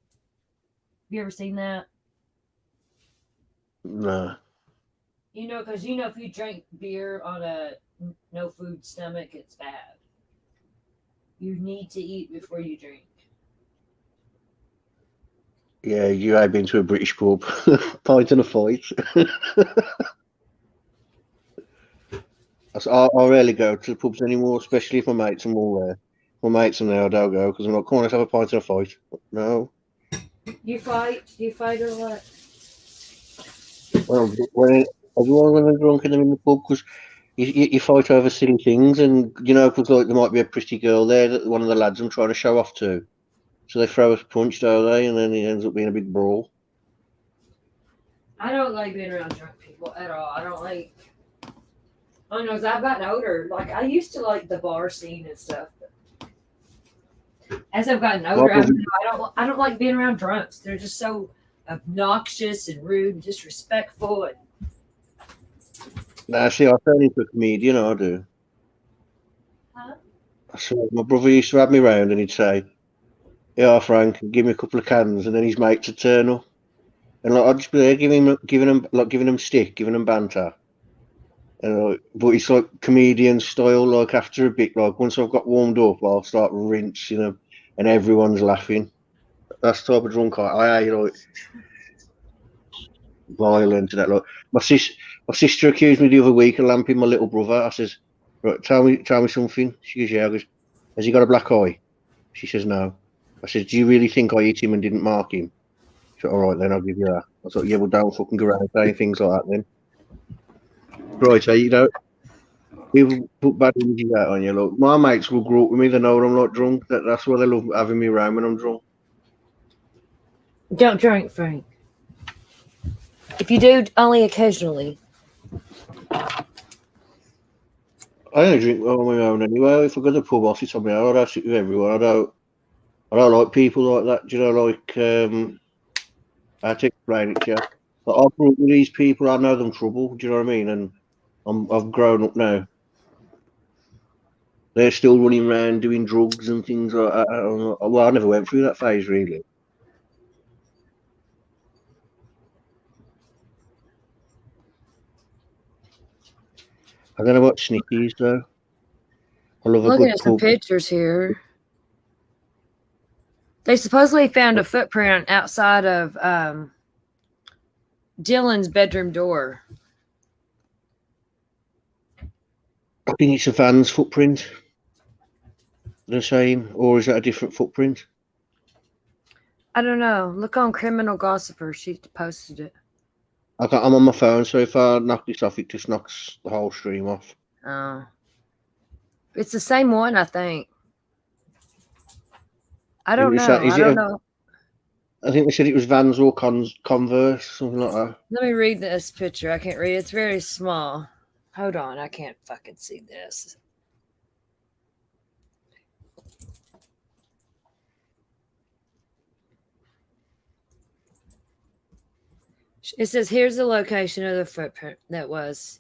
you ever seen that? No. You know, because you know if you drink beer on a no food stomach, it's bad. You need to eat before you drink. Yeah, you have been to a British pub. Pint and a fight. I rarely go to the pubs anymore, especially if my mates are all there. My mates are there, I don't go because I'm like, come on, let's have a pint and a fight. No. You fight? Do you fight or what? Well, when everyone when they're drunk and they're in the pub, because you fight over silly things, and you know, because like there might be a pretty girl there that one of the lads I'm trying to show off to, so they throw a punch, don't they? And then it ends up being a big brawl. I don't like being around drunk people at all. I don't like. I don't know, as I've gotten older, like I used to like the bar scene and stuff. But as I've gotten older, I don't like being around drunks. They're just so obnoxious and rude and disrespectful. And Nah, see, I turn into a comedian, I do. huh? So my brother used to have me round and he'd say, "Yeah, Frank, give me a couple of cans," and then his mates would turn up, and like I'd just be there giving them stick, giving them banter. But it's like comedian style. Like after a bit, like once I've got warmed up, I'll start rinsing them, and everyone's laughing. That's the type of drunk I like violent and that. Like my sister accused me the other week of lamping my little brother. I says, "Right, tell me something." She goes, "Yeah." I goes, "Has he got a black eye?" She says, "No." I said, "Do you really think I hit him and didn't mark him?" She said, "All right, then I'll give you that." I thought, "Yeah, well, don't fucking go around saying things like that then." Right, so you know, people put bad images out on you. Look, my mates will grow up with me. They know when I'm not drunk. That's why they love having me around when I'm drunk. Don't drink, Frank. If you do, only occasionally. I only drink on my own anyway. If I go to the pub, I'll sit on my own. I don't sit with everyone. I don't like people like that. Do you know, like how to explain it to you? But I grew up with these people. I know them trouble. Do you know what I mean? And I've grown up now. They're still running around doing drugs and things like that. Well, I never went through that phase really. I don't know what Snickies though. I love a Looking good at some pub. pictures here. They supposedly found a footprint outside of Dylan's bedroom door. I think it's a van's footprint. They're saying, or is that a different footprint? I don't know. Look on Criminal Gossiper. She posted it. I'm on my phone, so if I knock this off, it just knocks the whole stream off. Oh. It's the same one, I think. I don't know. I don't know. I think they said it was Vans or Converse, something like that. Let me read this picture. I can't read it. It's very small. Hold on. I can't fucking see this. It says, here's the location of the footprint that was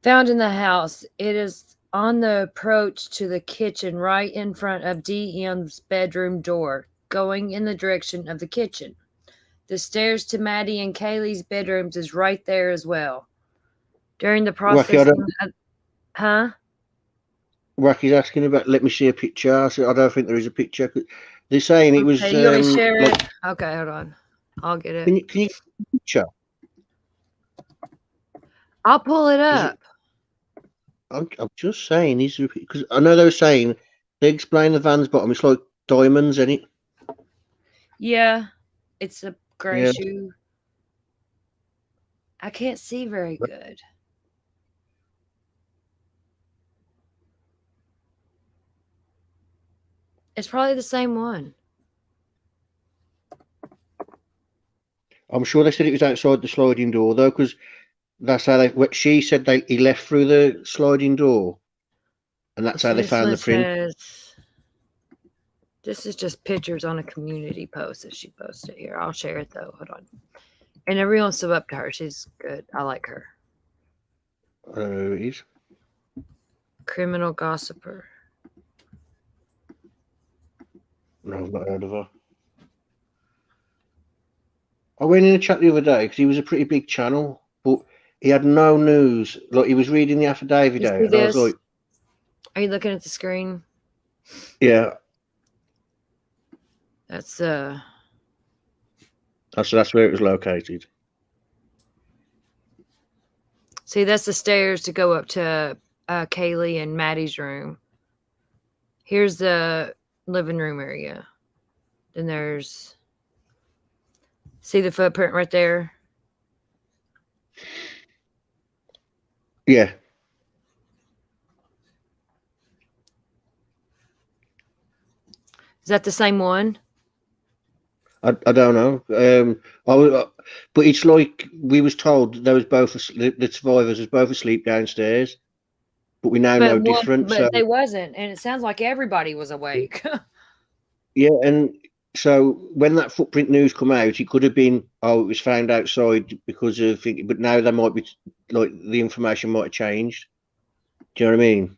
found in the house. It is on the approach to the kitchen right in front of DM's bedroom door, going in the direction of the kitchen. The stairs to Maddie and Kaylee's bedrooms is right there as well. During the processing of, huh? Rocky's asking about, let me see a picture. I said, I don't think there is a picture. They're saying it was. You want me to share it? Okay, hold on. I'll get it. Can you get a picture? I'll pull it up. I'm just saying, because I know they were saying, they explain the van's bottom. It's like diamonds, isn't it? Yeah, it's a gray shoe. I can't see very good. It's probably the same one. I'm sure they said it was outside the sliding door, though, because that's how she said he left through the sliding door, and that's how they found the print. This is just pictures on a community post that she posted here. I'll share it though. Hold on. And everyone's so up to her. She's good. I like her. It is. Criminal Gossiper. No, I've not heard of her. I went in a chat the other day because he was a pretty big channel, but he had no news. Like he was reading the affidavit out, and I was like, "Are you looking at the screen?" Yeah. That's that's where it was located. See, that's the stairs to go up to Kaylee and Maddie's room. Here's the living room area. Then there's, see the footprint right there? Yeah. Is that the same one? I don't know. But it's like we was told there was both the survivors was both asleep downstairs, but we now know different. But so they wasn't, and it sounds like everybody was awake. Yeah, and so when that footprint news come out, it could have been, it was found outside because of, but now there might be, like, the information might have changed. Do you know what I mean?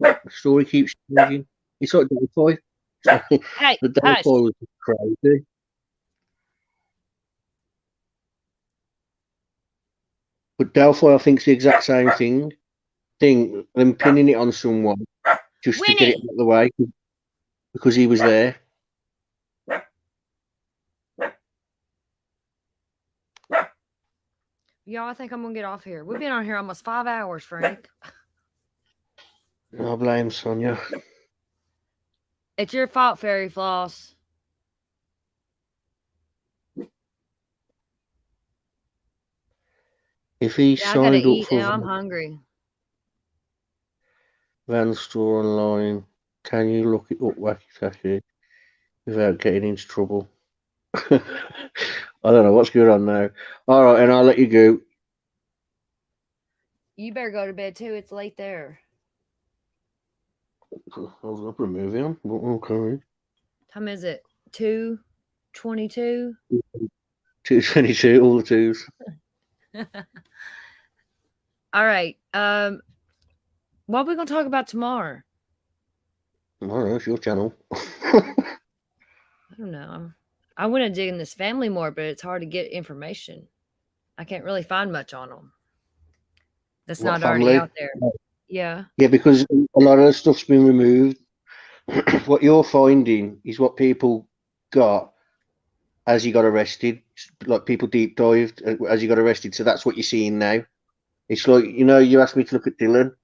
The story keeps changing. It's like Delphi. Hey, The Delphi hush. was crazy. But Delphi, I think, is the exact same thing. Them pinning it on someone just to get it Winnie. out of the way because he was there. Y'all, I think I'm gonna get off here. We've been on here almost 5 hours, Frank. I blame Sonia. It's your fault, Fairy Floss. If he Yeah, I gotta signed up eat for now. I'm hungry. Van Store online, can you look it up wacky tacky without getting into trouble? I don't know what's going on now. All right, and I'll let you go. You better go to bed too. It's late there. I was going to put a movie on, but okay. Time is it? 2:22. 2:22, all the twos. All right. What are we gonna talk about tomorrow? I don't know, it's your channel. I don't know. I want to dig in this family more, but it's hard to get information. I can't really find much on them. That's What not already family? out there. Yeah. Yeah, because a lot of the stuff's been removed. What you're finding is what people got as he got arrested. Like people deep dived as he got arrested. So that's what you're seeing now. It's like, you asked me to look at Dylan.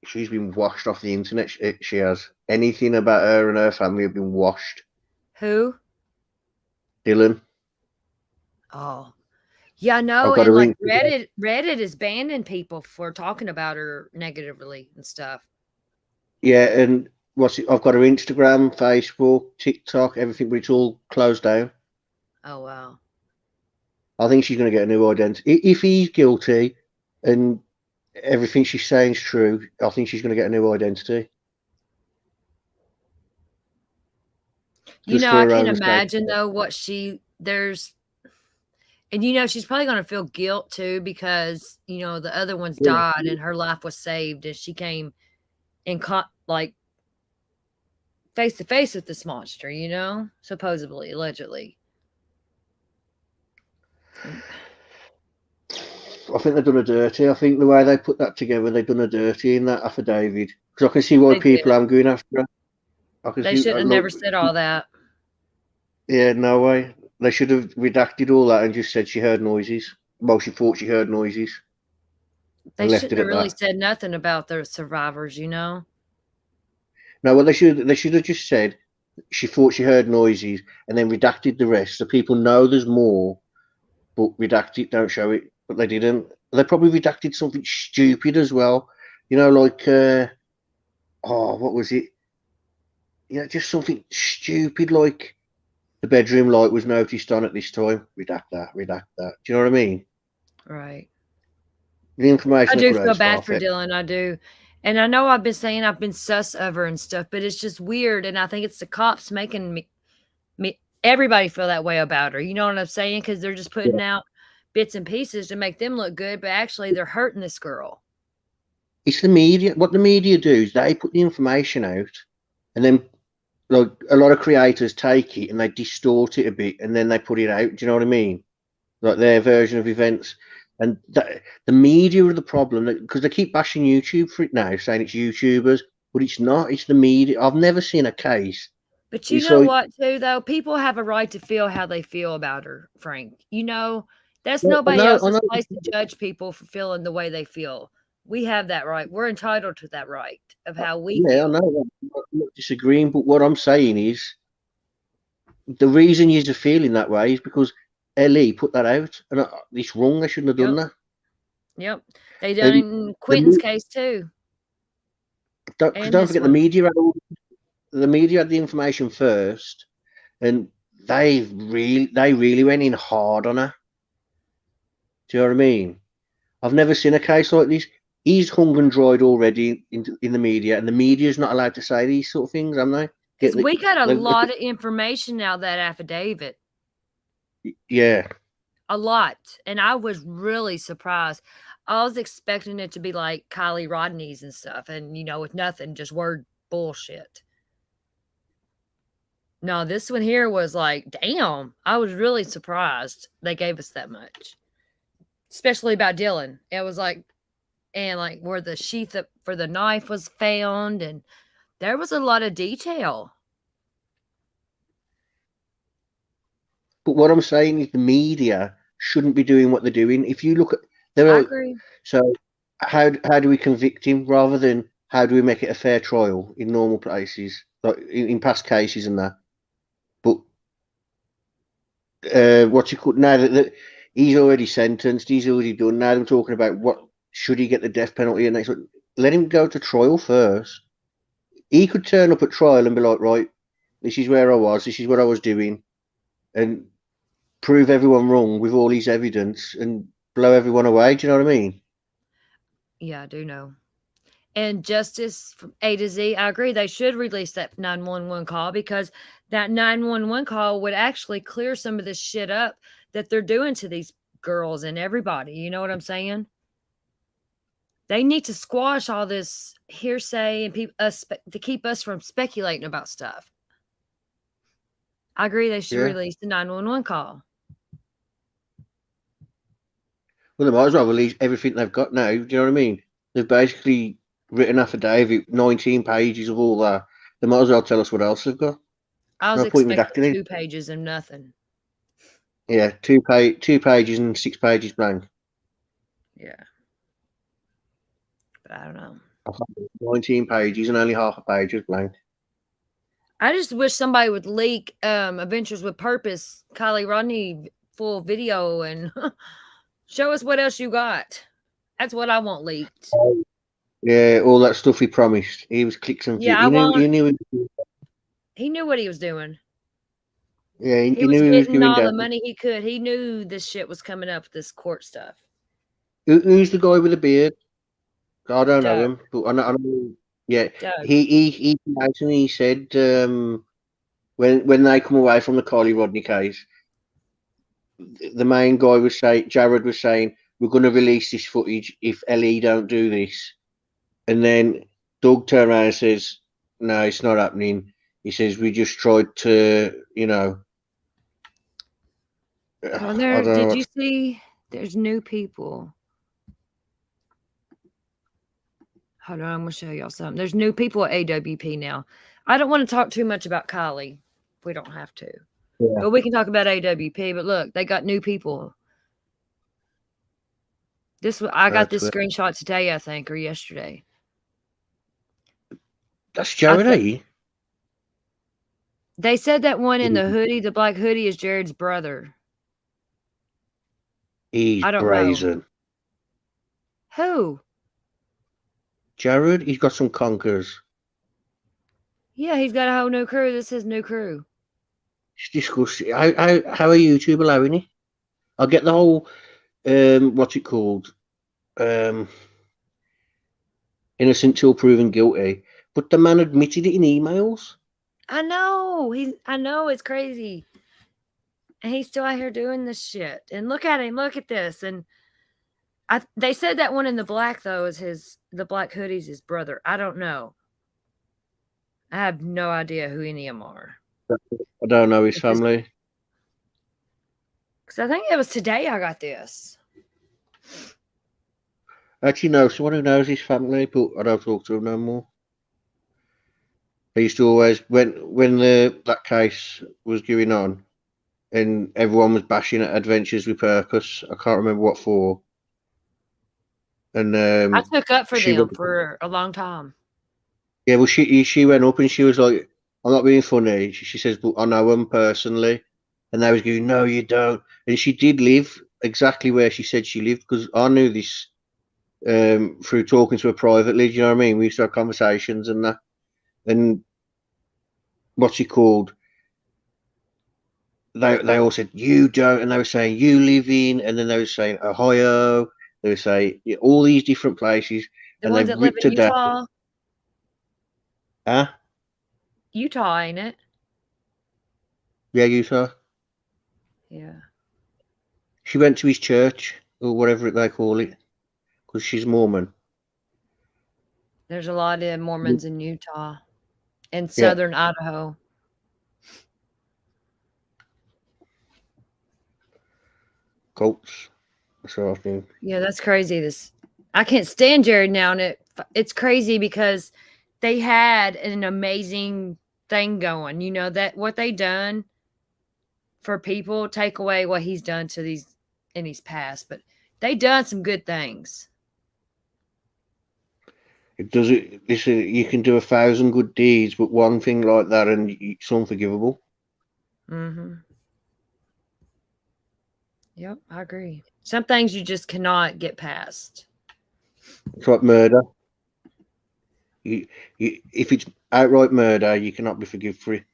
She's been washed off the internet. She has. Anything about her and her family have been washed. Who? Dylan. Oh. Yeah, I know. I've got And a like ring. Reddit is banning people for talking about her negatively and stuff. Yeah, and I've got her Instagram, Facebook, TikTok, everything, but it's all closed down. Oh wow. I think she's going to get a new identity. If he's guilty and everything she's saying is true, I think she's going to get a new identity. I can imagine though what and she's probably going to feel guilt too because the other ones died and her life was saved and she came in like face to face with this monster, supposedly, allegedly. I think they've done a dirty. I think the way they put that together, they've done a dirty in that affidavit. Because I can see why people are going after her. They should have never said all that. Yeah, no way. They should have redacted all that and just said she heard noises. Well, she thought she heard noises. They shouldn't have really said nothing about the survivors, No, well, they should have just said she thought she heard noises and then redacted the rest so people know there's more, but redact it, don't show it. But they didn't. They probably redacted something stupid as well. Like, what was it? Just something stupid like the bedroom light was noticed on at this time. Redact that. Do you know what I mean? Right. The information I do feel bad for Dylan. I do. And I know I've been saying I've been sus of her and stuff, but it's just weird. And I think it's the cops making me everybody feel that way about her. You know what I'm saying? Because they're just putting out bits and pieces to make them look good, but actually they're hurting this girl. It's the media. What the media do is they put the information out and then like a lot of creators take it and they distort it a bit and then they put it out. Do you know what I mean? Like their version of events. And the media are the problem because they keep bashing YouTube for it now, saying it's YouTubers, but it's not. It's the media. I've never seen a case. But you know what, too, though? People have a right to feel how they feel about her, Frank. That's nobody else's place to judge people for feeling the way they feel. We have that right. We're entitled to that right of how we feel. I know. I'm not disagreeing, but what I'm saying is the reason you're feeling that way is because Ellie put that out, and it's wrong. They shouldn't have done that. Yep, they done it in Quentin's case too. Don't forget the media had the information first, and they really went in hard on her. Do you know what I mean? I've never seen a case like this. He's hung and dried already in the media, and the media's not allowed to say these sort of things, aren't they? Because we got a lot of information out of that affidavit. Yeah. A lot. And I was really surprised. I was expecting it to be like Kylie Rodney's and stuff, and with nothing, just word bullshit. No, this one here was like, damn. I was really surprised they gave us that much, especially about Dylan. It was like, and like where the sheath for the knife was found, and there was a lot of detail. But what I'm saying is the media shouldn't be doing what they're doing. If you look at, I agree. So how do we convict him rather than how do we make it a fair trial in normal places, like in past cases and that? But what you could now that he's already sentenced, he's already done. Now they're talking about what should he get the death penalty and next. Let him go to trial first. He could turn up at trial and be like, right, this is where I was, this is what I was doing, and prove everyone wrong with all his evidence and blow everyone away. Do you know what I mean? Yeah, I do know. And justice from A to Z, I agree. They should release that 911 call because that 911 call would actually clear some of this shit up that they're doing to these girls and everybody. You know what I'm saying? They need to squash all this hearsay and to keep us from speculating about stuff. I agree. They should release the 911 call. Well, they might as well release everything they've got now. Do you know what I mean? They've basically written affidavit, 19 pages of all that. They might as well tell us what else they've got. I was No point in expecting redacting 2 it. pages and nothing. Yeah, 2 pages and 6 pages blank. Yeah. But I don't know. 19 pages and only half a page is blank. I just wish somebody would leak Adventures with Purpose, Kylie Rodney full video and show us what else you got. That's what I want leaked. Yeah, all that stuff he promised. He was clicks and Yeah, views. He knew what he was doing. Yeah, He he was knew he was getting giving all the down. money he could. He knew this shit was coming up, this court stuff. Who's the guy with the beard? I don't know Doug. him, but I know. Yeah, Doug. he came out and he said when they come away from the Carly Rodney case, the main guy was saying, Jared was saying, we're going to release this footage if Ellie don't do this, and then Doug turned around and says, no, it's not happening. He says we just tried to, Oh, did you see? There's new people. Hold on, I'm gonna show y'all something. There's new people at AWP now. I don't want to talk too much about Kylie. We don't have to. Yeah. But we can talk about AWP. But look, they got new people. I got this screenshot today, I think, or yesterday. That's Jared, eh? They said that one in the hoodie, the black hoodie, is Jared's brother. He's brazen. Know. Who? Jared, he's got some conkers. Yeah, he's got a whole new crew. This is new crew. It's disgusting. How are YouTube allowing it? I'll get the whole what's it called? Innocent till proven guilty. But the man admitted it in emails. I know. I know it's crazy. And he's still out here doing this shit. And look at him. Look at this. And they said that one in the black, though, is the black hoodie's his brother. I don't know. I have no idea who any of them are. I don't know his family. Because I think it was today I got this. I actually know someone who knows his family, but I don't talk to him no more. I used to always, when that case was going on, and everyone was bashing at Adventures with Purpose. I can't remember what for. And I took up for them for a long time. Yeah, well, she went up and she was like, "I'm not being funny." She says, "But I know him personally," and they was going, "No, you don't." And she did live exactly where she said she lived because I knew this through talking to her privately. Do you know what I mean? We used to have conversations and that. And what's it called? They all said you don't, and they were saying you live in, and then they were saying Ohio. They were saying all these different places, The and ones they that live ripped in her down. Utah. Huh? Utah, ain't it? Yeah, Utah. Yeah. She went to his church or whatever they call it, because she's Mormon. There's a lot of Mormons in Utah and Yeah. southern Idaho. Cults. Sort of thing. Yeah, that's crazy. I can't stand Jared now, and it's crazy because they had an amazing thing going. You know that what they done for people, take away what he's done to these in his past, but they done some good things. It does it. You can do 1,000 good deeds, but one thing like that, and it's unforgivable. Mm-hmm. Yep, I agree. Some things you just cannot get past. It's like murder. If it's outright murder, you cannot be forgiven for it.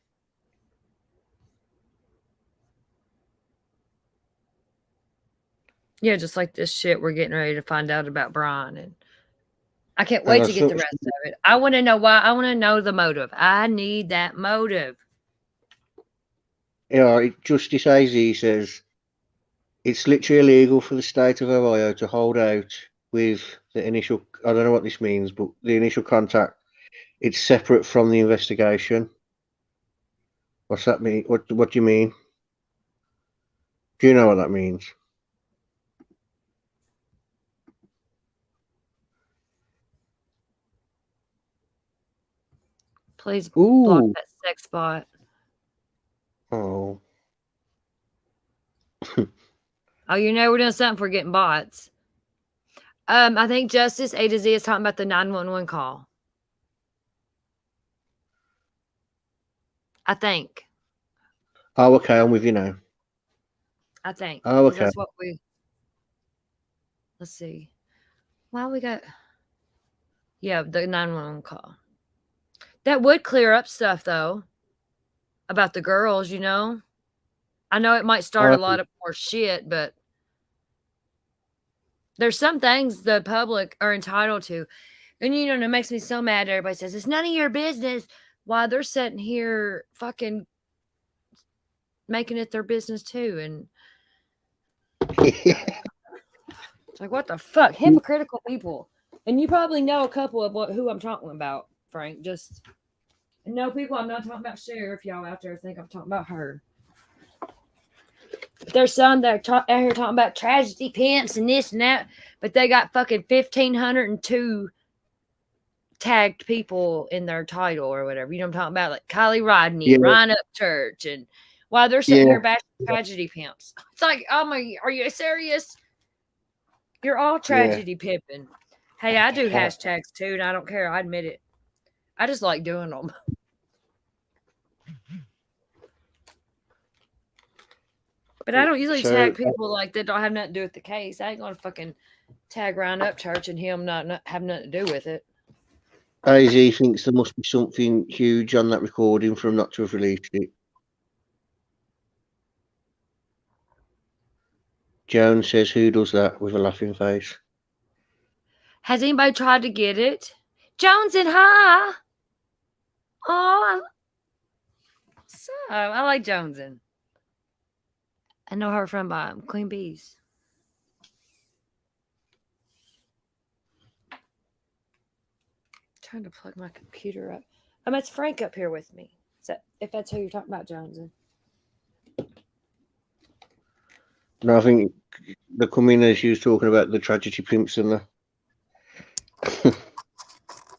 Yeah, just like this shit we're getting ready to find out about Brian, and I can't wait to get the rest of it. I want to know why. I want to know the motive. I need that motive. Yeah, Justice AZ says it's literally illegal for the state of Ohio to hold out with the initial. I don't know what this means, but the initial contact. It's separate from the investigation. What's that mean? What do you mean? Do you know what that means? Please block that sex bot. Oh. Oh, you know we're doing something for getting bots. I think Justice A to Z is talking about the 911 call. I think. Oh, okay. I'm with you now. I think. Oh, okay. That's what we. Let's see. Well, we got. Yeah, the 911 call. That would clear up stuff, though, about the girls, you know? I know it might start a lot of more shit, but there's some things the public are entitled to. And, you know, it makes me so mad. Everybody says, it's none of your business. While they're sitting here fucking making it their business, too. And it's like, what the fuck? Hypocritical people. And you probably know a couple of who I'm talking about, Frank. Just no, people, I'm not talking about Sheriff. Y'all out there think I'm talking about her. There's some that are out here talking about tragedy pimps and this and that, but they got fucking 1,502 tagged people in their title or whatever. You know what I'm talking about? Like Kylie Rodney, Yeah. Ryan Upchurch, and while they're sitting here bashing tragedy pimps. It's like, oh my, are you serious? You're all tragedy pimping. Hey, I do hashtags too, and I don't care. I admit it. I just like doing them. But I don't usually tag people like that don't have nothing to do with the case. I ain't gonna fucking tag Ryan Upchurch and him not have nothing to do with it. AZ thinks there must be something huge on that recording for him not to have released it. Jones says, who does that, with a laughing face? Has anybody tried to get it? Jones and hi. Oh, I like Jonesin. I know her from Queen Bees. Trying to plug my computer up. It's Frank up here with me. If that's who you're talking about, Jonesin. No, I think the coming as she was talking about the tragedy pimps and the.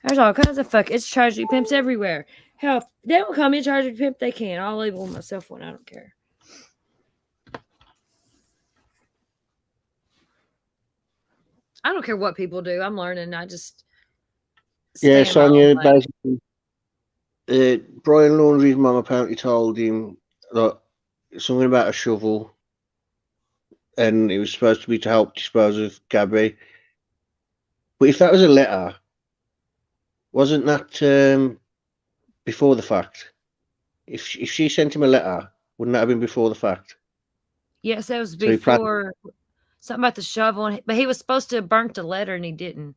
There's all kinds of fuck. It's tragedy pimps everywhere. Hell, if they don't call me a tragedy pimp, they can. I'll label myself one. I don't care. I don't care what people do. I'm learning. I just. Yeah, Sonia, basically. Brian Laundrie's mum apparently told him that something about a shovel, and it was supposed to be to help dispose of Gabby. But if that was a letter, wasn't that before the fact? If she sent him a letter, wouldn't that have been before the fact? Yes, that was before something about the shovel, but he was supposed to have burnt the letter and he didn't.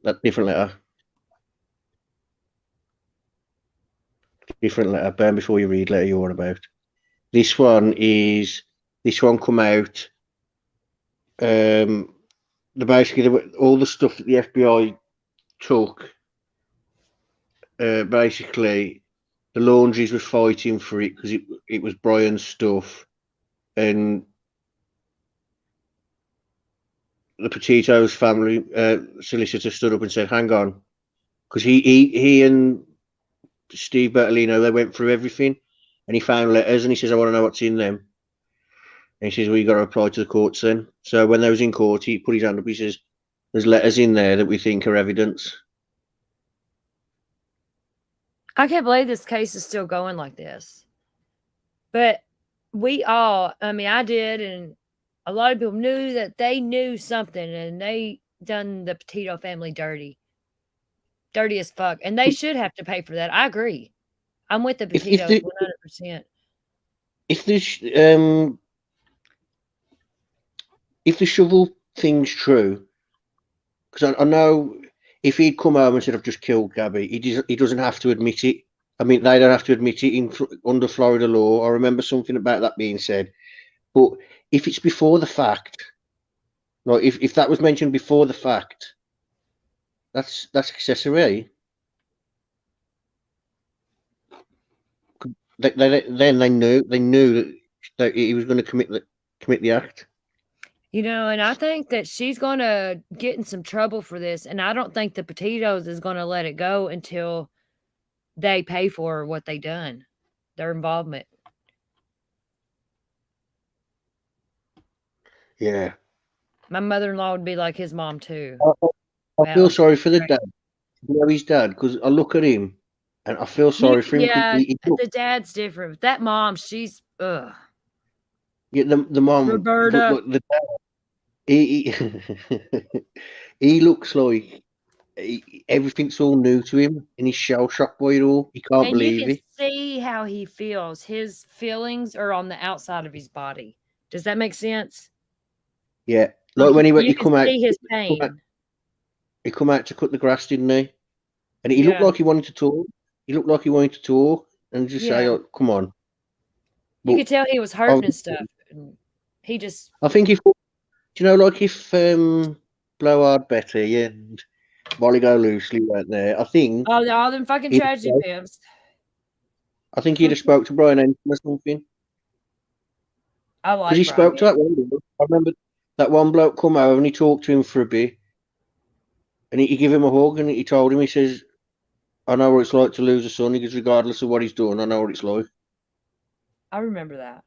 That different letter. Different letter. Burn before you read letter you're on about. This one come out all the stuff that the FBI took. Basically, the laundries was fighting for it because it was Brian's stuff, and the Petito's family solicitor stood up and said, "Hang on," because he and Steve Bertolino, they went through everything, and he found letters, and he says, "I want to know what's in them." And he says, "Well, you got to apply to the courts then." So when they was in court, he put his hand up. He says, "There's letters in there that we think are evidence." I can't believe this case is still going like this. But I did, and a lot of people knew that they knew something, and they done the Petito family dirty. Dirty as fuck. And they should have to pay for that. I agree. I'm with the Petitos 100%. If the shovel thing's true, because I know if he'd come home and said, "I've just killed Gabby," he doesn't have to admit it. I mean, they don't have to admit it under Florida law. I remember something about that being said. But if it's before the fact, like if that was mentioned before the fact, that's accessory. Then they knew that he was going to commit the act. And I think that she's going to get in some trouble for this. And I don't think the Petitos is going to let it go until they pay for what they done, their involvement. Yeah. My mother-in-law would be like his mom too. I feel sorry for the dad. His dad, because I look at him and I feel sorry for him. Yeah, the dad's different. That mom, she's ugh. Yeah, the mom, Roberta. Look, the dad, he he looks like everything's all new to him, and he's shell shocked by it all. He can't believe you it. can see how he feels. His feelings are on the outside of his body. Does that make sense? Yeah, like when he come out, see his pain. He come out to cut the grass, didn't he? And he looked like he wanted to talk. He looked like he wanted to talk and just say, "Oh, come on." You could tell he was hurting and stuff. And he just. I think if like if Blowhard Betty and Molly Go Loosely weren't there, I think. Oh, all them fucking tragedy pimps. I think he'd have spoke to Brian Henson or something. I like because he spoke to that one bloke. I remember that one bloke come over and he talked to him for a bit, and he gave him a hug and he told him, he says, "I know what it's like to lose a son." He goes, "Regardless of what he's done, I know what it's like." I remember that.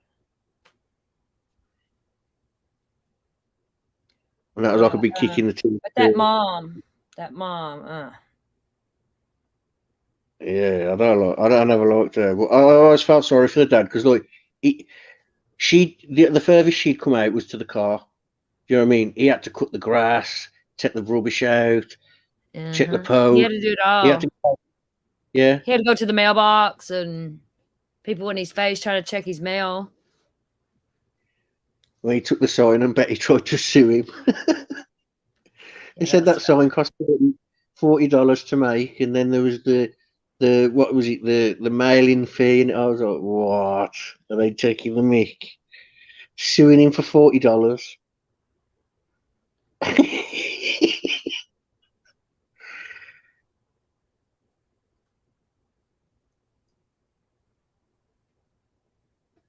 And that was like a big kick in the teeth. But that mom. Yeah, I don't never liked her, but I always felt sorry for the dad because like the furthest she'd come out was to the car. Do you know what I mean? He had to cut the grass, take the rubbish out, check the post. He had to do it all. He had to go to the mailbox and people in his face trying to check his mail. When he took the sign and Betty tried to sue him. He said that sign cost $40 to make, and then there was the what was it, the mailing fee, and I was like, what? Are they taking the mick? Suing him for $40.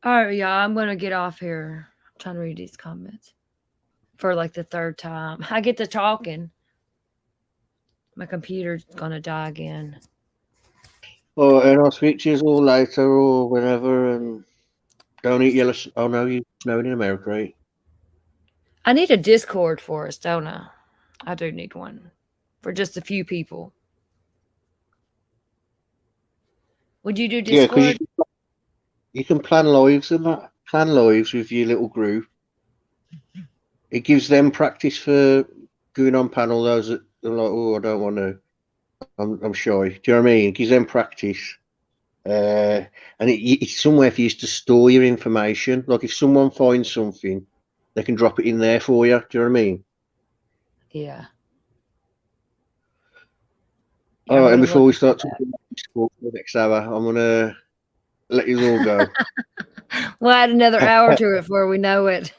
All right, y'all, I'm going to get off here. I'm trying to read these comments for like the third time. I get to talking. My computer's going to die again. Oh, and I'll speak to you all later or whenever, and don't eat yellow. Oh, no, you're snowing in America, right? I need a Discord for us, don't I? I do need one for just a few people. Would you do Discord? Yeah, because you can plan lives and that. Plan lives with your little group. It gives them practice for going on panel. Those that are like, "Oh, I don't want to. I'm shy." Do you know what I mean? It gives them practice. And it's somewhere for you to store your information. Like if someone finds something, they can drop it in there for you. Do you know what I mean? Yeah. All right, and before we start talking about the next hour, I'm going to let you all go. We'll add another hour to it before we know it.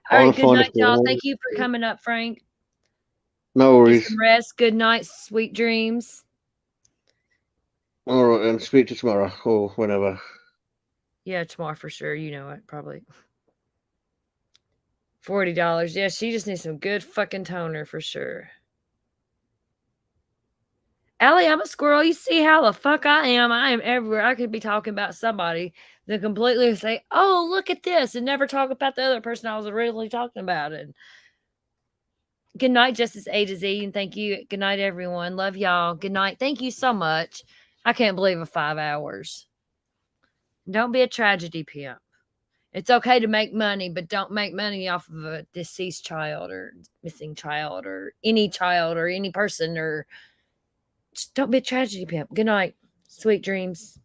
All I'll right, good find a night, y'all. form. Thank you for coming up, Frank. No Get worries. some rest. Good night. Sweet dreams. All right, then. Speak to you tomorrow or whenever. Yeah, tomorrow for sure. You know it, probably. $40. Yeah, she just needs some good fucking toner for sure. Allie, I'm a squirrel. You see how the fuck I am. I am everywhere. I could be talking about somebody that completely say, oh, look at this, and never talk about the other person I was originally talking about. And good night, Justice A to Z. And thank you. Good night, everyone. Love y'all. Good night. Thank you so much. I can't believe it. 5 hours. Don't be a tragedy pimp. It's okay to make money, but don't make money off of a deceased child or missing child or any person, or just don't be a tragedy pimp. Good night. Sweet dreams.